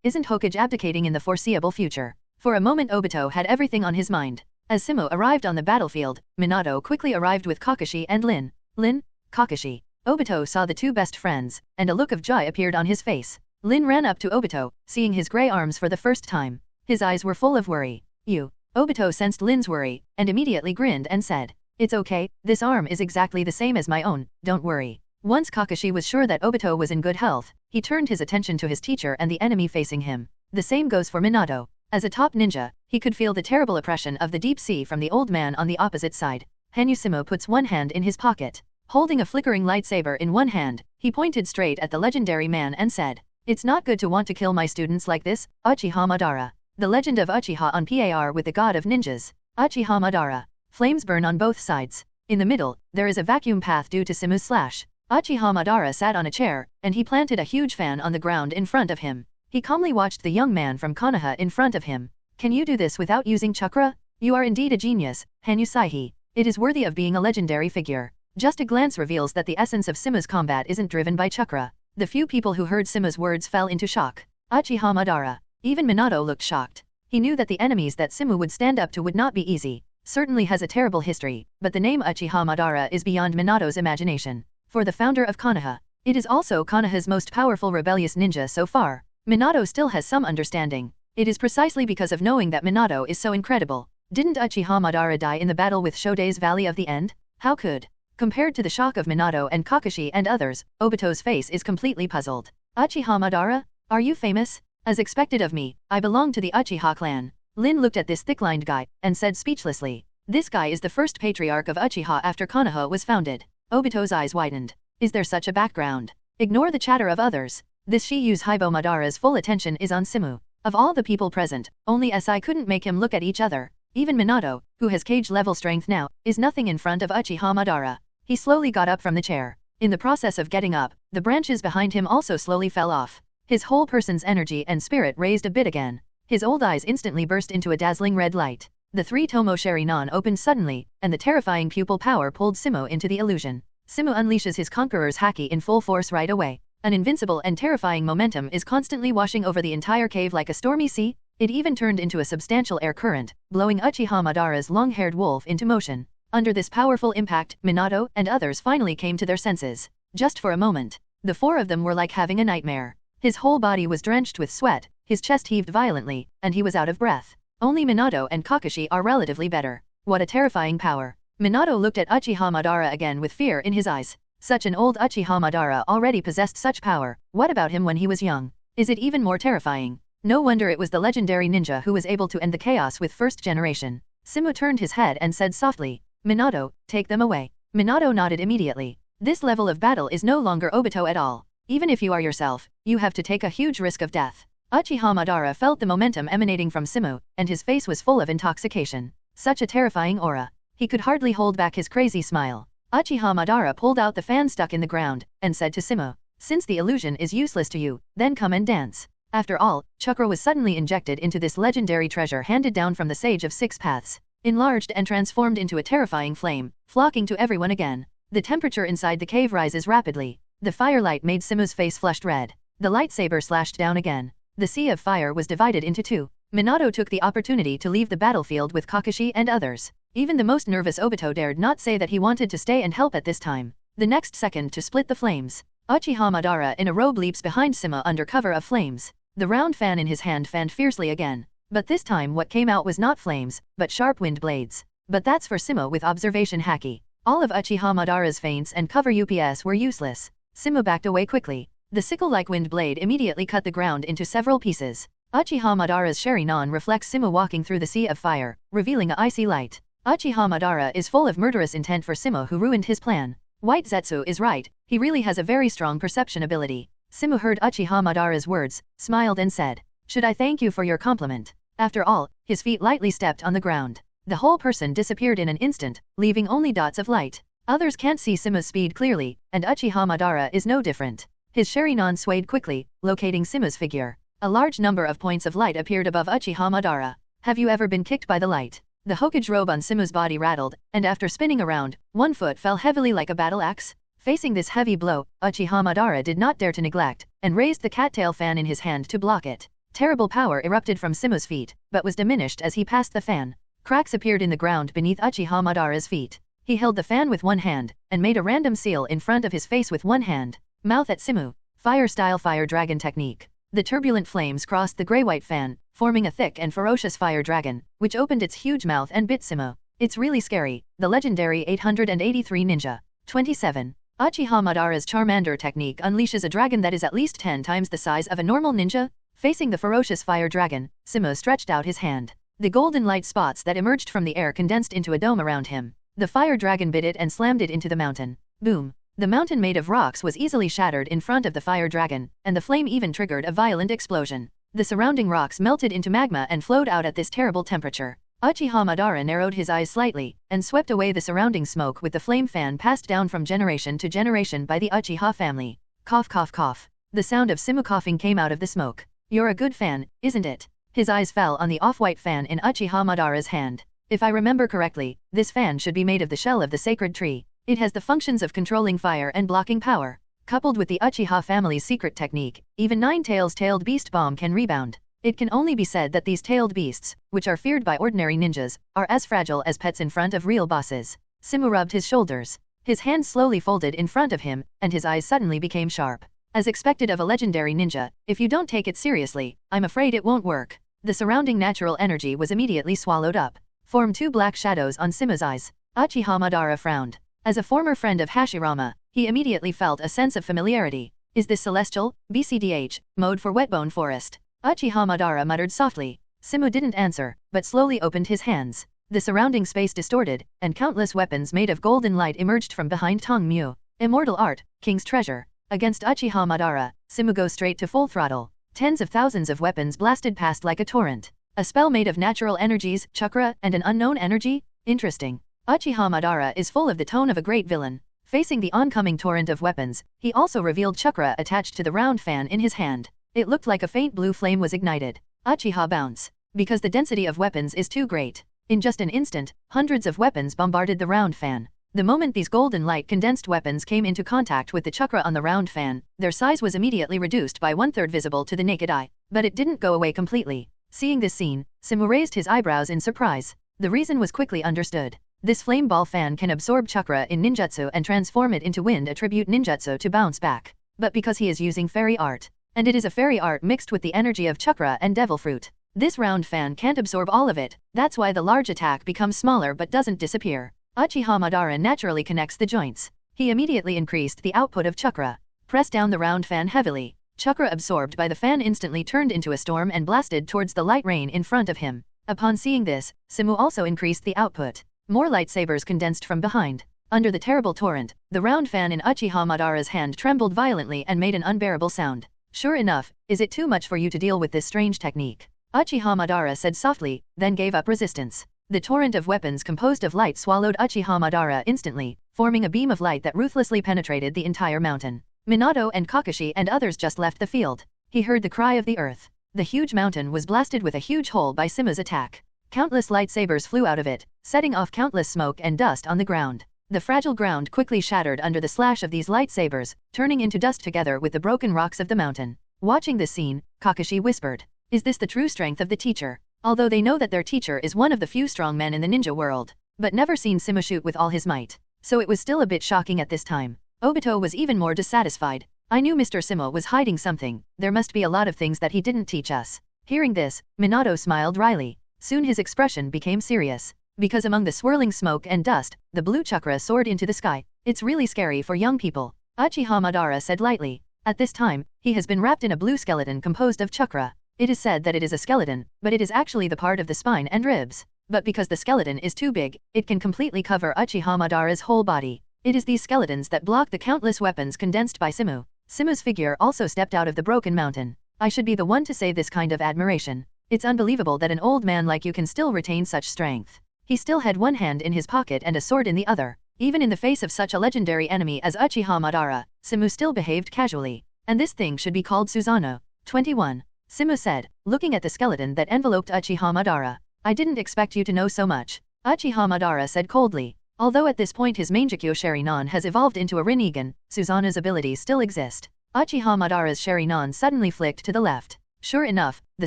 isn't Hokage abdicating in the foreseeable future? For a moment Obito had everything on his mind. As Simu arrived on the battlefield, Minato quickly arrived with Kakashi and Lin. Kakashi. Obito saw the two best friends, and a look of joy appeared on his face. Lin ran up to Obito, seeing his gray arms for the first time. His eyes were full of worry. You. Obito sensed Lin's worry, and immediately grinned and said, "It's okay, this arm is exactly the same as my own, don't worry." Once Kakashi was sure that Obito was in good health, he turned his attention to his teacher and the enemy facing him. The same goes for Minato. As a top ninja, he could feel the terrible oppression of the deep sea from the old man on the opposite side. Hanyu puts one hand in his pocket. Holding a flickering lightsaber in one hand, he pointed straight at the legendary man and said, "It's not good to want to kill my students like this, Uchiha Madara." The legend of Uchiha on par with the god of ninjas. Uchiha Madara. Flames burn on both sides. In the middle, there is a vacuum path due to Simu's slash. Uchiha Madara sat on a chair, and he planted a huge fan on the ground in front of him. He calmly watched the young man from Konoha in front of him. "Can you do this without using chakra? You are indeed a genius, Hanyu. It is worthy of being a legendary figure." Just a glance reveals that the essence of Simu's combat isn't driven by chakra. The few people who heard Simu's words fell into shock. Uchiha Madara. Even Minato looked shocked. He knew that the enemies that Simu would stand up to would not be easy. Certainly has a terrible history, but the name Uchiha Madara is beyond Minato's imagination. For the founder of Konoha, it is also Konoha's most powerful rebellious ninja so far. Minato still has some understanding. It is precisely because of knowing that Minato is so incredible. Didn't Uchiha Madara die in the battle with Shode's Valley of the End? How could? Compared to the shock of Minato and Kakashi and others, Obito's face is completely puzzled. Uchiha Madara? Are you famous? As expected of me, I belong to the Uchiha clan. Lin looked at this thick-lined guy, and said speechlessly, "This guy is the first patriarch of Uchiha after Konoha was founded." Obito's eyes widened. Is there such a background? Ignore the chatter of others. This Shiyu's Haibo Madara's full attention is on Simu. Of all the people present, only SI couldn't make him look at each other. Even Minato, who has cage-level strength now, is nothing in front of Uchiha Madara. He slowly got up from the chair. In the process of getting up, the branches behind him also slowly fell off. His whole person's energy and spirit raised a bit again. His old eyes instantly burst into a dazzling red light. The three Tomo Sharingan opened suddenly, and the terrifying pupil power pulled Simu into the illusion. Simu unleashes his conqueror's haki in full force right away. An invincible and terrifying momentum is constantly washing over the entire cave like a stormy sea. It even turned into a substantial air current, blowing Uchiha Madara's long-haired wolf into motion. Under this powerful impact, Minato and others finally came to their senses. Just for a moment, the four of them were like having a nightmare. His whole body was drenched with sweat, his chest heaved violently, and he was out of breath. Only Minato and Kakashi are relatively better. What a terrifying power. Minato looked at Uchiha Madara again with fear in his eyes. Such an old Uchiha Madara already possessed such power. What about him when he was young? Is it even more terrifying? No wonder it was the legendary ninja who was able to end the chaos with first generation. Simu turned his head and said softly, "Minato, take them away." Minato nodded immediately. This level of battle is no longer Obito at all. Even if you are yourself, you have to take a huge risk of death. Uchiha Madara felt the momentum emanating from Simu, and his face was full of intoxication. Such a terrifying aura. He could hardly hold back his crazy smile. Uchiha Madara pulled out the fan stuck in the ground, and said to Simu, "Since the illusion is useless to you, then come and dance." After all, chakra was suddenly injected into this legendary treasure handed down from the Sage of Six Paths, enlarged and transformed into a terrifying flame, flocking to everyone again. The temperature inside the cave rises rapidly. The firelight made Simu's face flushed red. The lightsaber slashed down again. The sea of fire was divided into two. Minato took the opportunity to leave the battlefield with Kakashi and others. Even the most nervous Obito dared not say that he wanted to stay and help at this time. The next second to split the flames. Uchiha Madara in a robe leaps behind Simu under cover of flames. The round fan in his hand fanned fiercely again. But this time what came out was not flames, but sharp wind blades. But that's for Simu with observation haki. All of Uchiha Madara's feints and cover UPS were useless. Simu backed away quickly. The sickle-like wind blade immediately cut the ground into several pieces. Uchiha Madara's Sharingan reflects Simu walking through the sea of fire, revealing a icy light. Uchiha Madara is full of murderous intent for Simu who ruined his plan. White Zetsu is right, he really has a very strong perception ability. Simu heard Uchiha Madara's words, smiled and said, "Should I thank you for your compliment?" After all, his feet lightly stepped on the ground. The whole person disappeared in an instant, leaving only dots of light. Others can't see Simu's speed clearly, and Uchiha Madara is no different. His Sharingan swayed quickly, locating Simu's figure. A large number of points of light appeared above Uchiha Madara. Have you ever been kicked by the light? The Hokage robe on Simu's body rattled, and after spinning around, one foot fell heavily like a battle axe. Facing this heavy blow, Uchiha Madara did not dare to neglect, and raised the cattail fan in his hand to block it. Terrible power erupted from Simu's feet, but was diminished as he passed the fan. Cracks appeared in the ground beneath Uchiha Madara's feet. He held the fan with one hand, and made a random seal in front of his face with one hand. Mouth at Simu. Fire-style fire dragon technique. The turbulent flames crossed the gray-white fan, forming a thick and ferocious fire dragon, which opened its huge mouth and bit Simu. It's really scary. The legendary 883 ninja. 27. Uchiha Madara's Charmander technique unleashes a dragon that is at least 10 times the size of a normal ninja. Facing the ferocious fire dragon, Simu stretched out his hand. The golden light spots that emerged from the air condensed into a dome around him. The fire dragon bit it and slammed it into the mountain. Boom. The mountain made of rocks was easily shattered in front of the fire dragon, and the flame even triggered a violent explosion. The surrounding rocks melted into magma and flowed out at this terrible temperature. Uchiha Madara narrowed his eyes slightly, and swept away the surrounding smoke with the flame fan passed down from generation to generation by the Uchiha family. Cough cough cough. The sound of Simu coughing came out of the smoke. You're a good fan, isn't it? His eyes fell on the off-white fan in Uchiha Madara's hand. If I remember correctly, this fan should be made of the shell of the sacred tree. It has the functions of controlling fire and blocking power. Coupled with the Uchiha family's secret technique, even Nine-Tails' tailed beast bomb can rebound. It can only be said that these tailed beasts, which are feared by ordinary ninjas, are as fragile as pets in front of real bosses. Simu rubbed his shoulders. His hands slowly folded in front of him, and his eyes suddenly became sharp. As expected of a legendary ninja, if you don't take it seriously, I'm afraid it won't work. The surrounding natural energy was immediately swallowed up. Formed two black shadows on Simu's eyes. Uchiha Madara frowned. As a former friend of Hashirama, he immediately felt a sense of familiarity. Is this Celestial, BCDH, mode for Wetbone Forest? Uchiha Madara muttered softly. Simu didn't answer, but slowly opened his hands. The surrounding space distorted, and countless weapons made of golden light emerged from behind Tong Mu. Immortal art, King's treasure. Against Uchiha Madara, Simu goes straight to full throttle. Tens of thousands of weapons blasted past like a torrent. A spell made of natural energies, chakra, and an unknown energy? Interesting. Uchiha Madara is full of the tone of a great villain. Facing the oncoming torrent of weapons, he also revealed chakra attached to the round fan in his hand. It looked like a faint blue flame was ignited. Uchiha bounce. Because the density of weapons is too great. In just an instant, hundreds of weapons bombarded the round fan. The moment these golden light condensed weapons came into contact with the chakra on the round fan, their size was immediately reduced by 1/3 visible to the naked eye. But it didn't go away completely. Seeing this scene, Simu raised his eyebrows in surprise. The reason was quickly understood. This flame ball fan can absorb chakra in ninjutsu and transform it into wind attribute ninjutsu to bounce back. But because he is using fairy art, and it is a fairy art mixed with the energy of chakra and devil fruit, this round fan can't absorb all of it. That's why the large attack becomes smaller but doesn't disappear. Uchiha Madara naturally connects the joints. He immediately increased the output of chakra. Pressed down the round fan heavily. Chakra absorbed by the fan instantly turned into a storm and blasted towards the light rain in front of him. Upon seeing this, Simu also increased the output. More lightsabers condensed from behind. Under the terrible torrent, the round fan in Uchiha Madara's hand trembled violently and made an unbearable sound. Sure enough, is it too much for you to deal with this strange technique? Uchiha Madara said softly, then gave up resistance. The torrent of weapons composed of light swallowed Uchiha Madara instantly, forming a beam of light that ruthlessly penetrated the entire mountain. Minato and Kakashi and others just left the field. He heard the cry of the earth. The huge mountain was blasted with a huge hole by Simu's attack. Countless lightsabers flew out of it, setting off countless smoke and dust on the ground. The fragile ground quickly shattered under the slash of these lightsabers, turning into dust together with the broken rocks of the mountain. Watching this scene, Kakashi whispered, "Is this the true strength of the teacher?" Although they know that their teacher is one of the few strong men in the ninja world, but never seen Simu shoot with all his might. So it was still a bit shocking at this time. Obito was even more dissatisfied. I knew Mr. Simu was hiding something. There must be a lot of things that he didn't teach us. Hearing this, Minato smiled wryly. Soon his expression became serious. Because among the swirling smoke and dust, the blue chakra soared into the sky. It's really scary for young people. Uchiha Madara said lightly. At this time, he has been wrapped in a blue skeleton composed of chakra. It is said that it is a skeleton, but it is actually the part of the spine and ribs. But because the skeleton is too big, it can completely cover Uchiha Madara's whole body. It is these skeletons that block the countless weapons condensed by Simu. Simu's figure also stepped out of the broken mountain. I should be the one to say this kind of admiration. It's unbelievable that an old man like you can still retain such strength. He still had one hand in his pocket and a sword in the other. Even in the face of such a legendary enemy as Uchiha Madara, Simu still behaved casually. And this thing should be called Susanoo. 21. Simu said, looking at the skeleton that enveloped Uchiha Madara. I didn't expect you to know so much. Uchiha Madara said coldly. Although at this point his Mangekyo Sharingan has evolved into a Rinnegan, Susanoo's abilities still exist. Uchiha Madara's Sharingan suddenly flicked to the left. Sure enough, the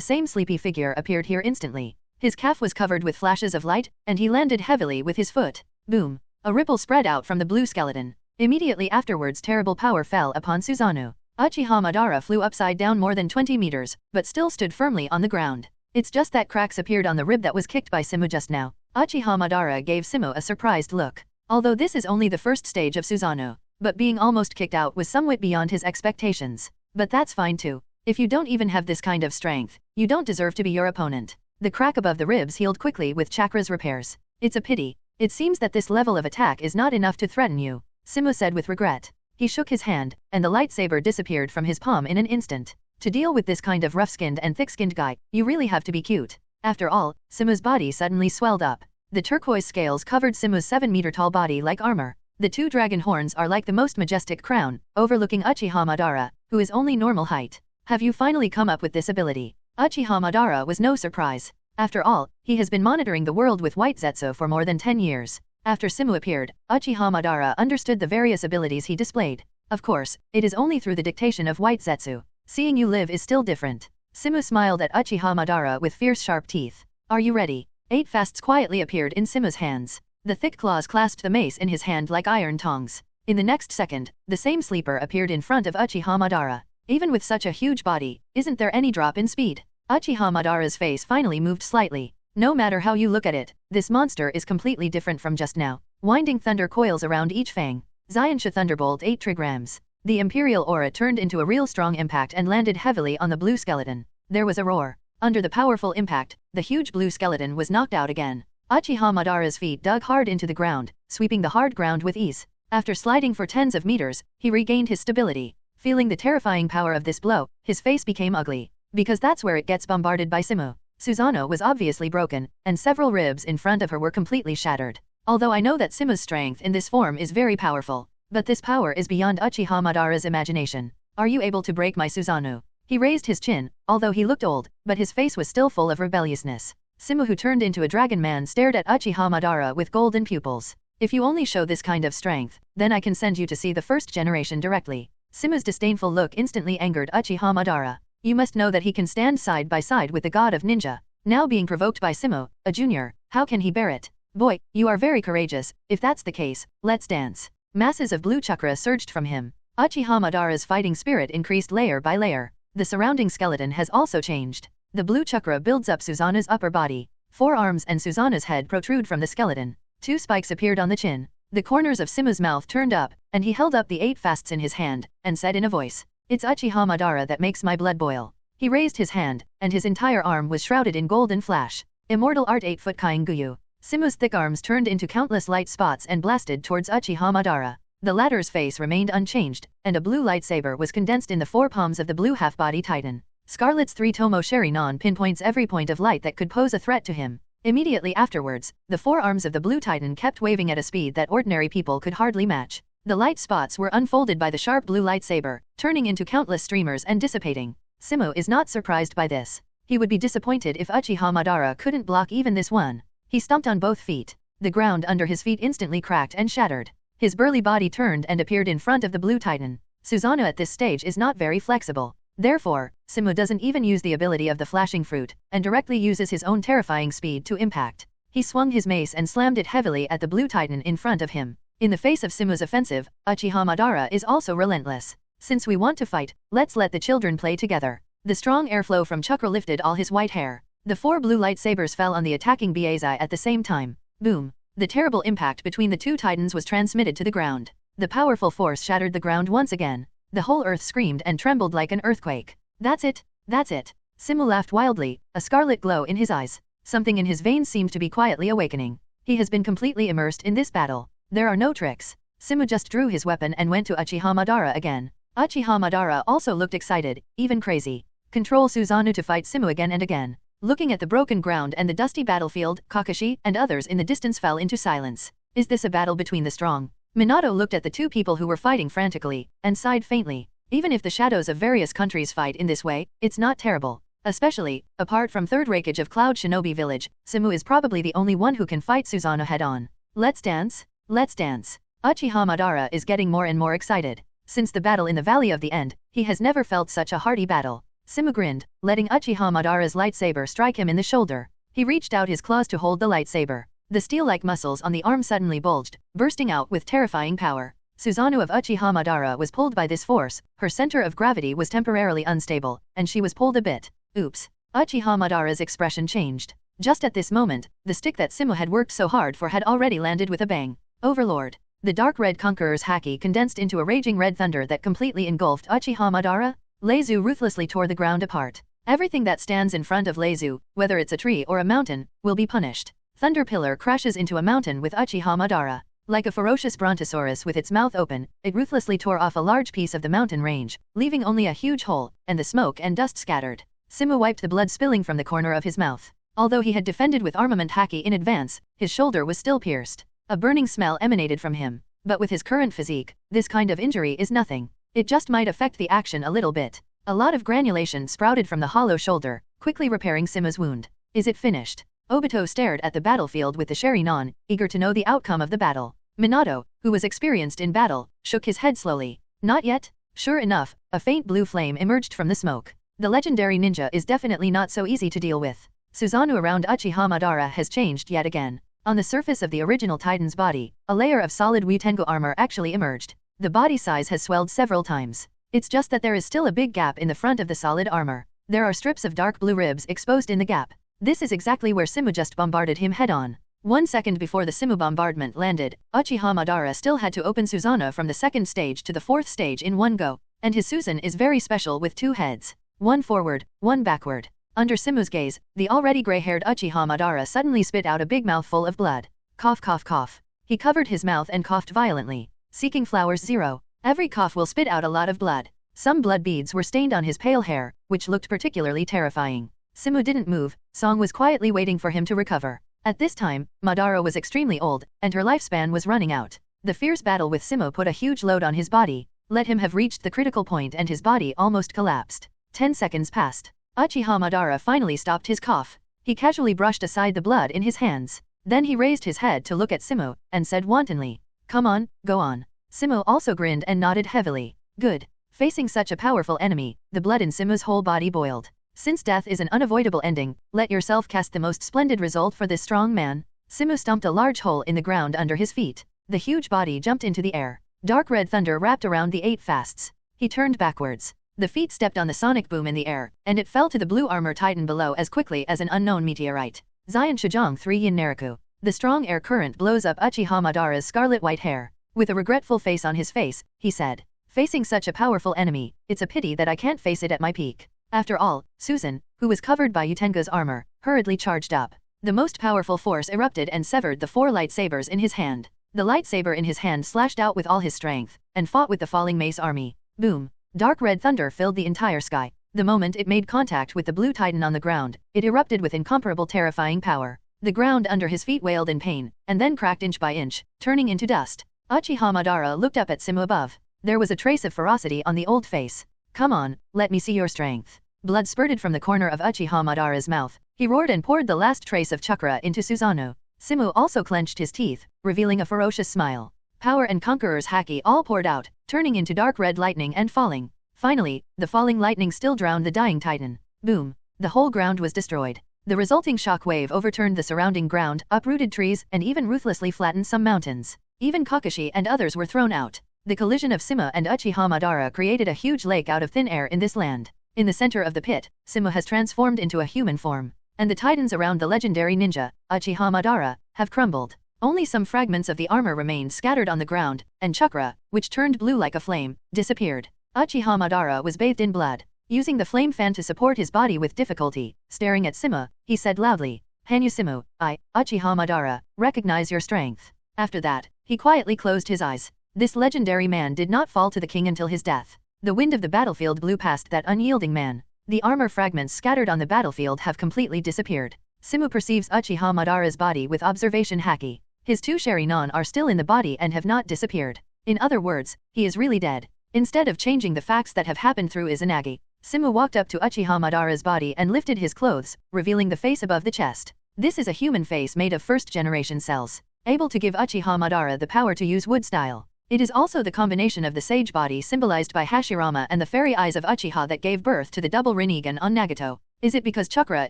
same sleepy figure appeared here instantly. His calf was covered with flashes of light, and he landed heavily with his foot. Boom. A ripple spread out from the blue skeleton. Immediately afterwards terrible power fell upon Susanoo. Uchiha Madara flew upside down more than 20 meters, but still stood firmly on the ground. It's just that cracks appeared on the rib that was kicked by Simu just now. Uchiha Madara gave Simu a surprised look. Although this is only the first stage of Susanoo, but being almost kicked out was somewhat beyond his expectations. But that's fine too. If you don't even have this kind of strength, you don't deserve to be your opponent. The crack above the ribs healed quickly with chakra's repairs. It's a pity. It seems that this level of attack is not enough to threaten you, Simu said with regret. He shook his hand, and the lightsaber disappeared from his palm in an instant. To deal with this kind of rough-skinned and thick-skinned guy, you really have to be cute. After all, Simu's body suddenly swelled up. The turquoise scales covered Simu's 7-meter-tall body like armor. The two dragon horns are like the most majestic crown, overlooking Uchiha Madara, who is only normal height. Have you finally come up with this ability? Uchiha Madara was no surprise. After all, he has been monitoring the world with White Zetsu for more than 10 years. After Simu appeared, Uchiha Madara understood the various abilities he displayed. Of course, it is only through the dictation of White Zetsu. Seeing you live is still different. Simu smiled at Uchiha Madara with fierce sharp teeth. Are you ready? 8 fasts quietly appeared in Simu's hands. The thick claws clasped the mace in his hand like iron tongs. In the next second, the same sleeper appeared in front of Uchiha Madara. Even with such a huge body, isn't there any drop in speed? Uchiha Madara's face finally moved slightly. No matter how you look at it, this monster is completely different from just now. Winding thunder coils around each fang. Xiansha Thunderbolt 8 trigrams. The Imperial aura turned into a real strong impact and landed heavily on the blue skeleton. There was a roar. Under the powerful impact, the huge blue skeleton was knocked out again. Uchiha Madara's feet dug hard into the ground, sweeping the hard ground with ease. After sliding for tens of meters, he regained his stability. Feeling the terrifying power of this blow, his face became ugly. Because that's where it gets bombarded by Simu. Susanoo was obviously broken, and several ribs in front of her were completely shattered. Although I know that Simu's strength in this form is very powerful, but this power is beyond Uchiha Madara's imagination. Are you able to break my Susanoo? He raised his chin, although he looked old, but his face was still full of rebelliousness. Simu, who turned into a dragon man, stared at Uchiha Madara with golden pupils. If you only show this kind of strength, then I can send you to see the first generation directly. Simu's disdainful look instantly angered Uchiha Madara. You must know that he can stand side by side with the god of ninja. Now being provoked by Simu, a junior, how can he bear it? Boy, you are very courageous. If that's the case, let's dance. Masses of blue chakra surged from him. Uchiha Madara's fighting spirit increased layer by layer. The surrounding skeleton has also changed. The blue chakra builds up Susanoo's upper body. 4 arms and Susanoo's head protrude from the skeleton. 2 spikes appeared on the chin. The corners of Simu's mouth turned up, and he held up the 8 fasts in his hand, and said in a voice, "It's Uchiha Madara that makes my blood boil." He raised his hand, and his entire arm was shrouded in golden flash. Immortal Art 8-foot Kain Guyu. Simu's thick arms turned into countless light spots and blasted towards Uchiha Madara. The latter's face remained unchanged, and a blue lightsaber was condensed in the 4 palms of the blue half-body titan. Scarlet's 3-tomo Sherinon pinpoints every point of light that could pose a threat to him. Immediately afterwards, the 4 arms of the blue titan kept waving at a speed that ordinary people could hardly match. The light spots were unfolded by the sharp blue lightsaber, turning into countless streamers and dissipating. Simu is not surprised by this. He would be disappointed if Uchiha Madara couldn't block even this one. He stomped on both feet. The ground under his feet instantly cracked and shattered. His burly body turned and appeared in front of the blue titan. Susanoo at this stage is not very flexible. Therefore, Simu doesn't even use the ability of the flashing fruit, and directly uses his own terrifying speed to impact. He swung his mace and slammed it heavily at the blue titan in front of him. In the face of Simu's offensive, Uchiha Madara is also relentless. Since we want to fight, let's let the children play together. The strong airflow from Chakra lifted all his white hair. The 4 blue lightsabers fell on the attacking Biazai at the same time. Boom. The terrible impact between the 2 titans was transmitted to the ground. The powerful force shattered the ground once again. The whole earth screamed and trembled like an earthquake. That's it. That's it. Simu laughed wildly, a scarlet glow in his eyes. Something in his veins seemed to be quietly awakening. He has been completely immersed in this battle. There are no tricks. Simu just drew his weapon and went to Uchiha Madara again. Uchiha Madara also looked excited, even crazy. Control Susanoo to fight Simu again and again. Looking at the broken ground and the dusty battlefield, Kakashi and others in the distance fell into silence. Is this a battle between the strong? Minato looked at the 2 people who were fighting frantically, and sighed faintly. Even if the shadows of various countries fight in this way, it's not terrible. Especially, apart from Third Hokage of Cloud Shinobi Village, Simu is probably the only one who can fight Susanoo head-on. Let's dance? Let's dance. Uchiha Madara is getting more and more excited. Since the battle in the Valley of the End, he has never felt such a hearty battle. Simu grinned, letting Uchiha Madara's lightsaber strike him in the shoulder. He reached out his claws to hold the lightsaber. The steel-like muscles on the arm suddenly bulged, bursting out with terrifying power. Susanoo of Uchiha Madara was pulled by this force, her center of gravity was temporarily unstable, and she was pulled a bit. Oops. Uchiha Madara's expression changed. Just at this moment, the stick that Simu had worked so hard for had already landed with a bang. Overlord. The dark red conqueror's haki condensed into a raging red thunder that completely engulfed Uchiha Madara. Leizu ruthlessly tore the ground apart. Everything that stands in front of Leizu, whether it's a tree or a mountain, will be punished. Thunder Pillar crashes into a mountain with Uchiha Madara. Like a ferocious brontosaurus with its mouth open, it ruthlessly tore off a large piece of the mountain range, leaving only a huge hole, and the smoke and dust scattered. Simu wiped the blood spilling from the corner of his mouth. Although he had defended with armament haki in advance, his shoulder was still pierced. A burning smell emanated from him. But with his current physique, this kind of injury is nothing. It just might affect the action a little bit. A lot of granulation sprouted from the hollow shoulder, quickly repairing Simu's wound. Is it finished? Obito stared at the battlefield with the Sharingan, eager to know the outcome of the battle. Minato, who was experienced in battle, shook his head slowly. Not yet. Sure enough, a faint blue flame emerged from the smoke. The legendary ninja is definitely not so easy to deal with. Susanoo around Uchiha Madara has changed yet again. On the surface of the original Titan's body, a layer of solid Witengu armor actually emerged. The body size has swelled several times. It's just that there is still a big gap in the front of the solid armor. There are strips of dark blue ribs exposed in the gap. This is exactly where Simu just bombarded him head-on. 1 second before the Simu bombardment landed, Uchiha Madara still had to open Susanoo from the 2nd stage to the 4th stage in one go, and his Susan is very special with 2 heads. One forward, one backward. Under Simu's gaze, the already gray-haired Uchiha Madara suddenly spit out a big mouthful of blood. Cough cough cough. He covered his mouth and coughed violently. Seeking flowers 0. Every cough will spit out a lot of blood. Some blood beads were stained on his pale hair, which looked particularly terrifying. Simu didn't move, Song was quietly waiting for him to recover. At this time, Madara was extremely old, and her lifespan was running out. The fierce battle with Simu put a huge load on his body, let him have reached the critical point and his body almost collapsed. 10 seconds passed. Uchiha Madara finally stopped his cough. He casually brushed aside the blood in his hands. Then he raised his head to look at Simu, and said wantonly, "Come on, go on." Simu also grinned and nodded heavily. Good. Facing such a powerful enemy, the blood in Simu's whole body boiled. Since death is an unavoidable ending, let yourself cast the most splendid result for this strong man. Simu stomped a large hole in the ground under his feet. The huge body jumped into the air. Dark red thunder wrapped around the 8 fasts. He turned backwards. The feet stepped on the sonic boom in the air, and it fell to the blue armor titan below as quickly as an unknown meteorite. Zion Shijong 3 Yin Naraku. The strong air current blows up Uchiha Madara's scarlet-white hair. With a regretful face on his face, he said, "Facing such a powerful enemy, it's a pity that I can't face it at my peak." After all, Susan, who was covered by Utenga's armor, hurriedly charged up. The most powerful force erupted and severed the 4 lightsabers in his hand. The lightsaber in his hand slashed out with all his strength, and fought with the falling mace army. Boom! Dark red thunder filled the entire sky. The moment it made contact with the blue titan on the ground, it erupted with incomparable terrifying power. The ground under his feet wailed in pain, and then cracked inch by inch, turning into dust. Uchiha Madara looked up at Simu above. There was a trace of ferocity on the old face. "Come on, let me see your strength." Blood spurted from the corner of Uchiha Madara's mouth. He roared and poured the last trace of chakra into Susanoo. Simu also clenched his teeth, revealing a ferocious smile. Power and Conqueror's haki all poured out, turning into dark red lightning and falling. Finally, the falling lightning still drowned the dying titan. Boom! The whole ground was destroyed. The resulting shock wave overturned the surrounding ground, uprooted trees, and even ruthlessly flattened some mountains. Even Kakashi and others were thrown out. The collision of Simu and Uchiha Madara created a huge lake out of thin air in this land. In the center of the pit, Simu has transformed into a human form, and the titans around the legendary ninja, Uchiha Madara, have crumbled. Only some fragments of the armor remained scattered on the ground, and chakra, which turned blue like a flame, disappeared. Uchiha Madara was bathed in blood. Using the flame fan to support his body with difficulty, staring at Simu, he said loudly, "Hanyu Simu, I, Uchiha Madara, recognize your strength." After that, he quietly closed his eyes. This legendary man did not fall to the king until his death. The wind of the battlefield blew past that unyielding man. The armor fragments scattered on the battlefield have completely disappeared. Simu perceives Uchiha Madara's body with observation haki. His 2 Sharingan are still in the body and have not disappeared. In other words, he is really dead. Instead of changing the facts that have happened through Izanagi, Simu walked up to Uchiha Madara's body and lifted his clothes, revealing the face above the chest. This is a human face made of first-generation cells, able to give Uchiha Madara the power to use wood style. It is also the combination of the sage body symbolized by Hashirama and the fairy eyes of Uchiha that gave birth to the double Rinnegan on Nagato. Is it because chakra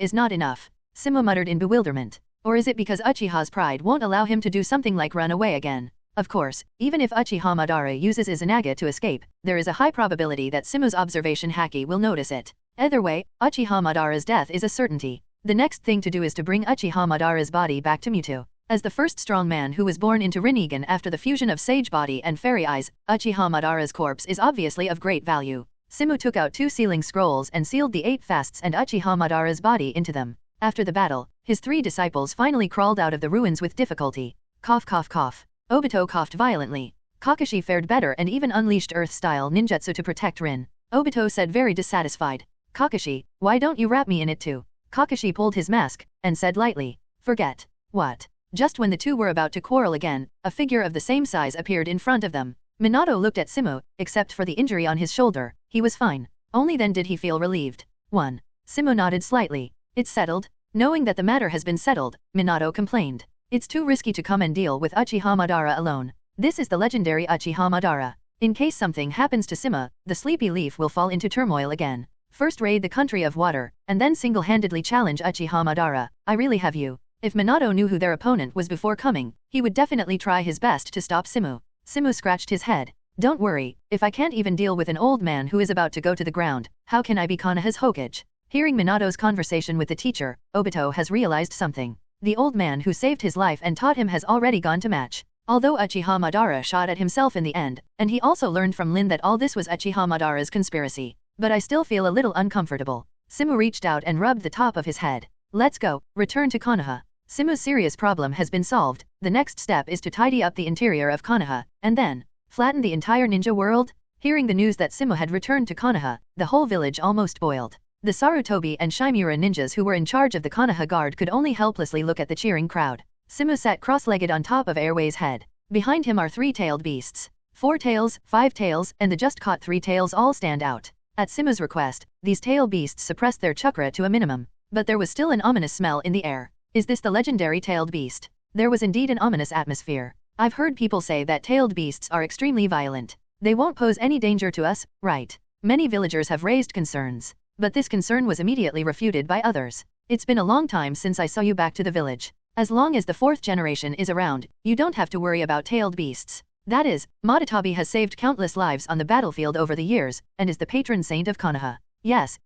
is not enough? Simu muttered in bewilderment. Or is it because Uchiha's pride won't allow him to do something like run away again? Of course, even if Uchiha Madara uses Izanaga to escape, there is a high probability that Simu's observation haki will notice it. Either way, Uchiha Madara's death is a certainty. The next thing to do is to bring Uchiha Madara's body back to Mewtwo. As the first strong man who was born into Rinnegan after the fusion of Sage Body and Fairy Eyes, Uchiha Madara's corpse is obviously of great value. Simu took out 2 sealing scrolls and sealed the 8 fasts and Uchiha Madara's body into them. After the battle, his 3 disciples finally crawled out of the ruins with difficulty. Cough cough cough. Obito coughed violently. Kakashi fared better and even unleashed Earth-style ninjutsu to protect Rin. Obito said very dissatisfied. Kakashi, why don't you wrap me in it too? Kakashi pulled his mask, and said lightly. Forget. What? Just when the two were about to quarrel again, a figure of the same size appeared in front of them. Minato looked at Simu, except for the injury on his shoulder, he was fine. Only then did he feel relieved. 1. Simu nodded slightly. It's settled? Knowing that the matter has been settled, Minato complained. It's too risky to come and deal with Uchiha Madara alone. This is the legendary Uchiha Madara. In case something happens to Simu, the sleepy leaf will fall into turmoil again. First raid the country of water, and then single-handedly challenge Uchiha Madara. I really have you. If Minato knew who their opponent was before coming, he would definitely try his best to stop Simu. Simu scratched his head. Don't worry, if I can't even deal with an old man who is about to go to the ground, how can I be Konoha's Hokage? Hearing Minato's conversation with the teacher, Obito has realized something. The old man who saved his life and taught him has already gone to match. Although Uchiha Madara shot at himself in the end, and he also learned from Lin that all this was Uchiha Madara's conspiracy. But I still feel a little uncomfortable. Simu reached out and rubbed the top of his head. Let's go, return to Konoha. Simu's serious problem has been solved. The next step is to tidy up the interior of Konoha, and then flatten the entire ninja world. Hearing the news that Simu had returned to Konoha, the whole village almost boiled. The Sarutobi and Shimura ninjas who were in charge of the Konoha guard could only helplessly look at the cheering crowd. Simu sat cross-legged on top of Airway's head. Behind him are 3-tailed beasts. 4 tails, 5 tails, and the just-caught 3 tails all stand out. At Simu's request, these tail beasts suppressed their chakra to a minimum. But there was still an ominous smell in the air. Is this the legendary tailed beast? There was indeed an ominous atmosphere. I've heard people say that tailed beasts are extremely violent. They won't pose any danger to us, right? Many villagers have raised concerns. But this concern was immediately refuted by others. It's been a long time since I saw you back to the village. As long as the 4th generation is around, you don't have to worry about tailed beasts. That is, Madatabi has saved countless lives on the battlefield over the years, and is the patron saint of Konoha. Yes,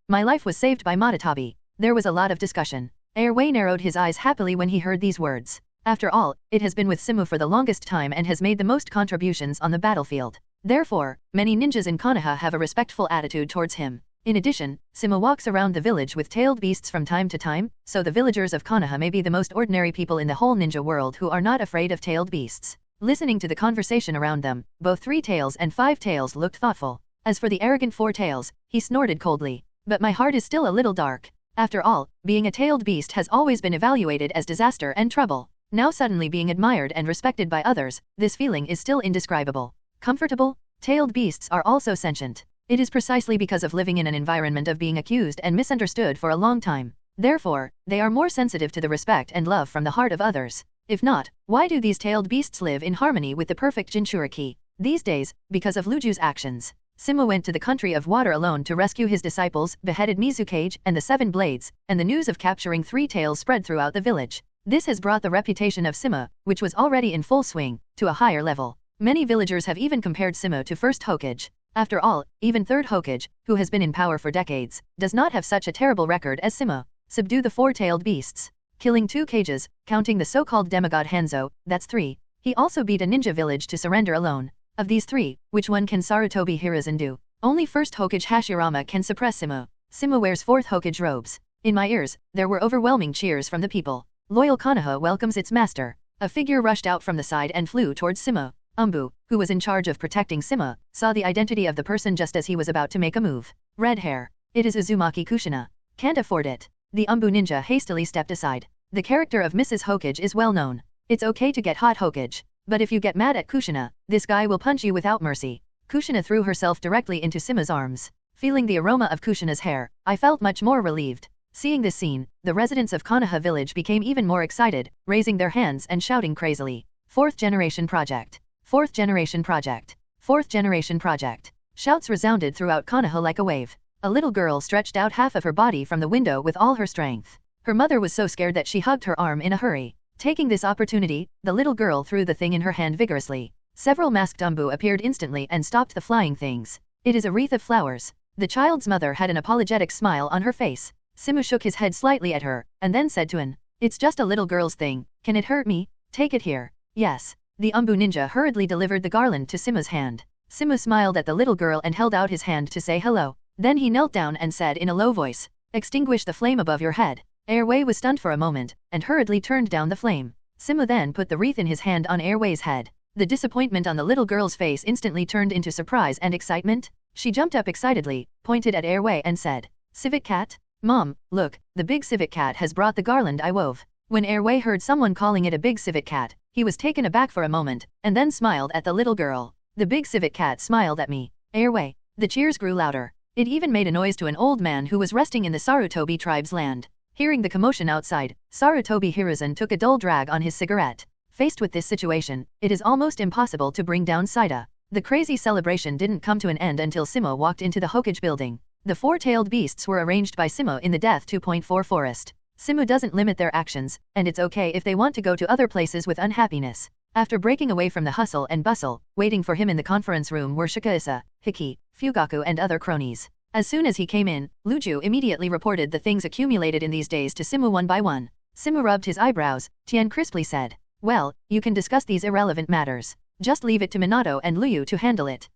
my life was saved by Madatabi. There was a lot of discussion. Airway narrowed his eyes happily when he heard these words. After all, it has been with Simu for the longest time and has made the most contributions on the battlefield. Therefore, many ninjas in Konoha have a respectful attitude towards him. In addition, Simu walks around the village with tailed beasts from time to time, so the villagers of Konoha may be the most ordinary people in the whole ninja world who are not afraid of tailed beasts. Listening to the conversation around them, both 3 tails and 5 tails looked thoughtful. As for the arrogant 4 tails, he snorted coldly. But my heart is still a little dark. After all, being a tailed beast has always been evaluated as disaster and trouble. Now suddenly being admired and respected by others, this feeling is still indescribable. Comfortable? Tailed beasts are also sentient. It is precisely because of living in an environment of being accused and misunderstood for a long time. Therefore, they are more sensitive to the respect and love from the heart of others. If not, why do these tailed beasts live in harmony with the perfect Jinchuriki? These days, because of Luju's actions, Simu went to the country of water alone to rescue his disciples, beheaded Mizukage and the 7 blades, and the news of capturing 3 tails spread throughout the village. This has brought the reputation of Simu, which was already in full swing, to a higher level. Many villagers have even compared Simu to First Hokage. After all, even Third Hokage, who has been in power for decades, does not have such a terrible record as Simu. Subdue the 4-tailed beasts. Killing 2 cages, counting the so-called demigod Hanzo, that's 3. He also beat a ninja village to surrender alone. Of these 3, which one can Sarutobi Hiruzen do? Only First Hokage Hashirama can suppress Simu. Simu wears 4th Hokage robes. In my ears, there were overwhelming cheers from the people. Loyal Konoha welcomes its master. A figure rushed out from the side and flew towards Simu. Umbu, who was in charge of protecting Simu, saw the identity of the person just as he was about to make a move. Red hair. It is Uzumaki Kushina. Can't afford it. The Umbu ninja hastily stepped aside. The character of Mrs. Hokage is well known. It's okay to get hot Hokage. But if you get mad at Kushina, this guy will punch you without mercy. Kushina threw herself directly into Simu's arms. Feeling the aroma of Kushina's hair, I felt much more relieved. Seeing this scene, the residents of Konoha village became even more excited, raising their hands and shouting crazily. 4th generation project. 4th generation project. 4th generation project. Shouts resounded throughout Konoha like a wave. A little girl stretched out half of her body from the window with all her strength. Her mother was so scared that she hugged her arm in a hurry. Taking this opportunity, the little girl threw the thing in her hand vigorously. Several masked umbu appeared instantly and stopped the flying things. It is a wreath of flowers. The child's mother had an apologetic smile on her face. Simu shook his head slightly at her, and then said to An, "It's just a little girl's thing, can it hurt me? Take it here." "Yes." The umbu ninja hurriedly delivered the garland to Simu's hand. Simu smiled at the little girl and held out his hand to say hello. Then he knelt down and said in a low voice, "Extinguish the flame above your head." Airway was stunned for a moment, and hurriedly turned down the flame. Simu then put the wreath in his hand on Airway's head. The disappointment on the little girl's face instantly turned into surprise and excitement. She jumped up excitedly, pointed at Airway and said, "Civet cat? Mom, look, the big civet cat has brought the garland I wove." When Airway heard someone calling it a big civet cat, he was taken aback for a moment, and then smiled at the little girl. "The big civet cat smiled at me." Airway. The cheers grew louder. It even made a noise to an old man who was resting in the Sarutobi tribe's land. Hearing the commotion outside, Sarutobi Hiruzen took a dull drag on his cigarette. Faced with this situation, it is almost impossible to bring down Saida. The crazy celebration didn't come to an end until Simu walked into the Hokage building. The four-tailed beasts were arranged by Simu in the Death 2.4 forest. Simu doesn't limit their actions, and it's okay if they want to go to other places with unhappiness. After breaking away from the hustle and bustle, waiting for him in the conference room were Shikaisa, Hiki, Fugaku and other cronies. As soon as he came in, Luju immediately reported the things accumulated in these days to Simu one by one. Simu rubbed his eyebrows. Tian crisply said, "Well, you can discuss these irrelevant matters. Just leave it to Minato and Luyu to handle it."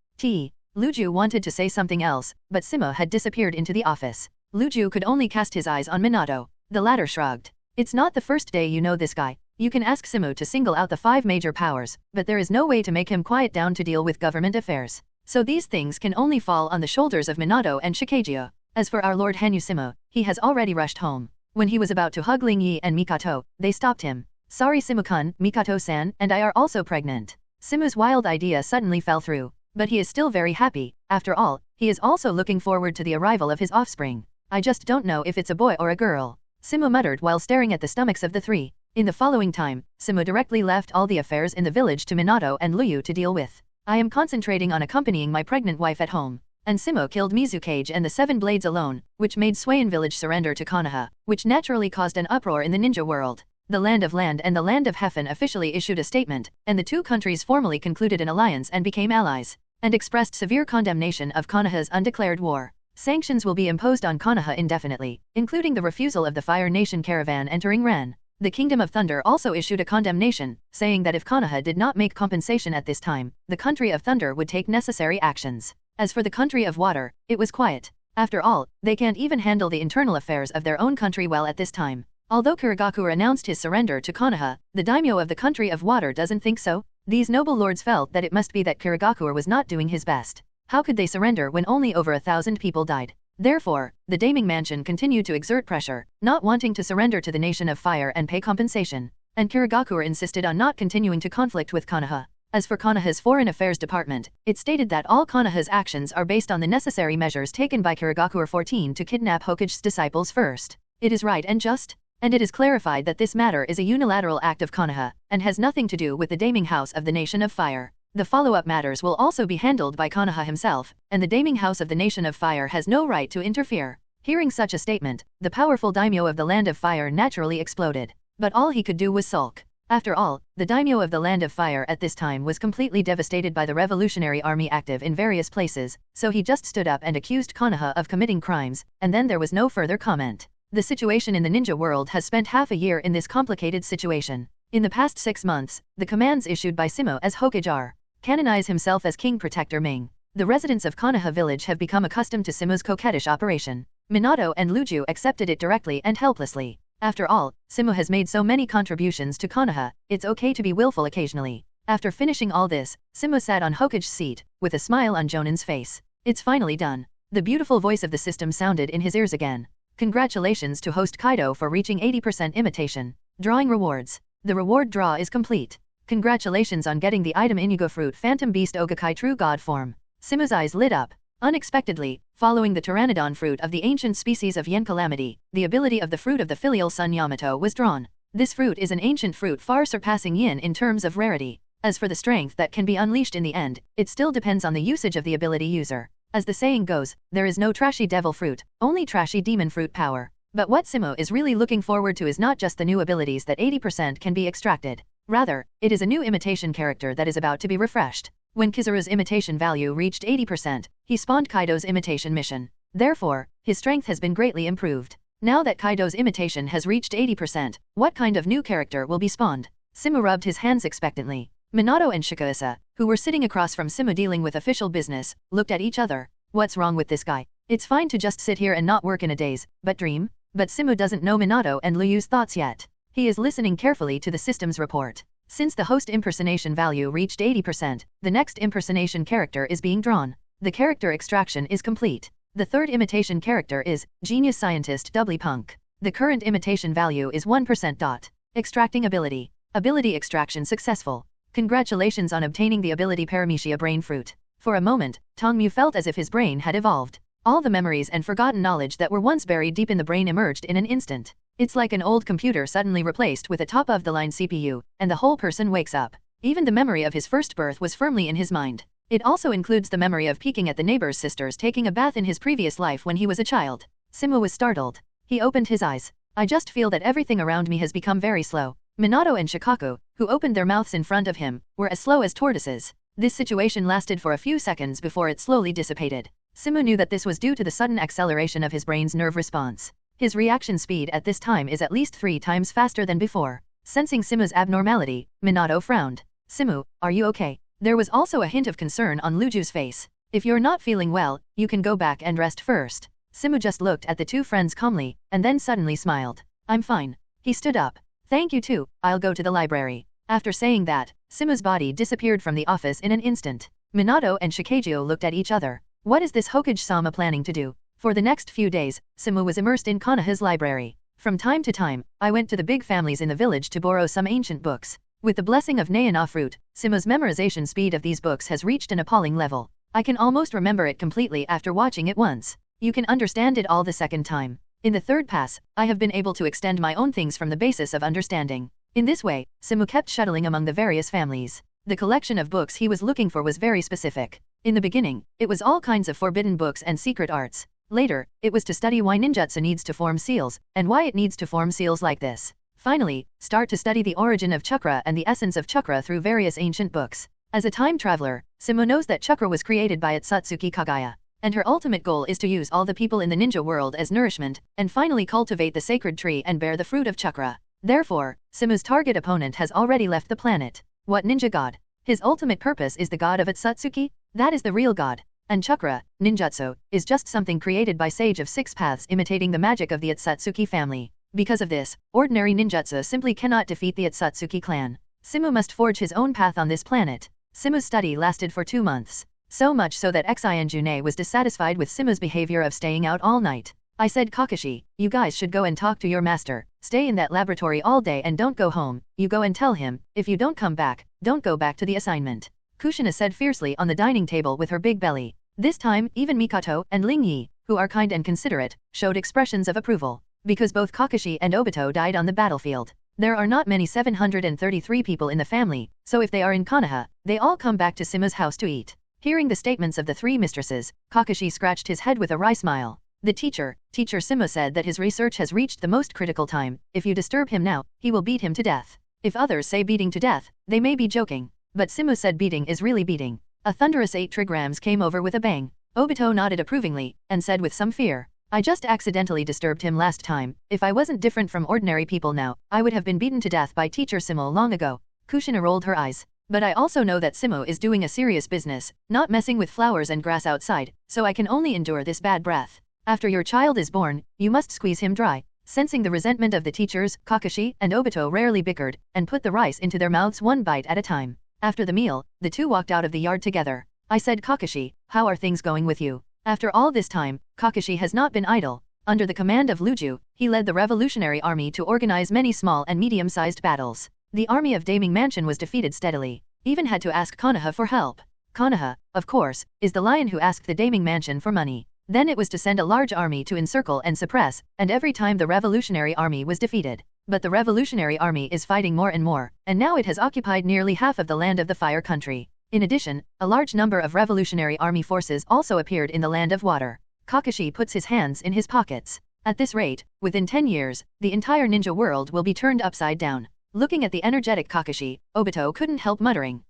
Luju wanted to say something else, but Simu had disappeared into the office. Luju could only cast his eyes on Minato. The latter shrugged. "It's not the first day you know this guy. You can ask Simu to single out the 5 major powers, but there is no way to make him quiet down to deal with government affairs. So these things can only fall on the shoulders of Minato and Shikageo. As for our Lord Hanyu Simu, he has already rushed home." When he was about to hug Ling Yi and Mikato, they stopped him. "Sorry Simu-kun, Mikato-san and I are also pregnant." Simu's wild idea suddenly fell through, but he is still very happy. After all, he is also looking forward to the arrival of his offspring. "I just don't know if it's a boy or a girl," Simu muttered while staring at the stomachs of the 3. In the following time, Simu directly left all the affairs in the village to Minato and Luyu to deal with. "I am concentrating on accompanying my pregnant wife at home." And Simu killed Mizukage and the 7 Blades alone, which made Suian village surrender to Konoha, which naturally caused an uproar in the ninja world. The Land of Land and the Land of Heffen officially issued a statement, and the 2 countries formally concluded an alliance and became allies, and expressed severe condemnation of Konoha's undeclared war. Sanctions will be imposed on Konoha indefinitely, including the refusal of the Fire Nation caravan entering Ren. The Kingdom of Thunder also issued a condemnation, saying that if Konoha did not make compensation at this time, the Country of Thunder would take necessary actions. As for the Country of Water, it was quiet. After all, they can't even handle the internal affairs of their own country well at this time. Although Kurigakure announced his surrender to Konoha, the daimyo of the Country of Water doesn't think so. These noble lords felt that it must be that Kurigakure was not doing his best. How could they surrender when only over 1,000 people died? Therefore, the Daiming Mansion continued to exert pressure, not wanting to surrender to the Nation of Fire and pay compensation. And Kurigakure insisted on not continuing to conflict with Konoha. As for Konoha's Foreign Affairs Department, it stated that all Konoha's actions are based on the necessary measures taken by Kurigakure 14 to kidnap Hokage's disciples first. It is right and just. And it is clarified that this matter is a unilateral act of Konoha, and has nothing to do with the Daiming House of the Nation of Fire. The follow-up matters will also be handled by Konoha himself, and the Daiming House of the Nation of Fire has no right to interfere. Hearing such a statement, the powerful daimyo of the Land of Fire naturally exploded. But all he could do was sulk. After all, the daimyo of the Land of Fire at this time was completely devastated by the revolutionary army active in various places, so he just stood up and accused Konoha of committing crimes, and then there was no further comment. The situation in the ninja world has spent half a year in this complicated situation. In the past 6 months, the commands issued by Simu as Hokage are canonize himself as King Protector Ming. The residents of Konoha village have become accustomed to Simu's coquettish operation. Minato and Luju accepted it directly and helplessly. After all, Simu has made so many contributions to Konoha, it's okay to be willful occasionally. After finishing all this, Simu sat on Hokage's seat, with a smile on Jonin's face. It's finally done. The beautiful voice of the system sounded in his ears again. Congratulations to host Kaido for reaching 80% imitation. Drawing rewards. The reward draw is complete. Congratulations on getting the item Inigo Fruit Phantom Beast Ogakai True God Form. Simu's eyes lit up. Unexpectedly, following the Pteranodon fruit of the ancient species of Yen Calamity, the ability of the fruit of the filial son Yamato was drawn. This fruit is an ancient fruit far surpassing Yin in terms of rarity. As for the strength that can be unleashed in the end, it still depends on the usage of the ability user. As the saying goes, there is no trashy devil fruit, only trashy demon fruit power. But what Simu is really looking forward to is not just the new abilities that 80% can be extracted. Rather, it is a new imitation character that is about to be refreshed. When Kizaru's imitation value reached 80%, he spawned Kaido's imitation mission. Therefore, his strength has been greatly improved. Now that Kaido's imitation has reached 80%, what kind of new character will be spawned? Simu rubbed his hands expectantly. Minato and Shikusa, who were sitting across from Simu dealing with official business, looked at each other. What's wrong with this guy? It's fine to just sit here and not work in a daze, but dream? But Simu doesn't know Minato and Liyu's thoughts yet. He is listening carefully to the system's report. Since the host impersonation value reached 80%, the next impersonation character is being drawn. The character extraction is complete. The third imitation character is Genius Scientist Doubly Punk. The current imitation value is 1%. Extracting ability. Ability extraction successful. Congratulations on obtaining the ability Paramecia Brain Fruit. For a moment, Tongmu felt as if his brain had evolved. All the memories and forgotten knowledge that were once buried deep in the brain emerged in an instant. It's like an old computer suddenly replaced with a top-of-the-line CPU, and the whole person wakes up. Even the memory of his first birth was firmly in his mind. It also includes the memory of peeking at the neighbor's sisters taking a bath in his previous life when he was a child. Simu was startled. He opened his eyes. I just feel that everything around me has become very slow. Minato and Shikaku, who opened their mouths in front of him, were as slow as tortoises. This situation lasted for a few seconds before it slowly dissipated. Simu knew that this was due to the sudden acceleration of his brain's nerve response. His reaction speed at this time is at least 3 times faster than before. Sensing Simu's abnormality, Minato frowned. Simu, are you okay? There was also a hint of concern on Luju's face. If you're not feeling well, you can go back and rest first. Simu just looked at the two friends calmly, and then suddenly smiled. I'm fine. He stood up. Thank you too, I'll go to the library. After saying that, Simu's body disappeared from the office in an instant. Minato and Shikagio looked at each other. What is this Hokage-sama planning to do? For the next few days, Simu was immersed in Konoha's library. From time to time, I went to the big families in the village to borrow some ancient books. With the blessing of Nayana fruit, Simu's memorization speed of these books has reached an appalling level. I can almost remember it completely after watching it once. You can understand it all the second time. In the third pass, I have been able to extend my own things from the basis of understanding. In this way, Simu kept shuttling among the various families. The collection of books he was looking for was very specific. In the beginning, it was all kinds of forbidden books and secret arts. Later, it was to study why ninjutsu needs to form seals, and why it needs to form seals like this. Finally, start to study the origin of chakra and the essence of chakra through various ancient books. As a time traveler, Simu knows that chakra was created by Akatsuki Kagaya, and her ultimate goal is to use all the people in the ninja world as nourishment, and finally cultivate the sacred tree and bear the fruit of chakra. Therefore, Simu's target opponent has already left the planet. What ninja god? His ultimate purpose is the god of Akatsuki? That is the real god. And chakra, ninjutsu, is just something created by sage of 6 paths imitating the magic of the Akatsuki family. Because of this, ordinary ninjutsu simply cannot defeat the Akatsuki clan. Simu must forge his own path on this planet. Simu's study lasted for 2 months. So much so that Xin Junei was dissatisfied with Simu's behavior of staying out all night. I said, Kakashi, you guys should go and talk to your master. Stay in that laboratory all day and don't go home. You go and tell him, if you don't come back, don't go back to the assignment. Kushina said fiercely on the dining table with her big belly. This time, even Mikoto and Ling Yi, who are kind and considerate, showed expressions of approval. Because both Kakashi and Obito died on the battlefield. There are not many 733 people in the family, so if they are in Konoha, they all come back to Simu's house to eat. Hearing the statements of the 3 mistresses, Kakashi scratched his head with a wry smile. The teacher Simu said that his research has reached the most critical time. If you disturb him now, he will beat him to death. If others say beating to death, they may be joking. But Simu said beating is really beating. A thunderous 8 trigrams came over with a bang. Obito nodded approvingly, and said with some fear, I just accidentally disturbed him last time. If I wasn't different from ordinary people now, I would have been beaten to death by teacher Simu long ago. Kushina rolled her eyes. But I also know that Simu is doing a serious business, not messing with flowers and grass outside, so I can only endure this bad breath. After your child is born, you must squeeze him dry. Sensing the resentment of the teachers, Kakashi and Obito rarely bickered, and put the rice into their mouths one bite at a time. After the meal, the two walked out of the yard together. I said, Kakashi, how are things going with you? After all this time, Kakashi has not been idle. Under the command of Luju, he led the revolutionary army to organize many small and medium-sized battles. The army of Daming Mansion was defeated steadily, even had to ask Konoha for help. Konoha, of course, is the lion who asked the Daming Mansion for money. Then it was to send a large army to encircle and suppress, and every time the revolutionary army was defeated. But the revolutionary army is fighting more and more, and now it has occupied nearly half of the land of the Fire Country. In addition, a large number of revolutionary army forces also appeared in the land of water. Kakashi puts his hands in his pockets. At this rate, within 10 years, the entire ninja world will be turned upside down. Looking at the energetic Kakashi, Obito couldn't help muttering.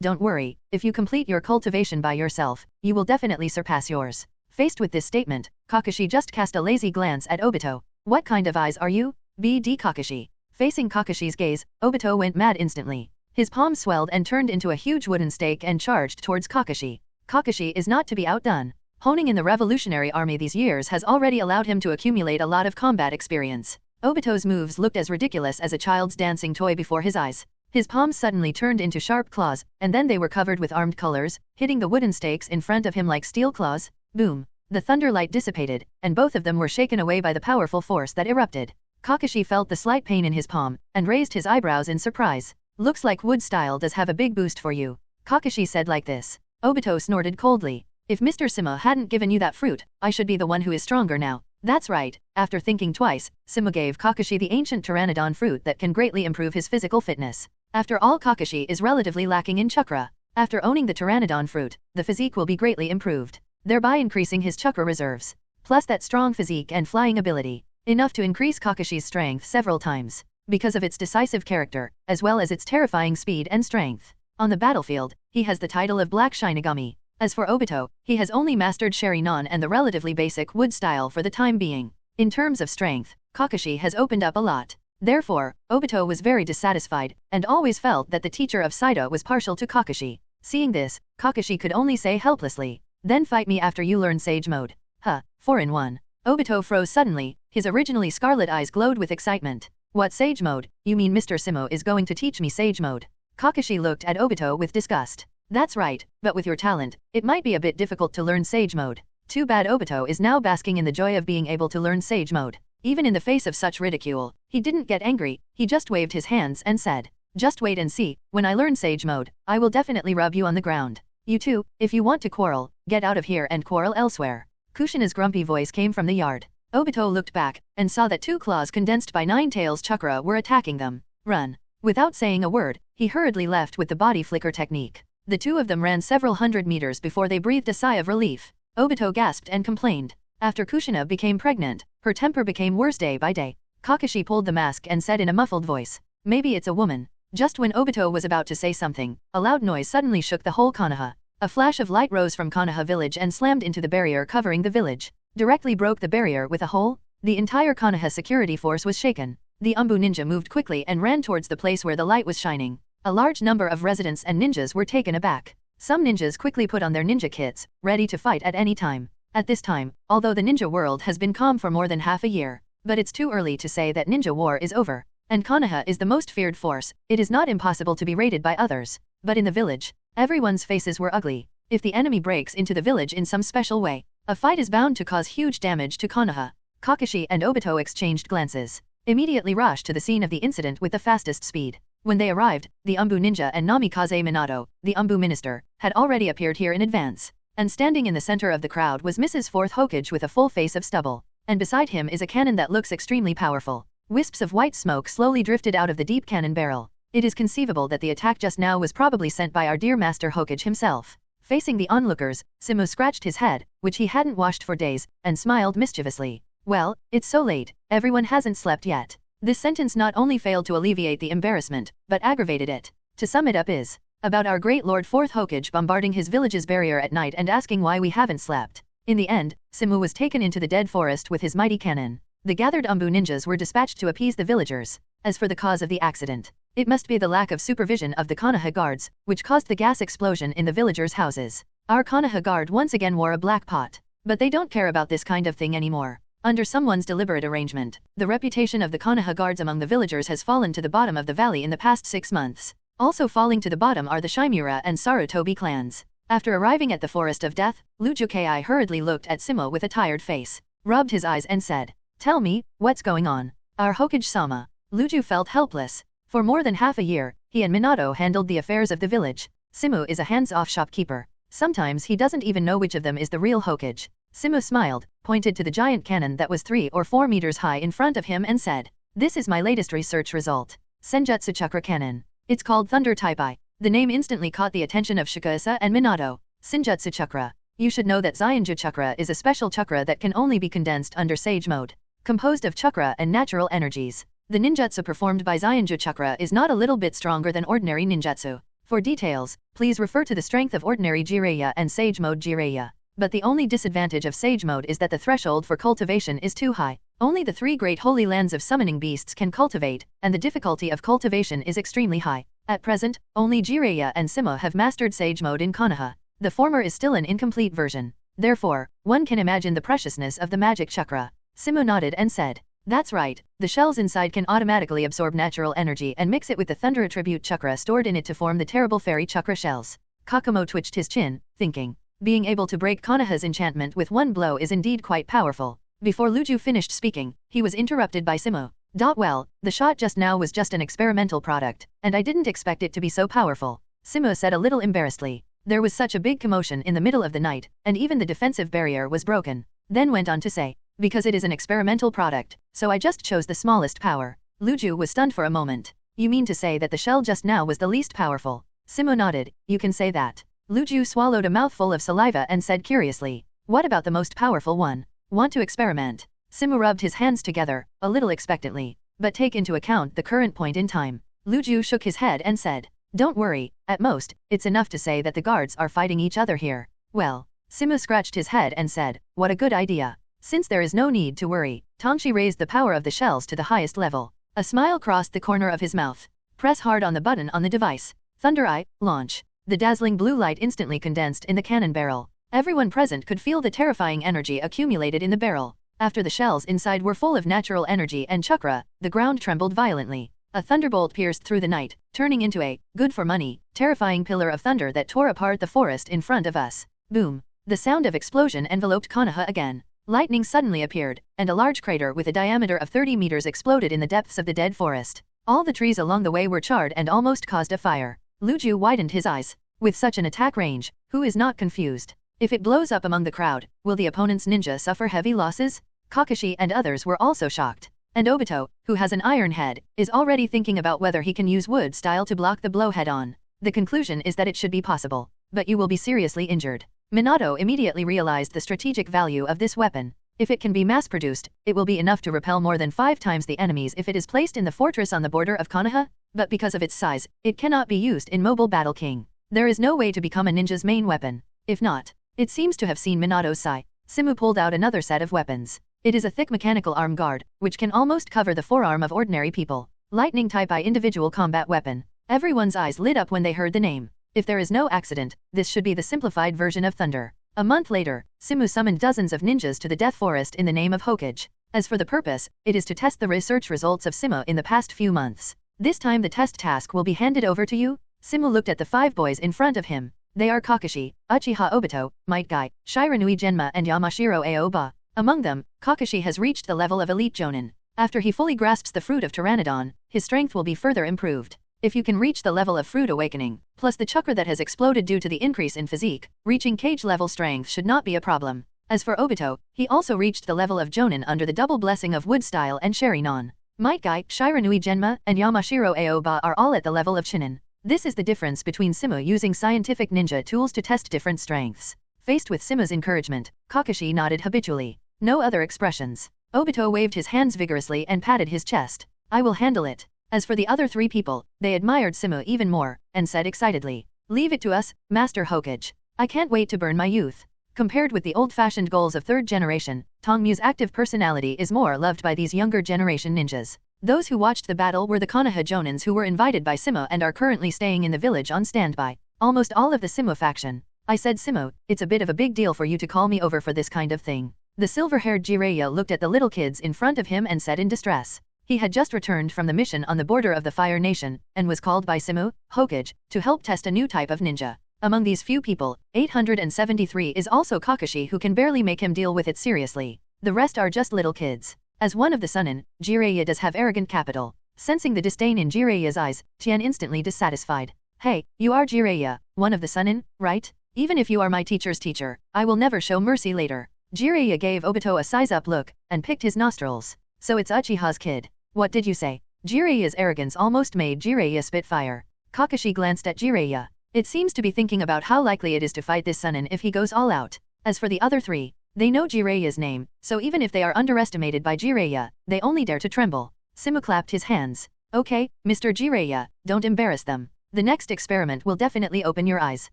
Don't worry, if you complete your cultivation by yourself, you will definitely surpass yours. Faced with this statement, Kakashi just cast a lazy glance at Obito. What kind of eyes are you? BD Kakashi. Facing Kakashi's gaze, Obito went mad instantly. His palms swelled and turned into a huge wooden stake and charged towards Kakashi. Kakashi is not to be outdone. Honing in the Revolutionary Army these years has already allowed him to accumulate a lot of combat experience. Obito's moves looked as ridiculous as a child's dancing toy before his eyes. His palms suddenly turned into sharp claws, and then they were covered with armed colors, hitting the wooden stakes in front of him like steel claws. Boom! The thunder light dissipated, and both of them were shaken away by the powerful force that erupted. Kakashi felt the slight pain in his palm, and raised his eyebrows in surprise. Looks like wood style does have a big boost for you. Kakashi said like this. Obito snorted coldly. If Mr. Simu hadn't given you that fruit, I should be the one who is stronger now. That's right. After thinking twice, Simu gave Kakashi the ancient pteranodon fruit that can greatly improve his physical fitness. After all, Kakashi is relatively lacking in chakra. After owning the pteranodon fruit, the physique will be greatly improved, thereby increasing his chakra reserves. Plus that strong physique and flying ability, enough to increase Kakashi's strength several times, because of its decisive character, as well as its terrifying speed and strength. On the battlefield, he has the title of Black Shinigami. As for Obito, he has only mastered Sharingan and the relatively basic wood style for the time being. In terms of strength, Kakashi has opened up a lot. Therefore, Obito was very dissatisfied, and always felt that the teacher of Saito was partial to Kakashi. Seeing this, Kakashi could only say helplessly, "Then fight me after you learn Sage Mode." 4-in-1. Obito froze suddenly, his originally scarlet eyes glowed with excitement. What Sage Mode? You mean Mr. Simu is going to teach me Sage Mode? Kakashi looked at Obito with disgust. That's right, but with your talent, it might be a bit difficult to learn Sage Mode. Too bad Obito is now basking in the joy of being able to learn Sage Mode. Even in the face of such ridicule, he didn't get angry, he just waved his hands and said, "Just wait and see, when I learn Sage Mode, I will definitely rub you on the ground. You too, if you want to quarrel, get out of here and quarrel elsewhere." Kushina's grumpy voice came from the yard. Obito looked back, and saw that two claws condensed by Nine Tails chakra were attacking them. Run. Without saying a word, he hurriedly left with the body flicker technique. The two of them ran several hundred meters before they breathed a sigh of relief. Obito gasped and complained. After Kushina became pregnant, her temper became worse day by day. Kakashi pulled the mask and said in a muffled voice, "Maybe it's a woman." Just when Obito was about to say something, a loud noise suddenly shook the whole Konoha. A flash of light rose from Konoha village and slammed into the barrier covering the village. Directly broke the barrier with a hole. The entire Konoha security force was shaken. The Umbu ninja moved quickly and ran towards the place where the light was shining. A large number of residents and ninjas were taken aback. Some ninjas quickly put on their ninja kits, ready to fight at any time. At this time, although the ninja world has been calm for more than half a year, but it's too early to say that ninja war is over. And Konoha is the most feared force. It is not impossible to be raided by others. But in the village, everyone's faces were ugly. If the enemy breaks into the village in some special way, a fight is bound to cause huge damage to Konoha. Kakashi and Obito exchanged glances, immediately rushed to the scene of the incident with the fastest speed. When they arrived, the Umbu ninja and Namikaze Minato, the Umbu minister, had already appeared here in advance. And standing in the center of the crowd was Mrs. Fourth Hokage with a full face of stubble. And beside him is a cannon that looks extremely powerful. Wisps of white smoke slowly drifted out of the deep cannon barrel. It is conceivable that the attack just now was probably sent by our dear Master Hokage himself. Facing the onlookers, Simu scratched his head, which he hadn't washed for days, and smiled mischievously. Well, it's so late, everyone hasn't slept yet. This sentence not only failed to alleviate the embarrassment, but aggravated it. To sum it up is about our great Lord Fourth Hokage bombarding his village's barrier at night and asking why we haven't slept. In the end, Simu was taken into the dead forest with his mighty cannon. The gathered Umbu ninjas were dispatched to appease the villagers. As for the cause of the accident, it must be the lack of supervision of the Konoha guards, which caused the gas explosion in the villagers' houses. Our Konoha guard once again wore a black pot. But they don't care about this kind of thing anymore. Under someone's deliberate arrangement, the reputation of the Konoha guards among the villagers has fallen to the bottom of the valley in the past 6 months. Also falling to the bottom are the Shimura and Sarutobi clans. After arriving at the Forest of Death, Lujukai hurriedly looked at Simu with a tired face, rubbed his eyes and said, "Tell me, what's going on?" Our Hokage-sama. Luju felt helpless. For more than half a year, he and Minato handled the affairs of the village. Simu is a hands-off shopkeeper. Sometimes he doesn't even know which of them is the real Hokage. Simu smiled, pointed to the giant cannon that was 3 or 4 meters high in front of him and said, "This is my latest research result. Senjutsu Chakra Cannon. It's called Thunder Type I." The name instantly caught the attention of Shikasa and Minato. Senjutsu Chakra. You should know that Zyonju Chakra is a special chakra that can only be condensed under Sage Mode. composed of chakra and natural energies. The ninjutsu performed by Zyonju chakra is not a little bit stronger than ordinary ninjutsu. For details, please refer to the strength of ordinary Jiraiya and Sage Mode Jiraiya. But the only disadvantage of Sage Mode is that the threshold for cultivation is too high. Only the 3 great holy lands of summoning beasts can cultivate, and the difficulty of cultivation is extremely high. At present, only Jiraiya and Simu have mastered Sage Mode in Konoha. The former is still an incomplete version. Therefore, one can imagine the preciousness of the magic chakra. Simu nodded and said, "That's right, the shells inside can automatically absorb natural energy and mix it with the thunder attribute chakra stored in it to form the terrible fairy chakra shells." Kakumo twitched his chin, thinking, being able to break Konoha's enchantment with one blow is indeed quite powerful. Before Luju finished speaking, he was interrupted by Simu. "Well, the shot just now was just an experimental product, and I didn't expect it to be so powerful," Simu said a little embarrassedly. There was such a big commotion in the middle of the night, and even the defensive barrier was broken. Then went on to say, "Because it is an experimental product, so I just chose the smallest power." Luju was stunned for a moment. "You mean to say that the shell just now was the least powerful?" Simu nodded. "You can say that." Luju swallowed a mouthful of saliva and said curiously, "What about the most powerful one? Want to experiment?" Simu rubbed his hands together, a little expectantly. "But take into account the current point in time." Luju shook his head and said, "Don't worry, at most, it's enough to say that the guards are fighting each other here." "Well," Simu scratched his head and said, "What a good idea. Since there is no need to worry." Tongshi raised the power of the shells to the highest level. A smile crossed the corner of his mouth. Press hard on the button on the device. Thunder Eye, launch. The dazzling blue light instantly condensed in the cannon barrel. Everyone present could feel the terrifying energy accumulated in the barrel. After the shells inside were full of natural energy and chakra, the ground trembled violently. A thunderbolt pierced through the night, turning into a good for money, terrifying pillar of thunder that tore apart the forest in front of us. Boom! The sound of explosion enveloped Konoha again. Lightning suddenly appeared, and a large crater with a diameter of 30 meters exploded in the depths of the dead forest. All the trees along the way were charred and almost caused a fire. Luju widened his eyes. With such an attack range, who is not confused? If it blows up among the crowd, will the opponent's ninja suffer heavy losses? Kakashi and others were also shocked. And Obito, who has an iron head, is already thinking about whether he can use wood style to block the blow head on. The conclusion is that it should be possible. But you will be seriously injured. Minato immediately realized the strategic value of this weapon. If it can be mass-produced, it will be enough to repel more than 5 times the enemies if it is placed in the fortress on the border of Konoha, but because of its size, it cannot be used in Mobile Battle King. There is no way to become a ninja's main weapon. If not, it seems to have seen Minato's sai. Simu pulled out another set of weapons. It is a thick mechanical arm guard, which can almost cover the forearm of ordinary people. Lightning type I individual combat weapon. Everyone's eyes lit up when they heard the name. If there is no accident, this should be the simplified version of Thunder. A month later, Simu summoned dozens of ninjas to the Death Forest in the name of Hokage. As for the purpose, it is to test the research results of Simu in the past few months. This time the test task will be handed over to you. Simu looked at the 5 boys in front of him. They are Kakashi, Uchiha Obito, Might Guy, Shiranui Genma and Yamashiro Aoba. Among them, Kakashi has reached the level of Elite Jonin. After he fully grasps the fruit of Pteranodon, his strength will be further improved. If you can reach the level of Fruit Awakening, plus the chakra that has exploded due to the increase in physique, reaching cage level strength should not be a problem. As for Obito, he also reached the level of Jonin under the double blessing of Wood Style and Sharinon. Might Guy, Shiranui Genma, and Yamashiro Aoba are all at the level of Chinin. This is the difference between Simu using scientific ninja tools to test different strengths. Faced with Simu's encouragement, Kakashi nodded habitually. No other expressions. Obito waved his hands vigorously and patted his chest. "I will handle it." As for the other 3 people, they admired Simu even more, and said excitedly, "Leave it to us, Master Hokage. I can't wait to burn my youth." Compared with the old-fashioned goals of 3rd generation, Tongmu's active personality is more loved by these younger generation ninjas. Those who watched the battle were the Konoha Jonins who were invited by Simu and are currently staying in the village on standby. Almost all of the Simu faction. "I said Simu, it's a bit of a big deal for you to call me over for this kind of thing." The silver-haired Jiraiya looked at the little kids in front of him and said in distress. He had just returned from the mission on the border of the Fire Nation, and was called by Simu, Hokage, to help test a new type of ninja. Among these few people, 873 is also Kakashi who can barely make him deal with it seriously. The rest are just little kids. As one of the Sunin, Jiraiya does have arrogant capital. Sensing the disdain in Jiraiya's eyes, Tien instantly dissatisfied. "Hey, you are Jiraiya, one of the Sunin, right? Even if you are my teacher's teacher, I will never show mercy later." Jiraiya gave Obito a size-up look, and picked his nostrils. "So it's Uchiha's kid. What did you say?" Jiraiya's arrogance almost made Jiraiya spit fire. Kakashi glanced at Jiraiya. It seems to be thinking about how likely it is to fight this Sunin if he goes all out. As for the other 3, They know Jiraiya's name, so even if they are underestimated by Jiraiya, they only dare to tremble. Simu clapped his hands. Okay, Mr. Jiraiya, don't embarrass them. The next experiment will definitely open your eyes.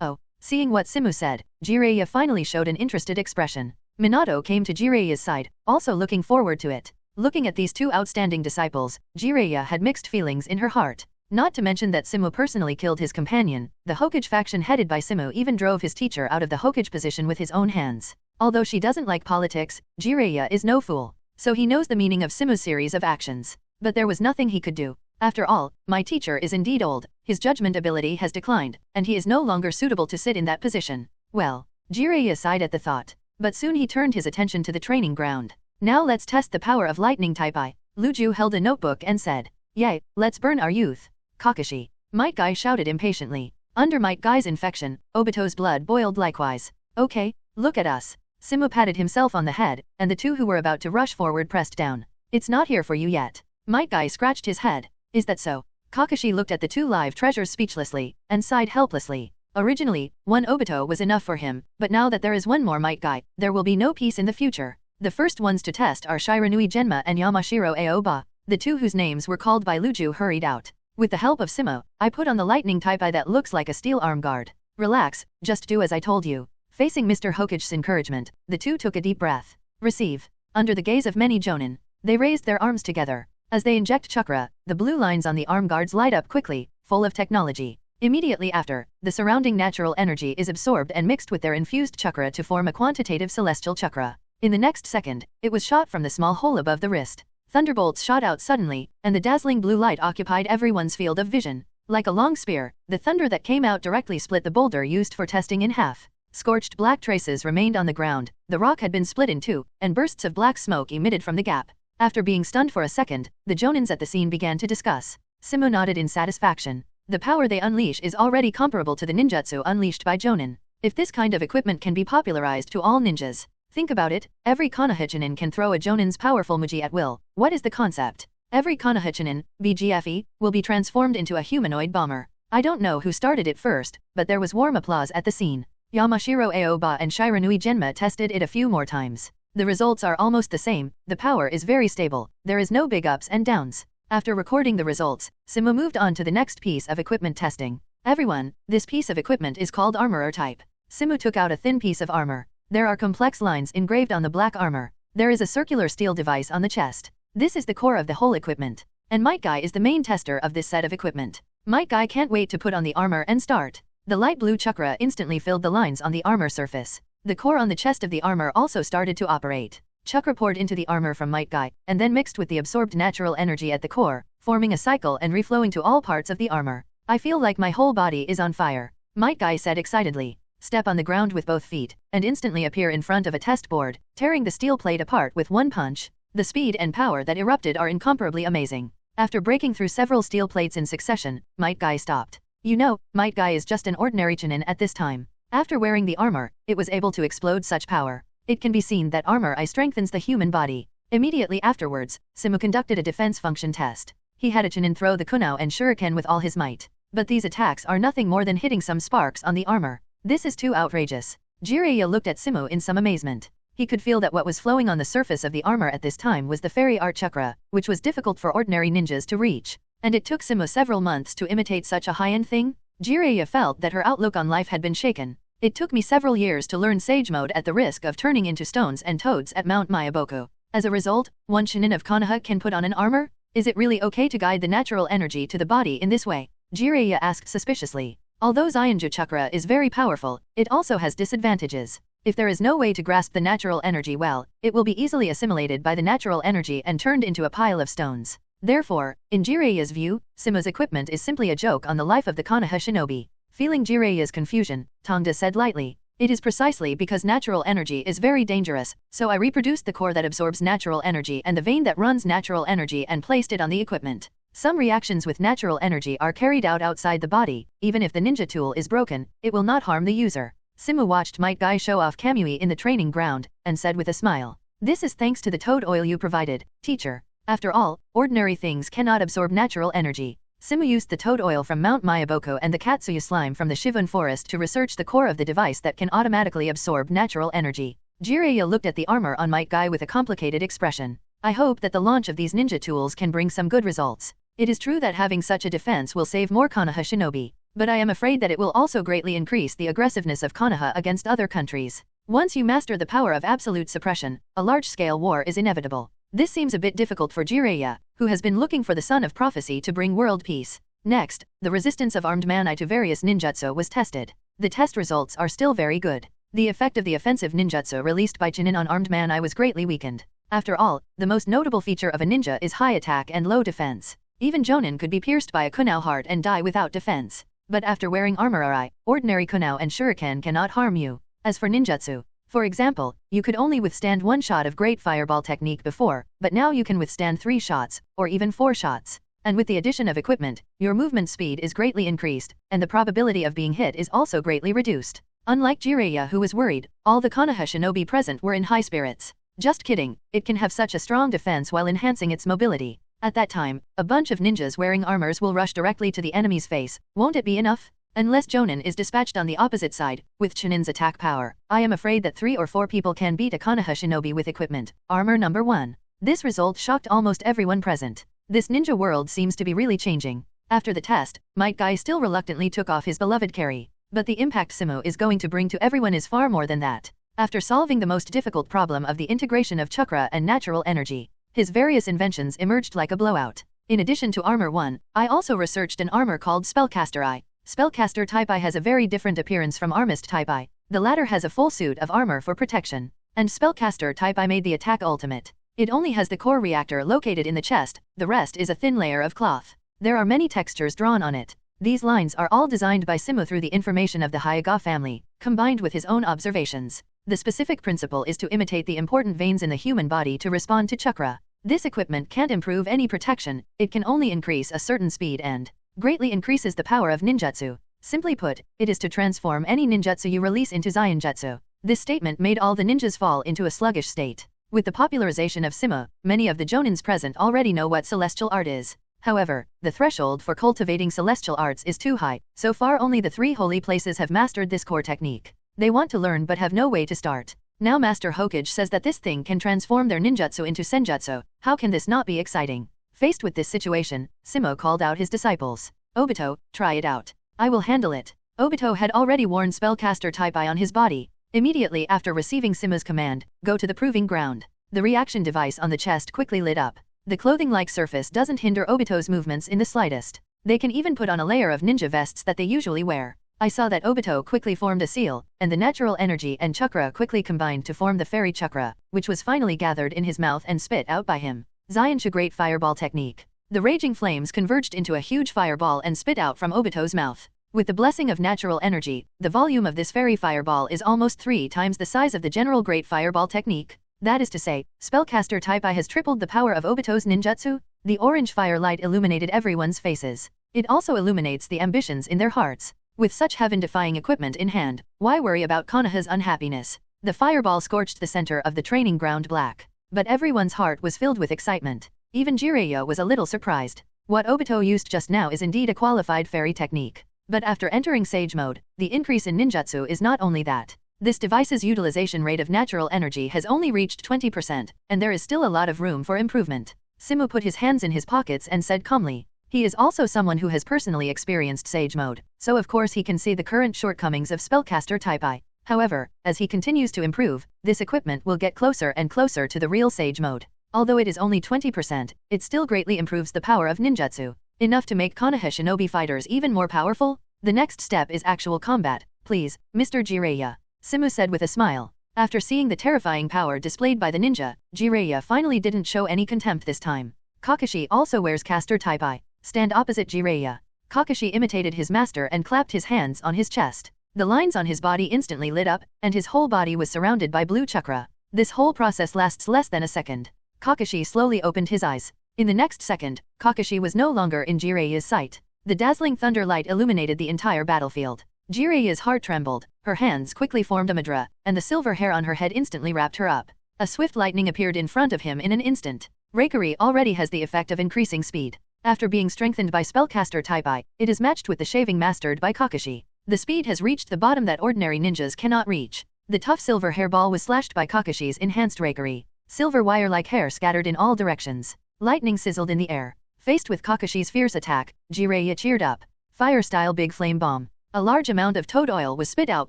Oh. Seeing what Simu said, Jiraiya finally showed an interested expression. Minato came to Jiraiya's side, also looking forward to it. Looking at these two outstanding disciples, Jiraiya had mixed feelings in her heart. Not to mention that Simu personally killed his companion, the Hokage faction headed by Simu even drove his teacher out of the Hokage position with his own hands. Although she doesn't like politics, Jiraiya is no fool, so he knows the meaning of Simu's series of actions. But there was nothing he could do. After all, my teacher is indeed old, his judgment ability has declined, and he is no longer suitable to sit in that position. Well, Jiraiya sighed at the thought. But soon he turned his attention to the training ground. Now let's test the power of lightning type I. Luju held a notebook and said, Yay, let's burn our youth. Kakashi. Might Guy shouted impatiently. Under Might Guy's infection, Obito's blood boiled likewise. Okay, look at us. Simu patted himself on the head, and the two who were about to rush forward pressed down. It's not here for you yet. Might Guy scratched his head. Is that so? Kakashi looked at the two live treasures speechlessly, and sighed helplessly. Originally, one Obito was enough for him, but now that there is one more Might Guy, there will be no peace in the future. The first ones to test are Shiranui Genma and Yamashiro Aoba. The two whose names were called by Luju hurried out. With the help of Simu, I put on the lightning type I that looks like a steel arm guard. Relax, just do as I told you. Facing Mr. Hokage's encouragement, the two took a deep breath. Receive. Under the gaze of many jonin, they raised their arms together. As they inject chakra, the blue lines on the arm guards light up quickly, full of technology. Immediately after, the surrounding natural energy is absorbed and mixed with their infused chakra to form a quantitative celestial chakra. In the next second, it was shot from the small hole above the wrist. Thunderbolts shot out suddenly, and the dazzling blue light occupied everyone's field of vision. Like a long spear, the thunder that came out directly split the boulder used for testing in half. Scorched black traces remained on the ground, the rock had been split in two, and bursts of black smoke emitted from the gap. After being stunned for a second, the jonins at the scene began to discuss. Simu nodded in satisfaction. The power they unleash is already comparable to the ninjutsu unleashed by jonin. If this kind of equipment can be popularized to all ninjas, think about it, every Konoha Chunin can throw a jonin's powerful muji at will. What is the concept? Every Konoha Chunin, BGFE, will be transformed into a humanoid bomber. I don't know who started it first, but there was warm applause at the scene. Yamashiro Aoba and Shiranui Genma tested it a few more times. The results are almost the same, the power is very stable, there is no big ups and downs. After recording the results, Simu moved on to the next piece of equipment testing. Everyone, this piece of equipment is called armorer type. Simu took out a thin piece of armor. There are complex lines engraved on the black armor. There is a circular steel device on the chest. This is the core of the whole equipment. And Might Guy is the main tester of this set of equipment. Might Guy can't wait to put on the armor and start. The light blue chakra instantly filled the lines on the armor surface. The core on the chest of the armor also started to operate. Chakra poured into the armor from Might Guy, and then mixed with the absorbed natural energy at the core, forming a cycle and reflowing to all parts of the armor. I feel like my whole body is on fire. Might Guy said excitedly. Step on the ground with both feet, and instantly appear in front of a test board, tearing the steel plate apart with one punch. The speed and power that erupted are incomparably amazing. After breaking through several steel plates in succession, Might Guy stopped. You know, Might Guy is just an ordinary chunin at this time. After wearing the armor, it was able to explode such power. It can be seen that armor I strengthens the human body. Immediately afterwards, Simu conducted a defense function test. He had a chunin throw the kunai and shuriken with all his might. But these attacks are nothing more than hitting some sparks on the armor. This is too outrageous. Jiraiya looked at Simu in some amazement. He could feel that what was flowing on the surface of the armor at this time was the fairy art chakra, which was difficult for ordinary ninjas to reach. And it took Simu several months to imitate such a high-end thing? Jiraiya felt that her outlook on life had been shaken. It took me several years to learn Sage Mode at the risk of turning into stones and toads at Mount Mayaboku. As a result, one Chunin of Konoha can put on an armor? Is it really okay to guide the natural energy to the body in this way? Jiraiya asked suspiciously. Although Zyonju chakra is very powerful, it also has disadvantages. If there is no way to grasp the natural energy well, it will be easily assimilated by the natural energy and turned into a pile of stones. Therefore, in Jiraiya's view, Simu's equipment is simply a joke on the life of the Konoha shinobi. Feeling Jiraiya's confusion, Tongda said lightly, "It is precisely because natural energy is very dangerous, so I reproduced the core that absorbs natural energy and the vein that runs natural energy and placed it on the equipment. Some reactions with natural energy are carried out outside the body, even if the ninja tool is broken, it will not harm the user." Simu watched Might Guy show off Kamui in the training ground, and said with a smile, "This is thanks to the toad oil you provided, teacher. After all, ordinary things cannot absorb natural energy." Simu used the toad oil from Mount Mayaboku and the Katsuya slime from the Shivun forest to research the core of the device that can automatically absorb natural energy. Jiraiya looked at the armor on Might Guy with a complicated expression. I hope that the launch of these ninja tools can bring some good results. It is true that having such a defense will save more Konoha shinobi, but I am afraid that it will also greatly increase the aggressiveness of Konoha against other countries. Once you master the power of absolute suppression, a large-scale war is inevitable. This seems a bit difficult for Jiraiya, who has been looking for the Son of Prophecy to bring world peace. Next, the resistance of armed manai to various ninjutsu was tested. The test results are still very good. The effect of the offensive ninjutsu released by Chunin on armed manai was greatly weakened. After all, the most notable feature of a ninja is high attack and low defense. Even Jonin could be pierced by a kunai heart and die without defense. But after wearing armor, ordinary kunai and shuriken cannot harm you. As for ninjutsu, for example, you could only withstand one shot of great fireball technique before, but now you can withstand 3 shots, or even 4 shots. And with the addition of equipment, your movement speed is greatly increased, and the probability of being hit is also greatly reduced. Unlike Jiraiya, who was worried, all the Konoha shinobi present were in high spirits. Just kidding, it can have such a strong defense while enhancing its mobility. At that time, a bunch of ninjas wearing armors will rush directly to the enemy's face. Won't it be enough? Unless Jonin is dispatched on the opposite side, with Chunin's attack power, I am afraid that 3 or 4 people can beat a Konoha shinobi with equipment. Armor number 1. This result shocked almost everyone present. This ninja world seems to be really changing. After the test, Might Guy still reluctantly took off his beloved carry. But the impact Simu is going to bring to everyone is far more than that. After solving the most difficult problem of the integration of chakra and natural energy, his various inventions emerged like a blowout. In addition to Armor 1, I also researched an armor called Spellcaster I. Spellcaster Type I has a very different appearance from Armist Type I. The latter has a full suit of armor for protection. And Spellcaster Type I made the attack ultimate. It only has the core reactor located in the chest, the rest is a thin layer of cloth. There are many textures drawn on it. These lines are all designed by Simu through the information of the Hyuga family, combined with his own observations. The specific principle is to imitate the important veins in the human body to respond to chakra. This equipment can't improve any protection, it can only increase a certain speed and greatly increases the power of ninjutsu. Simply put, it is to transform any ninjutsu you release into Zainjutsu. This statement made all the ninjas fall into a sluggish state. With the popularization of Simu, many of the Jonins present already know what celestial art is. However, the threshold for cultivating celestial arts is too high. So far only the 3 holy places have mastered this core technique. They want to learn but have no way to start. Now Master Hokage says that this thing can transform their ninjutsu into senjutsu. How can this not be exciting? Faced with this situation, Simu called out his disciples. Obito, try it out. I will handle it. Obito had already worn Spellcaster Type I on his body. Immediately after receiving Simu's command, go to the proving ground. The reaction device on the chest quickly lit up. The clothing-like surface doesn't hinder Obito's movements in the slightest. They can even put on a layer of ninja vests that they usually wear. I saw that Obito quickly formed a seal, and the natural energy and chakra quickly combined to form the fairy chakra, which was finally gathered in his mouth and spit out by him. Zainchu Great Fireball Technique. The raging flames converged into a huge fireball and spit out from Obito's mouth. With the blessing of natural energy, the volume of this fairy fireball is almost 3 times the size of the general Great Fireball Technique. That is to say, Spellcaster Type I has tripled the power of Obito's ninjutsu. The orange fire light illuminated everyone's faces. It also illuminates the ambitions in their hearts. With such heaven-defying equipment in hand, why worry about Konoha's unhappiness? The fireball scorched the center of the training ground black. But everyone's heart was filled with excitement. Even Jiraiya was a little surprised. What Obito used just now is indeed a qualified fairy technique. But after entering Sage mode, the increase in ninjutsu is not only that. This device's utilization rate of natural energy has only reached 20%, and there is still a lot of room for improvement. Simu put his hands in his pockets and said calmly. He is also someone who has personally experienced Sage mode, so of course he can see the current shortcomings of Spellcaster Type I. However, as he continues to improve, this equipment will get closer and closer to the real Sage mode. Although it is only 20%, it still greatly improves the power of ninjutsu. Enough to make Konoha shinobi fighters even more powerful? The next step is actual combat. Please, Mr. Jiraiya. Simu said with a smile. After seeing the terrifying power displayed by the ninja, Jiraiya finally didn't show any contempt this time. Kakashi also wears Caster Type I. Stand opposite Jiraiya. Kakashi imitated his master and clapped his hands on his chest. The lines on his body instantly lit up, and his whole body was surrounded by blue chakra. This whole process lasts less than a second. Kakashi slowly opened his eyes. In the next second, Kakashi was no longer in Jiraiya's sight. The dazzling thunder light illuminated the entire battlefield. Jiraiya's heart trembled, her hands quickly formed a mudra, and the silver hair on her head instantly wrapped her up. A swift lightning appeared in front of him in an instant. Reikari already has the effect of increasing speed. After being strengthened by Spellcaster Type I, it is matched with the shaving mastered by Kakashi. The speed has reached the bottom that ordinary ninjas cannot reach. The tough silver hairball was slashed by Kakashi's enhanced rakery. Silver wire-like hair scattered in all directions. Lightning sizzled in the air. Faced with Kakashi's fierce attack, Jiraiya cheered up. Fire-style big flame bomb. A large amount of toad oil was spit out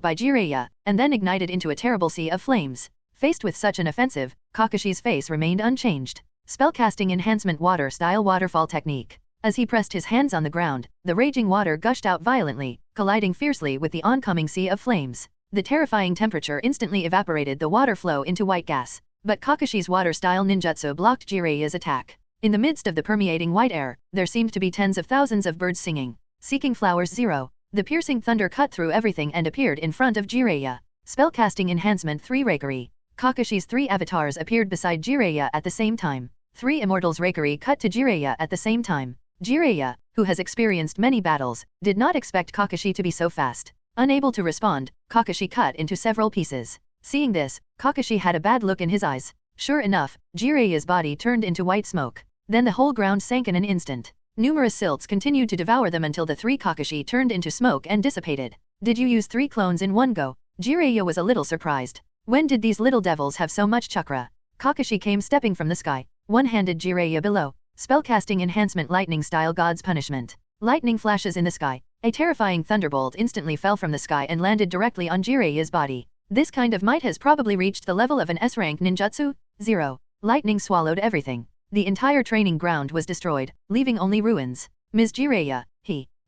by Jiraiya, and then ignited into a terrible sea of flames. Faced with such an offensive, Kakashi's face remained unchanged. Spellcasting enhancement water-style waterfall technique. As he pressed his hands on the ground, the raging water gushed out violently, colliding fiercely with the oncoming sea of flames. The terrifying temperature instantly evaporated the water flow into white gas. But Kakashi's water-style ninjutsu blocked Jiraiya's attack. In the midst of the permeating white air, there seemed to be tens of thousands of birds singing. Seeking flowers 0. The piercing thunder cut through everything and appeared in front of Jiraiya. Spellcasting enhancement 3 rakery. Kakashi's 3 avatars appeared beside Jiraiya at the same time. 3 immortals rakery cut to Jiraiya at the same time. Jiraiya, who has experienced many battles, did not expect Kakashi to be so fast. Unable to respond, Kakashi cut into several pieces. Seeing this, Kakashi had a bad look in his eyes. Sure enough, Jiraiya's body turned into white smoke. Then the whole ground sank in an instant. Numerous silts continued to devour them until the 3 Kakashi turned into smoke and dissipated. Did you use 3 clones in one go? Jiraiya was a little surprised. When did these little devils have so much chakra? Kakashi came stepping from the sky. One-handed Jiraiya below. Spellcasting enhancement lightning-style God's punishment. Lightning flashes in the sky. A terrifying thunderbolt instantly fell from the sky and landed directly on Jiraiya's body. This kind of might has probably reached the level of an S-rank ninjutsu. 0. Lightning swallowed everything. The entire training ground was destroyed, leaving only ruins. Ms. Jiraiya,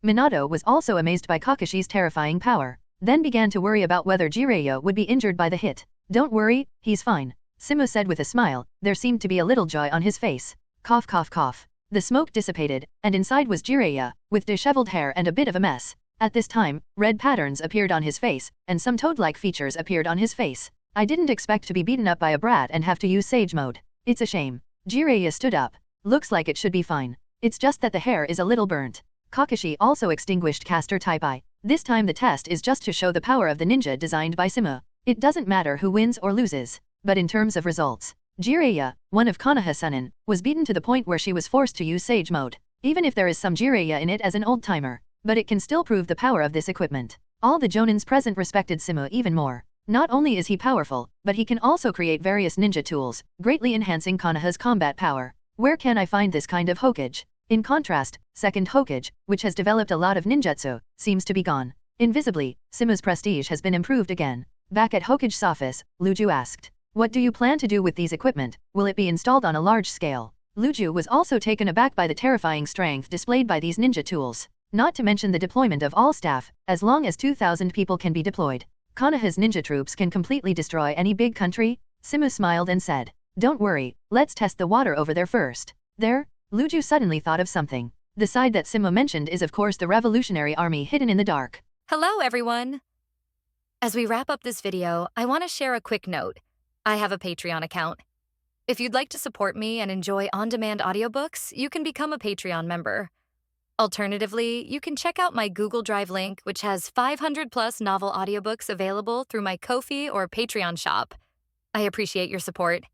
Minato was also amazed by Kakashi's terrifying power, then began to worry about whether Jiraiya would be injured by the hit. Don't worry, he's fine, Simu said with a smile. There seemed to be a little joy on his face. Cough cough cough. The smoke dissipated, and inside was Jiraiya, with disheveled hair and a bit of a mess. At this time, red patterns appeared on his face, and some toad-like features appeared on his face. I didn't expect to be beaten up by a brat and have to use sage mode. It's a shame. Jiraiya stood up. Looks like it should be fine. It's just that the hair is a little burnt. Kakashi also extinguished caster type I. This time the test is just to show the power of the ninja designed by Simu. It doesn't matter who wins or loses. But in terms of results, Jiraiya, one of Konoha Sunin, was beaten to the point where she was forced to use sage mode. Even if there is some Jiraiya in it as an old-timer, but it can still prove the power of this equipment. All the Jonins present respected Simu even more. Not only is he powerful, but he can also create various ninja tools, greatly enhancing Konoha's combat power. Where can I find this kind of Hokage? In contrast, Second Hokage, which has developed a lot of ninjutsu, seems to be gone. Invisibly, Simu's prestige has been improved again. Back at Hokage's office, Luju asked, "What do you plan to do with these equipment? Will it be installed on a large scale?" Luju was also taken aback by the terrifying strength displayed by these ninja tools. Not to mention the deployment of all staff, as long as 2,000 people can be deployed. Konoha's ninja troops can completely destroy any big country? Simu smiled and said, "Don't worry, let's test the water over there first." There, Luju suddenly thought of something. The side that Simu mentioned is of course the Revolutionary Army hidden in the dark.
Hello everyone! As we wrap up this video, I want to share a quick note. I have a Patreon account. If you'd like to support me and enjoy on-demand audiobooks, you can become a Patreon member. Alternatively, you can check out my Google Drive link, which has 500+ novel audiobooks available through my Ko-fi or Patreon shop. I appreciate your support.